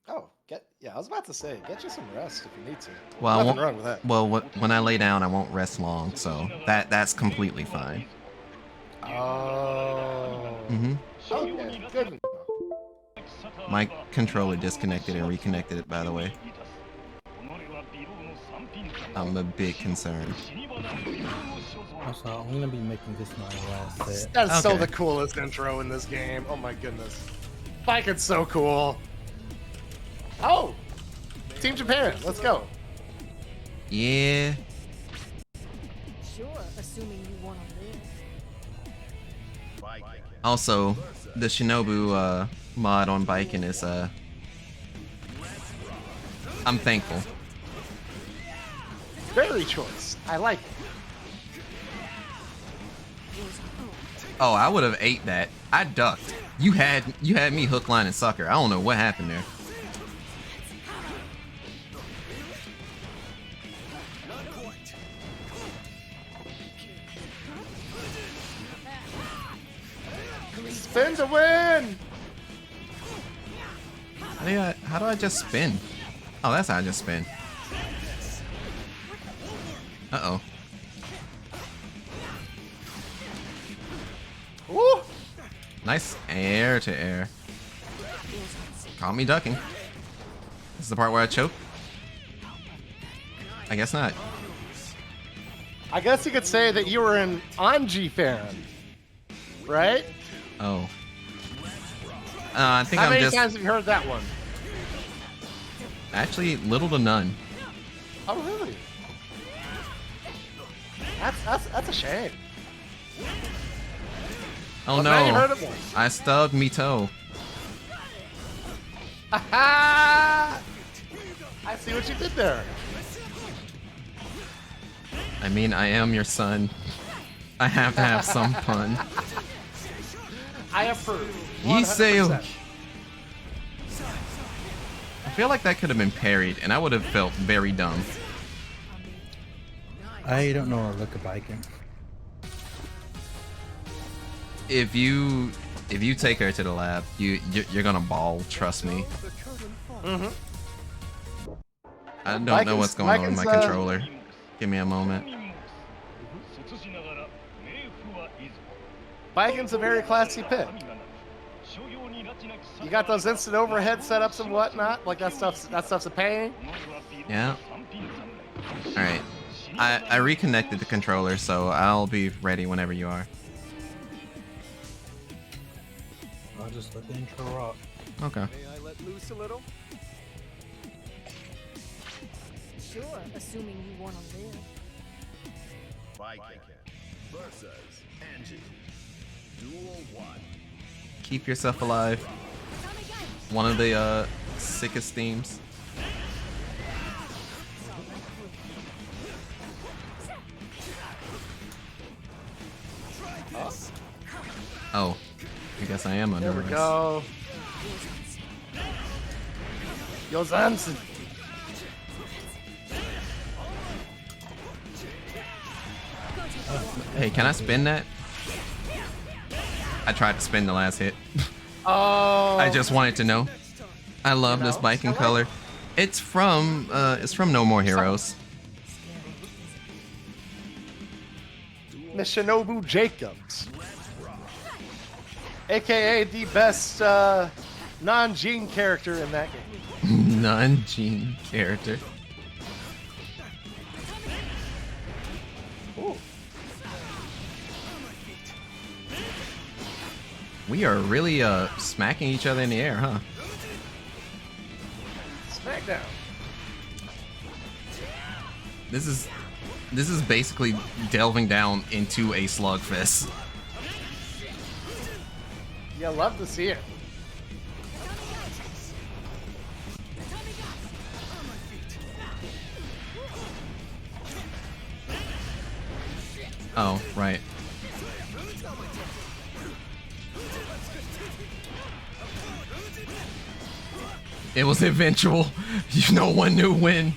Speaker 9: Oh, I was about to say, get you some rest if you need to.
Speaker 3: Well,
Speaker 9: Nothing wrong with that.
Speaker 3: Well, when I lay down, I won't rest long, so that's completely fine.
Speaker 9: Oh.
Speaker 3: Mm-hmm.
Speaker 9: Okay, good.
Speaker 3: My controller disconnected and reconnected it, by the way. I'm a bit concerned.
Speaker 7: Also, I'm gonna be making this my last set.
Speaker 9: That's so
Speaker 3: Okay.
Speaker 9: the coolest intro in this game. Oh my goodness. Like, it's so cool. Oh! Team Japan, let's go.
Speaker 3: Yeah.
Speaker 4: Sure, assuming you want to live.
Speaker 3: Also, the Shinobu mod on Biken is I'm thankful.
Speaker 9: Very choice. I like it.
Speaker 3: Oh, I would have ate that. I ducked. You had me hook, line, and sucker. I don't know what happened there.
Speaker 9: Spin to win!
Speaker 3: How do I just spin? Oh, that's how I just spin. Uh-oh.
Speaker 9: Woo!
Speaker 3: Nice air to air. Caught me ducking. This is the part where I choke? I guess not.
Speaker 9: I guess you could say that you were an Anji fan, right?
Speaker 3: Oh. I think
Speaker 9: How
Speaker 3: I'm
Speaker 9: many
Speaker 3: just
Speaker 9: times have you heard that one?
Speaker 3: actually little to none.
Speaker 9: Oh, really? That's a shame.
Speaker 3: Oh
Speaker 9: Well, now you
Speaker 3: no!
Speaker 9: heard it once.
Speaker 3: I stubbed me toe.
Speaker 9: I see what you did there.
Speaker 3: I mean, I am your son. I have to have some fun.
Speaker 9: I approve.
Speaker 3: Yiseo.
Speaker 9: 100%.
Speaker 3: I feel like that could have been parried, and I would have felt very dumb.
Speaker 7: I don't know a look of biking.
Speaker 3: If you take her to the lab, you're gonna bawl. Trust me.
Speaker 9: Mm-hmm.
Speaker 3: I don't know what's going on with my
Speaker 9: Vikings,
Speaker 3: controller. Give me a moment.
Speaker 9: Biking's a very classy pick. You got those instant overhead setups and whatnot. Like that stuff's a pain.
Speaker 3: Yeah. All right. I reconnected the controller, so I'll be ready whenever you are.
Speaker 7: I'll just let the intro rock.
Speaker 3: Okay.
Speaker 5: May I let loose a little?
Speaker 4: Sure, assuming you want to live.
Speaker 8: Viking versus Angie. Duel 1.
Speaker 3: Keep yourself alive. One of the sickest themes. Oh, I guess I am under
Speaker 9: There we
Speaker 3: arrest.
Speaker 9: go. Yo, Zansen.
Speaker 3: Hey, can I spin that? I tried to spin the last hit.
Speaker 9: Oh.
Speaker 3: I just wanted to know. I love this biking color. It's from No More Heroes.
Speaker 9: Miss Shinobu Jacobs, aka the best non-Gene character in that game.
Speaker 3: Non-Gene character.
Speaker 9: Ooh.
Speaker 3: We are really smacking each other in the air, huh?
Speaker 9: Smackdown.
Speaker 3: This is basically delving down into a slugfest.
Speaker 9: You love to see it.
Speaker 3: Oh, right. It was eventual. No one knew when.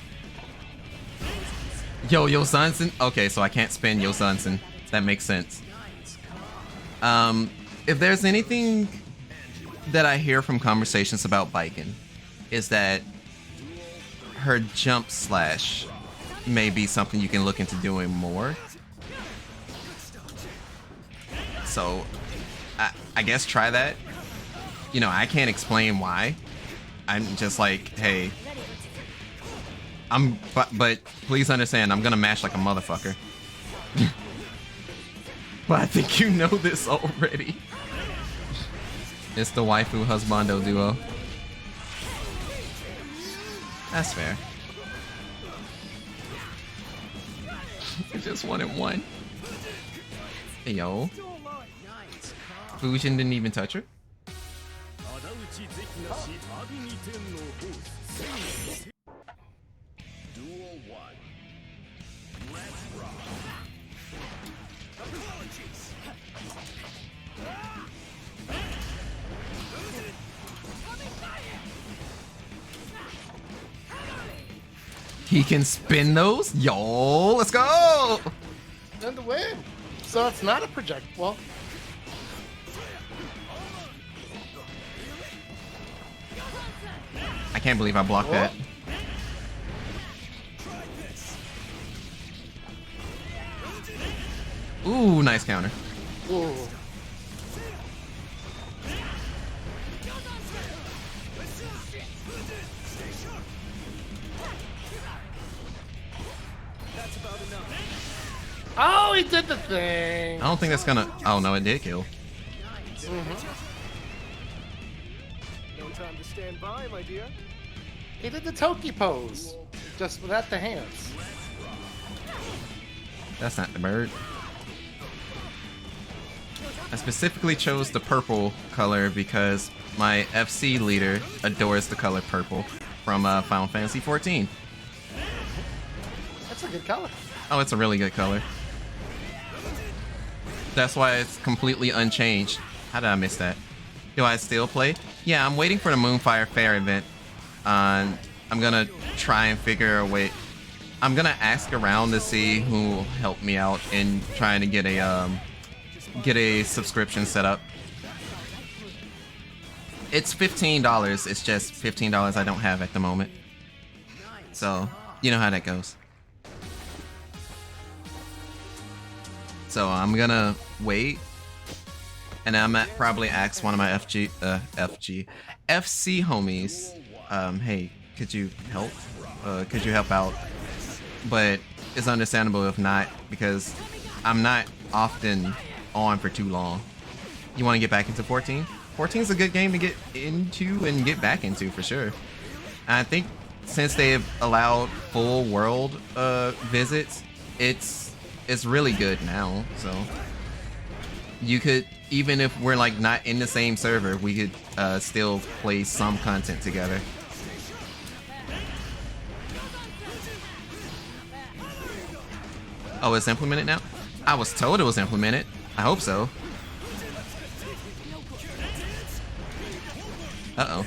Speaker 3: Yo Sansen. Okay, so I can't spin Yo Sansen. That makes sense. If there's anything that I hear from conversations about biking, is that her jump slash may be something you can look into doing more. So, I guess try that. You know, I can't explain why. I'm just like, hey, but please understand, I'm gonna mash like a motherfucker. But I think you know this already. It's the waifu husbando duo. That's fair. You just wanted one. Hey yo. Fusion didn't even touch her?
Speaker 8: Duel 1. Let's rock.
Speaker 3: He can spin those? Yo, let's go!
Speaker 9: And to win. So it's not a project. Well,
Speaker 3: I can't believe I blocked that. Ooh, nice counter.
Speaker 9: ooh. Oh, he did the thing.
Speaker 3: I don't think that's gonna. Oh no, it did kill.
Speaker 5: No time to stand by, my dear.
Speaker 9: He did the Toki pose. just without the hands.
Speaker 3: That's not the bird. I specifically chose the purple color because my FC leader adores the color purple from Final Fantasy XIV.
Speaker 9: That's a good color.
Speaker 3: Oh, it's a really good color. That's why it's completely unchanged. How did I miss that? Do I still play? Yeah, I'm waiting for the Moonfire Fair event. I'm gonna try and figure a way. I'm gonna ask around to see who will help me out in trying to get a subscription set up. It's $15. It's just $15 I don't have at the moment. So, you know how that goes. So I'm gonna wait, and I'm at probably ask one of my FC homies, hey, could you help? Could you help out? But it's understandable if not, because I'm not often on for too long. You want to get back into 14? 14 is a good game to get into and get back into for sure. And I think since they've allowed full world visits, it's really good now. So you could, even if we're like not in the same server, we could still play some content together. Oh, it's implemented now? I was told it was implemented. I hope so. Uh-oh.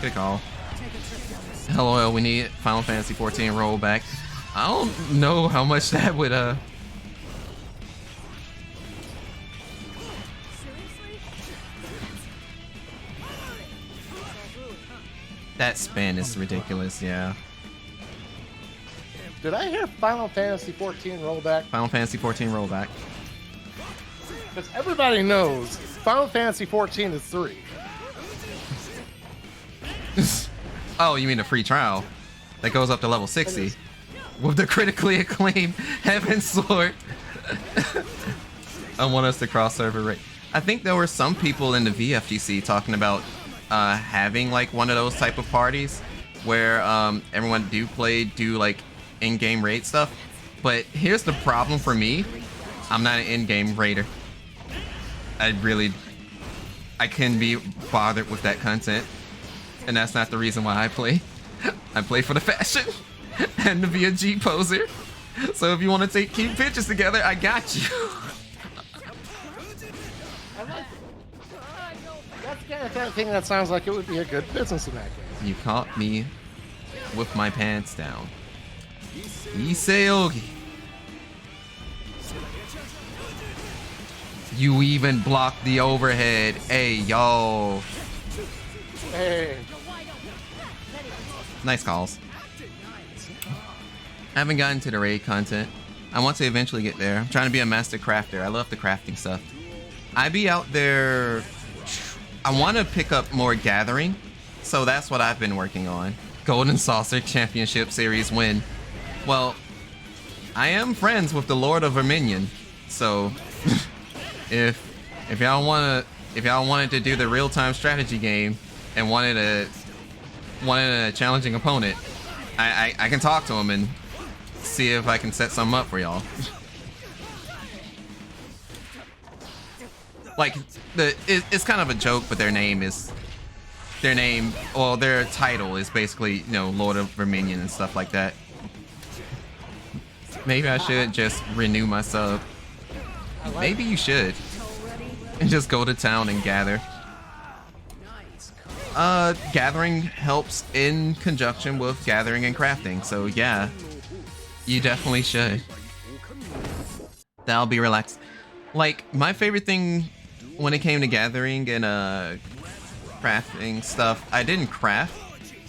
Speaker 3: Good call. LOL, we need Final Fantasy XIV rollback. I don't know how much that would, That spin is ridiculous, yeah.
Speaker 9: Did I hear Final Fantasy XIV rollback?
Speaker 3: Final Fantasy XIV rollback.
Speaker 9: Because everybody knows Final Fantasy XIV is 3.
Speaker 3: Oh, you mean a free trial that goes up to level 60 with the critically acclaimed Heaven Sword. I want us to cross server rate. I think there were some people in the VFGC talking about having like one of those type of parties where everyone do like in-game raid stuff. But here's the problem for me. I'm not an in-game raider. I couldn't be bothered with that content. And that's not the reason why I play. I play for the fashion and to be a G poser. So if you want to keep pictures together, I got you.
Speaker 9: That's the kind of thing that sounds like it would be a good business in that game.
Speaker 3: You caught me with my pants down. Iseogi. You even blocked the overhead. Hey, yo.
Speaker 9: Hey.
Speaker 3: Nice calls. I haven't gotten to the raid content. I want to eventually get there. I'm trying to be a master crafter. I love the crafting stuff. I be out there. I want to pick up more gathering. So that's what I've been working on. Golden Saucer Championship Series win. Well, I am friends with the Lord of Verminion. So if y'all wanted to do the real-time strategy game and wanted a challenging opponent, I can talk to him and see if I can set something up for y'all. Like it's kind of a joke, but their title is basically, you know, Lord of Verminion and stuff like that. Maybe I should just renew my sub. Maybe you should. And just go to town and gather. Gathering helps in conjunction with gathering and crafting. So yeah, you definitely should. That'll be relaxed. Like, my favorite thing when it came to gathering and crafting stuff, I didn't craft,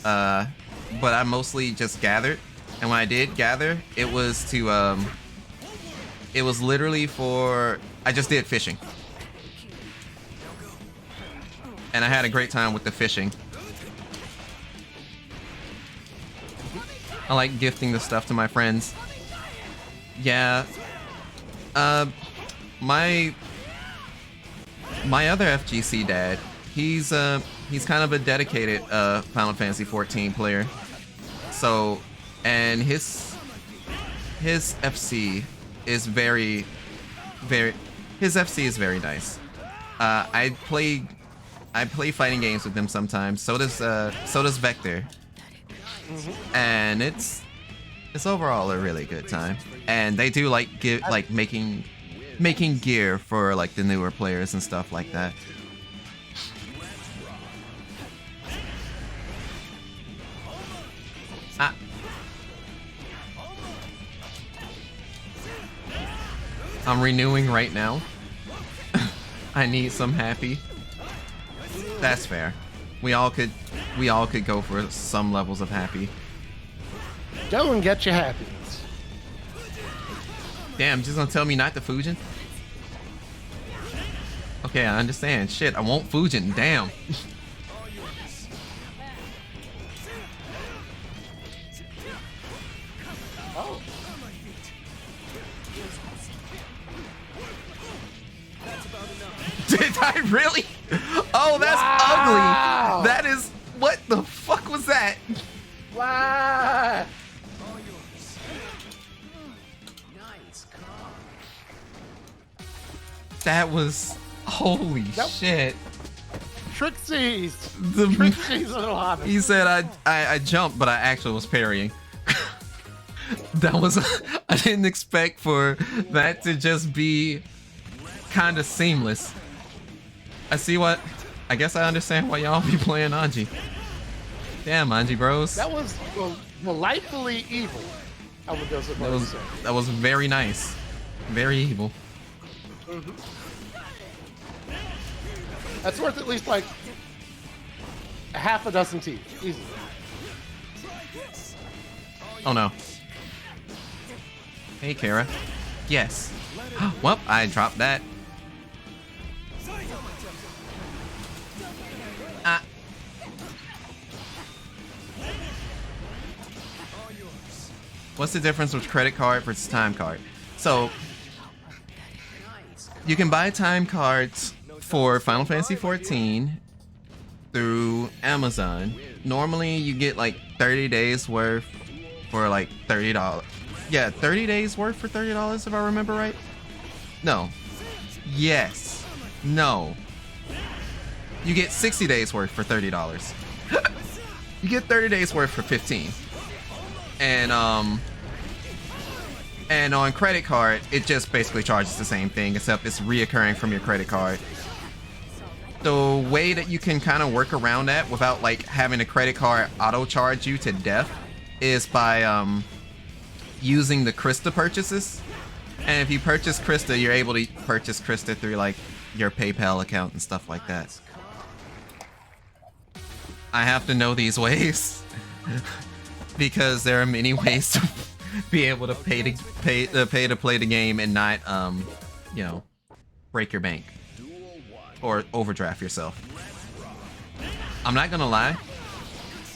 Speaker 3: but I mostly just gathered. And when I did gather, it was to it was literally for, I just did fishing. And I had a great time with the fishing. I like gifting the stuff to my friends. Yeah. My my other FGC dad, he's kind of a dedicated Final Fantasy 14 player. So, and his FC is very his FC is very nice. I play fighting games with them sometimes. So does Vector. And it's overall a really good time. And they do like making gear for like the newer players and stuff like that. I'm renewing right now. I need some happy. That's fair. We all could go for some levels of happy.
Speaker 9: Go and get your happiness.
Speaker 3: Damn, just gonna tell me not to Fujin? Okay, I understand. Shit, I won't Fujin. Damn.
Speaker 9: Oh.
Speaker 3: Did I really? Oh, that's
Speaker 9: Wow.
Speaker 3: ugly. That is, what the fuck was that?
Speaker 9: Wow.
Speaker 3: That was, holy shit.
Speaker 9: Trixie's.
Speaker 3: The-
Speaker 9: Trixie's little hobby.
Speaker 3: He said I jumped, but I actually was parrying. That was, I didn't expect for that to just be kind of seamless. I guess I understand why y'all be playing Anji. Damn, Anji bros.
Speaker 9: That was delightfully evil. I would go so far as to say.
Speaker 3: That was very nice. Very evil.
Speaker 9: Mhm. That's worth at least like a half a dozen teeth. Easy.
Speaker 3: Oh no. Hey, Kara. Yes. Well, I dropped that. What's the difference with credit card versus time card? So, you can buy time cards for Final Fantasy 14 through Amazon. Normally, you get like 30 days worth for like $30. Yeah, 30 days worth for $30 if I remember right. No. Yes. No. You get 60 days worth for $30. You get 30 days worth for 15. And on credit card, it just basically charges the same thing, except it's reoccurring from your credit card. The way that you can kind of work around that without like having a credit card auto charge you to death is by using the Krista purchases. And if you purchase Krista, you're able to purchase Krista through like your PayPal account and stuff like that. I have to know these ways because there are many ways to be able to pay to play the game and not you know, break your bank or overdraft yourself. I'm not gonna lie,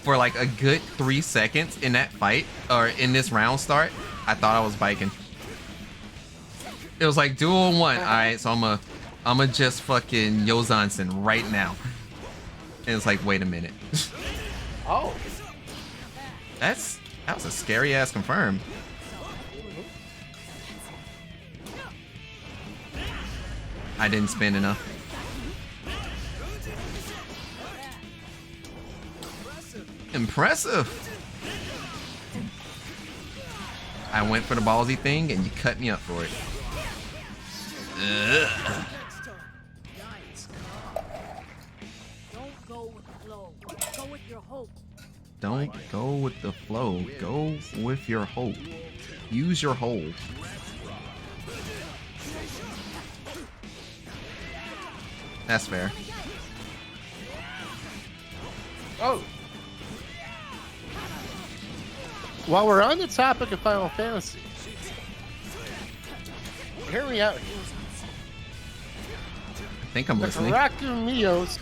Speaker 3: for like a good 3 seconds in that fight or in this round start, I thought I was biking. It was like duel 1. All right, so I'm just fucking Yozansen right now. And it's like, wait a minute.
Speaker 9: Oh.
Speaker 3: That was a scary ass confirm. I didn't spend enough. Impressive. I went for the ballsy thing and you cut me up for it. Ugh.
Speaker 4: Don't go with the flow. Go with your hope.
Speaker 3: Don't go with the flow. Go with your hope. Use your hold. That's fair.
Speaker 9: Oh. While we're on the topic of Final Fantasy, hear me out.
Speaker 3: I think I'm
Speaker 9: The
Speaker 3: listening.
Speaker 9: Karaku Mio's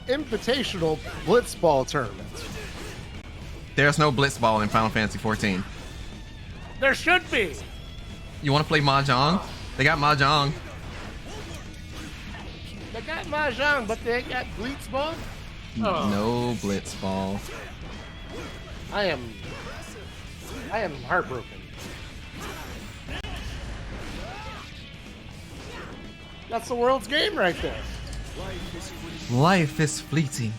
Speaker 9: Invitational Blitzball Tournament.
Speaker 3: There's no blitzball in Final Fantasy 14.
Speaker 9: There should be.
Speaker 3: You want to play Mahjong? They got Mahjong.
Speaker 9: They got Mahjong, but they got Blitzball? Oh.
Speaker 3: No Blitzball.
Speaker 9: I am heartbroken. That's the world's game right there.
Speaker 3: Life is fleeting.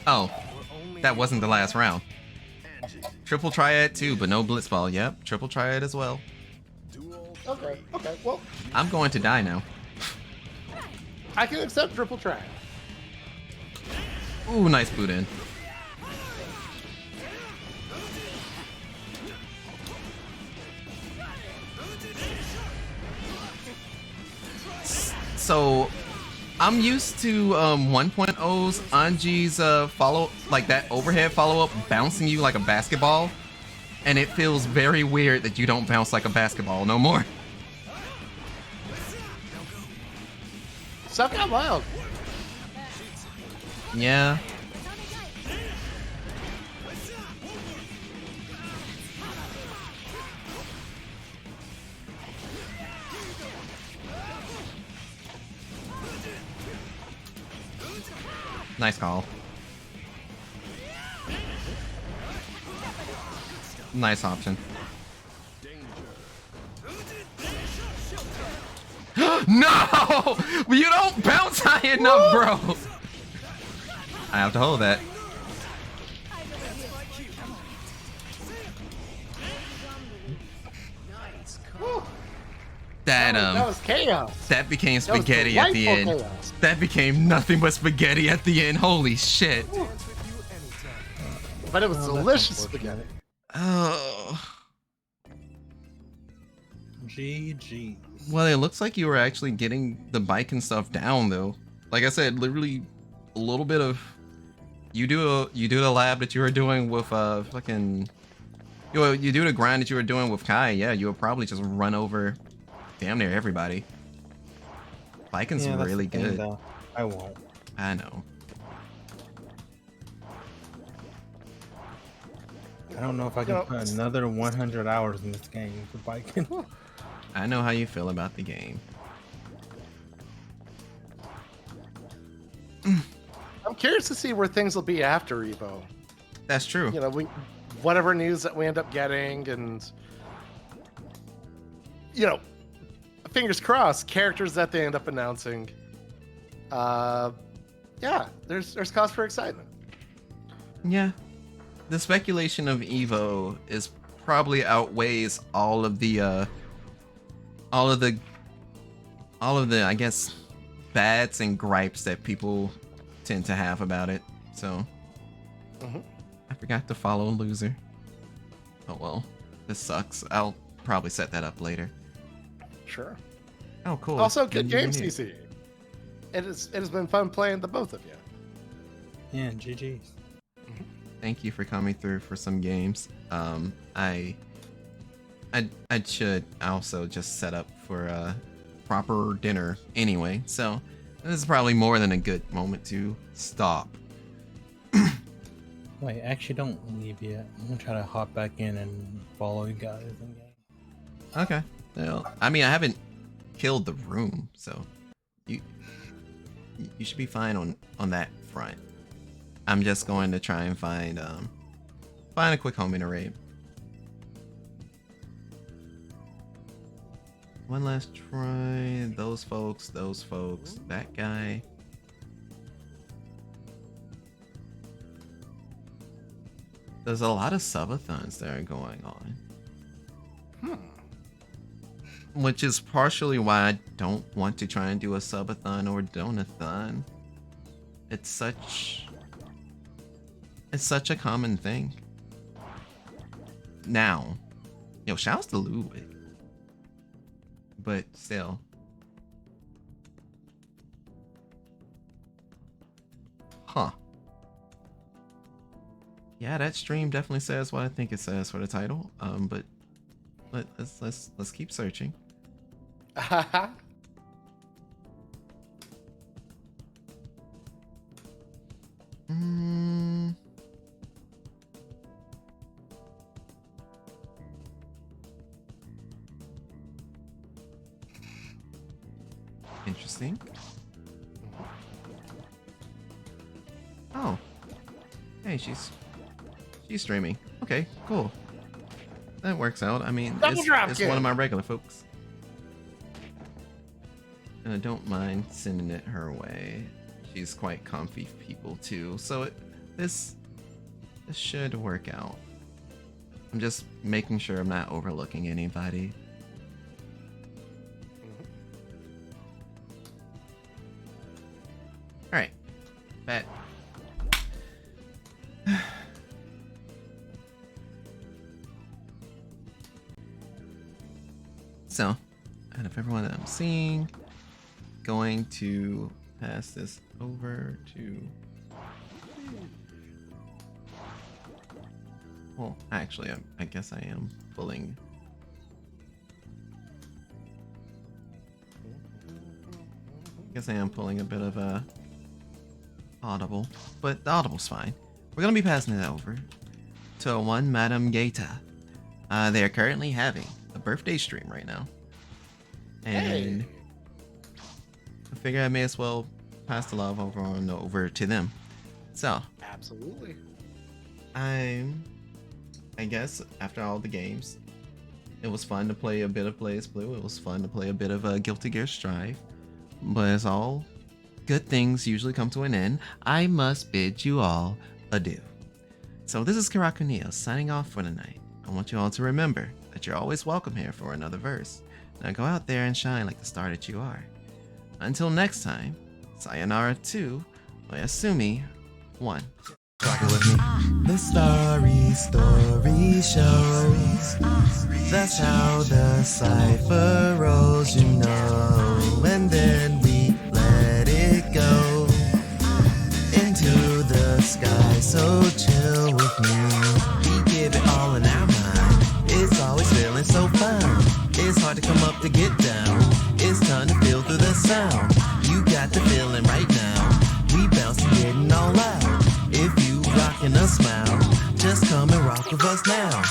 Speaker 3: Oh, that wasn't the last round. Triple Triad too, but no Blitzball. Yep, Triple Triad as well.
Speaker 9: Okay, well,
Speaker 3: I'm going to die now.
Speaker 9: I can accept Triple Triad.
Speaker 3: Ooh, nice boot in. So, I'm used to 1.0's Anji's follow, like that overhead follow-up bouncing you like a basketball, and it feels very weird that you don't bounce like a basketball no more.
Speaker 9: Stuff got wild.
Speaker 3: Yeah. Nice call. Nice option. No! You don't bounce high enough, bro! I have to hold that.
Speaker 9: That was chaos.
Speaker 3: That became spaghetti at the end.
Speaker 9: Chaos.
Speaker 3: That became nothing but spaghetti at the end. Holy shit.
Speaker 9: But it was delicious spaghetti.
Speaker 3: Oh.
Speaker 7: GG.
Speaker 3: Well, it looks like you were actually getting the bike and stuff down though. Like I said, literally a little bit of you do the lab that you were doing with fucking you do the grind that you were doing with Kai. Yeah, you would probably just run over damn near everybody. Viking's really good.
Speaker 7: Though. I won't.
Speaker 3: I know.
Speaker 7: I don't know if I can put another 100 hours in this game for Viking.
Speaker 3: I know how you feel about the game.
Speaker 9: I'm curious to see where things will be after Evo.
Speaker 3: That's true.
Speaker 9: You know, whatever news that we end up getting, and you know, fingers crossed, characters that they end up announcing. Yeah, there's cause for excitement.
Speaker 3: Yeah. The speculation of Evo is probably outweighs all of the I guess bads and gripes that people tend to have about it. So I forgot to follow loser. Oh well, this sucks. I'll probably set that up later.
Speaker 9: Sure.
Speaker 3: Oh cool.
Speaker 9: Also, good game, CC. It has been fun playing the both of you.
Speaker 7: Yeah, GG's.
Speaker 3: Thank you for coming through for some games. I should also just set up for a proper dinner anyway, so this is probably more than a good moment to stop.
Speaker 7: Wait, actually don't leave yet. I'm gonna try to hop back in and follow you guys in game.
Speaker 3: Okay. Well, I mean, I haven't killed the room, so you should be fine on that front. I'm just going to try and find a quick home in a raid. One last try. Those folks, that guy. There's a lot of subathons that are going on. Which is partially why I don't want to try and do a subathon or donathon. It's such a common thing. Now, yo, shouts to Ludwig. But still. Huh. Yeah, that stream definitely says what I think it says for the title. But let's keep searching. Interesting. Oh. Hey, she's streaming. Okay, cool. That works out. I mean, it's one of my regular folks. And I don't mind sending it her way. She's quite comfy people too, so this should work out. I'm just making sure I'm not overlooking anybody. All right, bet. So, out of everyone that I'm seeing, going to pass this over to. Well, actually, I guess I am pulling. I guess I am pulling a bit of a audible, but the audible's fine. We're gonna be passing it over to one Madame Gaeta. They are currently having a birthday stream right now, and I figure I may as well pass the love over to them. So,
Speaker 9: Absolutely.
Speaker 3: I guess after all the games, it was fun to play a bit of Blaze Blue. It was fun to play a bit of Guilty Gear Strive. But as all good things usually come to an end, I must bid you all adieu. So this is Karaku Neo signing off for the night. I want you all to remember that you're always welcome here for another verse. Now go out there and shine like the star that you are. Until next time, sayonara 2, oyasumi 1.
Speaker 2: Rock it with me. The story shows. That's how the cipher rolls, you know. And then we let it go into the sky. So chill with me. We give it all in our mind. It's always feeling so fine. It's hard to come up to get down. It's time to feel through the sound. You got the feeling right now. We bouncing, getting all out. If you rockin' a smile, just come and rock with us now.